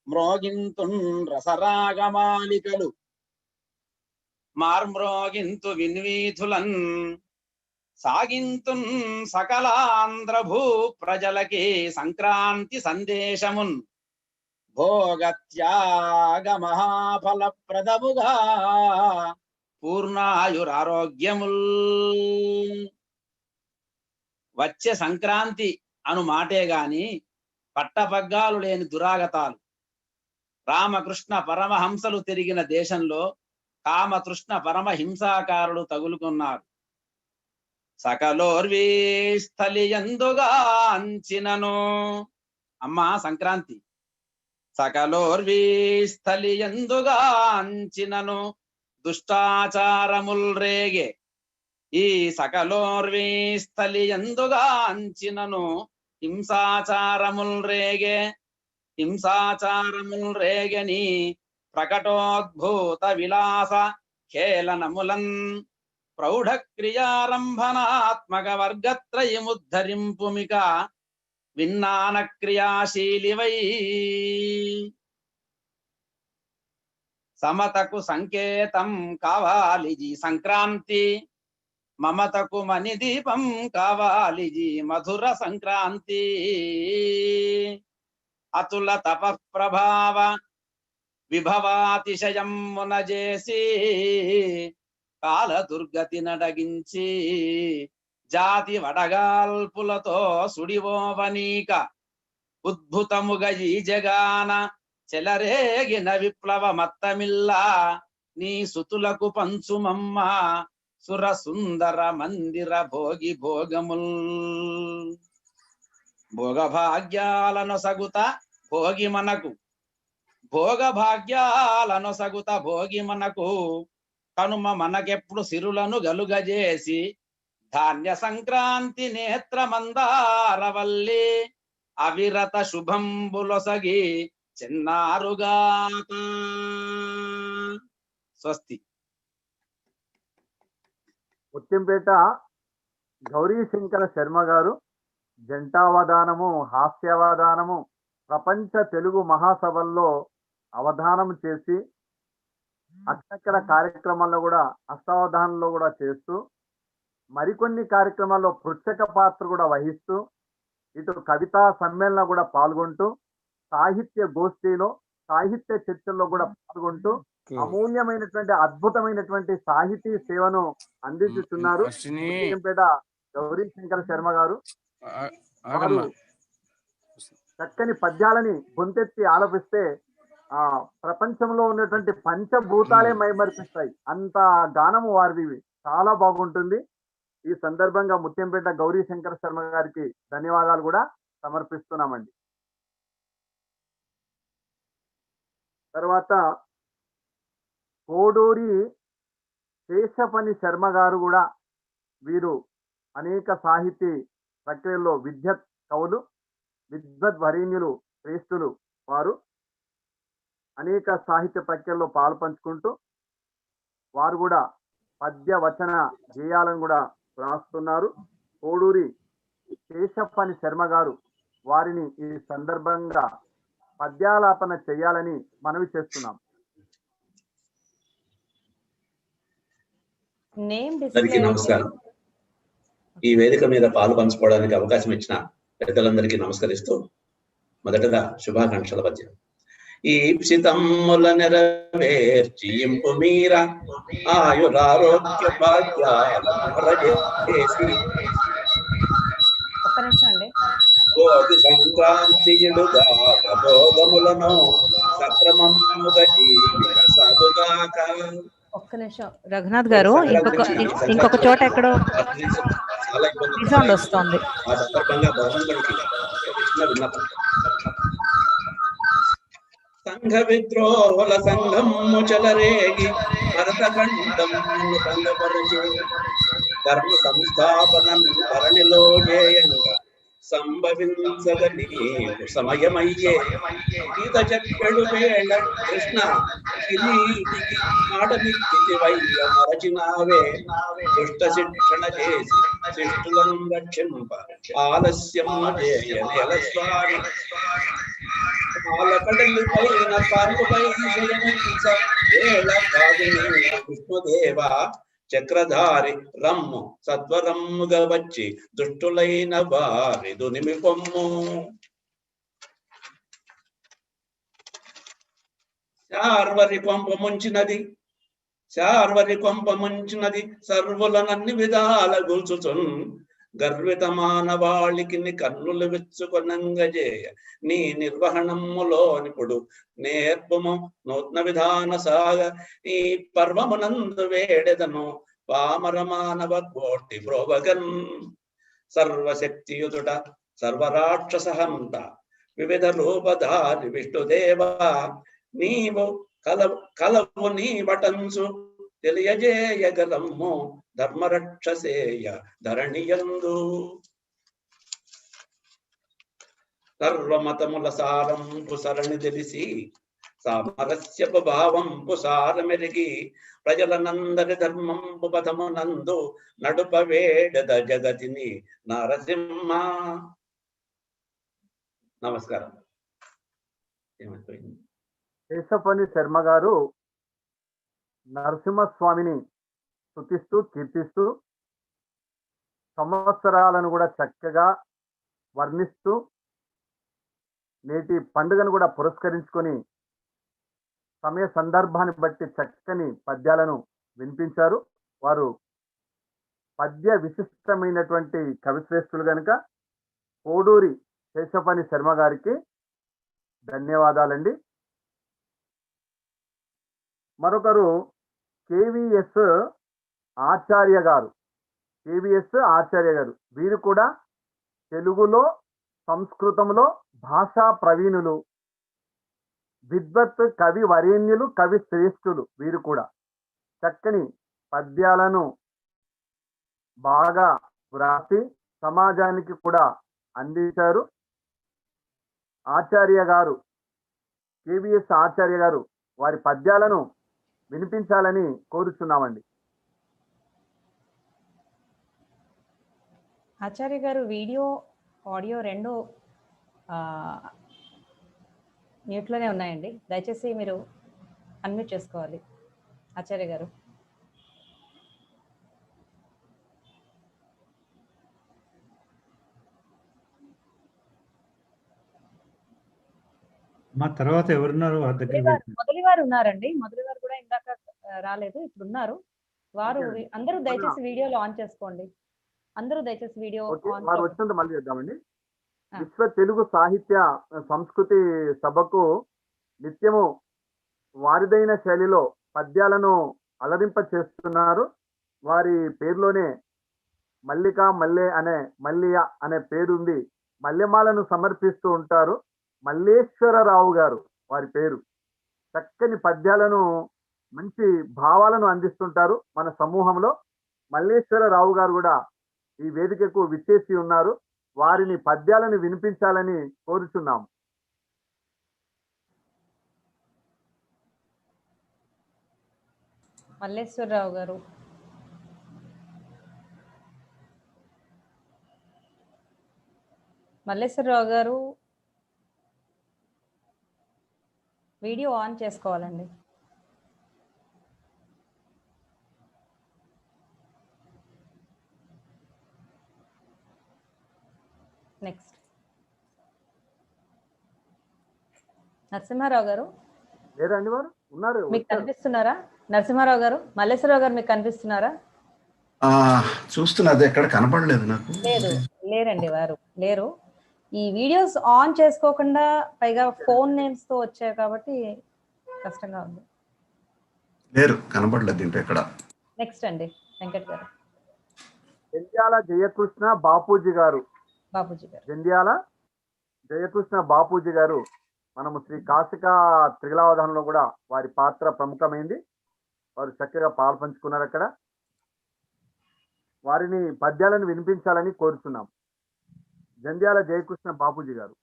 మ్రోగింతున్ రసరాగమాలికలు, మార్మ్రోగింతు విన్వీధులన్, సాగింతున్ సకలాంధ్ర భూ ప్రజలకి సంక్రాంతి సందేశమున్. భోగత్యాగ మహాఫల ప్రదముగా పూర్ణాయురారోగ్యముల్. వచ్చే సంక్రాంతి అను మాటే గాని పట్టపగ్గాలు లేని దురాగతాలు. రామకృష్ణ పరమహంసలు తిరిగిన దేశంలో కామతృష్ణ పరమహింసాకారులు తగులుకున్నారు. సకలోర్వీ స్థలియందుగా అంచినను, అమ్మా సంక్రాంతి, సకలోర్వీ స్థలియందుగా అంచినను దుష్టాచారముల్ రేగే. ఈ సకలోర్వీ స్థలియందుగా అంచినను హింసాచారముల్ రేగే, హింసాచారముల్ రేగని ప్రకటోద్భూత విలాస ఖేళనములన్ ప్రౌఢ క్రియారంభనాత్మక వర్గత్రయముద్ధరింపుమిక విన్నాన క్రియాశీలివై. సమతకు సంకేతం కావాలిజీ సంక్రాంతి, మమతకు మణిదీపం కావాలిజీ మధుర సంక్రాంతి. అతుల తప ప్రభావ విభవాతిశయం మునజేసి కాల దుర్గతి నడగించి జాతి వడగాల్పులతో సుడివోవనీక ఉద్భుతముగ ఈ జగాన చెలరేగిన విప్లవ మత్తమిల్లా నీ సుతులకు పంచుమమ్మ సుర సుందర మందిర భోగి భోగముల్. భోగభాగ్యాలను సగుత భోగి మనకు, భోగభాగ్యాలను సగుత భోగి మనకు. కనుమ మనకెప్పుడు సిరులను గలుగజేసి ధాన్య సంక్రాంతి నేత్రమందారవల్లి అవిరత శుభంబులొసగి చిన్నారుగాక. స్వస్తి. ముత్యంపేట గౌరీశంకర శర్మ గారు జంటావధానము, హాస్యావధానము, ప్రపంచ తెలుగు మహాసభల్లో అవధానం చేసి అక్కడక్కడ కార్యక్రమాల్లో కూడా అష్టావధానంలో కూడా చేస్తూ మరికొన్ని కార్యక్రమాల్లో పృచ్ఛక పాత్ర కూడా వహిస్తూ ఇటు కవితా సమ్మేళన కూడా పాల్గొంటూ సాహిత్య గోష్ఠిలో, సాహిత్య చర్చల్లో కూడా పాల్గొంటూ అమూల్యమైనటువంటి అద్భుతమైనటువంటి సాహితీ సేవను అందించుతున్నారు ముత్యంపేట గౌరీశంకర శర్మ గారు. వారు చక్కని పద్యాలని గొంతెత్తి ఆలపిస్తే ఆ ప్రపంచంలో ఉన్నటువంటి పంచభూతాలే మైమరిపిస్తాయి. అంత గానము వారిది చాలా బాగుంటుంది. ఈ సందర్భంగా ముత్యంపేట గౌరీశంకర శర్మ గారికి ధన్యవాదాలు కూడా సమర్పిస్తున్నామండి. తర్వాత కోడూరి శేషపని శర్మ గారు కూడా, వీరు అనేక సాహితీ ప్రక్రియల్లో విద్వత్ కవులు, విద్వద్వరేణ్యులు, శ్రేష్ఠులు. వారు అనేక సాహిత్య ప్రక్రియల్లో పాలు పంచుకుంటూ వారు కూడా పద్య వచన గేయాలను కూడా రాస్తున్నారు. కోడూరి శేషప్పని శర్మ గారు వారిని ఈ సందర్భంగా పద్యాలాపన చేయాలని మనవి చేస్తున్నాం. అందరికీ నమస్కారం. ఈ వేదిక మీద పాలు పంచుకోవడానికి అవకాశం ఇచ్చిన పెద్దలందరికీ నమస్కరిస్తూ మొదటగా శుభాకాంక్షల పద్యం. ఈ ఈప్సితమ్ముల నెరవేర్చి ఇంపు మీర ఆయురారోగ్య భాగ్యాలసి భోగి సంక్రాంతియుడుగా భోగములను సక్రమముగా జీవిక సాగుగాక. ఒక్క నిమిషం రఘునాథ్ గారు, ఇంకొక చోట ఎక్కడో రీసౌండ్ వస్తుంది. ఆ సందర్భంగా భగవంతుడికి ఒక చిన్న విన్నపం. సంఘ విద్రోహుల సంఘము చెలరేగి భరతఖండం భంగపరచు ధర్మ సంస్థాపనం ధరణిలో చేయంగా సంభవించదని సమయమయ్యే గీత చెప్పెడు వేళ కృష్ణ కిరీటికి ఆడమిక్కివయ్య మరచినావే దుష్ట శిక్షణ చేసి శిష్టులను రక్షింప ఆలస్యం చేయనేల స్వామి పాలకడలి పైన పార్పుపై విష్ణుదేవ చక్రధారి రమ్ము సత్వరమ్ముగా వచ్చి దుష్టులైన వారి దునిమి పొమ్ము. శార్వరి కొంప ముంచినది సర్వులనన్ని విధాల గూల్చుచున్ గర్విత మానవాళికి కన్నులు విచ్చుకొనంగజేయ నీ నిర్వహణములో నిపుడు నేర్పము నూతన విధాన సాగ ఈ పర్వమునందు వేడెదను పామర మానవ కోటి బ్రోవగన్ సర్వశక్తియుతుడ సర్వరాక్షసహంత వివిధ రూపధారి విష్ణుదేవ నీవు కలవు నీ బటన్సు తెలియజేయగలము ధర్మరక్షసేయ ధరణియందు. సర్వమతముల సారంపు సరణి తెలిసి సామరస్యపు భావంపు సారమెరిగి ప్రజలనందరి ధర్మంపు పథమునందు నడుప వేడద జగతిని నరసింహ. నమస్కారం. ఏమైపోయింది? శేషప్పని శర్మ గారు నరసింహస్వామిని స్తుతిస్తూ కీర్తిస్తూ సంవత్సరాలను కూడా చక్కగా వర్ణిస్తూ నేటి పండుగను కూడా పురస్కరించుకొని సమయ సందర్భాన్ని బట్టి చక్కని పద్యాలను వినిపించారు. వారు పద్య విశిష్టమైనటువంటి కవిశ్రేష్ఠులు కనుక కోడూరి శేషప్పని శర్మ గారికి ధన్యవాదాలండి. మరొకరు కేవీఎస్ ఆచార్య గారు. వీరు కూడా తెలుగులో సంస్కృతంలో భాషా ప్రవీణులు, విద్వత్ కవి వరేణ్యులు, కవి శ్రేష్ఠులు. వీరు కూడా చక్కని పద్యాలను బాగా వ్రాసి సమాజానికి కూడా అందించారు. ఆచార్య గారు, కేవీఎస్ ఆచార్య గారు వారి పద్యాలను వినిపించాలని కోరుచున్నామండి. ఆచార్య గారు వీడియో ఆడియో రెండు మ్యూట్లోనే ఉన్నాయండి. దయచేసి మీరు అన్మ్యూట్ చేసుకోవాలి ఆచార్య గారు. మా తర్వాత ఎవరున్నారు? మొదలి వారు ఉన్నారండి. మొదలి వారు కూడా ఇందాక రాలేదు, ఇప్పుడు ఉన్నారు. వారు అందరూ దయచేసి వీడియోలో ఆన్ చేసుకోండి. అందరూ దయచేసి వీడియో వారు వచ్చినంత మళ్ళీ చేద్దామండి. విశ్వ తెలుగు సాహిత్య సంస్కృతి సభకు నిత్యము వారిదైన శైలిలో పద్యాలను అలరింప చేస్తున్నారు. వారి పేరులోనే మల్లిక మల్లియ అనే పేరు ఉంది. మల్లెమాలను సమర్పిస్తూ ఉంటారు. మల్లేశ్వరరావు గారు వారి పేరు. చక్కని పద్యాలను మంచి భావాలను అందిస్తుంటారు మన సమూహంలో. మల్లేశ్వరరావు గారు కూడా ఈ వేదికకు విచ్చేసి ఉన్నారు. వారిని పద్యాలను వినిపించాలని కోరుచున్నాము. మల్లేశ్వరరావు గారు. మల్లేశ్వరరావు గారు వీడియో ఆన్ చేసుకోవాలండి. నెక్స్ట్ నరసింహారావు గారు. లేరండి, వారు ఉన్నారు. మీకు కనిపిస్తున్నారా నరసింహారావు గారు? మల్లేశ్వరరావు గారు మీకు కనిపిస్తున్నారా? చూస్తున్నది ఎక్కడ కనపడలేదు నాకు. లేదు, లేరండి, వారు లేరు. ఈ వీడియోస్ ఆన్ చేసుకోకుండా పైగా ఫోన్ నేమ్స్ తో వచ్చాయి కాబట్టి కష్టంగా ఉంది. లేరు, కనపడలేదు దీంట్లో ఎక్కడ. నెక్స్ట్ అండి వెంకట్ గారు. జంధ్యాల జయకృష్ణ బాపూజీ గారు. జంధ్యాల జయకృష్ణ బాపూజీ గారు మనము శ్రీ కాశికా త్రిగలావధానంలో కూడా వారి పాత్ర ప్రముఖమైంది. వారు చక్కగా పాలు పంచుకున్నారు అక్కడ. వారిని పద్యాలను వినిపించాలని కోరుతున్నాం. జంధ్యాల జయకృష్ణ బాపూజీ గారు.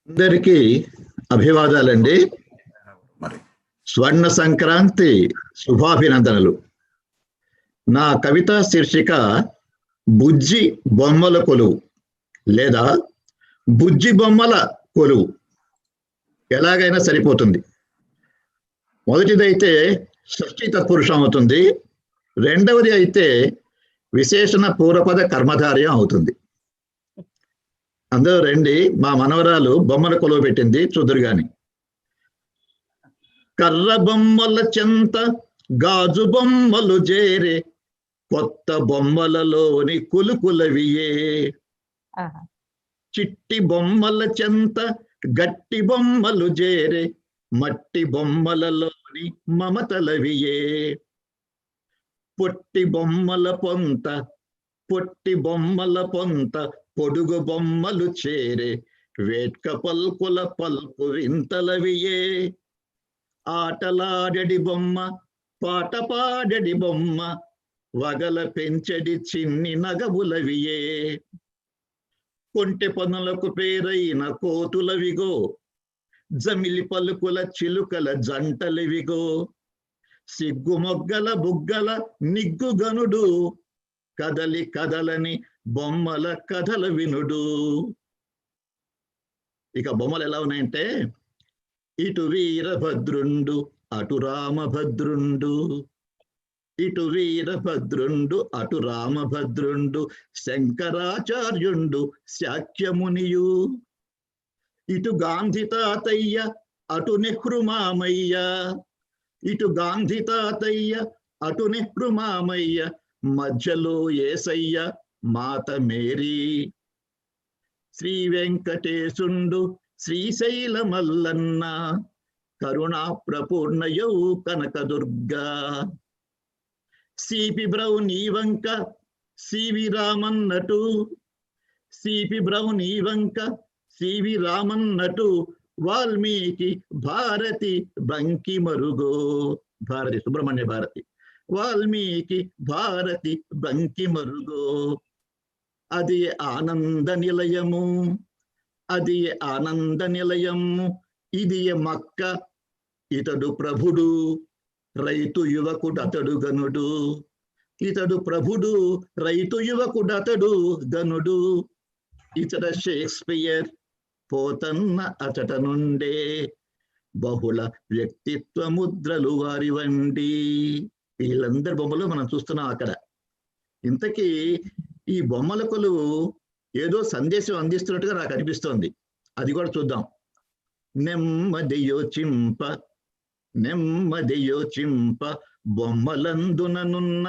అందరికీ అభివాదాలండి. స్వర్ణ సంక్రాంతి శుభాభినందనలు. నా కవితా శీర్షిక బుజ్జి బొమ్మల కొలువు లేదా బుజ్జి బొమ్మల కొలువు. ఎలాగైనా సరిపోతుంది. మొదటిదైతే షష్ఠీ తత్పురుషం అవుతుంది. రెండవది అయితే విశేషణ పూర్వపద కర్మధార్యం అవుతుంది. అందరూ రండి, మా మనవరాలు బొమ్మల కొలువు పెట్టింది, చూదురు గాని. కర్ర బొమ్మల చెంత గాజు బొమ్మలు జేరే కొత్త బొమ్మలలోని కులుకులవియే. చిట్టి బొమ్మల చెంత గట్టి బొమ్మలు జేరే మట్టి బొమ్మలలోని మమతలవియే. పొట్టి బొమ్మల పొంత పొడుగు బొమ్మలు చేరే వేట్క పల్కుల పల్పు వింతలవియే. ఆటలాడడి బొమ్మ పాట పాడడి బొమ్మ వగల పెంచడి చిన్ని నగబులవియే. కొంటె పనులకు పేరైన కోతులవిగో జమిలి పలుకుల చిలుకల జంటలివిగో. సిగ్గుమొగ్గల బుగ్గల నిగ్గుగనుడు కదలి కదలని బొమ్మల కథల వినుడు. ఇక బొమ్మలు ఎలా ఉన్నాయంటే ఇటు వీరభద్రుండు అటు రామభద్రుండు, ఇటు వీరభద్రుండు అటు రామభద్రుండు, శంకరాచార్యుండు శాక్యమునియు. ఇటు గాంధీ తాతయ్య అటు నెహ్రు మామయ్య, ఇటు గాంధీ తాతయ్య అటు నెహ్రు మామయ్య, మధ్యలో యేసయ్య మాత మేరీ. శ్రీ వెంకటేశుండు శ్రీశైల మల్లన్న, కరుణా ప్రపూర్ణయౌ కనకదుర్గా. సిపి బ్రౌన్ ఈ వంక సివి రామన్నటు, సిపి బ్రౌన్ ఈ వంక సివి రామన్నటు, వాల్మీకి భారతి బంకి మరుగో. భారతి సుబ్రహ్మణ్య భారతి, వాల్మీకి భారతి బంకి మరుగో. అది ఆనంద నిలయము, అది ఆనంద నిలయము, ఇది మక్క ఇతడు ప్రభుడు, రైతు యువకుడు అతడు గనుడు. ఇతడు ప్రభుడు రైతు యువకుడు అతడు గనుడు. ఇతడ షేక్స్పియర్ పోతన్న అతట నుండే, బహుళ వ్యక్తిత్వ ముద్రలు వారి వండి. వీళ్ళందరి బొమ్మలు మనం చూస్తున్నాం అక్కడ. ఇంతకీ ఈ బొమ్మల కొలువు ఏదో సందేశం అందిస్తున్నట్టుగా నాకు అనిపిస్తోంది. అది కూడా చూద్దాం. నెమ్మది యోచింప నెమ్మది యోచింప బొమ్మలందుననున్న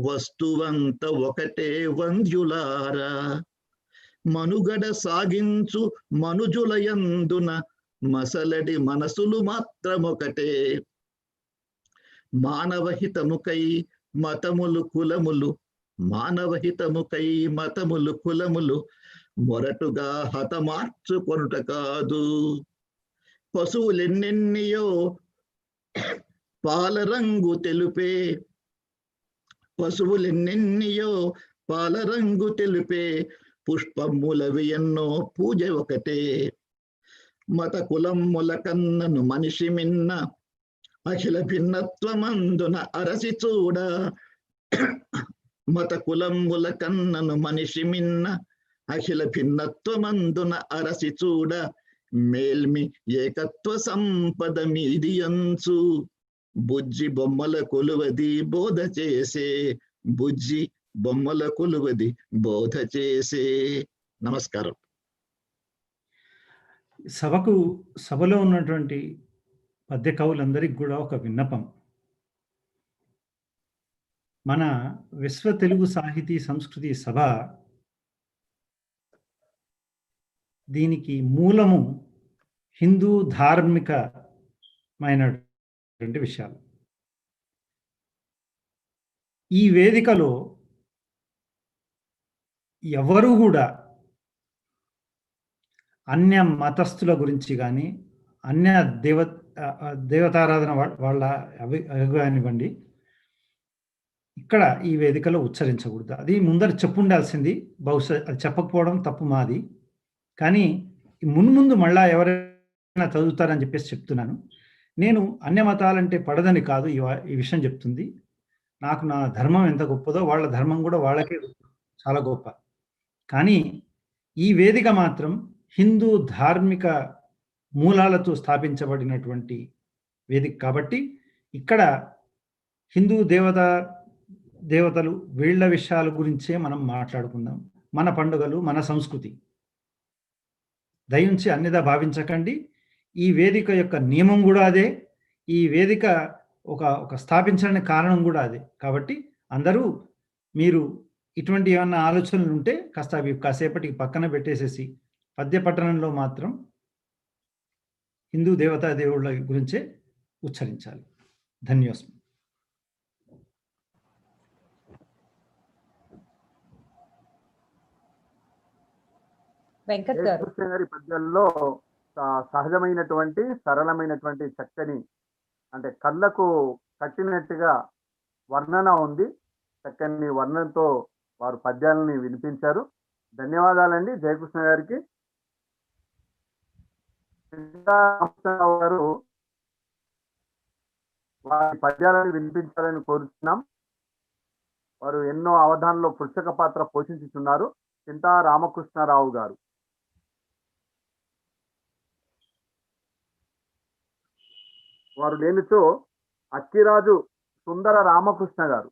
వస్తువంత ఒకటే వంద్యులారా. మనుగడ సాగించు మనుజులయందున మసలడి మనసులు మాత్రమొకటే. మానవహితముకై మతములు కులములు, మానవహితముకై మతములు కులములు మొరటుగా హతమార్చుకొనుట కాదు. పశువులెన్నెన్నియో పాలరంగు తెలుపే, పశువులెన్నెన్నియో పాలరంగు తెలుపే, పుష్పములవి ఎన్నో పూజ ఒకటే. మత కులముల కన్నను మనిషి మిన్న, అఖిల భిన్నత్వమందున అరసి చూడ మత కులంబుల కన్నను మనిషి మిన్న అఖిల భిన్నత్వమందున అరసి చూడ మేల్మి ఏకత్వ సంపద మీది అంచు బుజ్జి బొమ్మల కొలువది బోధ చేసే బుజ్జి బొమ్మల కొలువది బోధ చేసే. నమస్కారం. సభలో ఉన్నటువంటి పద్య కవులందరికీ కూడా ఒక విన్నపం. మన విశ్వ తెలుగు సాహితీ సంస్కృతి సభ దీనికి మూలము హిందూ ధార్మికమైనటువంటి విషయాలు. ఈ వేదికలో ఎవరు కూడా అన్య మతస్థుల గురించి కానీ అన్య దేవతారాధన వాళ్ళ అవి కానివ్వండి ఇక్కడ ఈ వేదికలో ఉచ్చరించకూడదు. అది ముందర చెప్పుండాల్సింది. బహుశా అది చెప్పకపోవడం తప్పు మాది. కానీ మున్ముందు మళ్ళా ఎవరైనా చదువుతారని చెప్పేసి చెప్తున్నాను. నేను అన్య మతాలంటే పడదని కాదు ఈ విషయం చెప్తుంది. నాకు నా ధర్మం ఎంత గొప్పదో వాళ్ళ ధర్మం కూడా వాళ్ళకే చాలా గొప్ప. కానీ ఈ వేదిక మాత్రం హిందూ ధార్మిక మూలాలతో స్థాపించబడినటువంటి వేదిక కాబట్టి ఇక్కడ హిందూ దేవతలు వీళ్ళ విషయాల గురించే మనం మాట్లాడుకుందాం. మన పండుగలు, మన సంస్కృతి. దయించి అన్యదా భావించకండి. ఈ వేదిక యొక్క నియమం కూడా అదే. ఈ వేదిక ఒక స్థాపించడానికి కారణం కూడా అదే. కాబట్టి అందరూ మీరు ఇటువంటి ఏమన్నా ఆలోచనలు ఉంటే కాస్త అవి కాసేపటికి పక్కన పెట్టేసేసి పద్య పట్టణంలో మాత్రం హిందూ దేవతా దేవుళ్ళ గురించే ఉచ్చరించాలి. ధన్యోస్మి. వెంకట్ గారు గారి పద్యాల్లో సహజమైనటువంటి సరళమైనటువంటి చక్కని అంటే కళ్ళకు కట్టినట్టుగా వర్ణన ఉంది. చక్కని వర్ణనతో వారు పద్యాలని వినిపించారు. ధన్యవాదాలండి జయకృష్ణ గారికి. గారు వారి పద్యాలను వినిపించాలని కోరుతున్నాం. వారు ఎన్నో అవధానంలో పుస్తక పాత్ర పోషించుతున్నారు. చింతా రామకృష్ణారావు గారు. వారు లేనిచో అక్కిరాజు సుందర రామకృష్ణ గారు.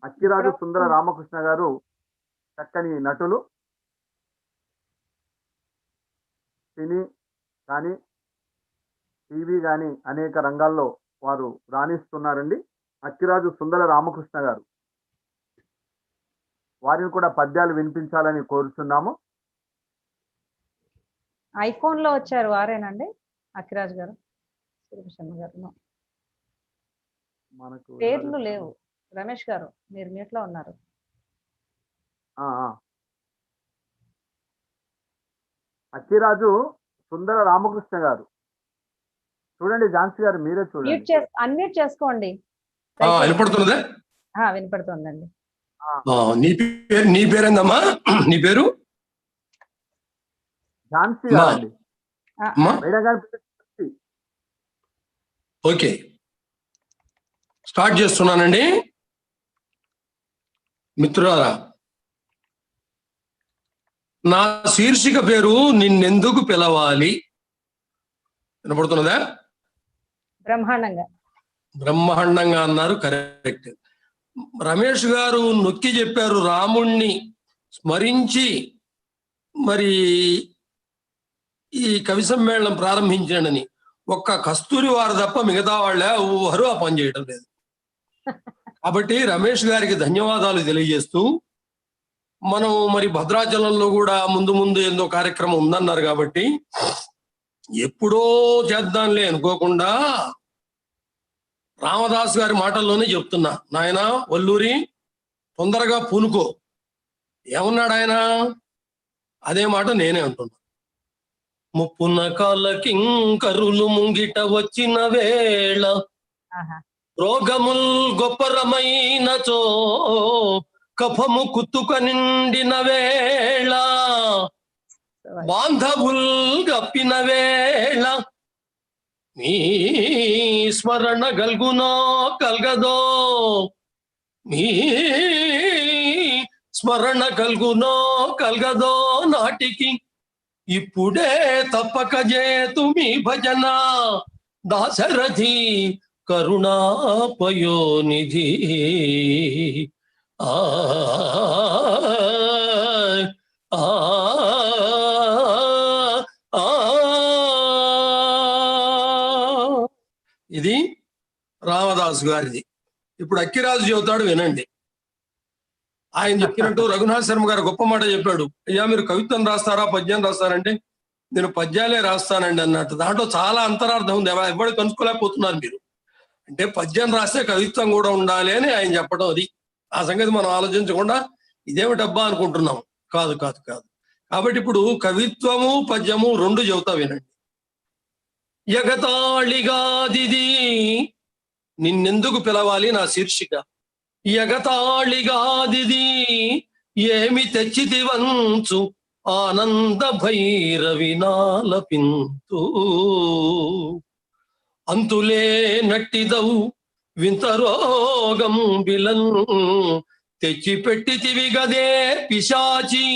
అక్కిరాజు సుందర రామకృష్ణ గారు చక్కని నటులు. సినీ కానీ టీవీ కానీ అనేక రంగాల్లో వారు రాణిస్తున్నారండి. అక్కిరాజు సుందర రామకృష్ణ గారు. వారిని కూడా పద్యాలు వినిపించాలని కోరుతున్నాము. ఐఫోన్ లో వచ్చారు వారేనండి అక్కిరాజు గారు? గారు మనకు పేర్లు లేవు. రమేష్ గారు మీరు మ్యూట్ లో ఉన్నారు. అక్కిరాజు సుందర రామకృష్ణ గారు చూడండి. ఝాన్సీ గారు మీరే చూడండి. అన్మ్యూట్ చేసుకోండి. వినపడుతున్నదే? వినపడుతుందండి. నీ పేరేందమ్మా? నీ పేరు? ఝాన్సీ గారు. ఓకే, స్టార్ట్ చేస్తున్నానండి. మిత్రులారా, నా శీర్షిక పేరు నిన్నెందుకు పిలవాలి. వినపడుతున్నదా? బ్రహ్మాండంగా అన్నారు. కరెక్ట్. రమేష్ గారు నొక్కి చెప్పారు, రాముణ్ణి స్మరించి మరి ఈ కవి సమ్మేళనం ప్రారంభించాడని. ఒక్క కస్తూరి వారు తప్ప మిగతా వాళ్ళే ఎవరు ఆ పని చేయడం లేదు. కాబట్టి రమేష్ గారికి ధన్యవాదాలు తెలియజేస్తూ, మనం మరి భద్రాచలంలో కూడా ముందు ఏందో కార్యక్రమం ఉందన్నారు కాబట్టి ఎప్పుడో చేద్దాంలే అనుకోకుండా రామదాస్ గారి మాటల్లోనే చెప్తున్నా. నాయన వల్లూరి, తొందరగా పూనుకో. ఏమన్నాడు ఆయన? అదే మాట నేనే అంటున్నా. ముప్పున కాళ్ళకింకరులు ముంగిట వచ్చిన వేళ, రోగముల్ గొప్పరమైనచో కఫము కుత్తుక నిండిన వేళ, బాంధవుల్ గప్పిన వేళ, మీ స్మరణ గల్గునో కల్గదో, మీ స్మరణ కల్గునో కల్గదో నాటికి, ఇప్పుడే తప్పక చేతు మీ భజన, దాశరథి కరుణాపయోనిధి. ఆ ఇది రామదాసు గారిది. ఇప్పుడు అక్కిరాజు చెబుతాడు, వినండి. ఆయన చెప్పినట్టు రఘునాథ్ శర్మ గారు గొప్ప మాట చెప్పాడు. అయ్యా మీరు కవిత్వం రాస్తారా పద్యం రాస్తారంటే నేను పద్యాలే రాస్తానండి అన్నట్టు. దాంట్లో చాలా అంతరార్థం ఉంది, ఎవరు కనుక్కోలేకపోతున్నారు మీరు. అంటే పద్యం రాస్తే కవిత్వం కూడా ఉండాలి అని ఆయన చెప్పడం. అది ఆ సంగతి మనం ఆలోచించకుండా ఇదేమిటబ్బా అనుకుంటున్నాం. కాదు కాదు కాదు. కాబట్టి ఇప్పుడు కవిత్వము పద్యము రెండు చెబుతా, వినండి. ఎగతాళిగాదిది నిన్నెందుకు పిలవాలి నా శీర్షిక. ఎగతాళిగాదిది ఏమి తెచ్చితివంచు ఆనంద భైరవి నాలపింతు, అంతులే నట్టిదవు వింత రోగం బిలన్ తెచ్చిపెట్టితివి గదే పిశాచి,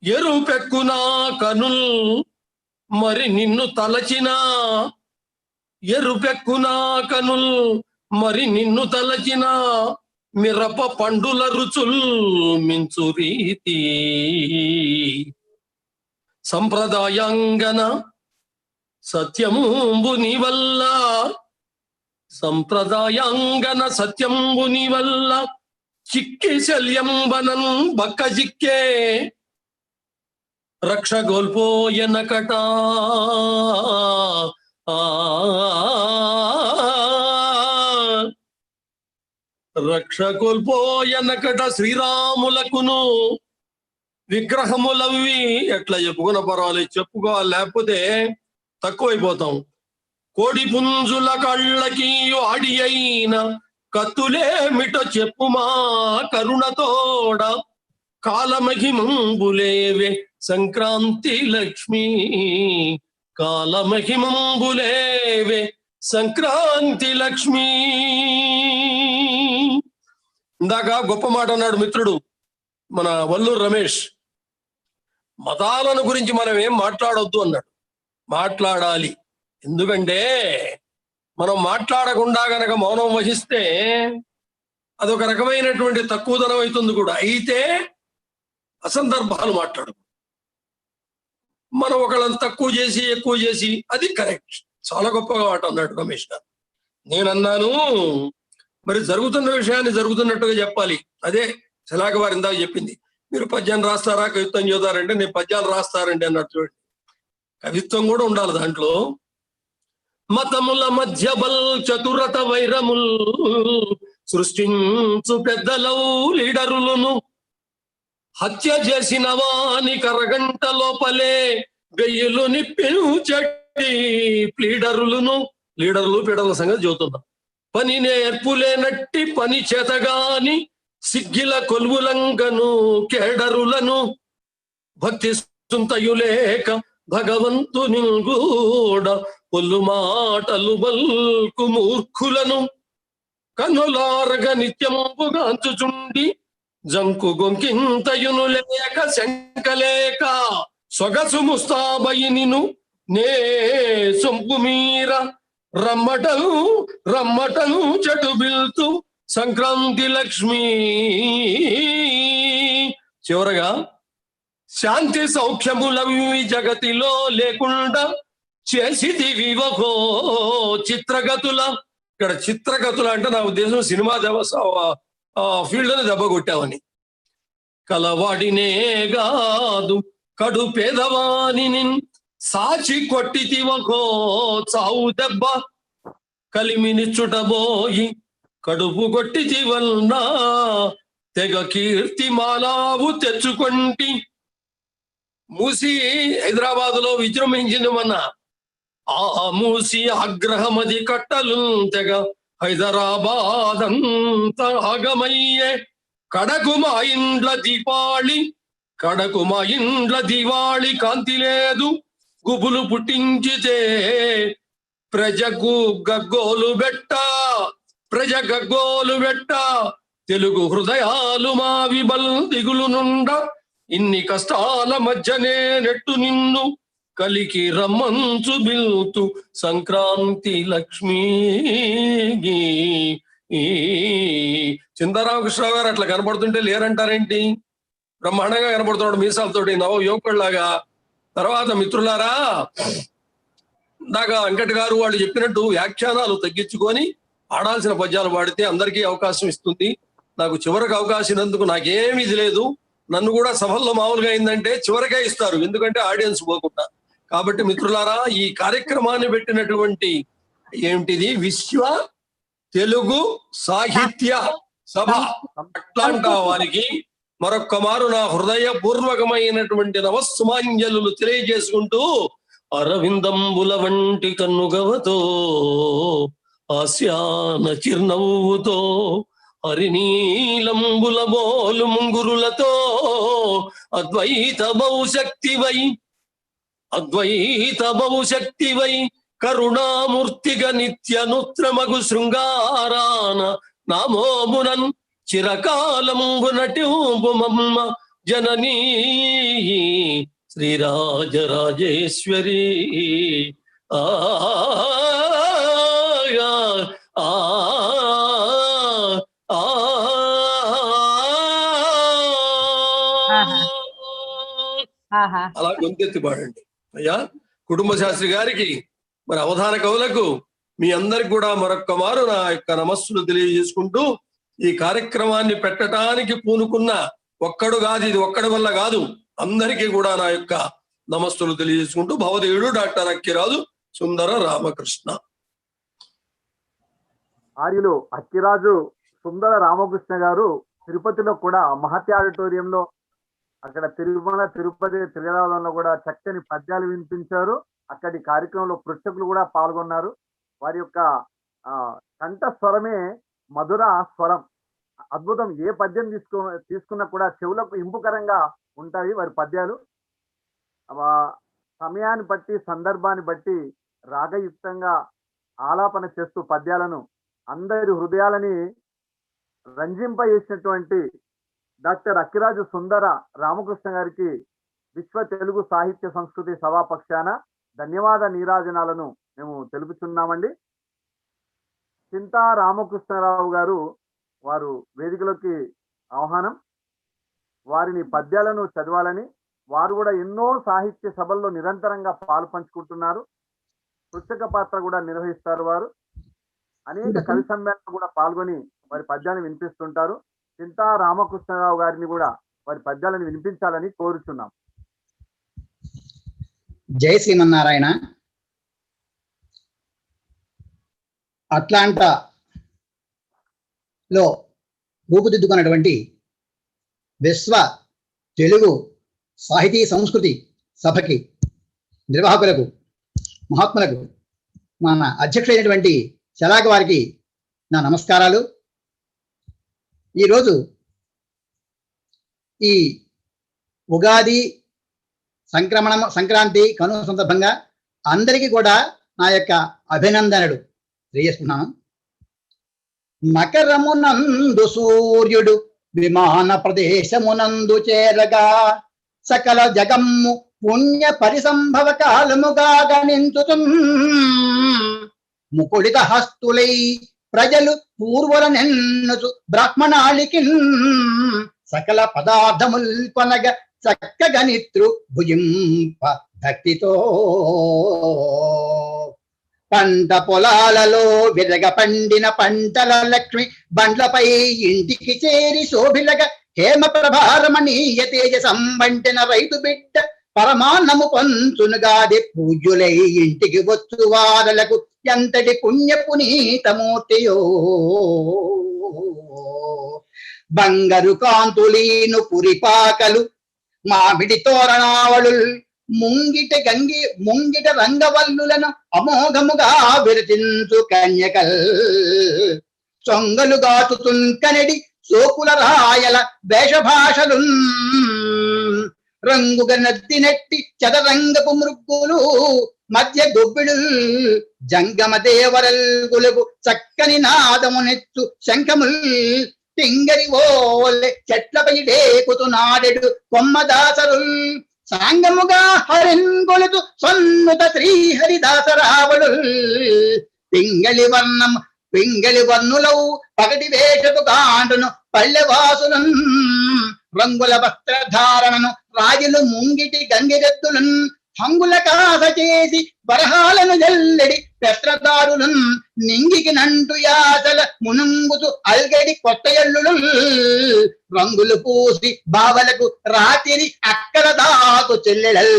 ఎరుపెక్కునా కనుల్ మరి నిన్ను తలచినా, ఎరుపెక్కునా కనుల్ మరి నిన్ను తలచిన, మిరప పండుల రుచుల్ మించు రీతి, సంప్రదాయాంగన సత్యంబుని వల్ల, సంప్రదాయాంగన సత్యంబుని వల్ల చిక్కి శల్యంబనం బక్క చిక్కే, రక్ష గోల్పోయనకట రక్ష కోల్పోయనకట శ్రీరాములకును విగ్రహములవి. ఎట్లా చెప్పుకున్న పర్వాలేదు, చెప్పుకోవాలి, లేకపోతే తక్కువైపోతాం. కోడి పుంజుల కళ్ళకి వాడి అయిన కత్తులేమిట చెప్పుమా కరుణతోడ, కాలమహిమంబులేవే సంక్రాంతి లక్ష్మి, కాలమహిమంబులేవే సంక్రాంతి లక్ష్మి. ఇందాక గొప్ప మాట అన్నాడు మిత్రుడు మన వల్లూరు రమేష్. మతాలను గురించి మనం ఏం మాట్లాడొద్దు అన్నాడు. మాట్లాడాలి. ఎందుకంటే మనం మాట్లాడకుండా గనక మౌనం వహిస్తే అదొక రకమైనటువంటి తక్కువదనం అవుతుంది కూడా. అయితే అసందర్భాలు మాట్లాడు. మనం ఒకళ్ళని తక్కువ చేసి ఎక్కువ చేసి అది కరెక్ట్. చాలా గొప్పగా మాట అన్నాడు రమేష్ గారు. నేనన్నాను మరి జరుగుతున్న విషయాన్ని జరుగుతున్నట్టుగా చెప్పాలి. అదే శలాక వారు ఇందాక చెప్పింది. మీరు పద్యాన్ని రాస్తారా కవిత్వం చదువుతారంటే నేను పద్యాలు రాస్తారండి అన్నట్టు. చూడండి, కవిత్వం కూడా ఉండాలి దాంట్లో. మతముల మధ్య బల్ చతురత వైరముల్ సృష్టించు పెద్దలౌ లీడరులను, హత్య చేసిన వాని కరగంట లోపలే వెయ్యులు నిప్పించటి ప్లీడరులను. లీడర్లు పీడర్ల సంగతి చెబుతున్నాం. పని నేర్పులేనట్టి పని చేతగాని సిగ్గిల కొలువులంకను కేడరులను, భక్తి సుంతయులేక భగవంతుని గూడ పొల్లు మాటలు బల్కు మూర్ఖులను, కనులారగ నిత్యంబుగాంచుచుండి జంకు గొంకింతయును లేక శంకలేక, సొగసు ముస్తాబయినిను నే సొంపు మీర రమ్మటను రమ్మటను చెటు బిల్తు సంక్రాంతి లక్ష్మి. చివరగా శాంతి సౌఖ్యములవి జగతిలో లేకుండా చేసిది వివహో చిత్రగతుల. ఇక్కడ చిత్రగతుల అంటే నా ఉద్దేశం సినిమా ఫీల్డ్ అని దెబ్బ కొట్టావని. కలవాడినే గాదు కడు పేదవాని సాచి కొట్టితివకో చావు దెబ్బ, కలిమిని చుటబోయి కడుపు కొట్టితివల్నా తెగ కీర్తి మాలావు తెచ్చుకొంటి. మూసి హైదరాబాద్ లో విజృంభించింది మొన్న. ఆ మూసి ఆగ్రహమది కట్టలు తెగ హైదరాబాద్ అంతా ఆగమయ్యే. కడకు మా ఇండ్ల దీపాళి కడకు మా ఇండ్ల దివాళి కాంతి లేదు, గుబులు పుట్టించితే ప్రజకు గగ్గోలు బెట్ట ప్రజ గగ్గోలు బెట్ట తెలుగు హృదయాలు మావిబల్ దిగులు నుండ ఇన్ని కష్టాల మధ్యనే నెట్టు నిన్ను కలికి రమ్మంచు బిల్తు సంక్రాంతి లక్ష్మీ. చింతారామకృష్ణరావు గారు అట్లా కనపడుతుంటే లేరంటారేంటి? బ్రహ్మాండంగా కనపడుతున్నాడు మీసాలతోటి నవ యువకుడిలాగా. తర్వాత మిత్రులారా, ఇందాక వెంకట్ గారు వాళ్ళు చెప్పినట్టు వ్యాఖ్యానాలు తగ్గించుకొని ఆడాల్సిన పద్యాలు పాడితే అందరికీ అవకాశం ఇస్తుంది. నాకు చివరికి అవకాశం ఇన్నందుకు నాకేమీ ఇది లేదు. నన్ను కూడా సభల్లో మామూలుగా అయిందంటే చివరికే ఇస్తారు, ఎందుకంటే ఆడియన్స్ పోకుండా. కాబట్టి మిత్రులారా, ఈ కార్యక్రమాన్ని పెట్టినటువంటి ఏమిటిది విశ్వ తెలుగు సాహిత్య సభ అట్లాంటా వారికి మరొక్క మారు నా హృదయపూర్వకమైనటువంటి నమస్సుమాంజలు తెలియజేసుకుంటూ, అరవిందంబుల వంటి కన్నుగవతో ఆస్యాన చిరునవ్వుతో హరినీలంబుల బోలు ముంగురులతో అద్వైత బహుశక్తివై కరుణామూర్తిగా నిత్య నూత్రమగు శృంగారాన నామోమునన్ చిరకాలంబునటింబుమమ్మ జననీ శ్రీరాజరాజేశ్వరి. ఆ అలా గొంతెత్తి పాడండి అయ్యా. కుటుంబ శాస్త్రి గారికి, మరి అవధాన కవులకు, మీ అందరికి కూడా మరొక్క మారు నా యొక్క నమస్సులు తెలియజేసుకుంటూ, ఈ కార్యక్రమాన్ని పెట్టడానికి పూనుకున్న ఒక్కడు కాదు, ఇది ఒక్కడి వల్ల కాదు, అందరికీ కూడా నా యొక్క నమస్సులు తెలియజేసుకుంటూ, భవదేవుడు డాక్టర్ అక్కిరాజు సుందర రామకృష్ణ. ఆర్యులు అక్కిరాజు సుందర రామకృష్ణ గారు తిరుపతిలో కూడా మహత్య ఆడిటోరియంలో, అక్కడ తిరుమల తిరుపతి తిరుగాలంలో కూడా చక్కని పద్యాలు వినిపించారు. అక్కడి కార్యక్రమంలో ప్రేక్షకులు కూడా పాల్గొన్నారు. వారి యొక్క కంఠ స్వరమే మధుర స్వరం, అద్భుతం. ఏ పద్యం తీసుకున్నా కూడా చెవులకు ఇంపుకరంగా ఉంటాయి వారి పద్యాలు. సమయాన్ని బట్టి సందర్భాన్ని బట్టి రాగయుక్తంగా ఆలాపన చేస్తూ పద్యాలను అందరి హృదయాలని రంజింపజేసినటువంటి డాక్టర్ అక్కిరాజు సుందర రామకృష్ణ గారికి విశ్వ తెలుగు సాహిత్య సంస్కృతి సభా పక్షాన ధన్యవాద నీరాజనాలను మేము తెలుపుతున్నామండి. చింతా రామకృష్ణరావు గారు, వారు వేదికలోకి ఆహ్వానం. వారిని పద్యాలను చదవాలని, వారు కూడా ఎన్నో సాహిత్య సభల్లో నిరంతరంగా పాలు పంచుకుంటున్నారు. పుస్తక పాత్ర కూడా నిర్వహిస్తారు. వారు అనేక కవి సమ్మేళనాలు కూడా పాల్గొని వారి పద్యాలను వినిపిస్తుంటారు. చింతా రామకృష్ణరావు గారిని కూడా వారి పద్యాలను వినిపించాలని కోరుచున్నాం. జై శ్రీమన్నారాయణ. అట్లాంటాలో రూపుదిద్దుకున్నటువంటి విశ్వ తెలుగు సాహితీ సంస్కృతి సభకి నిర్వాహకులకు, మహాత్ములకు, మన అధ్యక్షుడైనటువంటి శలాక వారికి నా నమస్కారాలు. ఈరోజు ఈ ఉగాది సంక్రాంతి కనుమ సందర్భంగా అందరికీ కూడా నా యొక్క అభినందనలు తెలియజేస్తున్నాను. మకరమునందు సూర్యుడు విమాన ప్రదేశమునందు చేరగా సకల జగమ్ము పుణ్య పరిసంభవ కాలముగా గణించుతు ముకుళిత హస్తులై ప్రజలు పూర్వల నెన్నుచు బ్రాహ్మణాళికి సకల పదార్థముల్ కొనగ చక్కగా నిత్రు భుజింప భక్తితో పంట పొలాలలో విరగ పండిన పంటల లక్ష్మి బండ్లపై ఇంటికి చేరి శోభిలగా హేమ ప్రభారమణీయ తేజ సంబంటిన రైతు బిడ్డ పరమాన్నము పంచునుగాది పూజ్యులై ఇంటికి వచ్చు వారలకు ఎంతటి పుణ్య పునీతమూర్తియో. బంగారు కాంతులీను పురిపాకలు మామిడి తోరణావళు ముంగిట రంగవల్లులను అమోఘముగా విరచించు కన్యకల్ చొంగలు గాచుతుంకనడి సోకుల రాయల వేషభాషలు రంగుగా నత్తి నెట్టి చదరంగపు మృగ్గులు మధ్య గొబ్బిడు జంగమ దేవరల్గులకు చక్కని నాదమునెత్తు శంఖముల్ టింగరి ఓలె చెట్లపై డేకుతు నాడెడు కొమ్మదాసరుల్ సాంగముగా హరింగొలుతు సన్నుత శ్రీహరిదాసరావడు పింగళి వర్ణులవు పగటి వేషపు గాండును పల్లెవాసులను రంగుల వస్త్రధారణను రాజులు ముంగిటి గంగిరెద్దులను హంగుల కాస చేసి బరహాలను జల్లెడి పెత్రదారులను నింగికి నంటు యాసల మునుంగుతూ అల్గడి కొత్త ఎల్లులు రంగులు పూసి బావలకు రాత్రి అక్కల దాకు చెల్లెడల్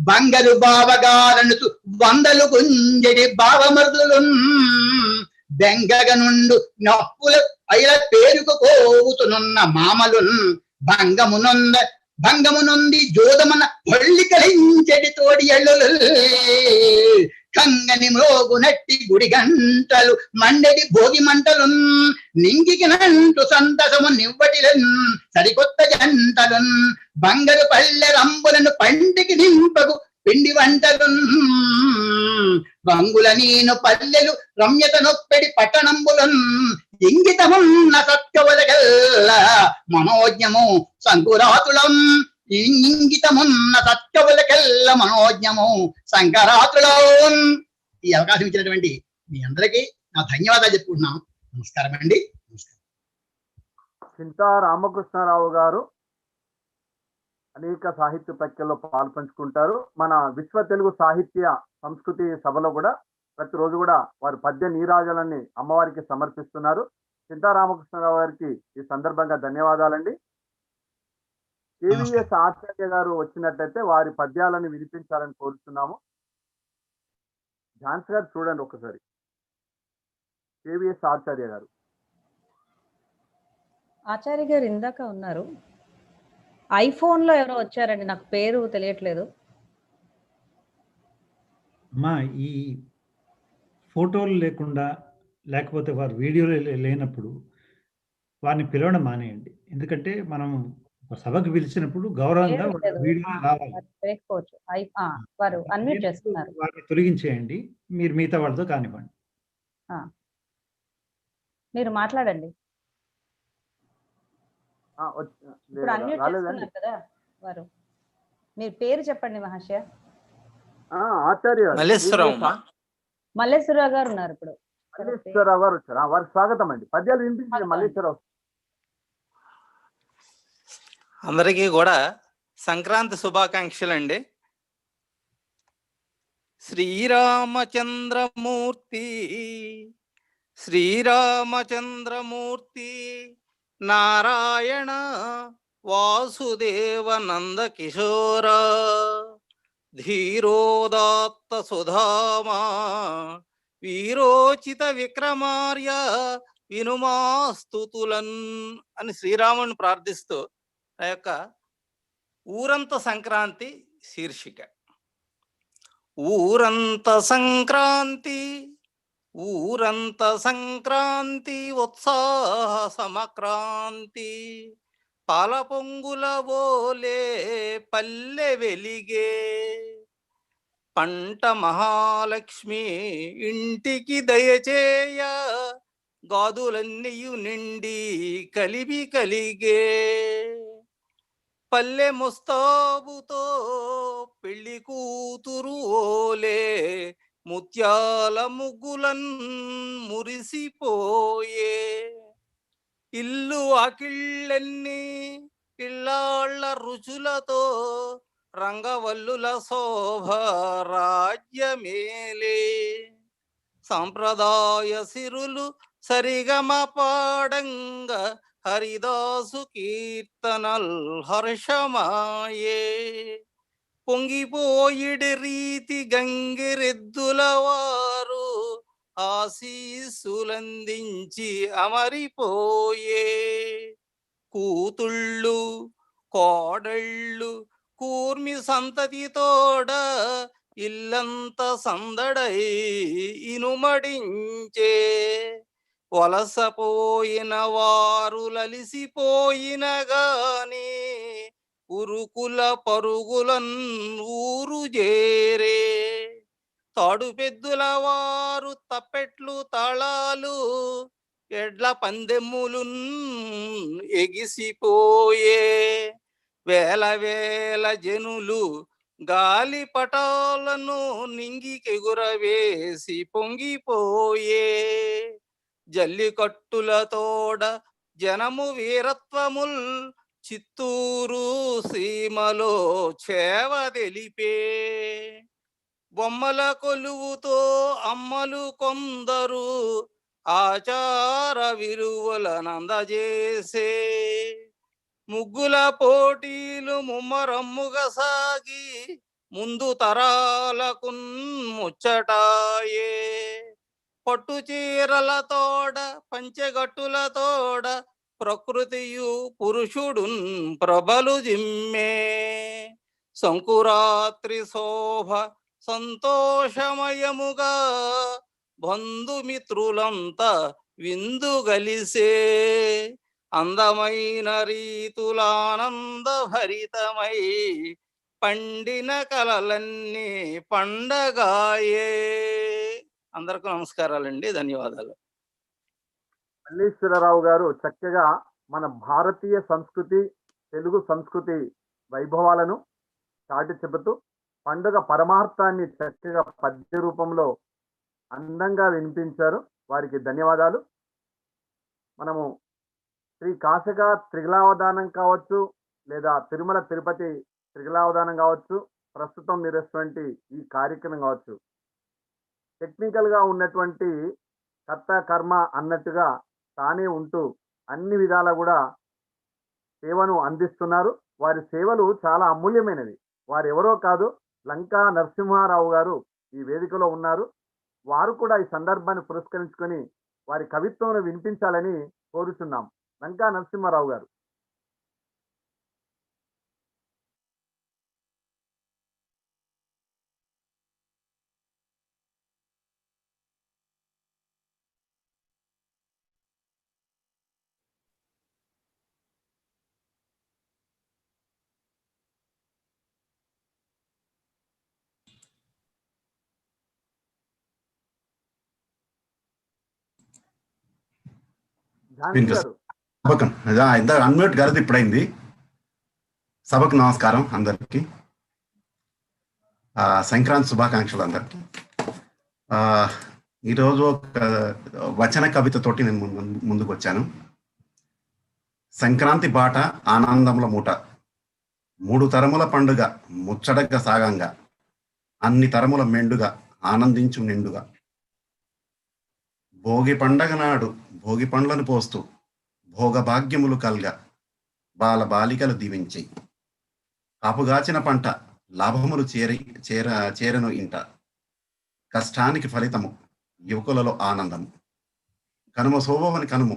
బంగరు బావగారనుతూ వందలు గుంజడి బావమరుదులు బెంగగ నుండు నొప్పుల అయిల పేరుకు పోవుతునున్న మామలు భంగమునుంది జోదమన పొళ్ళి కలించెడి తోడి ఎల్లులు కంగని మ్రోగు నట్టి గుడి గంటలు మండెడి భోగి మంటలు నింగికి నంటు సంతసము నివ్వటిలన్ సరికొత్త జంటలు బంగారు పల్లె రంబులను పంటికి నింపకు పిండి వంటలు రంగుల నీను పల్లెలు రమ్యత నొప్పెడి పట్టణంబులను ఇంగితమున్న సత్యవలగల్ల మనోజ్ఞము సంకురాతులం ఇంగితమున్న సత్యవలకెల్ల మనోజ్ఞము శంకరాతులం. ఈ అవకాశం ఇచ్చినటువంటి మీ అందరికీ నా ధన్యవాదాలు చెప్పుకుంటున్నాను. నమస్కారం అండి. చింతా రామకృష్ణారావు గారు అనేక సాహిత్య ప్రక్రియలో పాల్పంచుకుంటారు. మన విశ్వ తెలుగు సాహిత్య సంస్కృతి సభలో కూడా ప్రతిరోజు కూడా వారు పద్య నీరాజనాన్ని అమ్మవారికి సమర్పిస్తున్నారు. చింతా రామకృష్ణారావు గారికి ఈ సందర్భంగా ధన్యవాదాలండి. కేవీఎస్ ఆచార్య గారు వచ్చినట్లయితే వారి పద్యాలను వినిపించాలని కోరుతున్నాము. ఝాన్సీ గారు చూడండి ఒకసారి. కేవీఎస్ ఆచార్య గారు. ఆచార్య గారు ఇందాక ఉన్నారు. ఐఫోన్ లో ఎవరో వచ్చారండి, నాకు పేరు తెలియట్లేదు. అమ్మా ఈ ఫోటోలు లేకుండా లేకపోతే వారు వీడియోలు లేనప్పుడు వారిని పిలవడం మానేయండి. ఎందుకంటే మనం సభకు పిలిచినప్పుడు గౌరవంగా వీడియో రావాలి. వారు అన్మ్యూట్ చేస్తున్నారు. వారిని తొలగించేయండి. మీరు మిగతా వాళ్ళతో కానివ్వండి. మీరు మాట్లాడండి. ఇప్పుడు అన్మ్యూట్ చేస్తున్నారు కదా వారు. మీరు పేరు చెప్పండి మహాశయ. ఆచార్య మల్లేశ్వరరావు గారు ఉన్నారు. ఇప్పుడు మల్లేశ్వరరావు గారు వచ్చారు. వారికి స్వాగతం అండి. పద్యాలు వినిపించండి మల్లేశ్వరరావు. అందరికీ కూడా సంక్రాంతి శుభాకాంక్షలు అండి. శ్రీరామచంద్రమూర్తి నారాయణ వాసుదేవ నంద కిశోర ధీరోదాత్త సుధామా వీరోచిత విక్రమార్య వినుమాస్తుతులన్ అని శ్రీరాముని ప్రార్థిస్తూ ఆ యొక్క ఊరంత సంక్రాంతి శీర్షిక. ఊరంత సంక్రాంతి ఉత్సాహ సమక్రాంతి పాల పొంగుల బోలే పల్లె వెలిగే పంట మహాలక్ష్మి ఇంటికి దయచేయ గాదులన్నీయు నిండి కలిగే పల్లె ముస్తాబుతో పెళ్లి కూతురు ఓలే ముత్యాల ముగ్గులన్ మురిసిపోయే ఇల్లు అకిళ్ళన్నీ ఇళ్ళాళ్ళ రుచులతో రంగవల్లుల శోభ రాజ్యమేలే సాంప్రదాయ సిరులు సరిగమ పాడంగ హరిదాసు కీర్తనల్ హర్షమాయే పొంగిపోయిడి రీతి గంగిరెద్దుల వారు ఆశీస్సులందించి అమరిపోయే కూతుళ్ళు కోడళ్ళు కూర్మి సంతతితోడ ఇల్లంత సందడై ఇనుమడించే వలసపోయిన వారు లలిసిపోయిన గాని ఉరుకుల పరుగులన్ ఊరు జేరే. తాడు పెద్దుల వారు తప్పెట్లు తాళాలు ఎడ్ల పందెమ్ములున్ ఎగిసిపోయే. వేల వేల జనులు గాలి పటాలను నింగికెగురవేసి పొంగిపోయే. జల్లికట్టులతోడ జనము వీరత్వముల్ చిత్తూరు సీమలో చేవ తెలిపే. బొమ్మల కొలువుతో అమ్మలు కొందరు ఆచార విలువలనందజేసే. ముగ్గుల పోటీలు ముమ్మరమ్ముగా సాగి ముందు తరాలకు ముచ్చటాయే. పట్టు చీరలతోడ పంచెగట్టులతోడ ప్రకృతియు పురుషుడున్ ప్రభలు జిమ్మే. సంకురాత్రి శోభ సంతోషమయముగా బంధుమిత్రులంతా విందు గలిసే. అందమైన రీతులానంద భరితమై పండిన కలలన్నీ పండగాయే. అందరికీ నమస్కారాలండి, ధన్యవాదాలు. మల్లీశ్వరరావు గారు చక్కగా మన భారతీయ సంస్కృతి, తెలుగు సంస్కృతి వైభవాలను చాటి చెబుతూ పండుగ పరమార్థాన్ని చక్కగా పద్య రూపంలో అందంగా వినిపించారు. వారికి ధన్యవాదాలు. మనము శ్రీ కాశిక త్రిగలావధానం కావచ్చు, లేదా తిరుమల తిరుపతి త్రిగలావధానం కావచ్చు, ప్రస్తుతం నిర్వహిస్తున్నటువంటి ఈ కార్యక్రమం కావచ్చు, టెక్నికల్ గా ఉన్నటువంటి కర్త కర్మ అన్నట్టుగా తానే ఉంటూ అన్ని విధాలా కూడా సేవను అందిస్తున్నారు. వారి సేవలు చాలా అమూల్యమైనవి. వారు ఎవరో కాదు, లంకా నరసింహారావు గారు ఈ వేదికలో ఉన్నారు. వారు కూడా ఈ సందర్భాన్ని పురస్కరించుకొని వారి కవిత్వం వినిపించాలని కోరుచున్నాం. లంకా నరసింహారావు గారు. ఇంత అన్మ్యూట్ గారిది ఇప్పుడైంది. సభకు నమస్కారం అందరికి. సంక్రాంతి శుభాకాంక్షలు అందరికి. ఈరోజు ఒక వచన కవితతోటి నేను ముందుకు వచ్చాను. సంక్రాంతి బాట ఆనందముల మూట, 3 తరముల పండుగ ముచ్చటగా సాగంగా, అన్ని తరముల మెండుగా ఆనందించు నిండుగా. భోగి పండగ నాడు భోగి పండ్లను పోస్తూ భోగభాగ్యములు కల్గా బాల బాలికలు దీవించి, కాపుగాచిన పంట లాభములు చేరను ఇంట, కష్టానికి ఫలితము యువకులలో ఆనందము. కనుమ శోభవని కనుము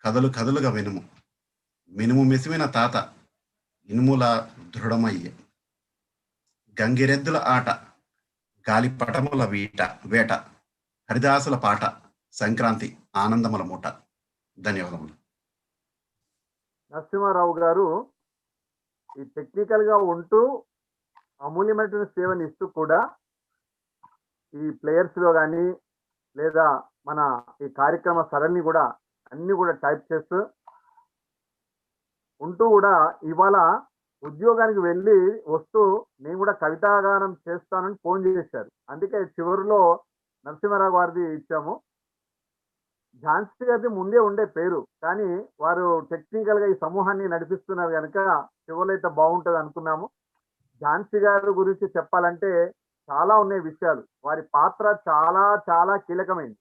కదలు కదలుగా వెనుము, మినుము మెసిమిన తాత ఇనుముల దృఢమయ్యే. గంగిరెద్దుల ఆట గాలిపటముల వేట, హరిదాసుల పాట సంక్రాంతి ఆనందముల మూట. ధన్యవాదములు. నరసింహారావు గారు ఈ టెక్నికల్ గా ఉంటూ అమూల్యమైనటువంటి సేవని ఇస్తూ కూడా ఈ ప్లేయర్స్ లో కానీ లేదా మన ఈ కార్యక్రమ సరళిని కూడా అన్ని కూడా టైప్ చేస్తూ ఉంటూ కూడా ఇవాళ ఉద్యోగానికి వెళ్ళి వస్తూ నేను కూడా కవితాగానం చేస్తానని ఫోన్ చేశారు. అందుకే చివరిలో నరసింహారావు గారిది ఇచ్చాము. ఝాన్సీ గారిది ముందే ఉండే పేరు, కానీ వారు టెక్నికల్ గా ఈ సమూహాన్ని నడిపిస్తున్నారు కనుక చివరిలో అయితే బాగుంటుంది అనుకున్నాము. ఝాన్సీ గారి గురించి చెప్పాలంటే చాలా ఉన్నాయి విషయాలు. వారి పాత్ర చాలా చాలా కీలకమైంది.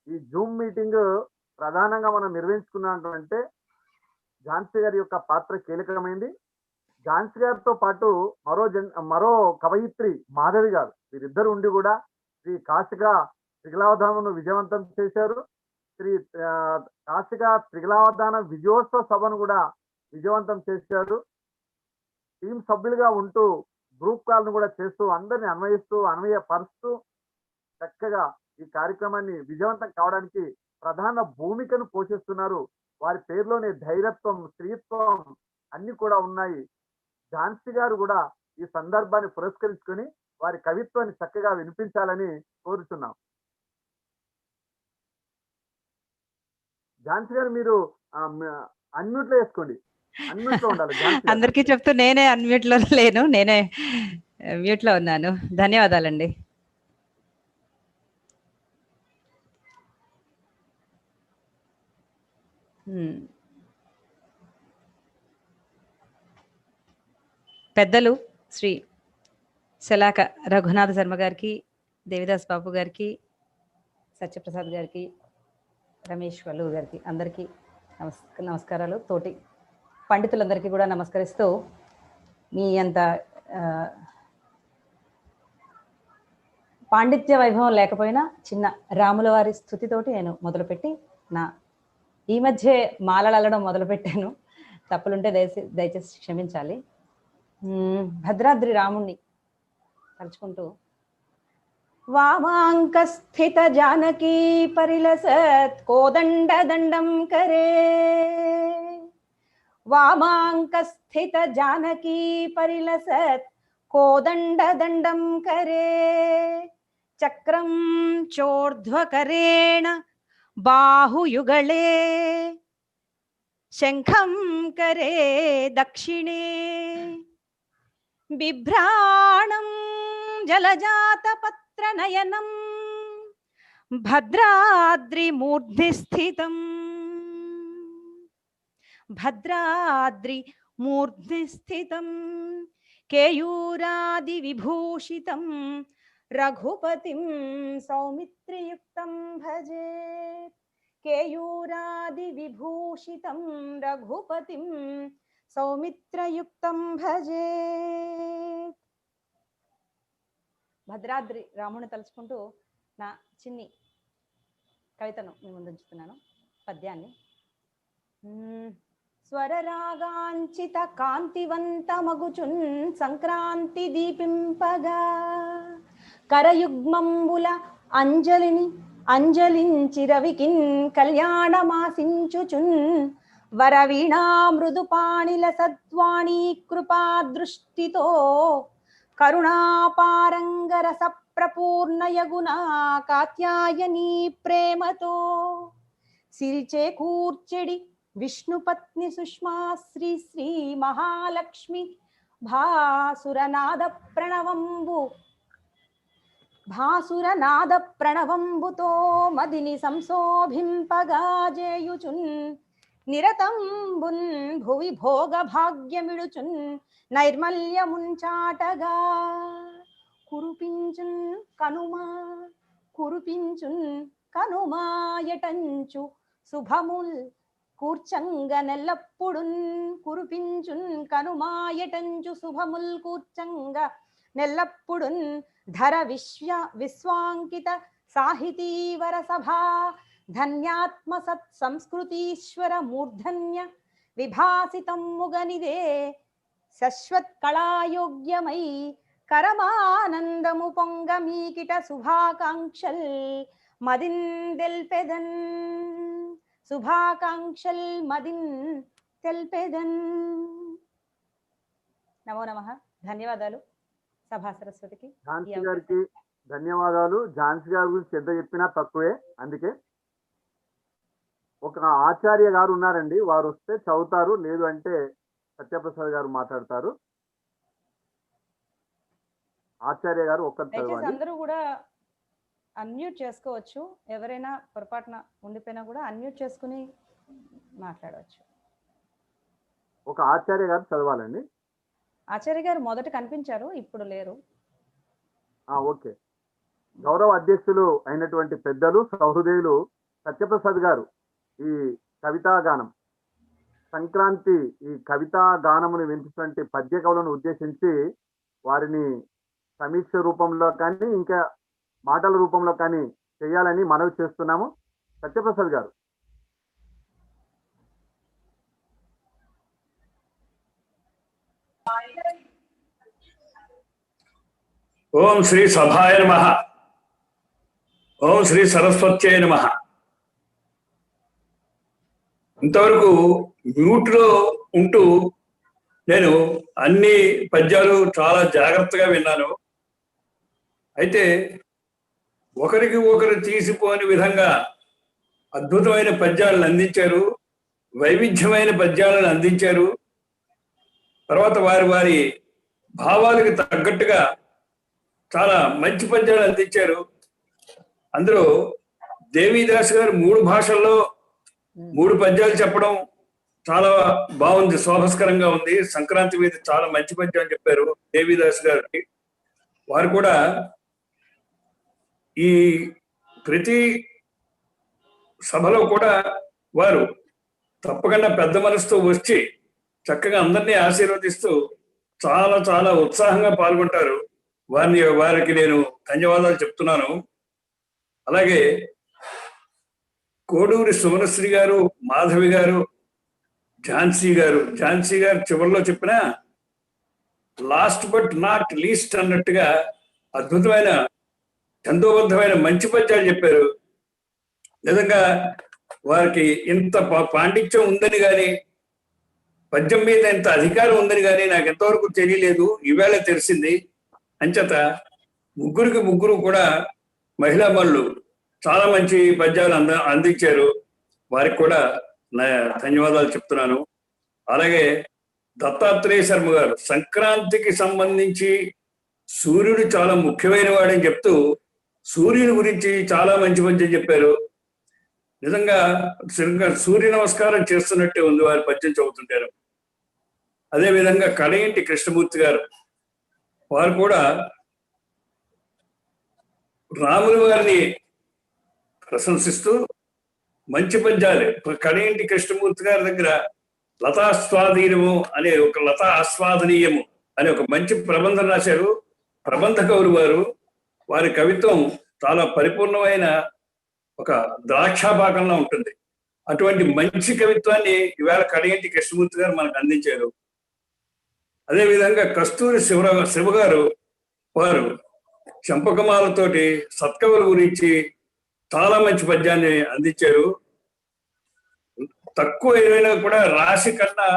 ఈ జూమ్ మీటింగ్ ప్రధానంగా మనం నిర్వహించుకున్నామంటే ఝాన్సీ గారి యొక్క పాత్ర కీలకమైంది. ఝాన్సీ గారితో పాటు మరో కవయిత్రి మాధవి గారు, వీరిద్దరు ఉండి కూడా శ్రీ కాశిక త్రిగలావధానం విజయవంతం చేశారు. శ్రీ కాశిక త్రిగలావధాన విజయోత్సవ సభను కూడా విజయవంతం చేశారు. టీం సభ్యులుగా ఉంటూ గ్రూప్ కాల్ను కూడా చేస్తూ అందరిని అన్వయపరుస్తూ చక్కగా ఈ కార్యక్రమాన్ని విజయవంతం కావడానికి ప్రధాన భూమికను పోషిస్తున్నారు. వారి పేరులోనే ధైర్యత్వం, స్త్రీత్వం అన్ని కూడా ఉన్నాయి. ఝాన్సీ గారు కూడా ఈ సందర్భాన్ని పురస్కరించుకొని వారి కవిత్వాన్ని చక్కగా వినిపించాలని కోరుతున్నాం. ఝాన్సీ గారు మీరు అన్మ్యూట్ లో వేసుకోండి, అన్మ్యూట్ లో ఉండాలి. అందరికీ చెప్తూ నేనే అన్మ్యూట్ లో లేను, నేనే మ్యూట్ లో ఉన్నాను. ధన్యవాదాలండి. పెద్దలు శ్రీ శలాక రఘునాథ శర్మ గారికి, దేవిదాస్ బాబు గారికి, సత్యప్రసాద్ గారికి, రమేష్ వల్లు గారికి అందరికీ నమస్కారాలు. తోటి పండితులందరికీ కూడా నమస్కరిస్తూ, మీ అంత పాండిత్య వైభవం లేకపోయినా చిన్న రాముల వారి స్థుతితోటి నేను మొదలుపెట్టి ఈ మధ్య మాలలల్లడం మొదలుపెట్టాను. తప్పులుంటే దయచేసి క్షమించాలి. భద్రాద్రి రాముణ్ణి తలుచుకుంటూ, వామాంక స్థిత జానకీ పరిలసత్ కోదండ దండం కరే, వామాంక స్థిత జానకీ పరిలసత్ కోదండ దండం కరే, చక్రం చోర్ధ్వకరేణ బాహుయుగళే, శంఖం కరే దక్షిణే, బిభ్రాణం జలజాత పత్రనయనం భద్రాద్రి మూర్ధ్ని స్థితం, భద్రాద్రి మూర్ధ్ని స్థితం, కేయూరాది విభూషితం రఘుపతిం సౌమిత్రియుక్తం భజే, కేయూరాది విభూషితం రఘుపతిం సౌమిత్రయుక్తం భజే. భద్రాద్రి రాముని తలుచుకుంటూ నా చిన్ని కవితను మీ ముందు ఉంచుతున్నాను, పద్యాన్ని. స్వరరాగాంచిత కాంతివంతమగుచున్ సంక్రాంతి దీపింపగా, కరయుగ్మంబుల అంజలించి రవికిన్ కళ్యాణమాసించుచున్, వరవీణా మృదుపాణిల సద్వాణీ కృపా దృష్టితో, కరుణాపారంగరస ప్రపూర్ణయగునా కాత్యాయనీ ప్రేమతో, సిరిచే కూర్చెడి విష్ణుపత్ని సుష్మా శ్రీ శ్రీ మహాలక్ష్మి భాసురనాద ప్రణవంబుతో మదిని సంశోభింపగాజేయుచున్, నిరతంబున్ భువి భోగ భాగ్యమిడుచున్ నైర్మల్యముంచాటగా, కురుపించున్ కనుమాయటంచు శుభముల్ కూర్చంగ నెల్లప్పుడున్, కురుపించున్ కనుమాయటంచు శుభముల్ కూర్చంగ నెల్లప్పుడున్, ధర విశ్వాంకిత సాహితీవర సభా ధన్యాత్మ సత్ సంస్కృతీశ్వర మూర్ధన్య విభాసితం ముగనిదే, శశ్వత్ కళాయోగ్యమై కరమానందము పొంగ మీకిట శుభాకాంక్షల్ మదిన్ తెల్పెదన్, శుభాకాంక్షల్ మదిన్ తెల్పెదన్. నమో నమః. ధన్యవాదాలు సభా సరస్వతికి, ఝాన్సీ గారికి ధన్యవాదాలు. ఝాన్సీ గారి గురించి ఎంత చెప్పినా తక్కువే. అందుకే ఒక ఆచార్య గారు ఉన్నారండి, వారు వస్తే చదువుతారు, లేదు అంటే సత్యప్రసాద్ గారు మాట్లాడతారు. ఆచార్య గారు ఒక్కరు చదవాలి. అందరూ కూడా అన్మ్యూట్ చేసుకోవచ్చు, ఎవరైనా పొరపాటున ఉండిపోయినా కూడా అన్మ్యూట్ చేసుకుని మాట్లాడవచ్చు. ఒక ఆచార్య గారు చదవాలండి. ఆచార్య గారు మొదట కనిపించారు, ఇప్పుడు లేరు. ఓకే. గౌరవ అధ్యక్షులు అయినటువంటి పెద్దలు సహృదయులు సత్యప్రసాద్ గారు ఈ కవితా గానం సంక్రాంతి ఈ కవితా గానమును వినిపించినటువంటి పద్య కవులను ఉద్దేశించి వారిని సమీక్ష రూపంలో కానీ ఇంకా మాటల రూపంలో కానీ చేయాలని మనవి చేస్తున్నాము. సత్యప్రసాద్ గారు. ఓం శ్రీ సభాయ నమః. ఓం శ్రీ సరస్వత్యై నమః. ఇంతవరకు మ్యూట్ లో ఉంటూ నేను అన్ని పద్యాలు చాలా జాగ్రత్తగా విన్నాను. అయితే ఒకరికి ఒకరు తీసిపోని విధంగా అద్భుతమైన పద్యాలను అందించారు, వైవిధ్యమైన పద్యాలను అందించారు. తర్వాత వారి వారి భావాలకు తగ్గట్టుగా చాలా మంచి పద్యాలు అందించారు. అందులో దేవిదాస్ గారు 3 భాషల్లో 3 పద్యాలు చెప్పడం చాలా బాగుంది, శోభస్కరంగా ఉంది. సంక్రాంతి మీద చాలా మంచి పద్యాలు చెప్పారు దేవిదాస్ గారికి. వారు కూడా ఈ ప్రతి సభలో కూడా వారు తప్పకుండా పెద్ద మనసుతో వచ్చి చక్కగా అందరినీ ఆశీర్వదిస్తూ చాలా చాలా ఉత్సాహంగా పాల్గొంటారు. వారికి నేను ధన్యవాదాలు చెప్తున్నాను. అలాగే కోడూరి సుమనశ్రీ గారు, మాధవి గారు, ఝాన్సీ గారు చివరిలో చెప్పిన లాస్ట్ బట్ నాట్ లీస్ట్ అన్నట్టుగా అద్భుతమైన ఛందోబద్ధమైన మంచి పద్యాలు చెప్పారు. నిజంగా వారికి ఇంత పాండిత్యం ఉందని కానీ, పద్యం మీద ఇంత అధికారం ఉందని కానీ నాకు ఎంతవరకు తెలియలేదు, ఈవేళ తెలిసింది. అంచేత ముగ్గురు కూడా మహిళా మనులు చాలా మంచి పద్యాలు అందించారు. వారికి కూడా నా ధన్యవాదాలు చెప్తున్నాను. అలాగే దత్తాత్రేయ శర్మ గారు సంక్రాంతికి సంబంధించి సూర్యుడు చాలా ముఖ్యమైన వాడని చెప్తూ సూర్యుని గురించి చాలా మంచి పద్యం చెప్పారు. నిజంగా సూర్య నమస్కారం చేస్తున్నట్టే ఉంది వారి పద్యం చదువుతుంటారు. అదేవిధంగా కడయింటి కృష్ణమూర్తి గారు, వారు కూడా రాముల వారిని ప్రశంసిస్తూ మంచి పద్యాలు. కడయింటి కృష్ణమూర్తి గారి దగ్గర లతాస్వాదీనము అనే ఒక లతా ఆస్వాదనీయము అనే ఒక మంచి ప్రబంధం రాశారు. ప్రబంధ కవులు వారి కవిత్వం చాలా పరిపూర్ణమైన ఒక ద్రాక్షాపాకంలో ఉంటుంది. అటువంటి మంచి కవిత్వాన్ని ఇవాళ కడయింటి కృష్ణమూర్తి గారు మనకు అందించారు. అదేవిధంగా కస్తూరి శివ గారు వారు చంపకమాలతోటి సత్కవుల గురించి చాలా మంచి పద్యాన్ని అందించారు. తక్కువ ఏదైనా కూడా రాశి కన్నా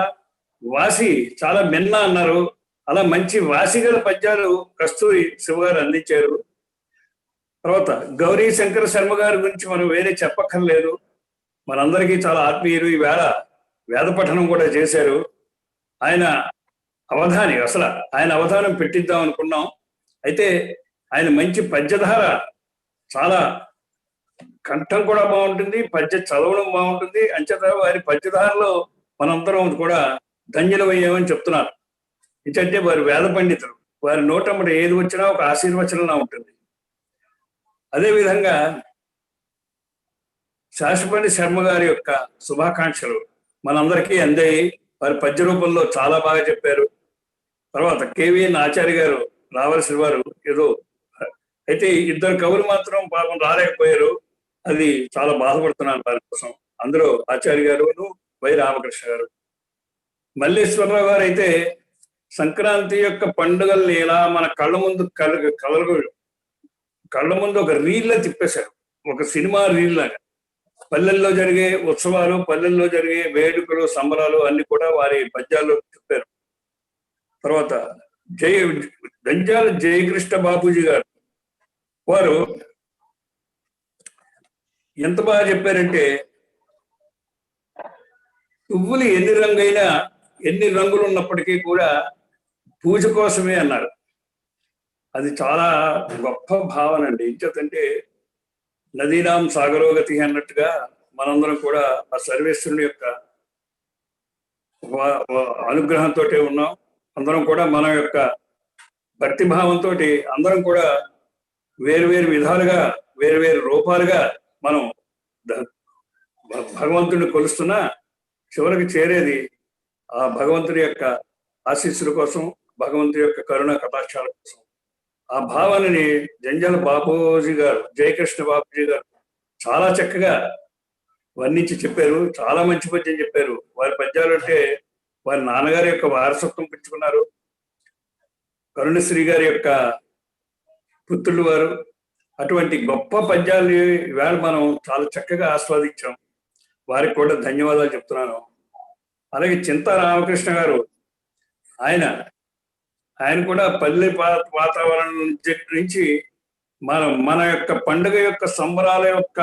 వాసి చాలా మిన్న అన్నారు. అలా మంచి వాసిగల పద్యాలు కస్తూరి శివ గారు అందించారు. తర్వాత గౌరీ శంకర శర్మ గారి గురించి మనం వేరే చెప్పక్కర్లేదు, మనందరికీ చాలా ఆత్మీయులు. ఈవేళ వేద పఠనం కూడా చేశారు. ఆయన అవధానం పెట్టిద్దాం అనుకున్నాం. అయితే ఆయన మంచి పద్యధార, చాలా కంఠం కూడా బాగుంటుంది, పద్య చదవడం బాగుంటుంది. అంచేత వారి పద్యధారలో మనందరం కూడా ధన్యులమయ్యామని చెప్తున్నారు. ఎందుకంటే వారు వేద పండితులు, వారి నోటమ్మట ఏది వచ్చినా ఒక ఆశీర్వచనంలా ఉంటుంది. అదేవిధంగా శాశ్వపల్లి శర్మ గారి యొక్క శుభాకాంక్షలు మనందరికీ అందాయి. వారి పద్య రూపంలో చాలా బాగా చెప్పారు. తర్వాత కేవీఎన్ ఆచార్య గారు రావాల్సిన వారు ఏదో, అయితే 2 కవులు మాత్రం పాపం రాలేకపోయారు. అది చాలా బాధపడుతున్నాను వారి కోసం. అందులో ఆచార్య గారు, వై రామకృష్ణ గారు. మల్లేశ్వరరావు గారు అయితే సంక్రాంతి యొక్క పండుగల్ని ఇలా మన కళ్ళ ముందు ఒక రీల్లా తిప్పేశారు, ఒక సినిమా రీల్ లాగా. పల్లెల్లో జరిగే ఉత్సవాలు, పల్లెల్లో జరిగే వేడుకలు, సంబరాలు అన్ని కూడా వారి పద్యాల్లో చెప్పారు. తర్వాత గంజాల జయకృష్ణ బాబూజీ గారు, వారు ఎంత బాగా చెప్పారంటే, పువ్వులు ఎన్ని రంగులు ఉన్నప్పటికీ కూడా పూజ కోసమే అన్నారు. అది చాలా గొప్ప భావన అండి. ఇంచేతంటే నదీనాం సాగరోగతి అన్నట్టుగా మనందరం కూడా ఆ సర్వేశ్వరుని యొక్క అనుగ్రహంతో ఉన్నాం. అందరం కూడా మన యొక్క భక్తి భావంతో అందరం కూడా వేరు విధాలుగా, వేరు రూపాలుగా మనం భగవంతుడిని కొలుస్తున్నా చివరికి చేరేది ఆ భగవంతుడి యొక్క ఆశీస్సుల కోసం, భగవంతుడి యొక్క కరుణ కటాక్షాల కోసం. ఆ భావనని జంజాల బాబూజీ గారు, జయకృష్ణ బాబూజీ గారు చాలా చక్కగా వర్ణించి చెప్పారు. చాలా మంచి పద్యం చెప్పారు. వారి పద్యాలు అంటే వారి నాన్నగారి యొక్క వారసత్వం పెంచుకున్నారు. కరుణశ్రీ గారి యొక్క పుత్రులు వారు. అటువంటి గొప్ప పద్యాలు ఇవాళ మనం చాలా చక్కగా ఆస్వాదించాం. వారికి కూడా ధన్యవాదాలు చెప్తున్నాను. అలాగే చింతా రామకృష్ణ గారు ఆయన కూడా పల్లె వాతావరణం నుంచి మన యొక్క పండుగ యొక్క సంబరాల యొక్క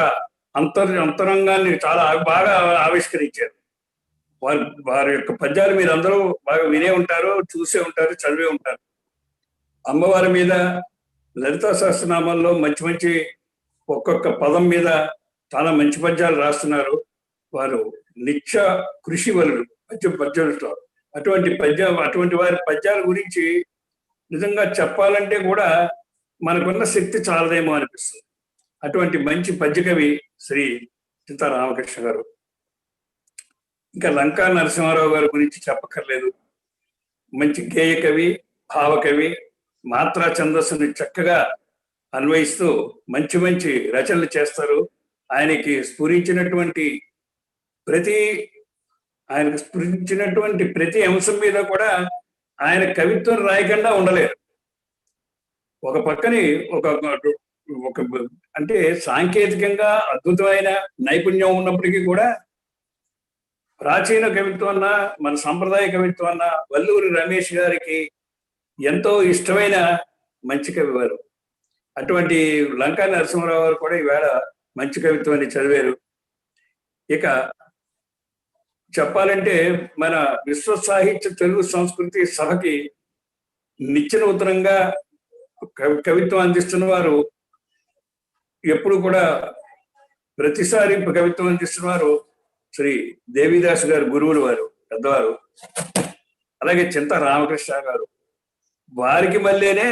అంతరంగాన్ని చాలా బాగా ఆవిష్కరించారు. వారి యొక్క పద్యాలు మీరు అందరూ బాగా వినే ఉంటారు, చూసే ఉంటారు, చదివే ఉంటారు. అమ్మవారి మీద లలితా సహస్రనామాల్లో మంచి ఒక్కొక్క పదం మీద చాలా మంచి పద్యాలు రాస్తున్నారు. వారు నిత్య కృషి వలుడు పద్యంలో. అటువంటి వారి పద్యాల గురించి నిజంగా చెప్పాలంటే కూడా మనకున్న శక్తి చాలదేమో అనిపిస్తుంది. అటువంటి మంచి పద్యకవి శ్రీ సీతారామకృష్ణ గారు. ఇంకా లంకా నరసింహారావు గారి గురించి చెప్పక్కర్లేదు. మంచి గేయ కవి, భావకవి, మాత్రా ఛందస్సుని చక్కగా అన్వయిస్తూ మంచి రచనలు చేస్తారు. ఆయనకి స్ఫురించినటువంటి ప్రతి అంశం మీద కూడా ఆయన కవిత్వం రాయకుండా ఉండలేరు. ఒక పక్కని ఒక అంటే సాంకేతికంగా అద్భుతమైన నైపుణ్యం ఉన్నప్పటికీ కూడా ప్రాచీన కవిత్వం అన్నా మన సంప్రదాయ కవిత్వం అన్నా వల్లూరి రమేష్ గారికి ఎంతో ఇష్టమైన మంచి కవి వారు. అటువంటి లంకా నరసింహారావు గారు కూడా ఈవేళ మంచి కవిత్వాన్ని చదివారు. ఇక చెప్పాలంటే మన విశ్వ సాహిత్య తెలుగు సంస్కృతి సభకి నిత్య నూతనంగా కవిత్వం అందిస్తున్న వారు, ఎప్పుడు కూడా ప్రతిసారి కవిత్వం అందిస్తున్న వారు శ్రీ దేవిదాస్ గారు, గురువులు వారు, పెద్దవారు. అలాగే చింత రామకృష్ణ గారు. వారికి మళ్ళీనే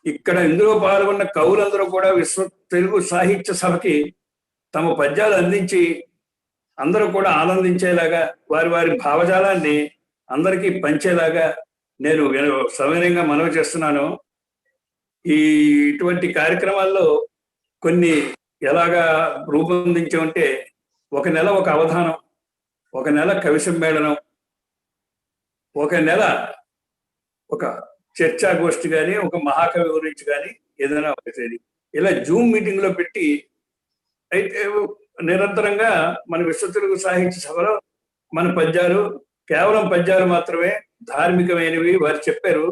ఇక్కడ ఇందులో పాల్గొన్న కవులందరూ కూడా విశ్వ తెలుగు సాహిత్య సభకి తమ పద్యాలు అందించి అందరూ కూడా ఆనందించేలాగా వారి భావజాలాన్ని అందరికీ పంచేలాగా నేను సవినయంగా మనవి చేస్తున్నాను. ఇటువంటి కార్యక్రమాల్లో కొన్ని ఎలాగా రూపొందించామంటే, ఒక నెల ఒక అవధానం, ఒక నెల కవి సమ్మేళనం, ఒక నెల ఒక చర్చాగోష్ఠి కానీ, ఒక మహాకవి గురించి కానీ ఏదైనా ఒకటి ఇలా జూమ్ మీటింగ్ లో పెట్టి అయితే నిరంతరంగా మన విశ్వ తెలుగు సాహిత్య సభలో మన పద్యాలు కేవలం పద్యాలు మాత్రమే, ధార్మికమైనవి వారు చెప్పారు,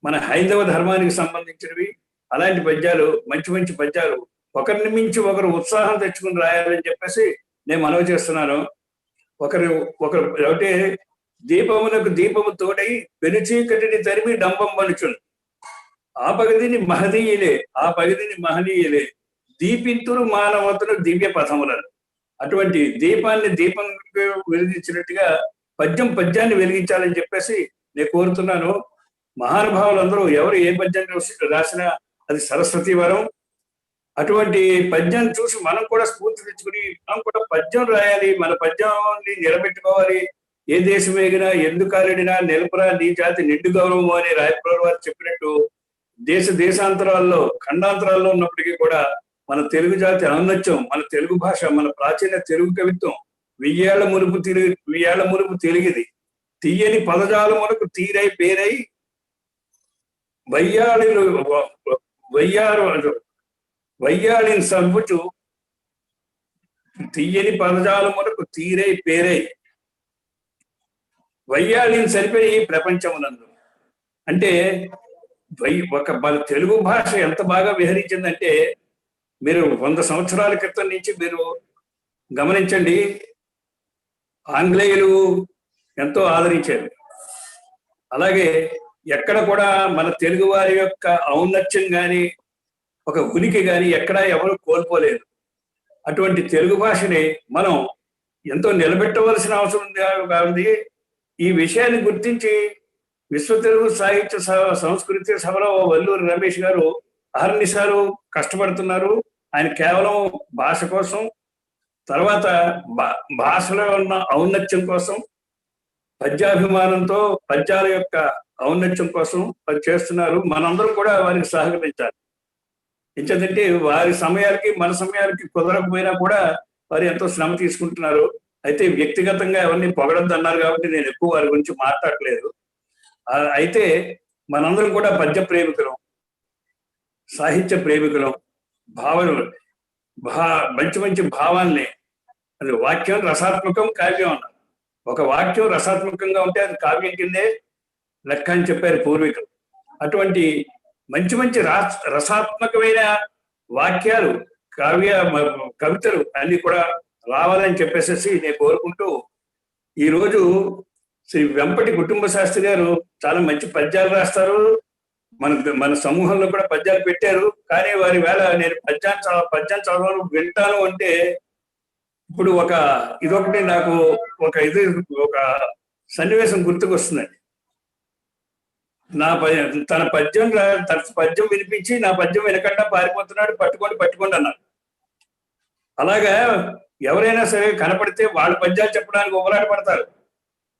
మన హైందవ ధర్మానికి సంబంధించినవి. అలాంటి పద్యాలు మంచి పద్యాలు ఒకరిని మించి ఒకరు ఉత్సాహం తెచ్చుకుని రాయాలని చెప్పేసి నేను మనవి చేస్తున్నాను. ఒకరు అంటే దీపమునకు దీపము తోడై పెనుచీకటిని తరిమి డంబం మనుచును, ఆ పగదిని మహనీయులే దీపింతురు మానవతను దివ్య పథములను. అటువంటి దీపాన్ని దీపం వెలిగించినట్టుగా పద్యాన్ని వెలిగించాలని చెప్పేసి నేను కోరుతున్నాను. మహానుభావులందరూ ఎవరు ఏ పద్యాన్ని రాసినా అది సరస్వతి వరం. అటువంటి పద్యాన్ని చూసి మనం కూడా స్ఫూర్తి తెచ్చుకుని మనం కూడా పద్యం రాయాలి, మన పద్యాన్ని నిలబెట్టుకోవాలి. ఏ దేశం ఎగినా ఎందుకు కాలిడినా నిలపరా నీ జాతి నిండు గౌరవం అని రాయప్రభు వారు చెప్పినట్టు దేశాంతరాల్లో ఖండాంతరాల్లో ఉన్నప్పటికీ కూడా మన తెలుగు జాతి ఔన్నత్యం, మన తెలుగు భాష, మన ప్రాచీన తెలుగు కవిత్వం వెయ్యేళ్ల మునుపు తెలుగిది. తీయని పదజాలములకు తీరై పేరై వయ్యాళిని సంపుచు, తీయని పదజాలములకు తీరై పేరై వయ్యాళిని సరిపోయి ప్రపంచమునందు. అంటే మన తెలుగు భాష ఎంత బాగా విహరించిందంటే, మీరు 100 సంవత్సరాల క్రితం నుంచి మీరు గమనించండి, ఆంగ్లేయులు ఎంతో ఆదరించారు. అలాగే ఎక్కడ కూడా మన తెలుగు వారి యొక్క ఔన్నత్యం కానీ ఒక ఉనికి కానీ ఎక్కడా ఎవరు కోల్పోలేదు. అటువంటి తెలుగు భాషని మనం ఎంతో నిలబెట్టవలసిన అవసరం ఉంది. ఈ విషయాన్ని గుర్తించి విశ్వ తెలుగు సాహిత్య సంస్కృతి సభలో వల్లూరి రమేష్ గారు అహర్నిశాలు కష్టపడుతున్నారు. ఆయన కేవలం భాష కోసం, తర్వాత భాషలో ఉన్న ఔన్నత్యం కోసం, పద్యాభిమానంతో పద్యాల యొక్క ఔన్నత్యం కోసం అది చేస్తున్నారు. మనందరం కూడా వారికి సహకరించాలి. ఎందుకంటే వారి సమయాలకి మన సమయాలకి కుదరకపోయినా కూడా వారు ఎంతో శ్రమ తీసుకుంటున్నారు. అయితే వ్యక్తిగతంగా ఎవరిని పొగడద్దు అన్నారు కాబట్టి నేను ఎక్కువ వారి గురించి మాట్లాడలేదు. అయితే మనందరం కూడా పద్య ప్రేమికులం, సాహిత్య ప్రేమికులం, మంచి భావాల్ని, అది వాక్యం రసాత్మకం, కావ్యం అన్నారు. ఒక వాక్యం రసాత్మకంగా ఉంటే అది కావ్యం కిందే, లెక్క అని చెప్పారు పూర్వీకులు. అటువంటి మంచి మంచి రసాత్మకమైన వాక్యాలు, కవితలు అన్ని కూడా రావాలని చెప్పేసి నేను కోరుకుంటూ, ఈరోజు శ్రీ వెంపటి కుటుంబ శాస్త్రి గారు చాలా మంచి పద్యాలు రాస్తారు. మన సమూహంలో కూడా పద్యాలు పెట్టారు. కానీ వారి వేళ నేను పద్యం చదవను, వింటాను అంటే ఇప్పుడు ఇదొకటి నాకు ఒక సన్నివేశం గుర్తుకొస్తుందండి. తన పద్యం వినిపించి నా పద్యం వినకుండా పారిపోతున్నాడు, పట్టుకోండి అన్నారు. అలాగా ఎవరైనా సరే కనపడితే వాళ్ళ పద్యాలు చెప్పడానికి ఉబలాట పడతారు.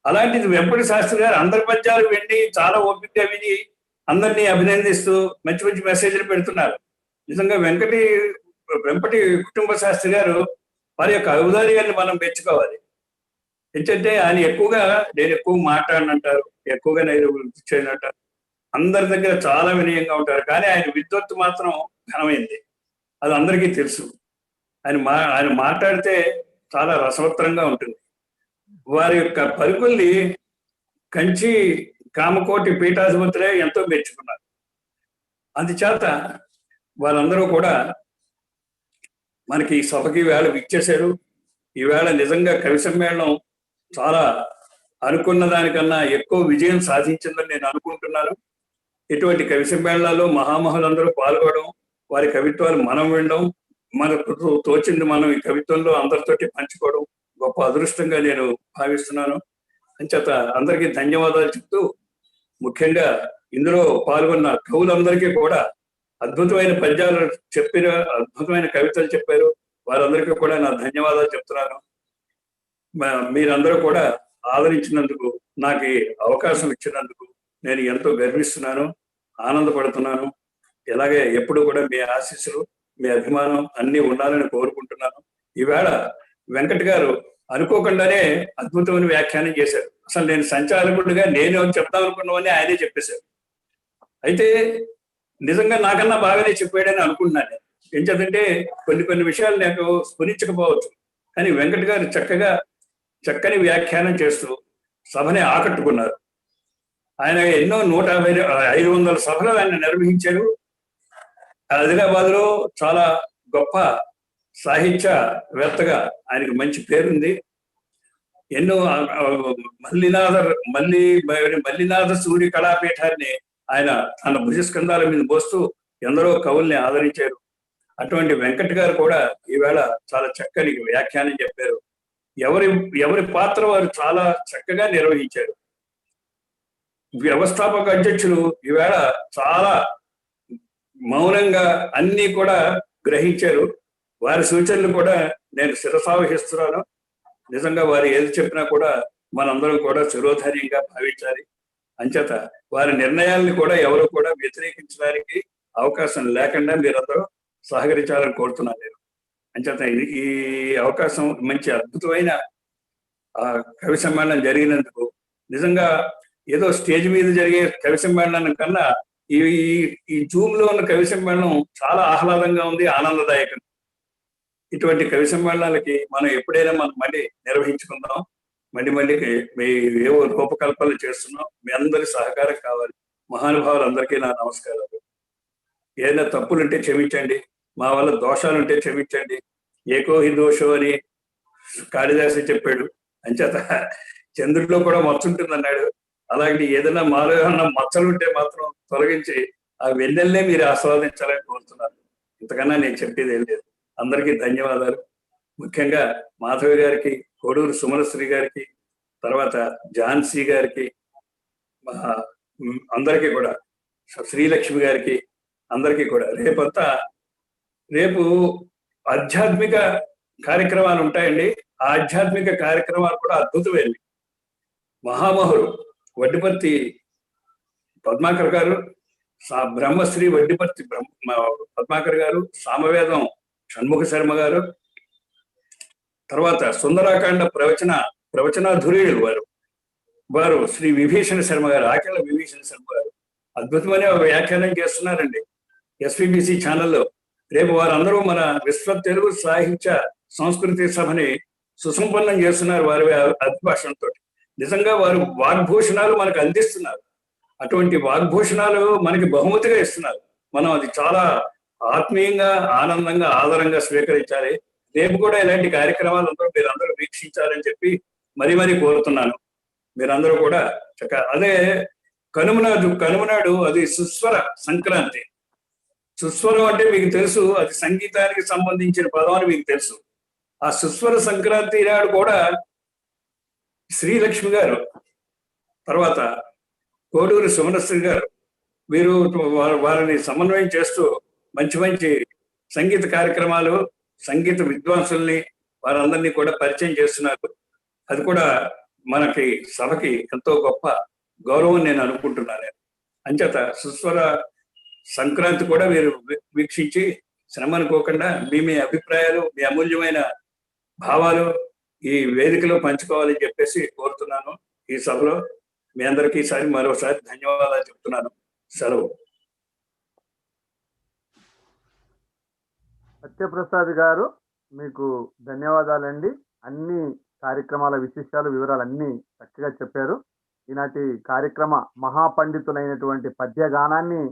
అలాంటిది వెంపటి శాస్త్రి గారు అందరి పద్యాలు విని చాలా ఓపికగా విని అందరినీ అభినందిస్తూ మంచి మంచి మెసేజ్లు పెడుతున్నారు. నిజంగా వెంపటి కుటుంబ శాస్త్రి గారు వారి యొక్క ఔదార్యాన్ని మనం మెచ్చుకోవాలి. ఎందుకంటే ఆయన నేను ఎక్కువ మాట్లాడనంటారు, ఎక్కువగా నేను చేయనంటారు, అందరి దగ్గర చాలా వినయంగా ఉంటారు. కానీ ఆయన విద్వత్తు మాత్రం ఘనమైంది, అది అందరికీ తెలుసు. ఆయన మాట్లాడితే చాలా రసవత్తరంగా ఉంటుంది. వారి యొక్క పలుకుల్ని కంచి కామకోటి పీఠాధిపతులే ఎంతో మెచ్చుకున్నారు. అందుచేత వాళ్ళందరూ కూడా మనకి ఈ సభకి వేళ ఇచ్చేశారు. ఈవేళ నిజంగా కవి సమ్మేళనం చాలా అనుకున్న దానికన్నా ఎక్కువ విజయం సాధించిందని నేను అనుకుంటున్నాను. ఇటువంటి కవి సమ్మేళనాల్లో మహామహులందరూ పాల్గొనడం, వారి కవిత్వాలు మనం వినడం, మనకు తోచింది మనం ఈ కవిత్వంలో అందరితోటి పంచుకోవడం గొప్ప అదృష్టంగా నేను భావిస్తున్నాను. అంచేత అందరికీ ధన్యవాదాలు చెప్తూ, ముఖ్యంగా ఇందులో పాల్గొన్న కవులందరికీ కూడా అద్భుతమైన పద్యాలు చెప్పిన, అద్భుతమైన కవితలు చెప్పారు. వారందరికీ కూడా నా ధన్యవాదాలు చెప్తున్నాను. మీరందరూ కూడా ఆదరించినందుకు, నాకు ఈ అవకాశం ఇచ్చినందుకు నేను ఎంతో గర్విస్తున్నాను, ఆనందపడుతున్నాను. ఇలాగే ఎప్పుడు కూడా మీ ఆశీస్సులు, మీ అభిమానం అన్నీ ఉండాలని కోరుకుంటున్నాను. ఈవేళ వెంకట్ గారు అనుకోకుండానే అద్భుతమైన వ్యాఖ్యానం చేశారు. అసలు నేను సంచాలకుడిగా నేను చెప్తాం అనుకున్నవన్నీ ఆయనే చెప్పేశారు. అయితే నిజంగా నాకన్నా బాగానే చెప్పాడని అనుకుంటున్నాను. ఏం చేద్దంటే కొన్ని విషయాలు నాకు స్ఫురించకపోవచ్చు, కానీ వెంకట్ గారు చక్కని వ్యాఖ్యానం చేస్తూ సభని ఆకట్టుకున్నారు. ఆయన ఎన్నో 500 సభలు ఆయన నిర్వహించారు. ఆదిలాబాద్ లో చాలా గొప్ప సాహిత్యవేత్తగా ఆయనకు మంచి పేరుంది. ఎన్నో మల్లినాథ సూర్య కళాపీఠాన్ని ఆయన తన భుజస్కంధాల మీద మోస్తూ ఎందరో కవుల్ని ఆదరించారు. అటువంటి వెంకట్ గారు కూడా ఈవేళ చాలా చక్కని వ్యాఖ్యానం చెప్పారు. ఎవరి పాత్ర వారు చాలా చక్కగా నిర్వహించారు. వ్యవస్థాపక అధ్యక్షులు ఈవేళ చాలా మౌనంగా అన్ని కూడా గ్రహించారు. వారి సూచనలు కూడా నేను శిరసావహిస్తున్నాను. నిజంగా వారు ఏది చెప్పినా కూడా మనందరం కూడా శిరోధార్యంగా భావించాలి. అంచేత వారి నిర్ణయాలను కూడా ఎవరు కూడా వ్యతిరేకించడానికి అవకాశం లేకుండా మీరందరూ సహకరించాలని కోరుతున్నాను నేను. అంచేత ఈ అవకాశం మంచి అద్భుతమైన కవి సమ్మేళనం జరిగినందుకు నిజంగా ఏదో స్టేజ్ మీద జరిగే కవి సమ్మేళనం కన్నా ఈ జూమ్ లో ఉన్న కవి సమ్మేళనం చాలా ఆహ్లాదంగా ఉంది, ఆనందదాయకం. ఇటువంటి కవి సమ్మేళనాలకి మనం ఎప్పుడైనా మళ్ళీ నిర్వహించుకుందాం. మళ్ళీ ఏవో రూపకల్పనలు చేస్తున్నాం. మీ అందరి సహకారం కావాలి. మహానుభావులందరికీ నా నమస్కారాలు. ఏదైనా తప్పులుంటే క్షమించండి, మా వల్ల దోషాలుంటే క్షమించండి. ఏకోహి దోషం అని కాళిదాసు చెప్పాడు. అంచేత చంద్రుడిలో కూడా మచ్చ ఉంటుందన్నాడు. అలాంటి ఏదైనా మాలో ఏమన్నా మచ్చలుంటే మాత్రం తొలగించి ఆ వెన్నెల్నే మీరు ఆస్వాదించాలని కోరుతున్నాను. ఇంతకన్నా నేను చెప్పేది ఏం లేదు. అందరికీ ధన్యవాదాలు. ముఖ్యంగా మాధవి గారికి, కోడూరు సుమనశ్రీ గారికి, తర్వాత ఝాన్సీ గారికి, అందరికీ కూడా, శ్రీలక్ష్మి గారికి, అందరికీ కూడా రేపు ఆధ్యాత్మిక కార్యక్రమాలు ఉంటాయండి. ఆ ఆధ్యాత్మిక కార్యక్రమాలు కూడా అద్భుతమైనవి. మహామహులు వడ్డిపర్తి పద్మాకర్ గారు, బ్రహ్మశ్రీ వడ్డిపర్తి పద్మాకర్ గారు, సామవేదం షణ్ముఖ శర్మ గారు, తర్వాత సుందరాకాండ ప్రవచనాధుర్యులు వారు శ్రీ విభీషణ శర్మ గారు, ఆకెళ్ళ విభీషణ శర్మ గారు అద్భుతమైన వ్యాఖ్యానం చేస్తున్నారండి ఎస్పీబీసీ ఛానల్లో. రేపు వారందరూ మన విశ్వ తెలుగు సాహిత్య సంస్కృతి సభని సుసంపన్నం చేస్తున్నారు వారి అభిభాషణతో. నిజంగా వారు వాగ్భూషణాలు మనకు అందిస్తున్నారు. అటువంటి వాగ్భూషణాలు మనకి బహుమతిగా ఇస్తున్నారు. మనం అది చాలా ఆత్మీయంగా, ఆనందంగా, ఆదరంగా స్వీకరించాలి. రేపు కూడా ఇలాంటి కార్యక్రమాలంతా మీరందరూ వీక్షించాలని చెప్పి మరీ మరీ కోరుతున్నాను. మీరందరూ కూడా అదే కనుమనాడు అది సుస్వర సంక్రాంతి. సుస్వరం అంటే మీకు తెలుసు, అది సంగీతానికి సంబంధించిన పదం అని మీకు తెలుసు. ఆ సుస్వర సంక్రాంతి నాడు కూడా శ్రీలక్ష్మి గారు, తర్వాత కోడూరి సుమనశ్రీ గారు, వీరు వారిని సమన్వయం చేస్తూ మంచి మంచి సంగీత కార్యక్రమాలు, సంగీత విద్వాంసుల్ని వారందరినీ కూడా పరిచయం చేస్తున్నారు. అది కూడా మనకి సభకి ఎంతో గొప్ప గౌరవం నేను అనుకుంటున్నాను. అంచేత సుస్వర సంక్రాంతి కూడా మీరు వీక్షించి శ్రమ అనుకోకుండా మీ అభిప్రాయాలు, మీ అమూల్యమైన భావాలు ఈ వేదికలో పంచుకోవాలని చెప్పేసి కోరుతున్నాను. ఈ సభలో మీ అందరికీ మరోసారి ధన్యవాదాలు చెప్తున్నాను. సెలవు. సత్యప్రసాద్ గారు, మీకు ధన్యవాదాలండి. అన్ని కార్యక్రమాల విశేషాలు, వివరాలు అన్నీ చక్కగా చెప్పారు. ఈనాటి కార్యక్రమ మహాపండితులైనటువంటి పద్యగానాన్ని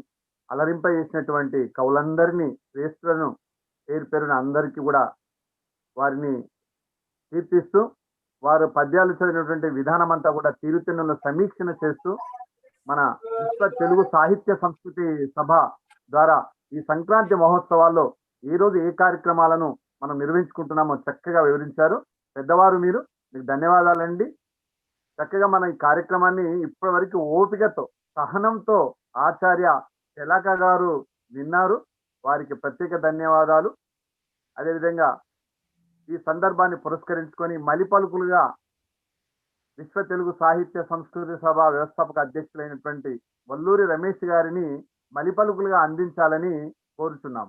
అలరింపజేసినటువంటి కవులందరినీ, శ్రేష్ఠులను పేరు పేరున అందరికీ కూడా వారిని కీర్తిస్తూ, వారు పద్యాలు చదివినటువంటి విధానం అంతా కూడా తీరుతెన్నులను సమీక్షణ చేస్తూ మన విశ్వ తెలుగు సాహిత్య సంస్కృతి సభ ద్వారా ఈ సంక్రాంతి మహోత్సవాల్లో ఈ రోజు ఏ కార్యక్రమాలను మనం నిర్వహించుకుంటున్నామో చక్కగా వివరించారు. పెద్దవారు మీరు, మీకు ధన్యవాదాలండి. చక్కగా మన ఈ కార్యక్రమాన్ని ఇప్పటి వరకు ఓపికతో, సహనంతో ఆచార్య తెలక గారు విన్నారు. వారికి ప్రత్యేక ధన్యవాదాలు. అదేవిధంగా ఈ సందర్భాన్ని పురస్కరించుకొని మలిపలుకులుగా విశ్వ తెలుగు సాహిత్య సంస్కృతి సభ వ్యవస్థాపక అధ్యక్షులైనటువంటి వల్లూరి రమేష్ గారిని మలిపలుకులుగా అందించాలని కోరుచున్నాం.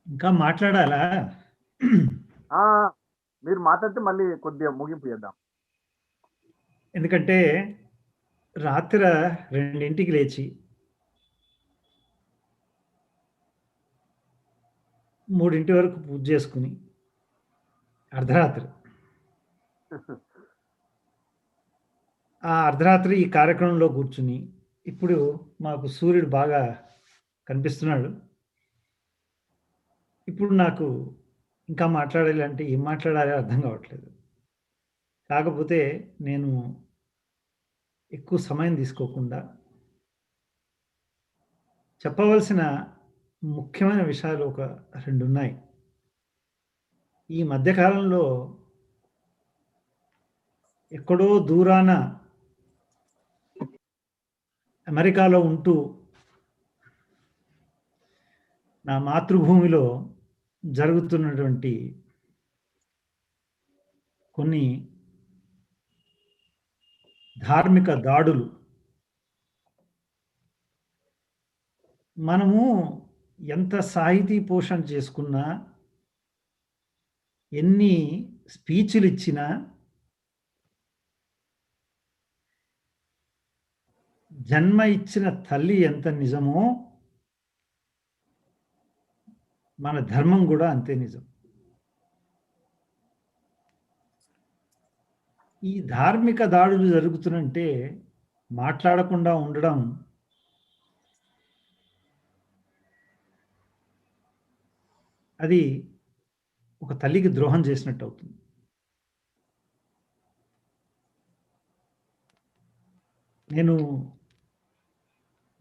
ఇంకా మాట్లాడాలా? మీరు మాట్లాడితే మళ్ళీ కొద్దిగా ముగింపు చేద్దాం. ఎందుకంటే రాత్రి 2ంటికి లేచి 3 వరకు పూజ చేసుకుని అర్ధరాత్రి అర్ధరాత్రి ఈ కార్యక్రమంలో కూర్చుని, ఇప్పుడు మాకు సూర్యుడు బాగా కనిపిస్తున్నాడు. ఇప్పుడు నాకు ఇంకా మాట్లాడాలి అంటే ఏం మాట్లాడాలి అర్థం కావట్లేదు. కాకపోతే నేను ఎక్కువ సమయం తీసుకోకుండా చెప్పవలసిన ముఖ్యమైన విషయాలు ఒక 2 ఉన్నాయి. ఈ మధ్యకాలంలో ఎక్కడో దూరాన అమెరికాలో ఉంటూ నా మాతృభూమిలో జరుగుతున్నటువంటి కొన్ని ధార్మిక దాడులు మనము ఎంత సాహితీ పోషణ చేసుకున్నా, ఎన్ని స్పీచ్లు ఇచ్చినా, జన్మ ఇచ్చిన తల్లి ఎంత నిజమో మన ధర్మం కూడా అంతే నిజం. ఈ ధార్మిక దాడులు జరుగుతున్నంటే మాట్లాడకుండా ఉండడం అది ఒక తల్లికి ద్రోహం చేసినట్టు అవుతుంది. నేను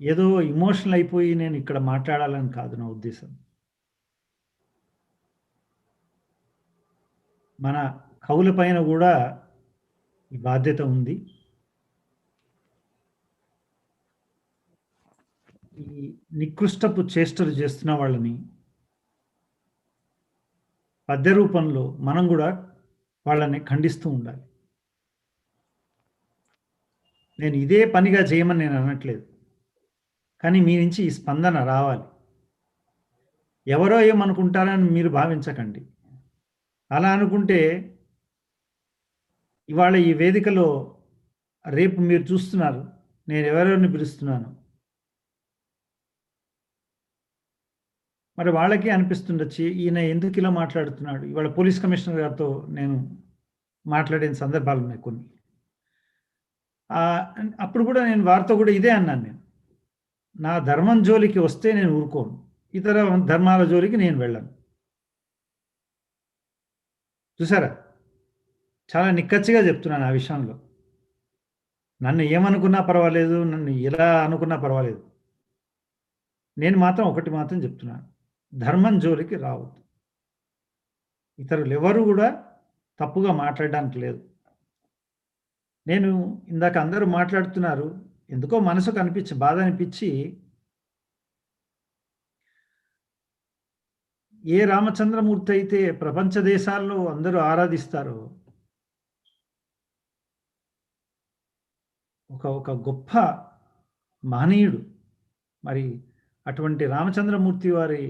ఏదో ఇమోషనల్ అయిపోయి నేను ఇక్కడ మాట్లాడాలని కాదు నా ఉద్దేశం. మన కవుల పైన కూడా ఈ బాధ్యత ఉంది. ఈ నికృష్టపు చేష్టలు చేస్తున్న వాళ్ళని పద్య రూపంలో మనం కూడా వాళ్ళని ఖండిస్తూ ఉండాలి. నేను ఇదే పనిగా చేయమని నేను అనట్లేదు, కానీ మీ నుంచి ఈ స్పందన రావాలి. ఎవరో ఏమనుకుంటారని మీరు భావించకండి. అలా అనుకుంటే ఇవాళ ఈ వేదికలో రేపు మీరు చూస్తున్నారు నేను ఎవరెవరిని పిలుస్తున్నాను. మరి వాళ్ళకి అనిపిస్తుండొచ్చు ఈయన ఎందుకు ఇలా మాట్లాడుతున్నాడు. ఇవాళ పోలీస్ కమిషనర్ గారితో నేను మాట్లాడిన సందర్భాలు ఉన్నాయి కొన్ని. అప్పుడు కూడా నేను వారితో కూడా ఇదే అన్నాను, నేను నా ధర్మం జోలికి వస్తే నేను ఊరుకోను, ఇతర ధర్మాల జోలికి నేను వెళ్ళను. చూసారా, చాలా నిక్కచ్చిగా చెప్తున్నాను ఆ విషయంలో. నన్ను ఏమనుకున్నా పర్వాలేదు, నన్ను ఎలా అనుకున్నా పర్వాలేదు, నేను మాత్రం ఒకటి మాత్రం చెప్తున్నాను, ధర్మం జోలికి రావద్దు. ఇతరులు ఎవరు కూడా తప్పుగా మాట్లాడడానికి లేదు. నేను ఇందాక అందరూ మాట్లాడుతున్నారు, ఎందుకో మనసుకు అనిపించి బాధ అనిపించి, ఏ రామచంద్రమూర్తి అయితే ప్రపంచ దేశాల్లో అందరూ ఆరాధిస్తారో, ఒక గొప్ప మహనీయుడు, మరి అటువంటి రామచంద్రమూర్తి వారి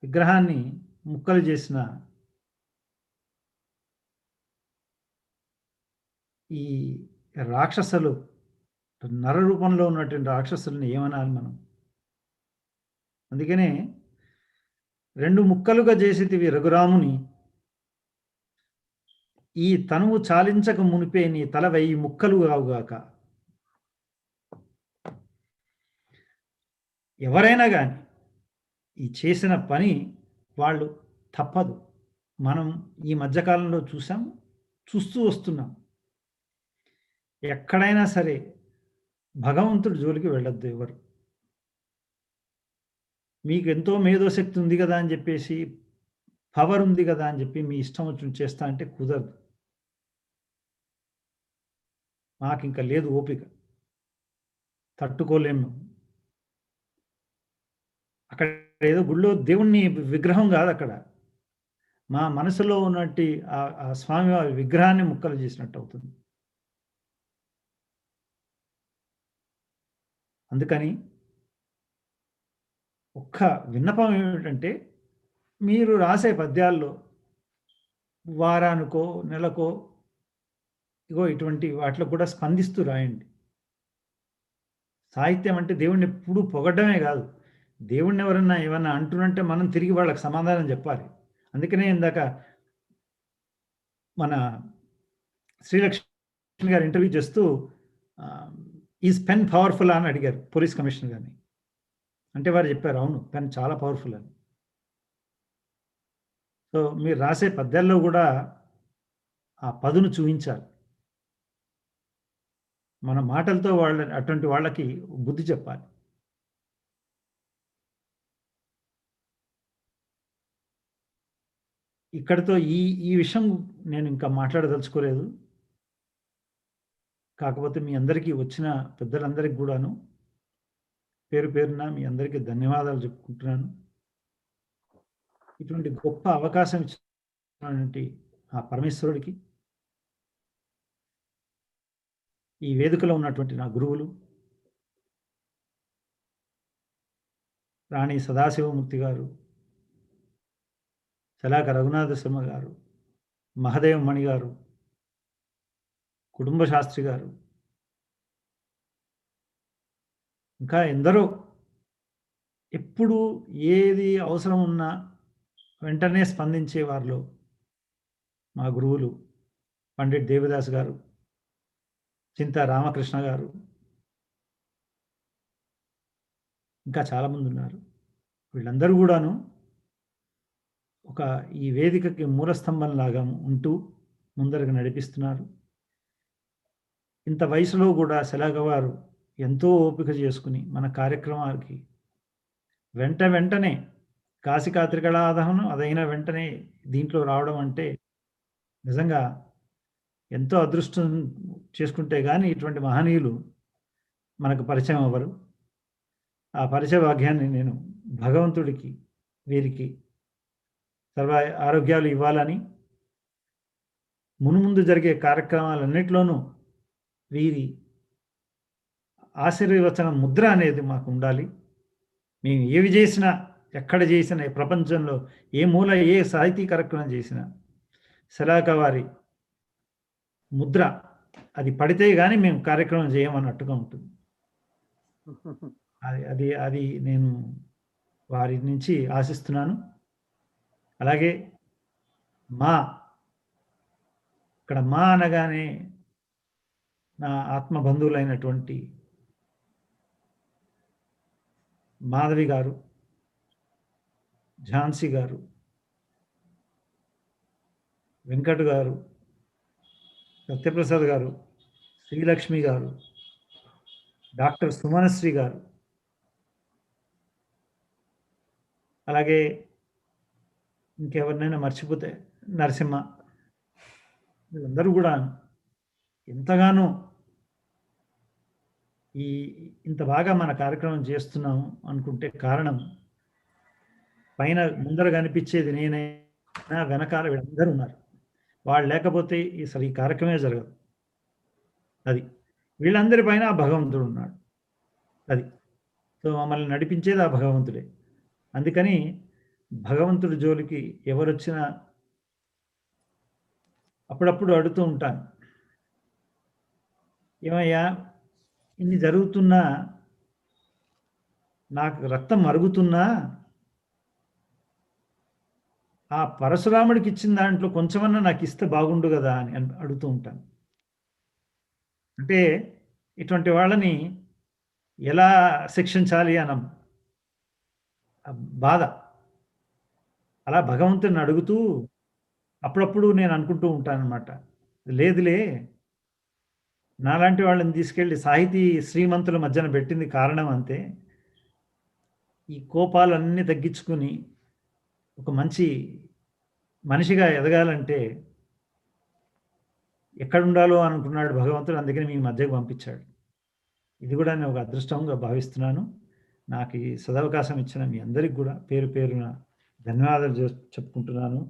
విగ్రహాన్ని ముక్కలు చేసిన ఈ రాక్షసులు, నర రూపంలో ఉన్నటువంటి రాక్షసుల్ని ఏమనాలి మనం? అందుకనే 2 ముక్కలుగా చేసేటివి రఘురాముని, ఈ తనువు చాలించక మునిపే నీ తల 1000 ముక్కలు కావుగాక. ఎవరైనా కానీ ఈ చేసిన పని వాళ్ళు తప్పదు. మనం ఈ మధ్యకాలంలో చూస్తూ వస్తున్నాం. ఎక్కడైనా సరే భగవంతుడి జోలికి వెళ్ళొద్దు ఎవరు. మీకు ఎంతో మేధోశక్తి ఉంది కదా అని చెప్పేసి, పవర్ ఉంది కదా అని చెప్పి మీ ఇష్టం వచ్చి చేస్తా అంటే కుదరదు. మాకు ఇంకా లేదు ఓపిక, తట్టుకోలేము. అక్కడ ఏదో గుళ్ళో దేవుణ్ణి విగ్రహం కాదు, అక్కడ మా మనసులో ఉన్నట్టు ఆ స్వామివారి విగ్రహాన్ని ముక్కలు చేసినట్టు అవుతుంది. అందుకని ఒక్క విన్నపం ఏమిటంటే, మీరు రాసే పద్యాల్లో వారానికో నెలకో ఇగో ఇటువంటి వాటిలో కూడా స్పందిస్తూ రాయండి. సాహిత్యం అంటే దేవుణ్ణి ఎప్పుడు పొగడ్డమే కాదు, దేవుణ్ణి ఎవరన్నా ఏమన్నా అంటున్నంటే మనం తిరిగి వాళ్ళకి సమాధానం చెప్పాలి. అందుకనే ఇందాక మన శ్రీలక్ష్మి గారు ఇంటర్వ్యూ చేస్తూ ఈజ్ పెన్ పవర్ఫుల్ అని అడిగారు పోలీస్ కమిషనర్ గారిని. అంటే వారు చెప్పారు, అవును పెన్ చాలా పవర్ఫుల్ అని. సో మీరు రాసే పద్యాల్లో కూడా ఆ పదును చూపించాలి. మన మాటలతో అటువంటి వాళ్ళకి బుద్ధి చెప్పాలి. ఇక్కడితో ఈ విషయం నేను ఇంకా మాట్లాడదలుచుకోలేదు. కాకపోతే మీ అందరికీ వచ్చిన పెద్దలందరికీ కూడాను పేరు పేరున మీ అందరికీ ధన్యవాదాలు చెప్పుకుంటున్నాను. ఇటువంటి గొప్ప అవకాశం ఇచ్చినటువంటి ఆ పరమేశ్వరుడికి, ఈ వేదికలో ఉన్నటువంటి నా గురువులు రాణి సదాశివమూర్తి గారు, చలాక రఘునాథ శర్మ గారు, మహదేవ మణి గారు, కుటుంబ శాస్త్రి గారు, ఇంకా ఎందరో ఎప్పుడు ఏది అవసరం ఉన్నా వెంటనే స్పందించే వారిలో మా గురువులు పండిట్ దేవదాస్ గారు, చింతా రామకృష్ణ గారు, ఇంకా చాలామంది ఉన్నారు. వీళ్ళందరూ కూడాను ఒక ఈ వేదికకి మూలస్తంభంలాగా ఉంటూ ముందరకు నడిపిస్తున్నారు. ఇంత వయసులో కూడా శలాక వారు ఎంతో ఓపిక చేసుకుని మన కార్యక్రమాలకి వెంటనే కాశికా త్రికళాదహనం అదైన వెంటనే దీంట్లో రావడం అంటే నిజంగా ఎంతో అదృష్టం చేసుకుంటే కానీ ఇటువంటి మహనీయులు మనకు పరిచయం అవ్వరు. ఆ పరిచయ భాగ్యాన్ని నేను భగవంతుడికి వీరికి సర్వ ఆరోగ్యాలు ఇవ్వాలని, మున్ముందు జరిగే కార్యక్రమాలన్నింటిలోనూ వీరి ఆశీర్వచన ముద్ర అనేది మాకు ఉండాలి. మేము ఏవి చేసినా, ఎక్కడ చేసినా, ప్రపంచంలో ఏ మూల ఏ సాహితీ కార్యక్రమం చేసినా శలాక వారి ముద్ర అది పడితే కానీ మేము కార్యక్రమం చేయమన్నట్టుగా ఉంటుంది. అది నేను వారి నుంచి ఆశిస్తున్నాను. అలాగే ఇక్కడ మా అనగానే నా ఆత్మ బంధువులైనటువంటి మాధవి గారు, ఝాన్సీ గారు, వెంకట్ గారు, సత్యప్రసాద్ గారు, శ్రీలక్ష్మి గారు, డాక్టర్ సుమనశ్రీ గారు, అలాగే ఇంకెవరినైనా మర్చిపోతే నరసింహ, వీళ్ళందరూ కూడా ఎంతగానో ఇంత బాగా మన కార్యక్రమం చేస్తున్నాం అనుకుంటే కారణం పైన ముందర కనిపించేది నేనైనా వెనకాల వీళ్ళందరూ ఉన్నారు. వాళ్ళు లేకపోతే అసలు ఈ కార్యక్రమే జరగదు. అది వీళ్ళందరి పైన ఆ భగవంతుడు ఉన్నాడు. అది సో మమ్మల్ని నడిపించేది ఆ భగవంతుడే. అందుకని భగవంతుడి జోలికి ఎవరొచ్చినా అప్పుడప్పుడు అడుగుతూ ఉంటాను, ఏమయ్యా ఇన్ని జరుగుతున్నా, నాకు రక్తం మరుగుతున్నా, ఆ పరశురాముడికి ఇచ్చిన దాంట్లో కొంచెమన్నా నాకు ఇస్తే బాగుండు కదా అని అడుగుతూ ఉంటాను. అంటే ఇటువంటి వాళ్ళని ఎలా శిక్షించాలి అనం బాధ. అలా భగవంతుని అడుగుతూ అప్పుడప్పుడు నేను అనుకుంటూ ఉంటాను అనమాట, లేదులే నాలాంటి వాళ్ళని తీసుకెళ్ళి సాహితీ శ్రీమంతుల మధ్యన పెట్టింది కారణం అంతే. ఈ కోపాలన్నీ తగ్గించుకుని ఒక మంచి మనిషిగా ఎదగాలంటే ఎక్కడుండాలో అనుకున్నాడు భగవంతుడు, అందుకని మీ మధ్యకు పంపించాడు. ఇది కూడా నేను ఒక అదృష్టంగా భావిస్తున్నాను. నాకు ఈ సదవకాశం ఇచ్చిన మీ అందరికి కూడా పేరు పేరున ధన్యవాదాలు చెప్పుకుంటున్నాను.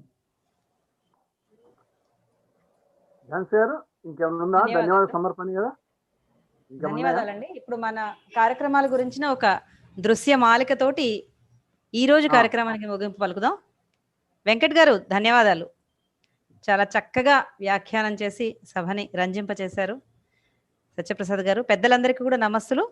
ఇంకేమన్నా ధన్యవాద సమర్పణ కదా? ధన్యవాదాలండి. ఇప్పుడు మన కార్యక్రమాల గురించిన ఒక దృశ్య మాలికతోటి ఈ రోజు కార్యక్రమానికి ముగింపు పలుకుదాం. వెంకట్ గారు ధన్యవాదాలు. చాలా చక్కగా వ్యాఖ్యానం చేసి సభని రంజింపచేశారు. సత్యప్రసాద్ గారు, పెద్దలందరికీ కూడా నమస్సులు.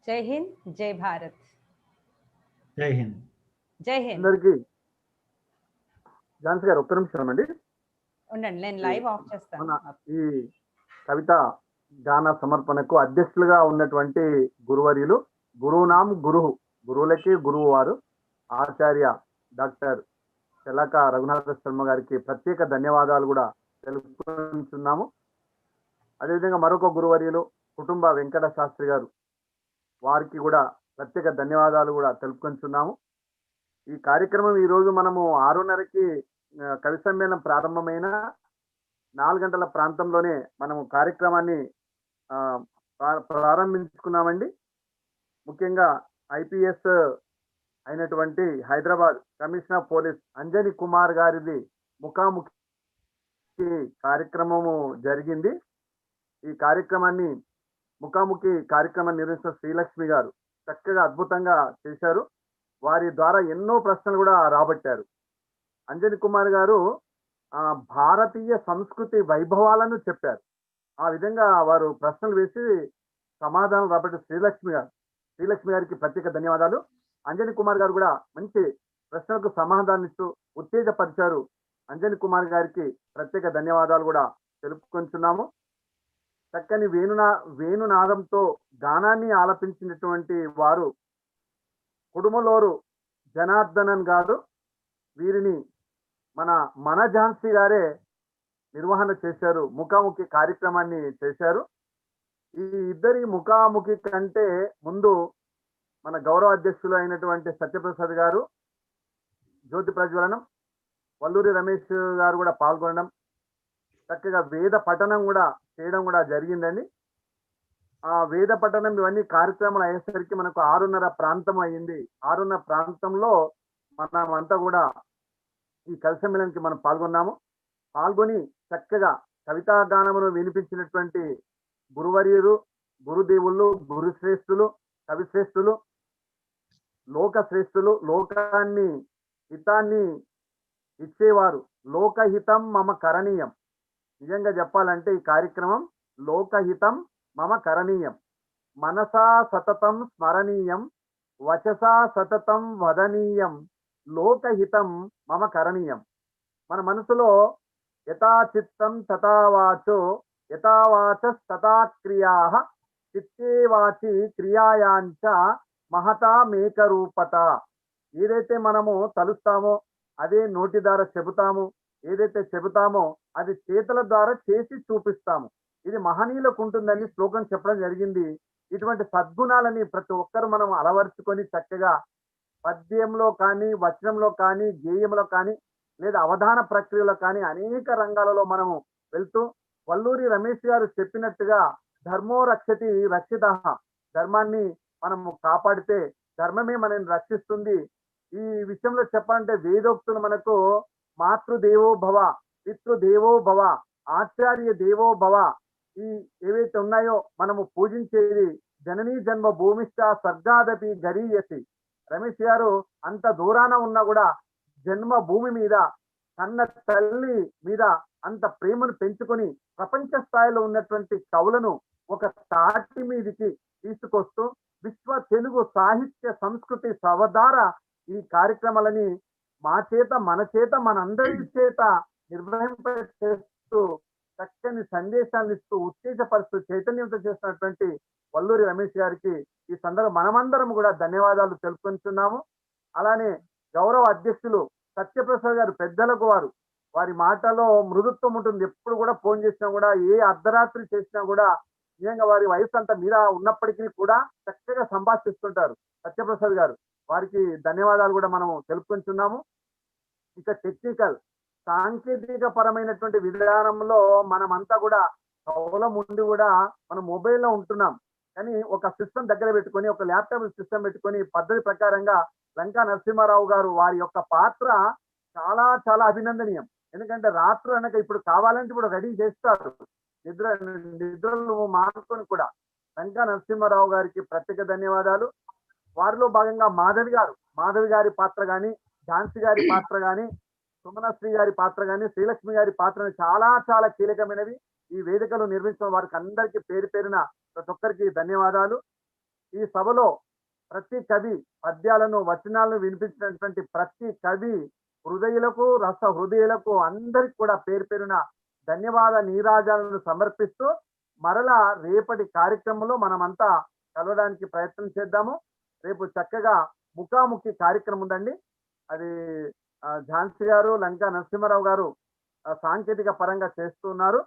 జై హింద్, జై భారత్. జై హింద్. జై హింద్. అందరికీ ఝాన్సీ గారు ఒక్క నిమిషం అండి, ఉండండి, నేను లైవ్ ఆఫ్ చేస్తాను. ఈ కవిత గాన సమర్పణకు అధ్యక్షులుగా ఉన్నటువంటి గురువర్యులు, గురువునాం గురువు, గురువులకి గురువు వారు ఆచార్య డాక్టర్ చెలక రఘునాథ శర్మ గారికి ప్రత్యేక ధన్యవాదాలు కూడా తెలుపుతున్నాము. అదేవిధంగా మరొక గురువర్యులు కుటుంబ వెంకట శాస్త్రి గారు, వారికి కూడా ప్రత్యేక ధన్యవాదాలు కూడా తెలుపుకుంటున్నాము. ఈ కార్యక్రమం ఈరోజు మనము 6:30కి కవి సమ్మేళనం ప్రారంభమైన 4 గంటల ప్రాంతంలోనే మనము కార్యక్రమాన్ని ప్రారంభించుకున్నామండి. ముఖ్యంగా ఐపీఎస్ అయినటువంటి Hyderabad commissioner of police Anjani Kumar గారిది ముఖాముఖి కార్యక్రమము జరిగింది. ఈ కార్యక్రమాన్ని ముఖాముఖి కార్యక్రమాన్ని నిర్వహించిన శ్రీలక్ష్మి గారు చక్కగా అద్భుతంగా చేశారు. వారి ద్వారా ఎన్నో ప్రశ్నలు కూడా రాబట్టారు. అంజని కుమార్ గారు భారతీయ సంస్కృతి వైభవాలను చెప్పారు. ఆ విధంగా వారు ప్రశ్నలు వేసి సమాధానం రాబట్టి శ్రీలక్ష్మి గారికి ప్రత్యేక ధన్యవాదాలు. అంజని కుమార్ గారు కూడా మంచి ప్రశ్నలకు సమాధానం ఇస్తూ ఉత్తేజపరిచారు. అంజని కుమార్ గారికి ప్రత్యేక ధన్యవాదాలు కూడా తెలుపుకొంచున్నాము. చక్కని వేణునాదంతో గానాన్ని ఆలపించినటువంటి వారు కుడుమలూరు జనార్దనన్ గారు. వీరిని మన ఝాన్సీ గారే నిర్వహణ చేశారు, ముఖాముఖి కార్యక్రమాన్ని చేశారు. ఈ ఇద్దరి ముఖాముఖి కంటే ముందు మన గౌరవ అధ్యక్షులు అయినటువంటి సత్యప్రసాద్ గారు జ్యోతి ప్రజ్వలనం, వల్లూరి రమేష్ గారు కూడా పాల్గొనడం, చక్కగా వేద పఠనం కూడా చేయడం కూడా జరిగిందండి. ఆ వేద పఠనం ఇవన్నీ కార్యక్రమాలు అయ్యేసరికి మనకు 6:30 ప్రాంతం అయ్యింది. 6:30 ప్రాంతంలో మనం అంతా కూడా ఈ కలసమ్మేళనానికి మనం పాల్గొని చక్కగా కవితా గానమును వినిపించినటువంటి గురువర్యులు, గురుదేవుళ్ళు, గురుశ్రేష్ఠులు, కవిశ్రేష్ఠులు, లోకశ్రేష్ఠులు, లోకాన్ని హితాన్ని ఇచ్చేవారు. లోకహితం మమ కరణీయం. నిజంగా చెప్పాలంటే ఈ కార్యక్రమం లోకహితం మమ కరణీయం. మనసా సతతం స్మరణీయం, వచసా సతతం వదనీయం, లోకహితం మమ కరణీయం. మన మనసులో యథా చిత్తం తథా వాచో, యథా వాచస్తథా క్రియాః, చిత్తే వాచి క్రియాయాంచ మహతా మేకరూపత. ఏదైతే మనము తలుస్తామో అదే నోటి ద్వారా చెబుతాము, ఏదైతే చెబుతామో అది చేతుల ద్వారా చేసి చూపిస్తాము. ఇది మహనీయులకు ఉంటుందని శ్లోకం చెప్పడం జరిగింది. ఇటువంటి సద్గుణాలని ప్రతి ఒక్కరు మనం అలవరుచుకొని చక్కగా పద్యంలో కానీ, వచనంలో కానీ, గేయంలో కానీ, లేదా అవధాన ప్రక్రియలో కానీ అనేక రంగాలలో మనము వెళ్తూ వల్లూరి రమేష్ గారు చెప్పినట్టుగా ధర్మో రక్షతి రక్షితః, ధర్మాన్ని మనము కాపాడితే ధర్మమే మనల్ని రక్షిస్తుంది. ఈ విషయంలో చెప్పాలంటే వేదోక్తులు మనకు మాతృదేవో భవ, పితృదేవో భవ, ఆచార్య దేవో భవ, ఈ ఏవైతే ఉన్నాయో మనము పూజించేది జననీ జన్మ భూమిష్ట స్వర్గాదపి గరీయసి. రమేష్ గారు అంత దూరాన ఉన్నా కూడా జన్మ భూమి మీద, కన్న తల్లి మీద అంత ప్రేమను పెంచుకొని ప్రపంచ స్థాయిలో ఉన్నటువంటి కవులను ఒక తాటి మీదికి తీసుకొస్తూ విశ్వ తెలుగు సాహిత్య సంస్కృతి సవధార ఈ కార్యక్రమాలని మా చేత, మన చేత, మనందరి చేత నిర్వహింపచేస్తూ చక్కని సందేశాలను ఇస్తూ ఉత్తేజపరుస్తూ చైతన్యంతో చేస్తున్నటువంటి వల్లూరి రమేష్ గారికి ఈ సందర్భం మనమందరం కూడా ధన్యవాదాలు తెలుపుకుంటున్నాము. అలానే గౌరవ అధ్యక్షులు సత్యప్రసాద్ గారు పెద్దలకు వారి మాటలో మృదుత్వం ఉంటుంది. ఎప్పుడు కూడా ఫోన్ చేసినా కూడా, ఏ అర్ధరాత్రి చేసినా కూడా నిజంగా వారి వయసు అంతా మీద ఉన్నప్పటికీ కూడా చక్కగా సంభాషిస్తుంటారు సత్యప్రసాద్ గారు. వారికి ధన్యవాదాలు కూడా మనం తెలుపుకుంటున్నాము. ఇక టెక్నికల్ సాంకేతిక పరమైనటువంటి విధానంలో మనమంతా కూడా కౌలం ఉండి కూడా మనం మొబైల్లో ఉంటున్నాం. కానీ ఒక సిస్టమ్ దగ్గర పెట్టుకొని, ఒక ల్యాప్టాప్ సిస్టమ్ పెట్టుకొని పద్ధతి ప్రకారంగా లంకా నరసింహారావు గారు వారి యొక్క పాత్ర చాలా చాలా అభినందనీయం. ఎందుకంటే రాత్రులు అనక ఇప్పుడు కావాలంటే ఇప్పుడు రెడీ చేస్తారు, నిద్రలు మానుకొని కూడా. లంకా నరసింహారావు గారికి ప్రత్యేక ధన్యవాదాలు. వారిలో భాగంగా మాధవి గారి పాత్ర కానీ, ఝాన్సీ గారి పాత్ర కానీ, సుమనశ్రీ గారి పాత్ర కానీ, శ్రీలక్ష్మి గారి పాత్ర చాలా చాలా కీలకమైనవి. ఈ వేదికలు నిర్మించిన వారికి అందరికీ పేరు పేరున ప్రతి ఒక్కరికి ధన్యవాదాలు. ఈ సభలో ప్రతి కవి పద్యాలను, వచనాలను వినిపించినటువంటి ప్రతి కవి హృదయులకు, రస హృదయులకు అందరికి కూడా పేరు పేరున ధన్యవాద నీరాజాలను సమర్పిస్తూ మరలా రేపటి కార్యక్రమంలో మనమంతా కలవడానికి ప్రయత్నం చేద్దాము. రేపు చక్కగా ముఖాముఖి కార్యక్రమం ఉందండి. అది ఝాన్సీ గారు, లంకా నరసింహారావు గారు సాంకేతిక పరంగా చేస్తున్నారు.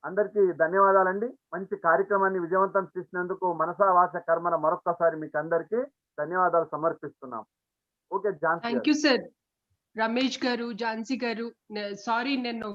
అందరికీ ధన్యవాదాలండి. మంచి కార్యక్రమాన్ని విజయవంతం చేసినందుకు మనసా వాచ కర్మన మరొక్కసారి మీకు అందరికీ ధన్యవాదాలు సమర్పిస్తున్నాం. Okay Jhansi. Thank you sir. Ramesh garu, Jhansi గారు, సారీ నేను